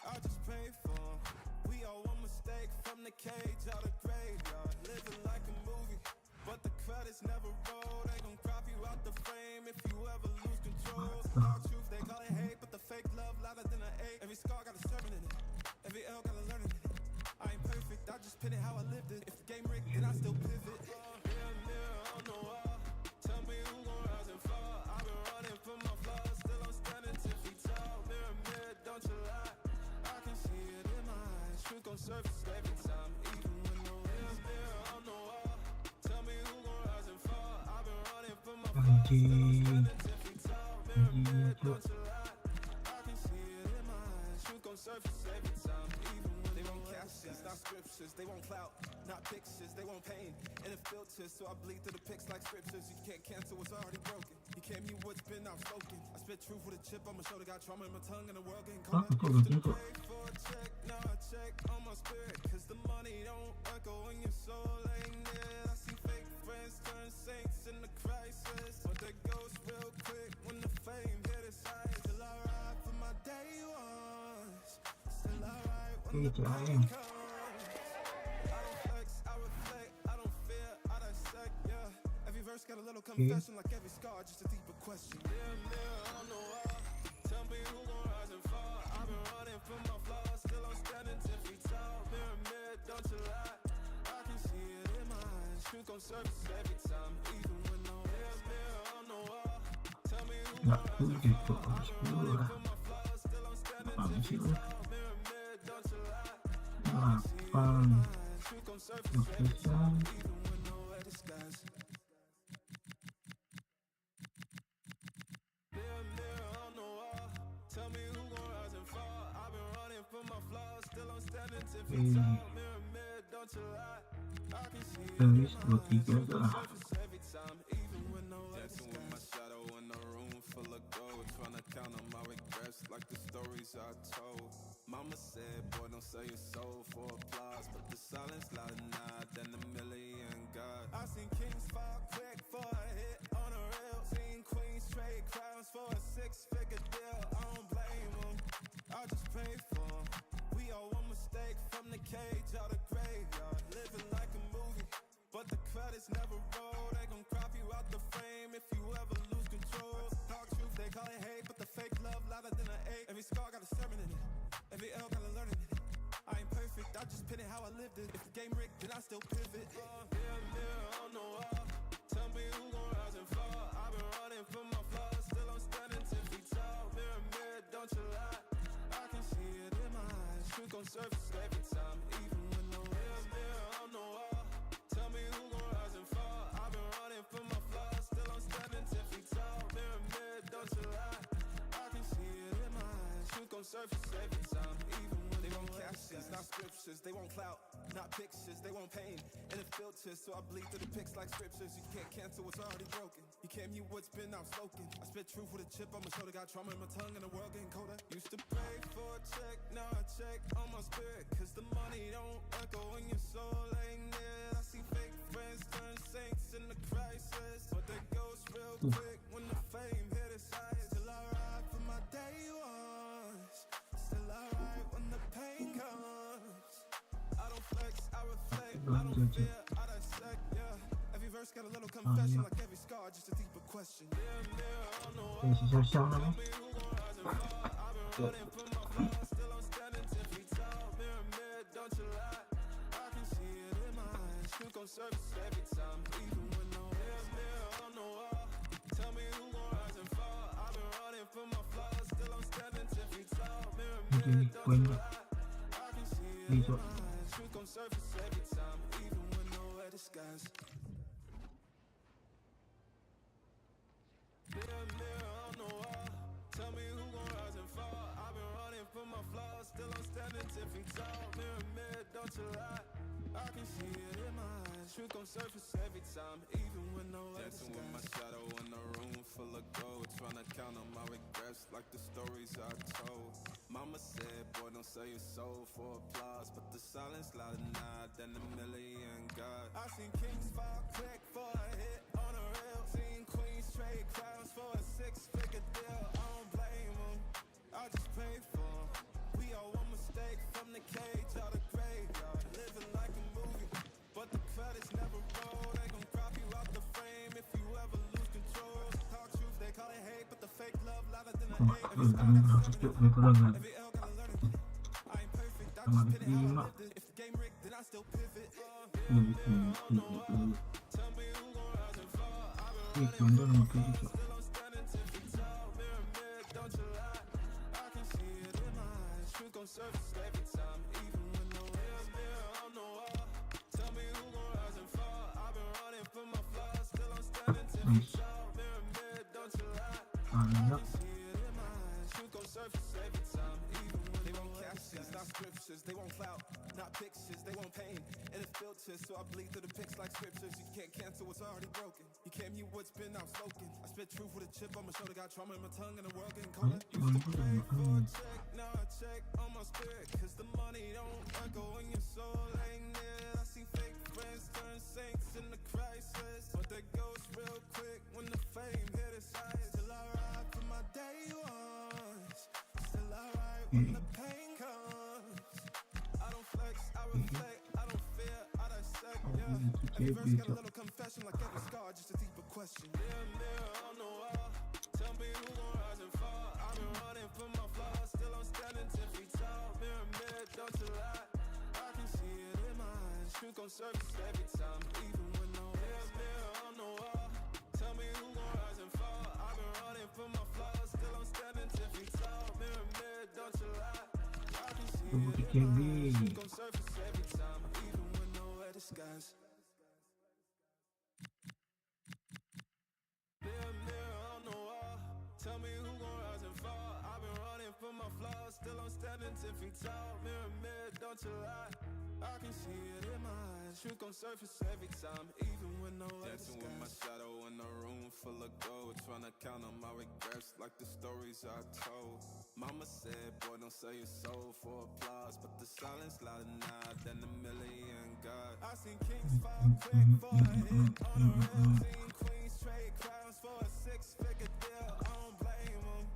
I just pray for them. We all one mistake from the cage out of graveyard, living like a movie, but the credits never roll. They gon' crop you out the frame if you ever lose control. Dark truth, they call it hate, but the fake love louder than an ache. Every scar got a sermon in it, every L got a learning in it. I ain't perfect, I just pin it how I lived it. If the game rigged, then I still pivot. Mirror on the wall, tell me who gon' rise and fall. I've been running for my flaws, still I'm standing 10 feet tall. Mirror, don't you lie, I can see it in my eyes. Truth gon' surface every time, even when no mirror on the wall, tell me who gon' rise and fall. I've been running for my flaws, still I'm standing 10 feet tall. Mirror, don't you lie, I can see it in my eyes. Truth gon' surface every time, even when they won't captions, not scriptures. They won't clout, not pictures. They won't pain in the filters, so I bleed through the pics like scriptures. You can't cancel what's already broken. You can't mute what's been outspoken. I spit truth with a chip on my shoulder, got trauma in my tongue, and the world getting colder. Used to pay for a check, now I check on my spirit, cause the money don't echo when your soul ain't near. I see fake friends turn saints in the crisis, but they ghost real quick when the fame hit its highest. Still I ride for my day ones, still I ride when the pain comes. I don't flex, I reflect, I don't fear, I dissect, yeah. Every verse got a little confession, like every scar, just a deeper question. Mirror on the wall, tell me who gon' rise and fall. I've been running for my flaws, still I'm standing 10 feet tall. Mirror, don't you lie, I can see it in my eyes. Truth gon' surface every time, even when no mirror on the wall, tell me who gon' rise and fall. I've been running for my flaws, still I'm standing 10 feet tall. Mirror, don't you lie, I can see it in my eyes. Truth gon' surface every time, even when nowhere disguise. Mirror on the wall, tell me who gon' rise and fall. I've been running for my flaws, still I'm standing 10 feet tall. Mirror, don't you lie, I can see it in my eyes. Surface every time, even when nowhere disguise. Dancing with my shadow in a room full of gold, trying to count on my regrets like the stories I told. Mama said, boy, don't sell your soul for applause, but the silence louder now than a million God. I seen kings fall quick for a hit on a rail, seen queens trade crowns for a six-figure deal. I don't blame them, I just pray for them. We all one mistake from the cage out of graveyard, living like a movie, but the credits never roll. They gon' crop you out the frame if you ever lose control. Dark truth, they call it hate, but the fake love louder than an ache. Every scar got a sermon in it, every L got a learning in it. I ain't perfect, I just pin it how I lived it. If the game rigged, then I still pivot. Mirror on the wall, tell me who gon' rise and fall. I've been running for my flaws, still I'm standing 10 feet tall. Mirror, don't you lie, I can see it in my eyes. Truth gon' surface every time, even when no mirror on the wall, tell me who gon' rise and fall. I've been running for my flaws, still I'm standing 10 feet tall. Mirror, don't you lie, I can see it in my eyes. Truth gon' surface every time, even when they won't captions, not scriptures. They won't clout, not pictures. They won't pain and it filters, so I bleed through the pics like scriptures. You can't cancel what's already broken. You can't mute what's been outspoken. I spit truth with a chip on my shoulder. Got trauma in my tongue and the world getting colder. Used to pray for a check, now I check on my spirit, cause the money don't echo when your soul ain't near. I see fake friends turn saints in the crisis, but they ghost real quick when the fame hit its highest. Still I ride for my day ones, still I ride when the pain comes. I don't flex, I reflect, I don't fear, I dissect, yeah. Every verse got a little confession, like every scar, just a deeper question. Yeah, I know why. Tell me who gon' rise and fall. I've been running from my flaws, still I'm standing 10 feet tall. Mirror, don't you lie. I can see it in my eyes. Truth gon' surface every time, even when no mirror on the wall. Tell me who gon' rise and fall. I've been running from my flaws, still I'm standing 10 feet tall. Mirror, don't you lie. I can see it in my eyes. Truth gon' surface every time, even when nowhere disguise. Mirror on the wall. Tell me who gon' rise and fall. I've been running from my flaws, still I'm standing 10 feet tall. Mirror, don't you lie. I can see it in my eyes. Truth gon' surface every time, even when nowhere disguise. Dancing with my shadow in a room full of gold, trying to count on my regrets like the stories I told. Mama said, boy, don't sell your soul for applause, but the silence louder now than a million God. I seen kings fall quick for a hit on a rail. Seen queens trade crowns for a 6-figure deal. I don't blame them, I just pray for them. We all one mistake from the cage out of graveyard. Living like a movie, but the credits never roll. They gon' crop you out the frame if you ever lose control. Talk truth, they call it hate, but the fake love louder than a hate. Every scar got a sermon, every L got a learning. I ain't perfect, I just pin it how I lived it. If the game rigged, then I still pivot. Tell me who gon' rise and fall. I've been running from my flaws, still I'm standing 10 feet tall. Mirror, don't you lie. I can see it in my eyes. Truth gon' surface every time, even when no mirror on the wall. Tell me who gon' rise and fall. I've been running from my flaws, still I'm standing 10 feet tall. Mirror, don't you lie. I can see it in my eyes. Truth gon' surface every time, even when they won't captions, not scriptures. They won't clout, not pictures. They won't pain and it filters, so I bleed through the pics like scriptures. You can't cancel what's already broken. You can't mute what's been outspoken. I spit truth with a chip on my shoulder. Got trauma in my tongue and the world getting colder. Used to pray for a check, now I check on my spirit, cause the money don't echo when your soul ain't near. I see fake friends turn saints in the crisis, but they ghost real quick when the fame hit its highest. Still I ride for my day ones, still I ride when the pain comes. I don't flex, I reflect, I don't fear, I dissect, yeah. Every verse got a little confession, like every scar, just a deeper question. Mirror on the wall. Tell me who gon' rise and fall. I've been running from my flaws, still I'm standing 10 feet tall. Mirror, don't you lie. I can see it in my eyes. Truth gon' surface every time, even when no mirror on the wall. Tell me who gon' rise and fall. I've been running from my flaws, still I'm standing 10 feet tall. Mirror, don't you lie. I can see it in my eyes. Truth gon' surface every time, even when nowhere disguise. Mirror on the wall. Tell me who gon' rise and fall. I've been running from my flaws, still I'm standing 10 feet tall. Mirror, don't you lie. I can see it in my eyes. Truth gon' surface every time, even when nowhere disguise. Dancing with my shadow in a room full of gold, trying to count on my regrets like the stories I told. Mama said, boy, don't sell your soul for applause, but the silence louder now than a million God. I seen kings fall quick for a hit on a rail. Seen queens trade crowns for a 6-figure deal. I don't blame them,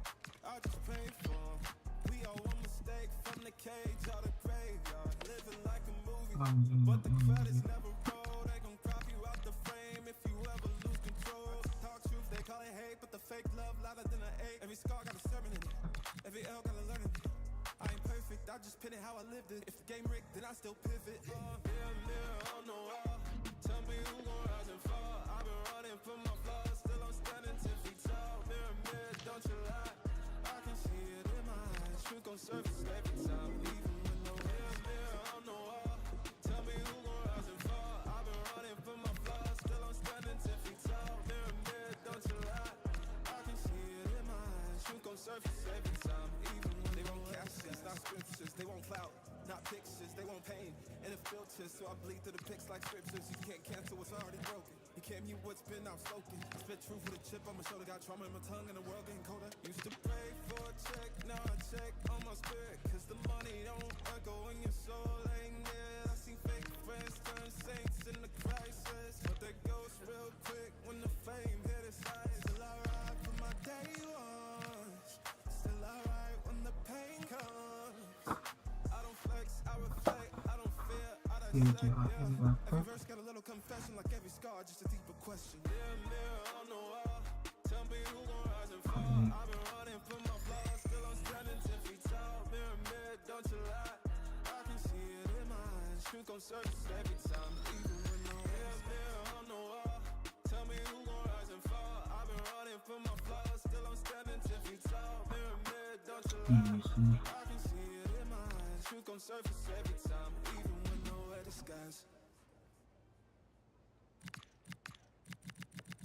I just pray for them. We all one mistake from the cage out of graveyard. Living like a movie, but the credits never roll. They gon' crop you out the frame if you ever lose control. Talk truth, they call it hate, but the fake love louder than an 8. Every scar got a sermon in it, every L got a learning. I ain't perfect, I just pin it how I lived it. If the game rigged, then I still pivot. Mirror on the wall. Tell me who gon' rise and fall. I've been running from my flaws, still I'm standing 10 feet tall. Mirror, don't you lie. I can see it in my eyes. Truth gon' surface every time, even when no mirror on the wall. Tell me who gon' rise and fall. I've been running from my flaws, still I'm standing 10 feet tall. Mirror, don't you lie. I can see it in my eyes. Truth gon' surface every time, even when they won't captions, not scriptures. They won't clout, filters, so I bleed through the pics like scriptures. You can't cancel what's already broken. You can't mute what's been outspoken. Spit truth with a chip on my shoulder, got trauma in my tongue and the world getting colder. Used to pray for a check, now I check on my spirit, cause the money don't echo when your soul ain't there. I seen fake friends turn saints in the crisis, but they ghost real quick when the fame hit its highest. Still I ride for my day ones, still I ride when the pain comes. I don't flex, I reflect, I don't fear, I dissect, yeah. Every verse got a little confession, like every scar, just a deeper question. Mirror on the wall, tell me who gon' rise and fall. I've been running from my flaws, still I'm standing 10 feet tall. Mirror, don't you lie, I can see it in my eyes. Truth gon' surface every time, even when no mirror on the wall, tell me who gon' rise and fall. I've been running from my flaws, still I'm standing 10 feet tall. Mirror, don't you lie, I can see it in my eyes. Truth gon' surface every time, even when nowhere disguise.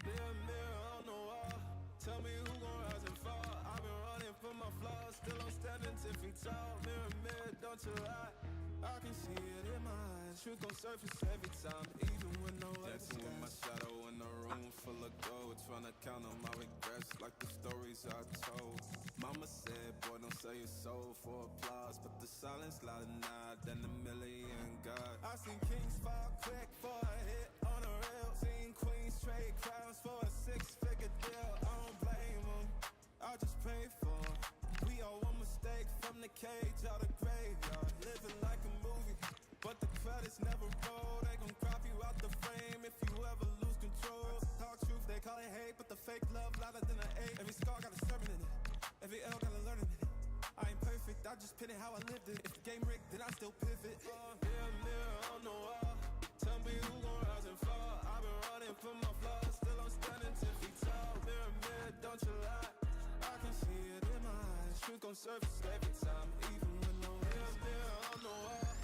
Mirror on the wall, tell me who gon' rise and fall. I've been running from my flaws, still I'm standing 10 feet tall. Mirror, don't you lie, I can see it in my eyes. Truth gon' surface every time, even when nowhere Dancing with my shadow in a room full of gold, trying to count on my regrets like the stories I told. Mama said, boy, don't sell your soul for applause, but the silence louder now than a million God. I seen kings fall quick for a hit on a rail. Seen queens trade crowns for a six-figure deal. I don't blame them, I just pray for 'em. We all one mistake from the cage out of graveyard. Living like a movie, but the credits never roll. They gon' crop you out the frame if you ever lose control. Talk truth, they call it hate, but the fake love louder than an 8. Every scar got a sermon in it, every L got a learning in it. I ain't perfect, I just pin it how I lived it. If the game rigged, then I still pivot. Mirror on the wall, tell me who gon' rise and fall. I've been running from my flaws, still I'm standing 10 feet tall. Mirror, don't you lie, I can see it in my eyes. Truth gon' surface every time, even when no mirror on the wall,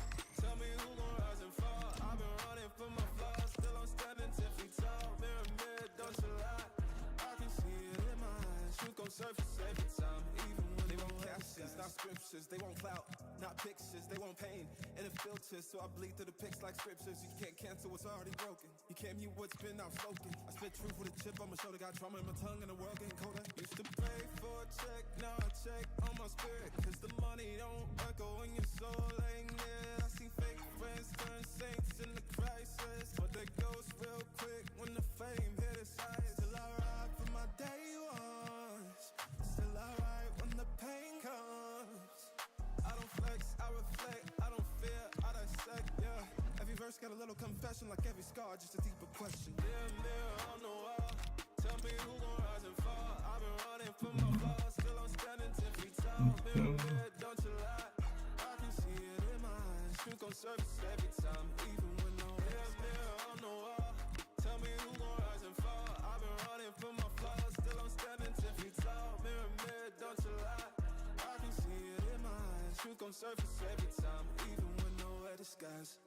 tell me who gon' rise and fall. I've been running from my flaws, still I'm standing 10 feet tall. Mirror, don't you lie, I can see it in my eyes. Truth gon' surface every time, even when they won't captions, not scriptures. They won't clout, not pictures. They won't pain in a filter, so I bleed through the pics like scriptures. You can't cancel what's already broken. You can't mute what's been outspoken. I spit truth with a chip on my shoulder, got trauma in my tongue and the world getting colder. Used to pray for a check, now I check on my spirit, cause the money don't echo when your soul ain't there. I seen fake friends turn saints in the crisis, but they ghost real quick when the fame hit its highest. Still I ride for my day ones, still I ride when the pain comes. I don't flex, I reflect, I don't fear, I dissect, yeah. Every verse got a little confession, like every scar, just a deeper question. Mirror on the wall, tell me who gon' rise and fall. I've been running from my flaws, still I'm standing 10 feet tall. Mirror, don't you lie, I can see it in my eyes. Truth gon' surface every time, even when no mirror on the wall, tell me who gon' rise and fall. I've been running from my flaws, still I'm standing 10 feet tall. Mirror, don't you lie, I can see it in my eyes. Truth gon' surface every time, even when nowhere disguise.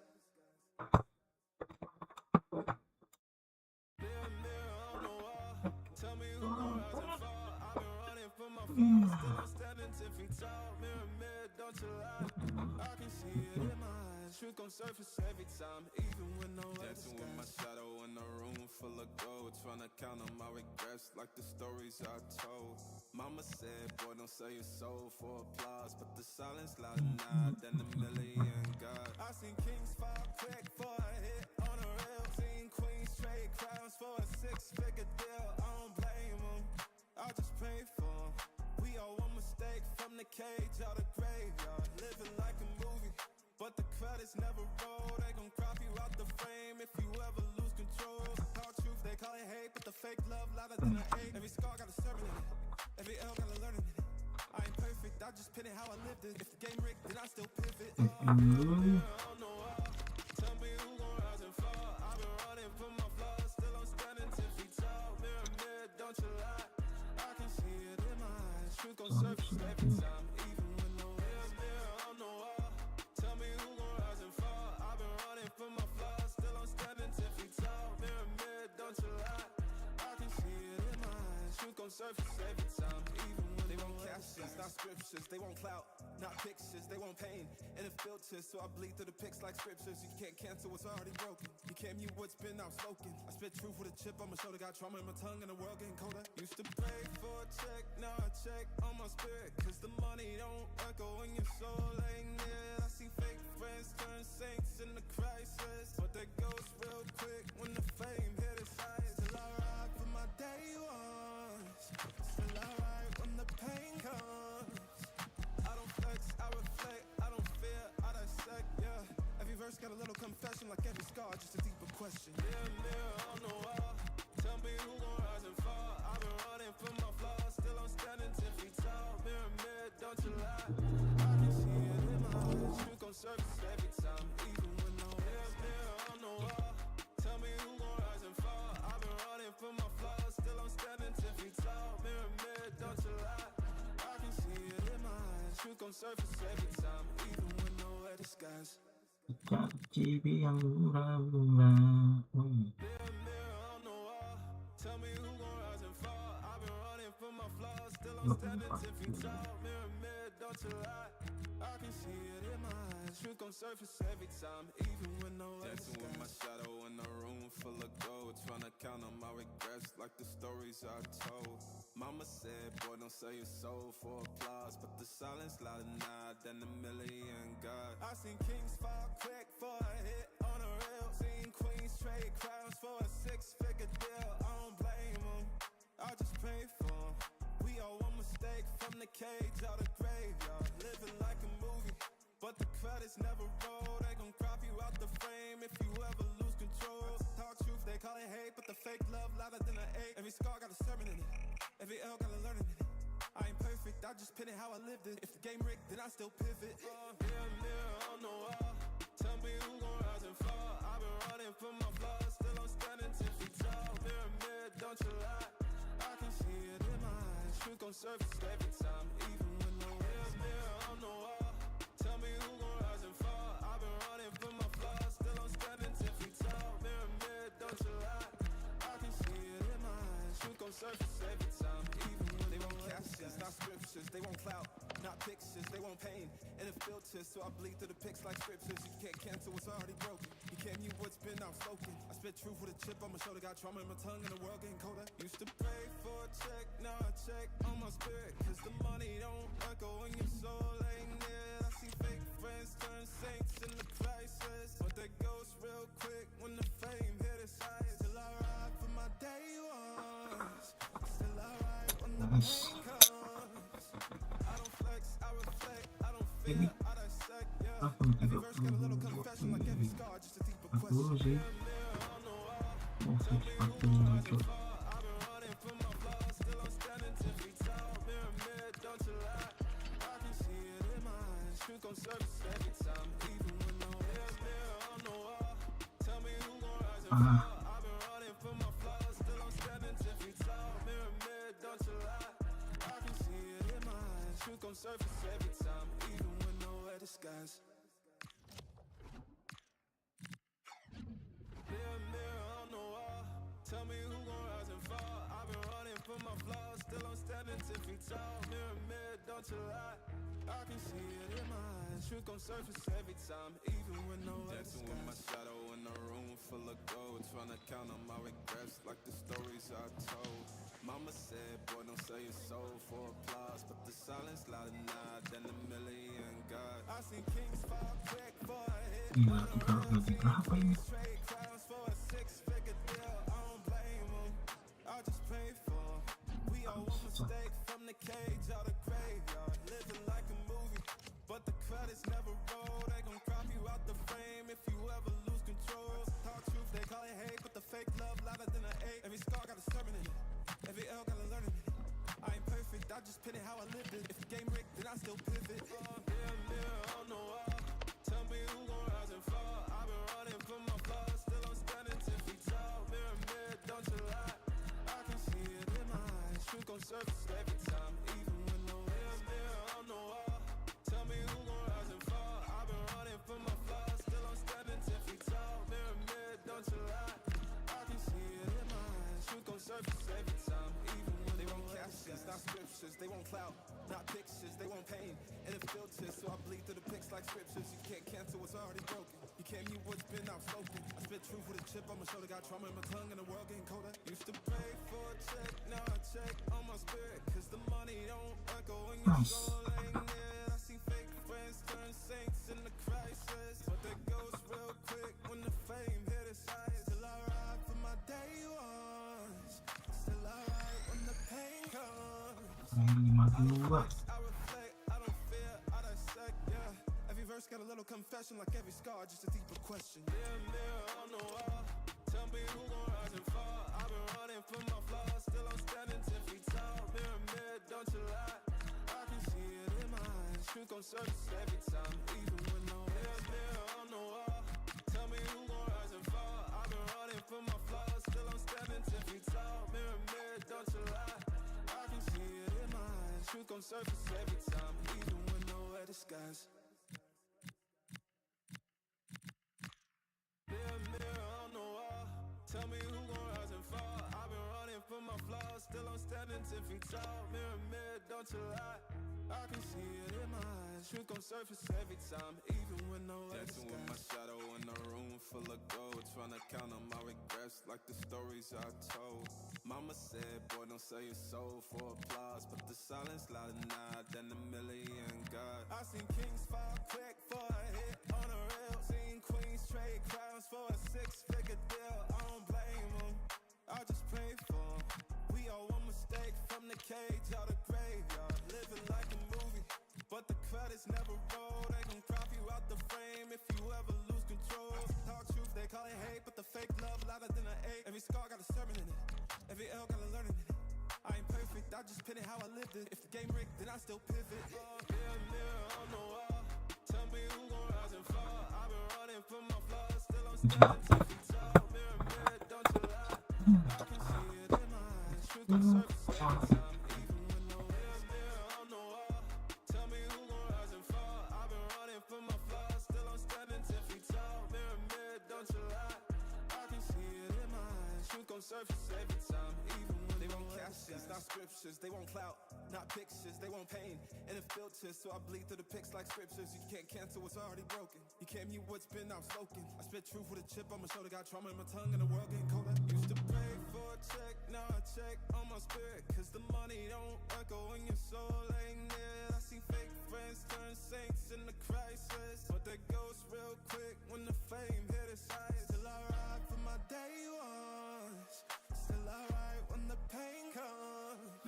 Mirror on the wall, tell me who gon' rise and fall. I've been running from my flaws, still I'm standing 10 feet tall. Mirror, don't you lie, I can see it in my eyes. Truth gon' surface every time, even when nowhere Dancing with my disguise. shadow in a room full of gold, trying to count on my regrets like the stories I told. Mama said, boy, don't sell your soul for applause, but the silence louder now than a million God. I seen kings fall quick for a hit on a rail. Seen queens trade crowns for a six-figure deal. I don't blame them, I just pray for 'em. We all one mistake from the cage out of graveyard. Living like a movie, but the credits never roll. They gon' crop you out the frame if you ever lose control. Talk truth, they call it hate, but the fake love louder than an 8. Every scar got a sermon in it, every L got a learning in it. I ain't perfect, I just pin it how I lived it. If the game rigged, then I still pivot. Mirror on the wall, tell me who gon' rise and fall. I've been running from my flaws, still I'm standing 10 feet tall. Mirror, don't you lie, I can see it in my eyes. Truth gon' surface every time, even when no mirror on the wall, tell me who gon' rise and fall. I've been running from my flaws, still I'm standing 10 feet tall. Mirror, don't you lie, I can see it in my eyes. Truth gon' surface every time, even when they won't captions, not scriptures. They won't clout, not pictures. They won't pain in a filters, so I bleed through the pics like scriptures. You can't cancel what's already broken. You can't mute what's been outspoken. I spit truth with a chip on my shoulder, got trauma in my tongue and the world getting colder. Used to pray for a check, now I check on my spirit, cause the money don't echo when your soul ain't near. I see fake friends turn saints in the crisis, but they ghost real quick when the fame hit its highest. Still I ride for my day ones, still I ride when the pain comes. I don't flex, I reflect, I don't fear, I dissect, yeah. Every verse got a little confession, like every scar, just a deeper question. Mirror on the wall, tell me who gon' rise and fall. I've been running from my flaws, still I'm standing 10 feet tall. Mirror, don't you lie, I can see it in my eyes. Truth gon' surface every time, even when no mirror on the wall, tell me who gon' rise and fall. I've been running from my flaws, still I'm standing 10 feet tall. Mirror, don't you lie, I can see it in my eyes. Truth gon' surface every time, even when nowhere disguise. Cibi yang murah-murah. Mirror on the wall, tell me who gon' rise and fall. I've been running from my flaws, still I'm standing 10 feet tall. Mirror, don't you lie, I can see it in my eyes. Truth gon' surface every time, even when nowhere Dancing with my shadow in a room full of gold, trying to count on my regrets like the stories I told. Mama said, boy, don't sell your soul for applause, but the silence louder now than a million God. I seen kings fall quick for a hit on a rail. Seen queens trade crowns for a 6-figure deal. I don't blame them, I just pray for them. We all one mistake from the cage out of graveyard. Living like a movie, but the credits never roll. They gon' crop you out the frame if you ever lose control. Talk truth, they call it hate, but the fake love louder than an 8. Every scar got a sermon in it, every L got a learning in it. I ain't perfect, I just pin it how I lived it. If the game rigged, then I still pivot. Mirror on the wall, tell me who gon' rise and fall. I've been running from my flaws, still I'm standing 10 feet tall. Mirror, don't you lie, I can see it in my eyes. Truth gon' surface every time, even when no mirror on the wall, tell me who gon' rise and fall. I've been running from my flaws, still I'm standing 10 feet tall. Mirror, don't you lie, I can see it in my eyes. Truth gon' surface every time, even when they won't captions, not scriptures, they won't clout, not pictures, they won't pain. And it filters, so I bleed through the pics like scriptures. You can't cancel what's already broken. You can't mute what's been outspoken. I spit truth with a chip on my shoulder, got trauma in my tongue and the world getting colder. Used to pray for a check, now I check on my spirit, cause the money don't echo when your soul ain't near. I see fake friends turn saints in the crisis, but they ghost real quick when the fame hit its highest. Still I ride for my day ones, still I ride when the pain comes. I don't flex, I reflect, I don't fear, I dissect, yeah. Every verse got a little confession, like every scar, just a deeper question. Mirror on the wall, tell me who gon' rise and fall. I've been running from my flaws, still I'm standing 10 feet tall. Mirror, don't you lie, I can see it in my eyes. Truth gon' surface every time, even when no mirror on the wall, tell me who gon' rise and fall. I've been running from my flaws, still I'm standing 10 feet tall. Mirror, don't you lie, I can see it in my eyes. Truth gon' surface every time, even when nowhere disguise. Mirror on the wall, tell me who gon' rise and fall. I've been running from my flaws, still I'm standing 10 feet tall. Mirror, don't you lie, I can see it in my eyes. Truth gon' surface every time, even when nowhere Dancing with my shadow in a room full of gold, trying to count on my regrets like the stories I told. Mama said, boy, don't sell your soul for applause, but the silence louder now than a million God. I seen kings fall quick for a hit. Gila, 3 ini? Trade crowns for a 6-figure deal. I don't blame them, I just pray for them. We all one mistake from the cage out of graveyard. Living like a movie, but the credits never roll. They gon' crop you out the frame if you ever lose control. Talk truth, they call it hate, but the fake love louder than an 8. Every scar got a sermon in it, every L got a learning in it. I ain't perfect, I just pin it how I lived it. If the game rigged, then I still pivot. Mirror on the wall, tell me who gon' rise and fall. I've been running from my flaws, still I'm standing 10 feet tall. Mirror, don't you lie, I can see it in my eyes. Truth gon' surface every time, even when no mirror on the wall, tell me who gon' rise and fall. I've been running from my flaws, still I'm standing 10 feet tall. Mirror, don't you lie, I can see it in my eyes. Truth gon' surface every time, even when they won't captions, not scriptures, they won't clout, not pictures, they won't pain. And it filters, so I bleed through the pics like scriptures. You can't cancel what's already broken. You can't mute what's been outspoken. I spit truth with a chip on my shoulder, got trauma in my tongue and the world getting colder. Used to pray for a check, now I check on my spirit, cause the money don't echo when your soul ain't near. I see fake friends turn saints in the crisis, but that goes real quick when the fame hit its highest. Still I ride for my day ones, still I ride when the pain comes. I reflect, I don't fear, I dissect, yeah. Every verse got a little confession, like every scar, just a deeper question. Mirror on the wall, tell me who gon' rise and fall. I've been running from my flaws, still I'm standing 10 feet tall. Mirror, don't you lie, I can see it in my eyes. Truth gon' surface every time, even when no mirror on the wall, tell me who gon' rise and fall. I've been running from my flaws, still I'm standing 10 feet tall. Mirror, don't you lie, I can see it in my eyes. Truth gon' surface every time, even when nowhere disguise. Mirror on the wall, tell me who gon' rise and fall. I've been running from my flaws, still I'm standing 10 feet tall. Mirror, don't you lie, I can see it in my eyes. Truth gon' surface every time, even when nowhere Dancing with my shadow in a room full of gold, trying to count on my regrets like the stories I told. Mama said, boy, don't sell your soul for applause, but the silence louder now than a million God. I seen kings fall quick for a hit on a rail, seen queens trade crowns for a 6-figure deal. I don't blame them, I just pray for them. We all one mistake from the cage out of graveyard, living like a movie, but the credits never roll. They gon' crop you out the frame if you ever lose control. Talk truth, they call it hate, but the fake love louder than an 8. Every scar got a sermon in it, every L got a learning in it. I ain't perfect, I just pin it how I lived it. If the game rigged, then I still pivot. Mirror on the wall, tell me who gon' rise and fall. I've been running from my flaws, still I'm standing 10 feet tall. Mirror, don't you lie, I can see it in my eyes. Truth gon' surface every time, even when no mirror on the wall, tell me who gon' rise and fall. I've been running from my flaws, still I'm standing 10 feet tall. Mirror, don't you lie, I can see it in my eyes. Truth gon' surface every time, even when they won't captions, not scriptures. They won't clout, not pictures. They want pain and it filters, so I bleed through the pics like scriptures. You can't cancel what's already broken. You can't mute what's been outspoken. I spit truth with a chip on my shoulder, got trauma in my tongue and the world getting colder. Used to pray for a check, now I check on my spirit, cause the money don't echo when your soul ain't near. I see fake friends turn saints in the crisis, but that goes real quick when the fame hit its highest. Still I ride for my day ones, still I ride when the pain comes.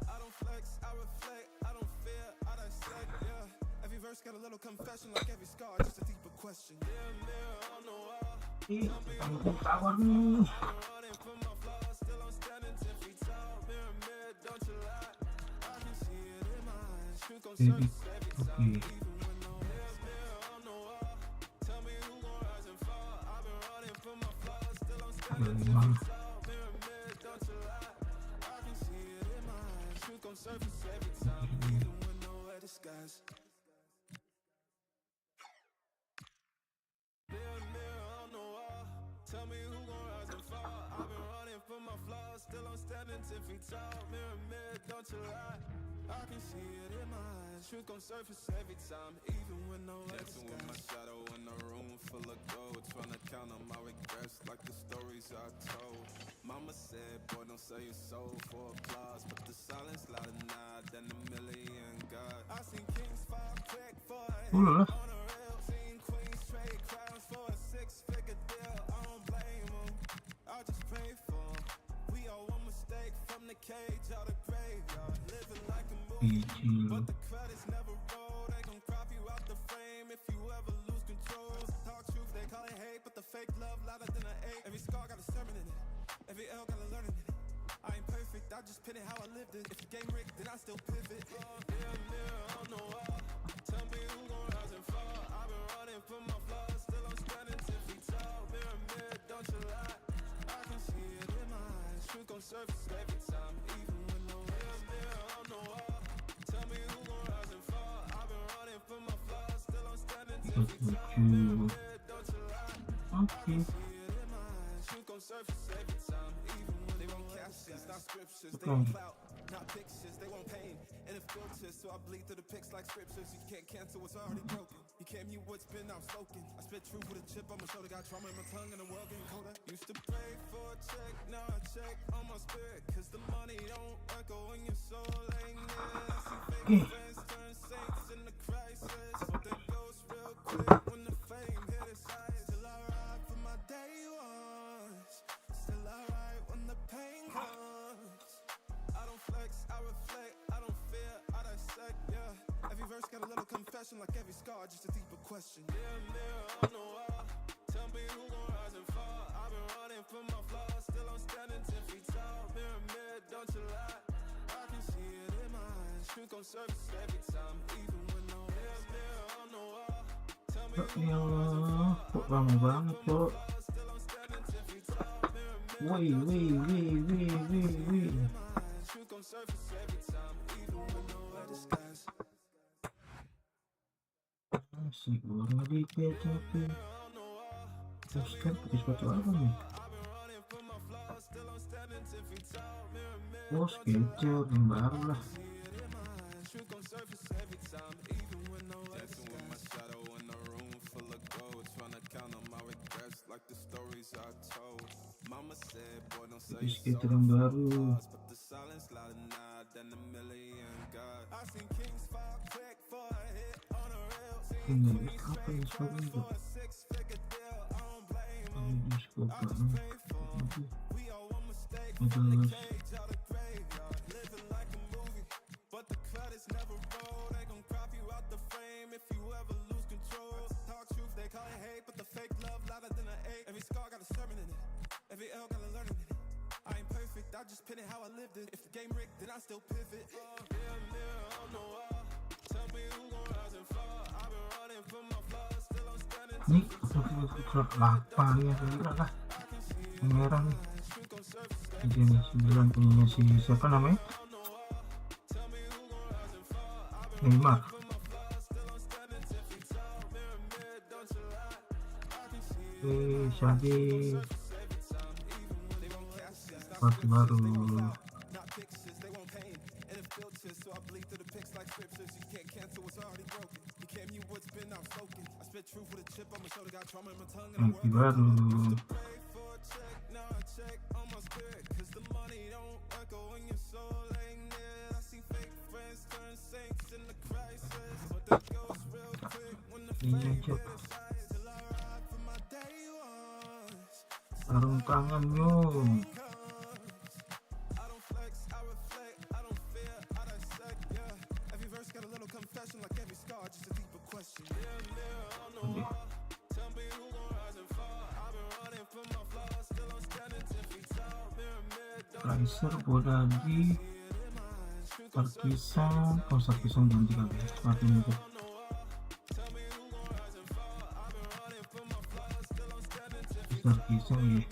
I don't flex, I reflect, I don't fear, I dissect, yeah. Every verse got a little confession, like every scar, just a deeper question. Mirror on the wall, tell me who I've been running from my flaws, still I'm standing 10 feet tall. Mirror, don't you lie, I can see it in my eyes. Truth gon' surface every time, even when no mirror on the wall, tell me who gon' rise and fall. I've been running from my flaws, still I'm standing 10 feet tall. Mirror, don't you lie, I can see it in my eyes. Truth gon' surface every time, even when nowhere disguise. Mirror on the wall, tell me who gon' rise and fall. I've been running from my flaws, still I'm standing 10 feet tall. Mirror, don't you lie, I can see it in my eyes. Truth gon' surface every time, even when nowhere Dancing with my shadow in a room full of gold, trying to count on my regrets like the stories I told. Mama said, boy, don't sell your soul for applause, but the silence louder now than a million God. I seen kings fall quick for a hit on a rail, seen queens trade crowns for a 6-figure deal. I don't blame them, I just pray for them. We all one mistake from the cage out of graveyard, living like a movie, but the credits never roll. They gon' crop you out the frame if you ever lose control. Talk truth, they call it hate, but the fake love louder than an 8. Every scar got a sermon in it, every L got a learning in it. I ain't perfect, I just pin it how I lived it. If the game rigged, then I still pivot. Mirror on the wall, tell me who gon' rise and fall. I've been running from my flaws, still I'm standing 10 feet tall. Mirror, don't you lie, I can see it in my eyes. Truth gon' surface every time, even when no mirror on the wall, tell me who gon' rise and fall. I've been running from my flaws, still I'm standing 10 feet tall. Mirror, don't you lie, I can see it in my eyes. Truth gon' surface every time, even when they won't captions, not scriptures. They won't clout, not pictures. They want pain and it filters, so I bleed through the pics like scriptures. You can't cancel what's already broken. You can't mute what's been out soaking. I spit truth with a chip on my shoulder, got trauma in my tongue and the world getting colder. Used to pray for a check, now I check on my spirit, cause the money don't echo when your soul ain't near. I see fake friends turn saints in the crisis, but that goes real quick when the fame hit its eyes. Still I ride for my day ones, still I ride when the pain comes. I don't flex, I reflect, I don't fear, I dissect, yeah. Every verse got a little confession, like every scar, just a deeper question. Mirror on the wall, tell me who gon' rise and fall. I've been running from my flaws, still I'm standing 10 feet tall. Mirror, don't you lie, I can see it in my eyes. Truth gon' surface every time, even when no mirror on the wall. Tell me who gon' rise and fall. Kok lama banget, Cok? Still I'm standing 10 feet tall. Wih. Truth gon' surface every time, even when nowhere disguise. Si orang di kecapin. Terus kan pakai sepatu apa nih? Oh, Skechers yang baru lah. Itu Skechers yang baru. Ini apa yang sekarang itu? Ini sekolah but the credits never roll. They gon' crop you out the frame if you ever lose control. Talk truth, they call it hate, but the fake love louder than an 8. Every scar got a sermon in it, every L got a learning in it. I ain't perfect, I just pin it how I lived it. If the game rigged, then I still pivot. Mirror on the wall, tell me who gon' rise and fall. I've been running from my flaws, still I'm standing. Nih, klub 8 ya, gila lah. Merah nih. Ini 9 punya si siapa namanya? Neymar. Jadi party baru. Party baru. Ini aja. Sarung tangannya. Riser bola lagi. Terpisah, pisang ganti kali. Mati nih. Terpisah ya.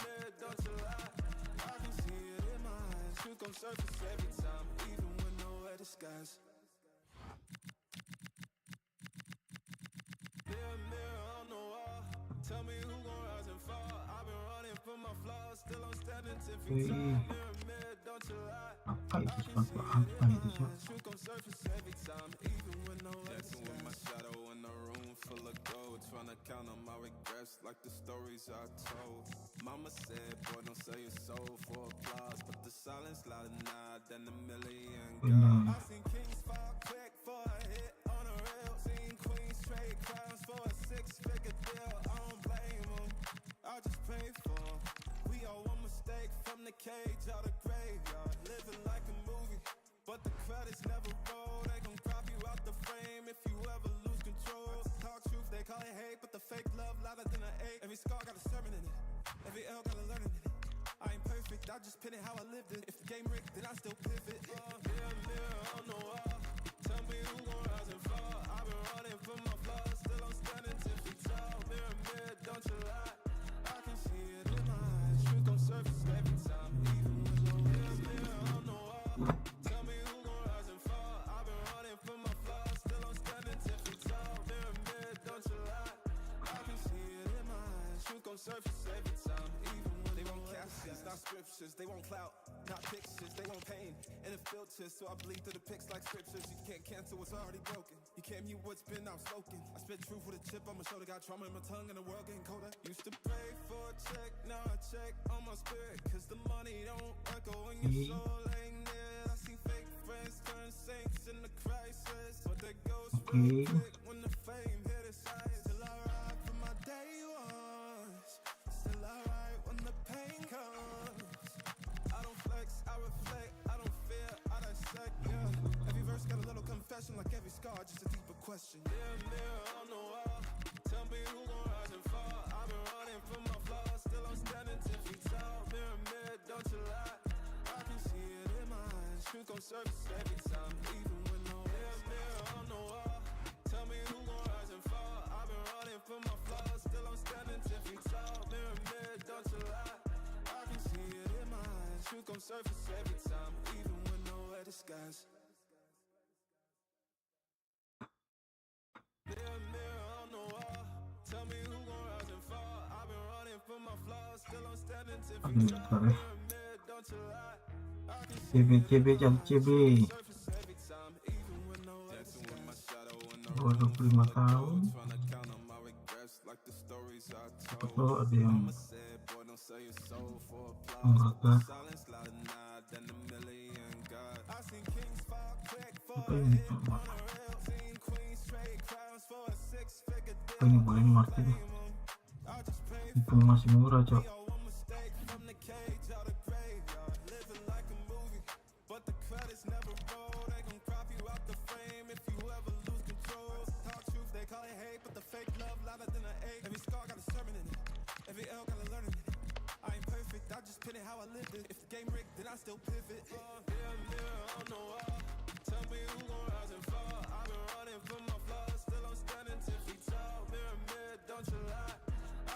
Apa itu sepatu? Apa itu sih? Like the stories I told. Mama said, boy, don't sell your soul for applause, but the silence louder now than a million girls. I seen kings fall quick for a hit on a rail. Seen queens trade crowns for a 6-figure deal. I don't blame them, I just pray for them. We all one mistake from the cage out of graveyard. Living like a movie, but the credits never roll. They gon' crop you out the frame if you ever lose control. Talk truth, they call it hate, but the fake love louder than an 8. Every scar got a sermon in it, every L got a learning in it. I ain't perfect, I just pin it how I lived it. If the game rigged, then I still pivot. Mirror on the wall, tell me who gon' rise and fall. I've been running from my flaws, still I'm standing 10 feet tall. Mirror, don't you lie, I can see it in my eyes. Truth gon' surface every time, even when no mirror on the wall. Tell me who gon' rise and fall. I've been running from my flaws, still I'm standing 10 feet tall. Mirror, don't you lie, I can see it in my eyes. Truth gon' surface every time, even when they won't cast it. Not scriptures, they won't clout. not pictures, they want pain and it filters, so I bleed through the pics like scriptures. You can't cancel what's already broken. You can't mute what's been outspoken. I spit truth with a chip on my shoulder, got trauma in my tongue and the world getting colder. Used to pray for a check, now I check on my spirit, cause the money don't echo when your soul ain't near. I see fake friends turn saints in the crisis, but they ghost real quick when the fame hit its eyes. Still I ride for my day ones, still I ride when the pain comes. I don't flex, I reflect, I don't fear, I dissect, yeah. Every verse got a little confession, like every scar, just a deeper question. Mirror on the wall, tell me who gon' rise and fall. I've been running from my flaws, still I'm standing 10 feet tall. Mirror, don't you lie, I can see it in my eyes. Truth gon' surface every time, even when no mirror on the wall, tell me who gon' rise and fall. I've been running from my flaws, still I'm standing 10 feet tall. Mirror, don't you lie, I can see it in my eyes. Truth gon' surface every time, even when nowhere disguise. Mirror on the wall, tell me who gon' rise and fall. I've been running from my flaws, still I'm standing 10 feet tall. Mirror, don't you lie, I can see CB jam CB surface every time, even when nowhere disguise. 25 tahun. Betul, ada yang mengangkat apa ini coba. Apa ini boleh market nih? Itu masih murah cok. If the game rigged, then I still pivot. Mirror on the wall, tell me who gon' rise and fall. I've been running from my flaws, still I'm standing 10 feet tall. Mirror, don't you lie,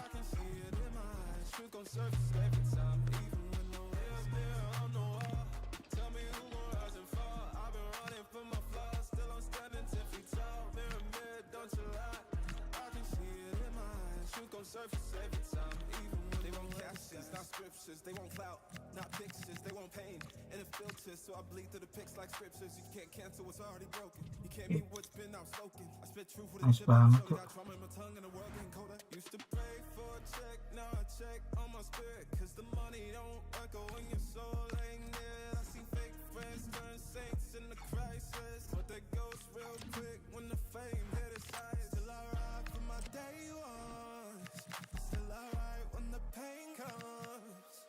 I can see it in my eyes. Truth gon' surface every time, even when no mirror on the wall, tell me who gon' rise and fall. I've been running from my flaws, still I'm standing 10 feet tall. Mirror, don't you lie, I can see it in my eyes. Truth gon' surface every time, even when they won't captions, not scriptures, they won't clout. Not pictures, they want pain and it filters, so I bleed through the pics like scriptures. You can't cancel what's already broken. You can't mute what's been outspoken. I spit truth with a chip on my shoulder, got trauma in my tongue and the world getting colder. Used to pray for a check, now I check on my spirit, cause the money don't echo when your soul ain't near. I see fake friends turn saints in the crisis, but they ghost real quick when the fame hit its eyes. Still I ride for my day ones, still I ride when the pain comes.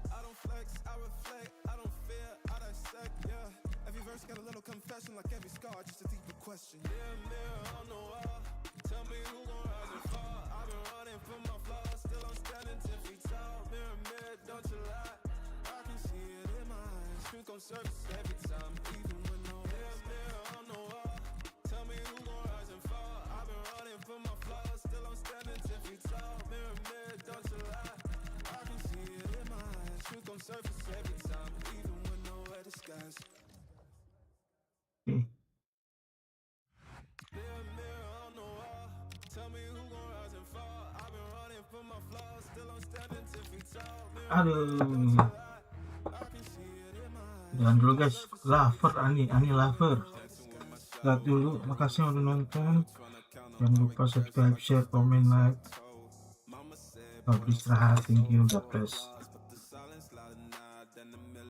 I don't flex, I reflect, I don't fear, I dissect, yeah. Every verse got a little confession, like every scar, just a deeper question. Mirror on the wall, tell me who gon' rise and fall. I've been running from my flaws, still I'm standing 10 feet tall. Mirror, don't you lie, I can see it in my eyes. Truth gon' surface every time, even when no mirror on the wall, tell me who gon' rise and fall. I've been running from my flaws, still I'm standing 10 feet tall. Mirror, don't you lie, I can see it in my eyes. Truth gon' surface every time, even when nowhere disguise. Mirror on the wall, tell me who gon' rise and fall. I've been running from my flaws, still I'm standing 10 feet tall. Aduh, jangan dulu guys, lover ani lover. Lihat dulu, makasih udah nonton. Jangan lupa subscribe, share, komen, like. Istirahat, thank you, God bless.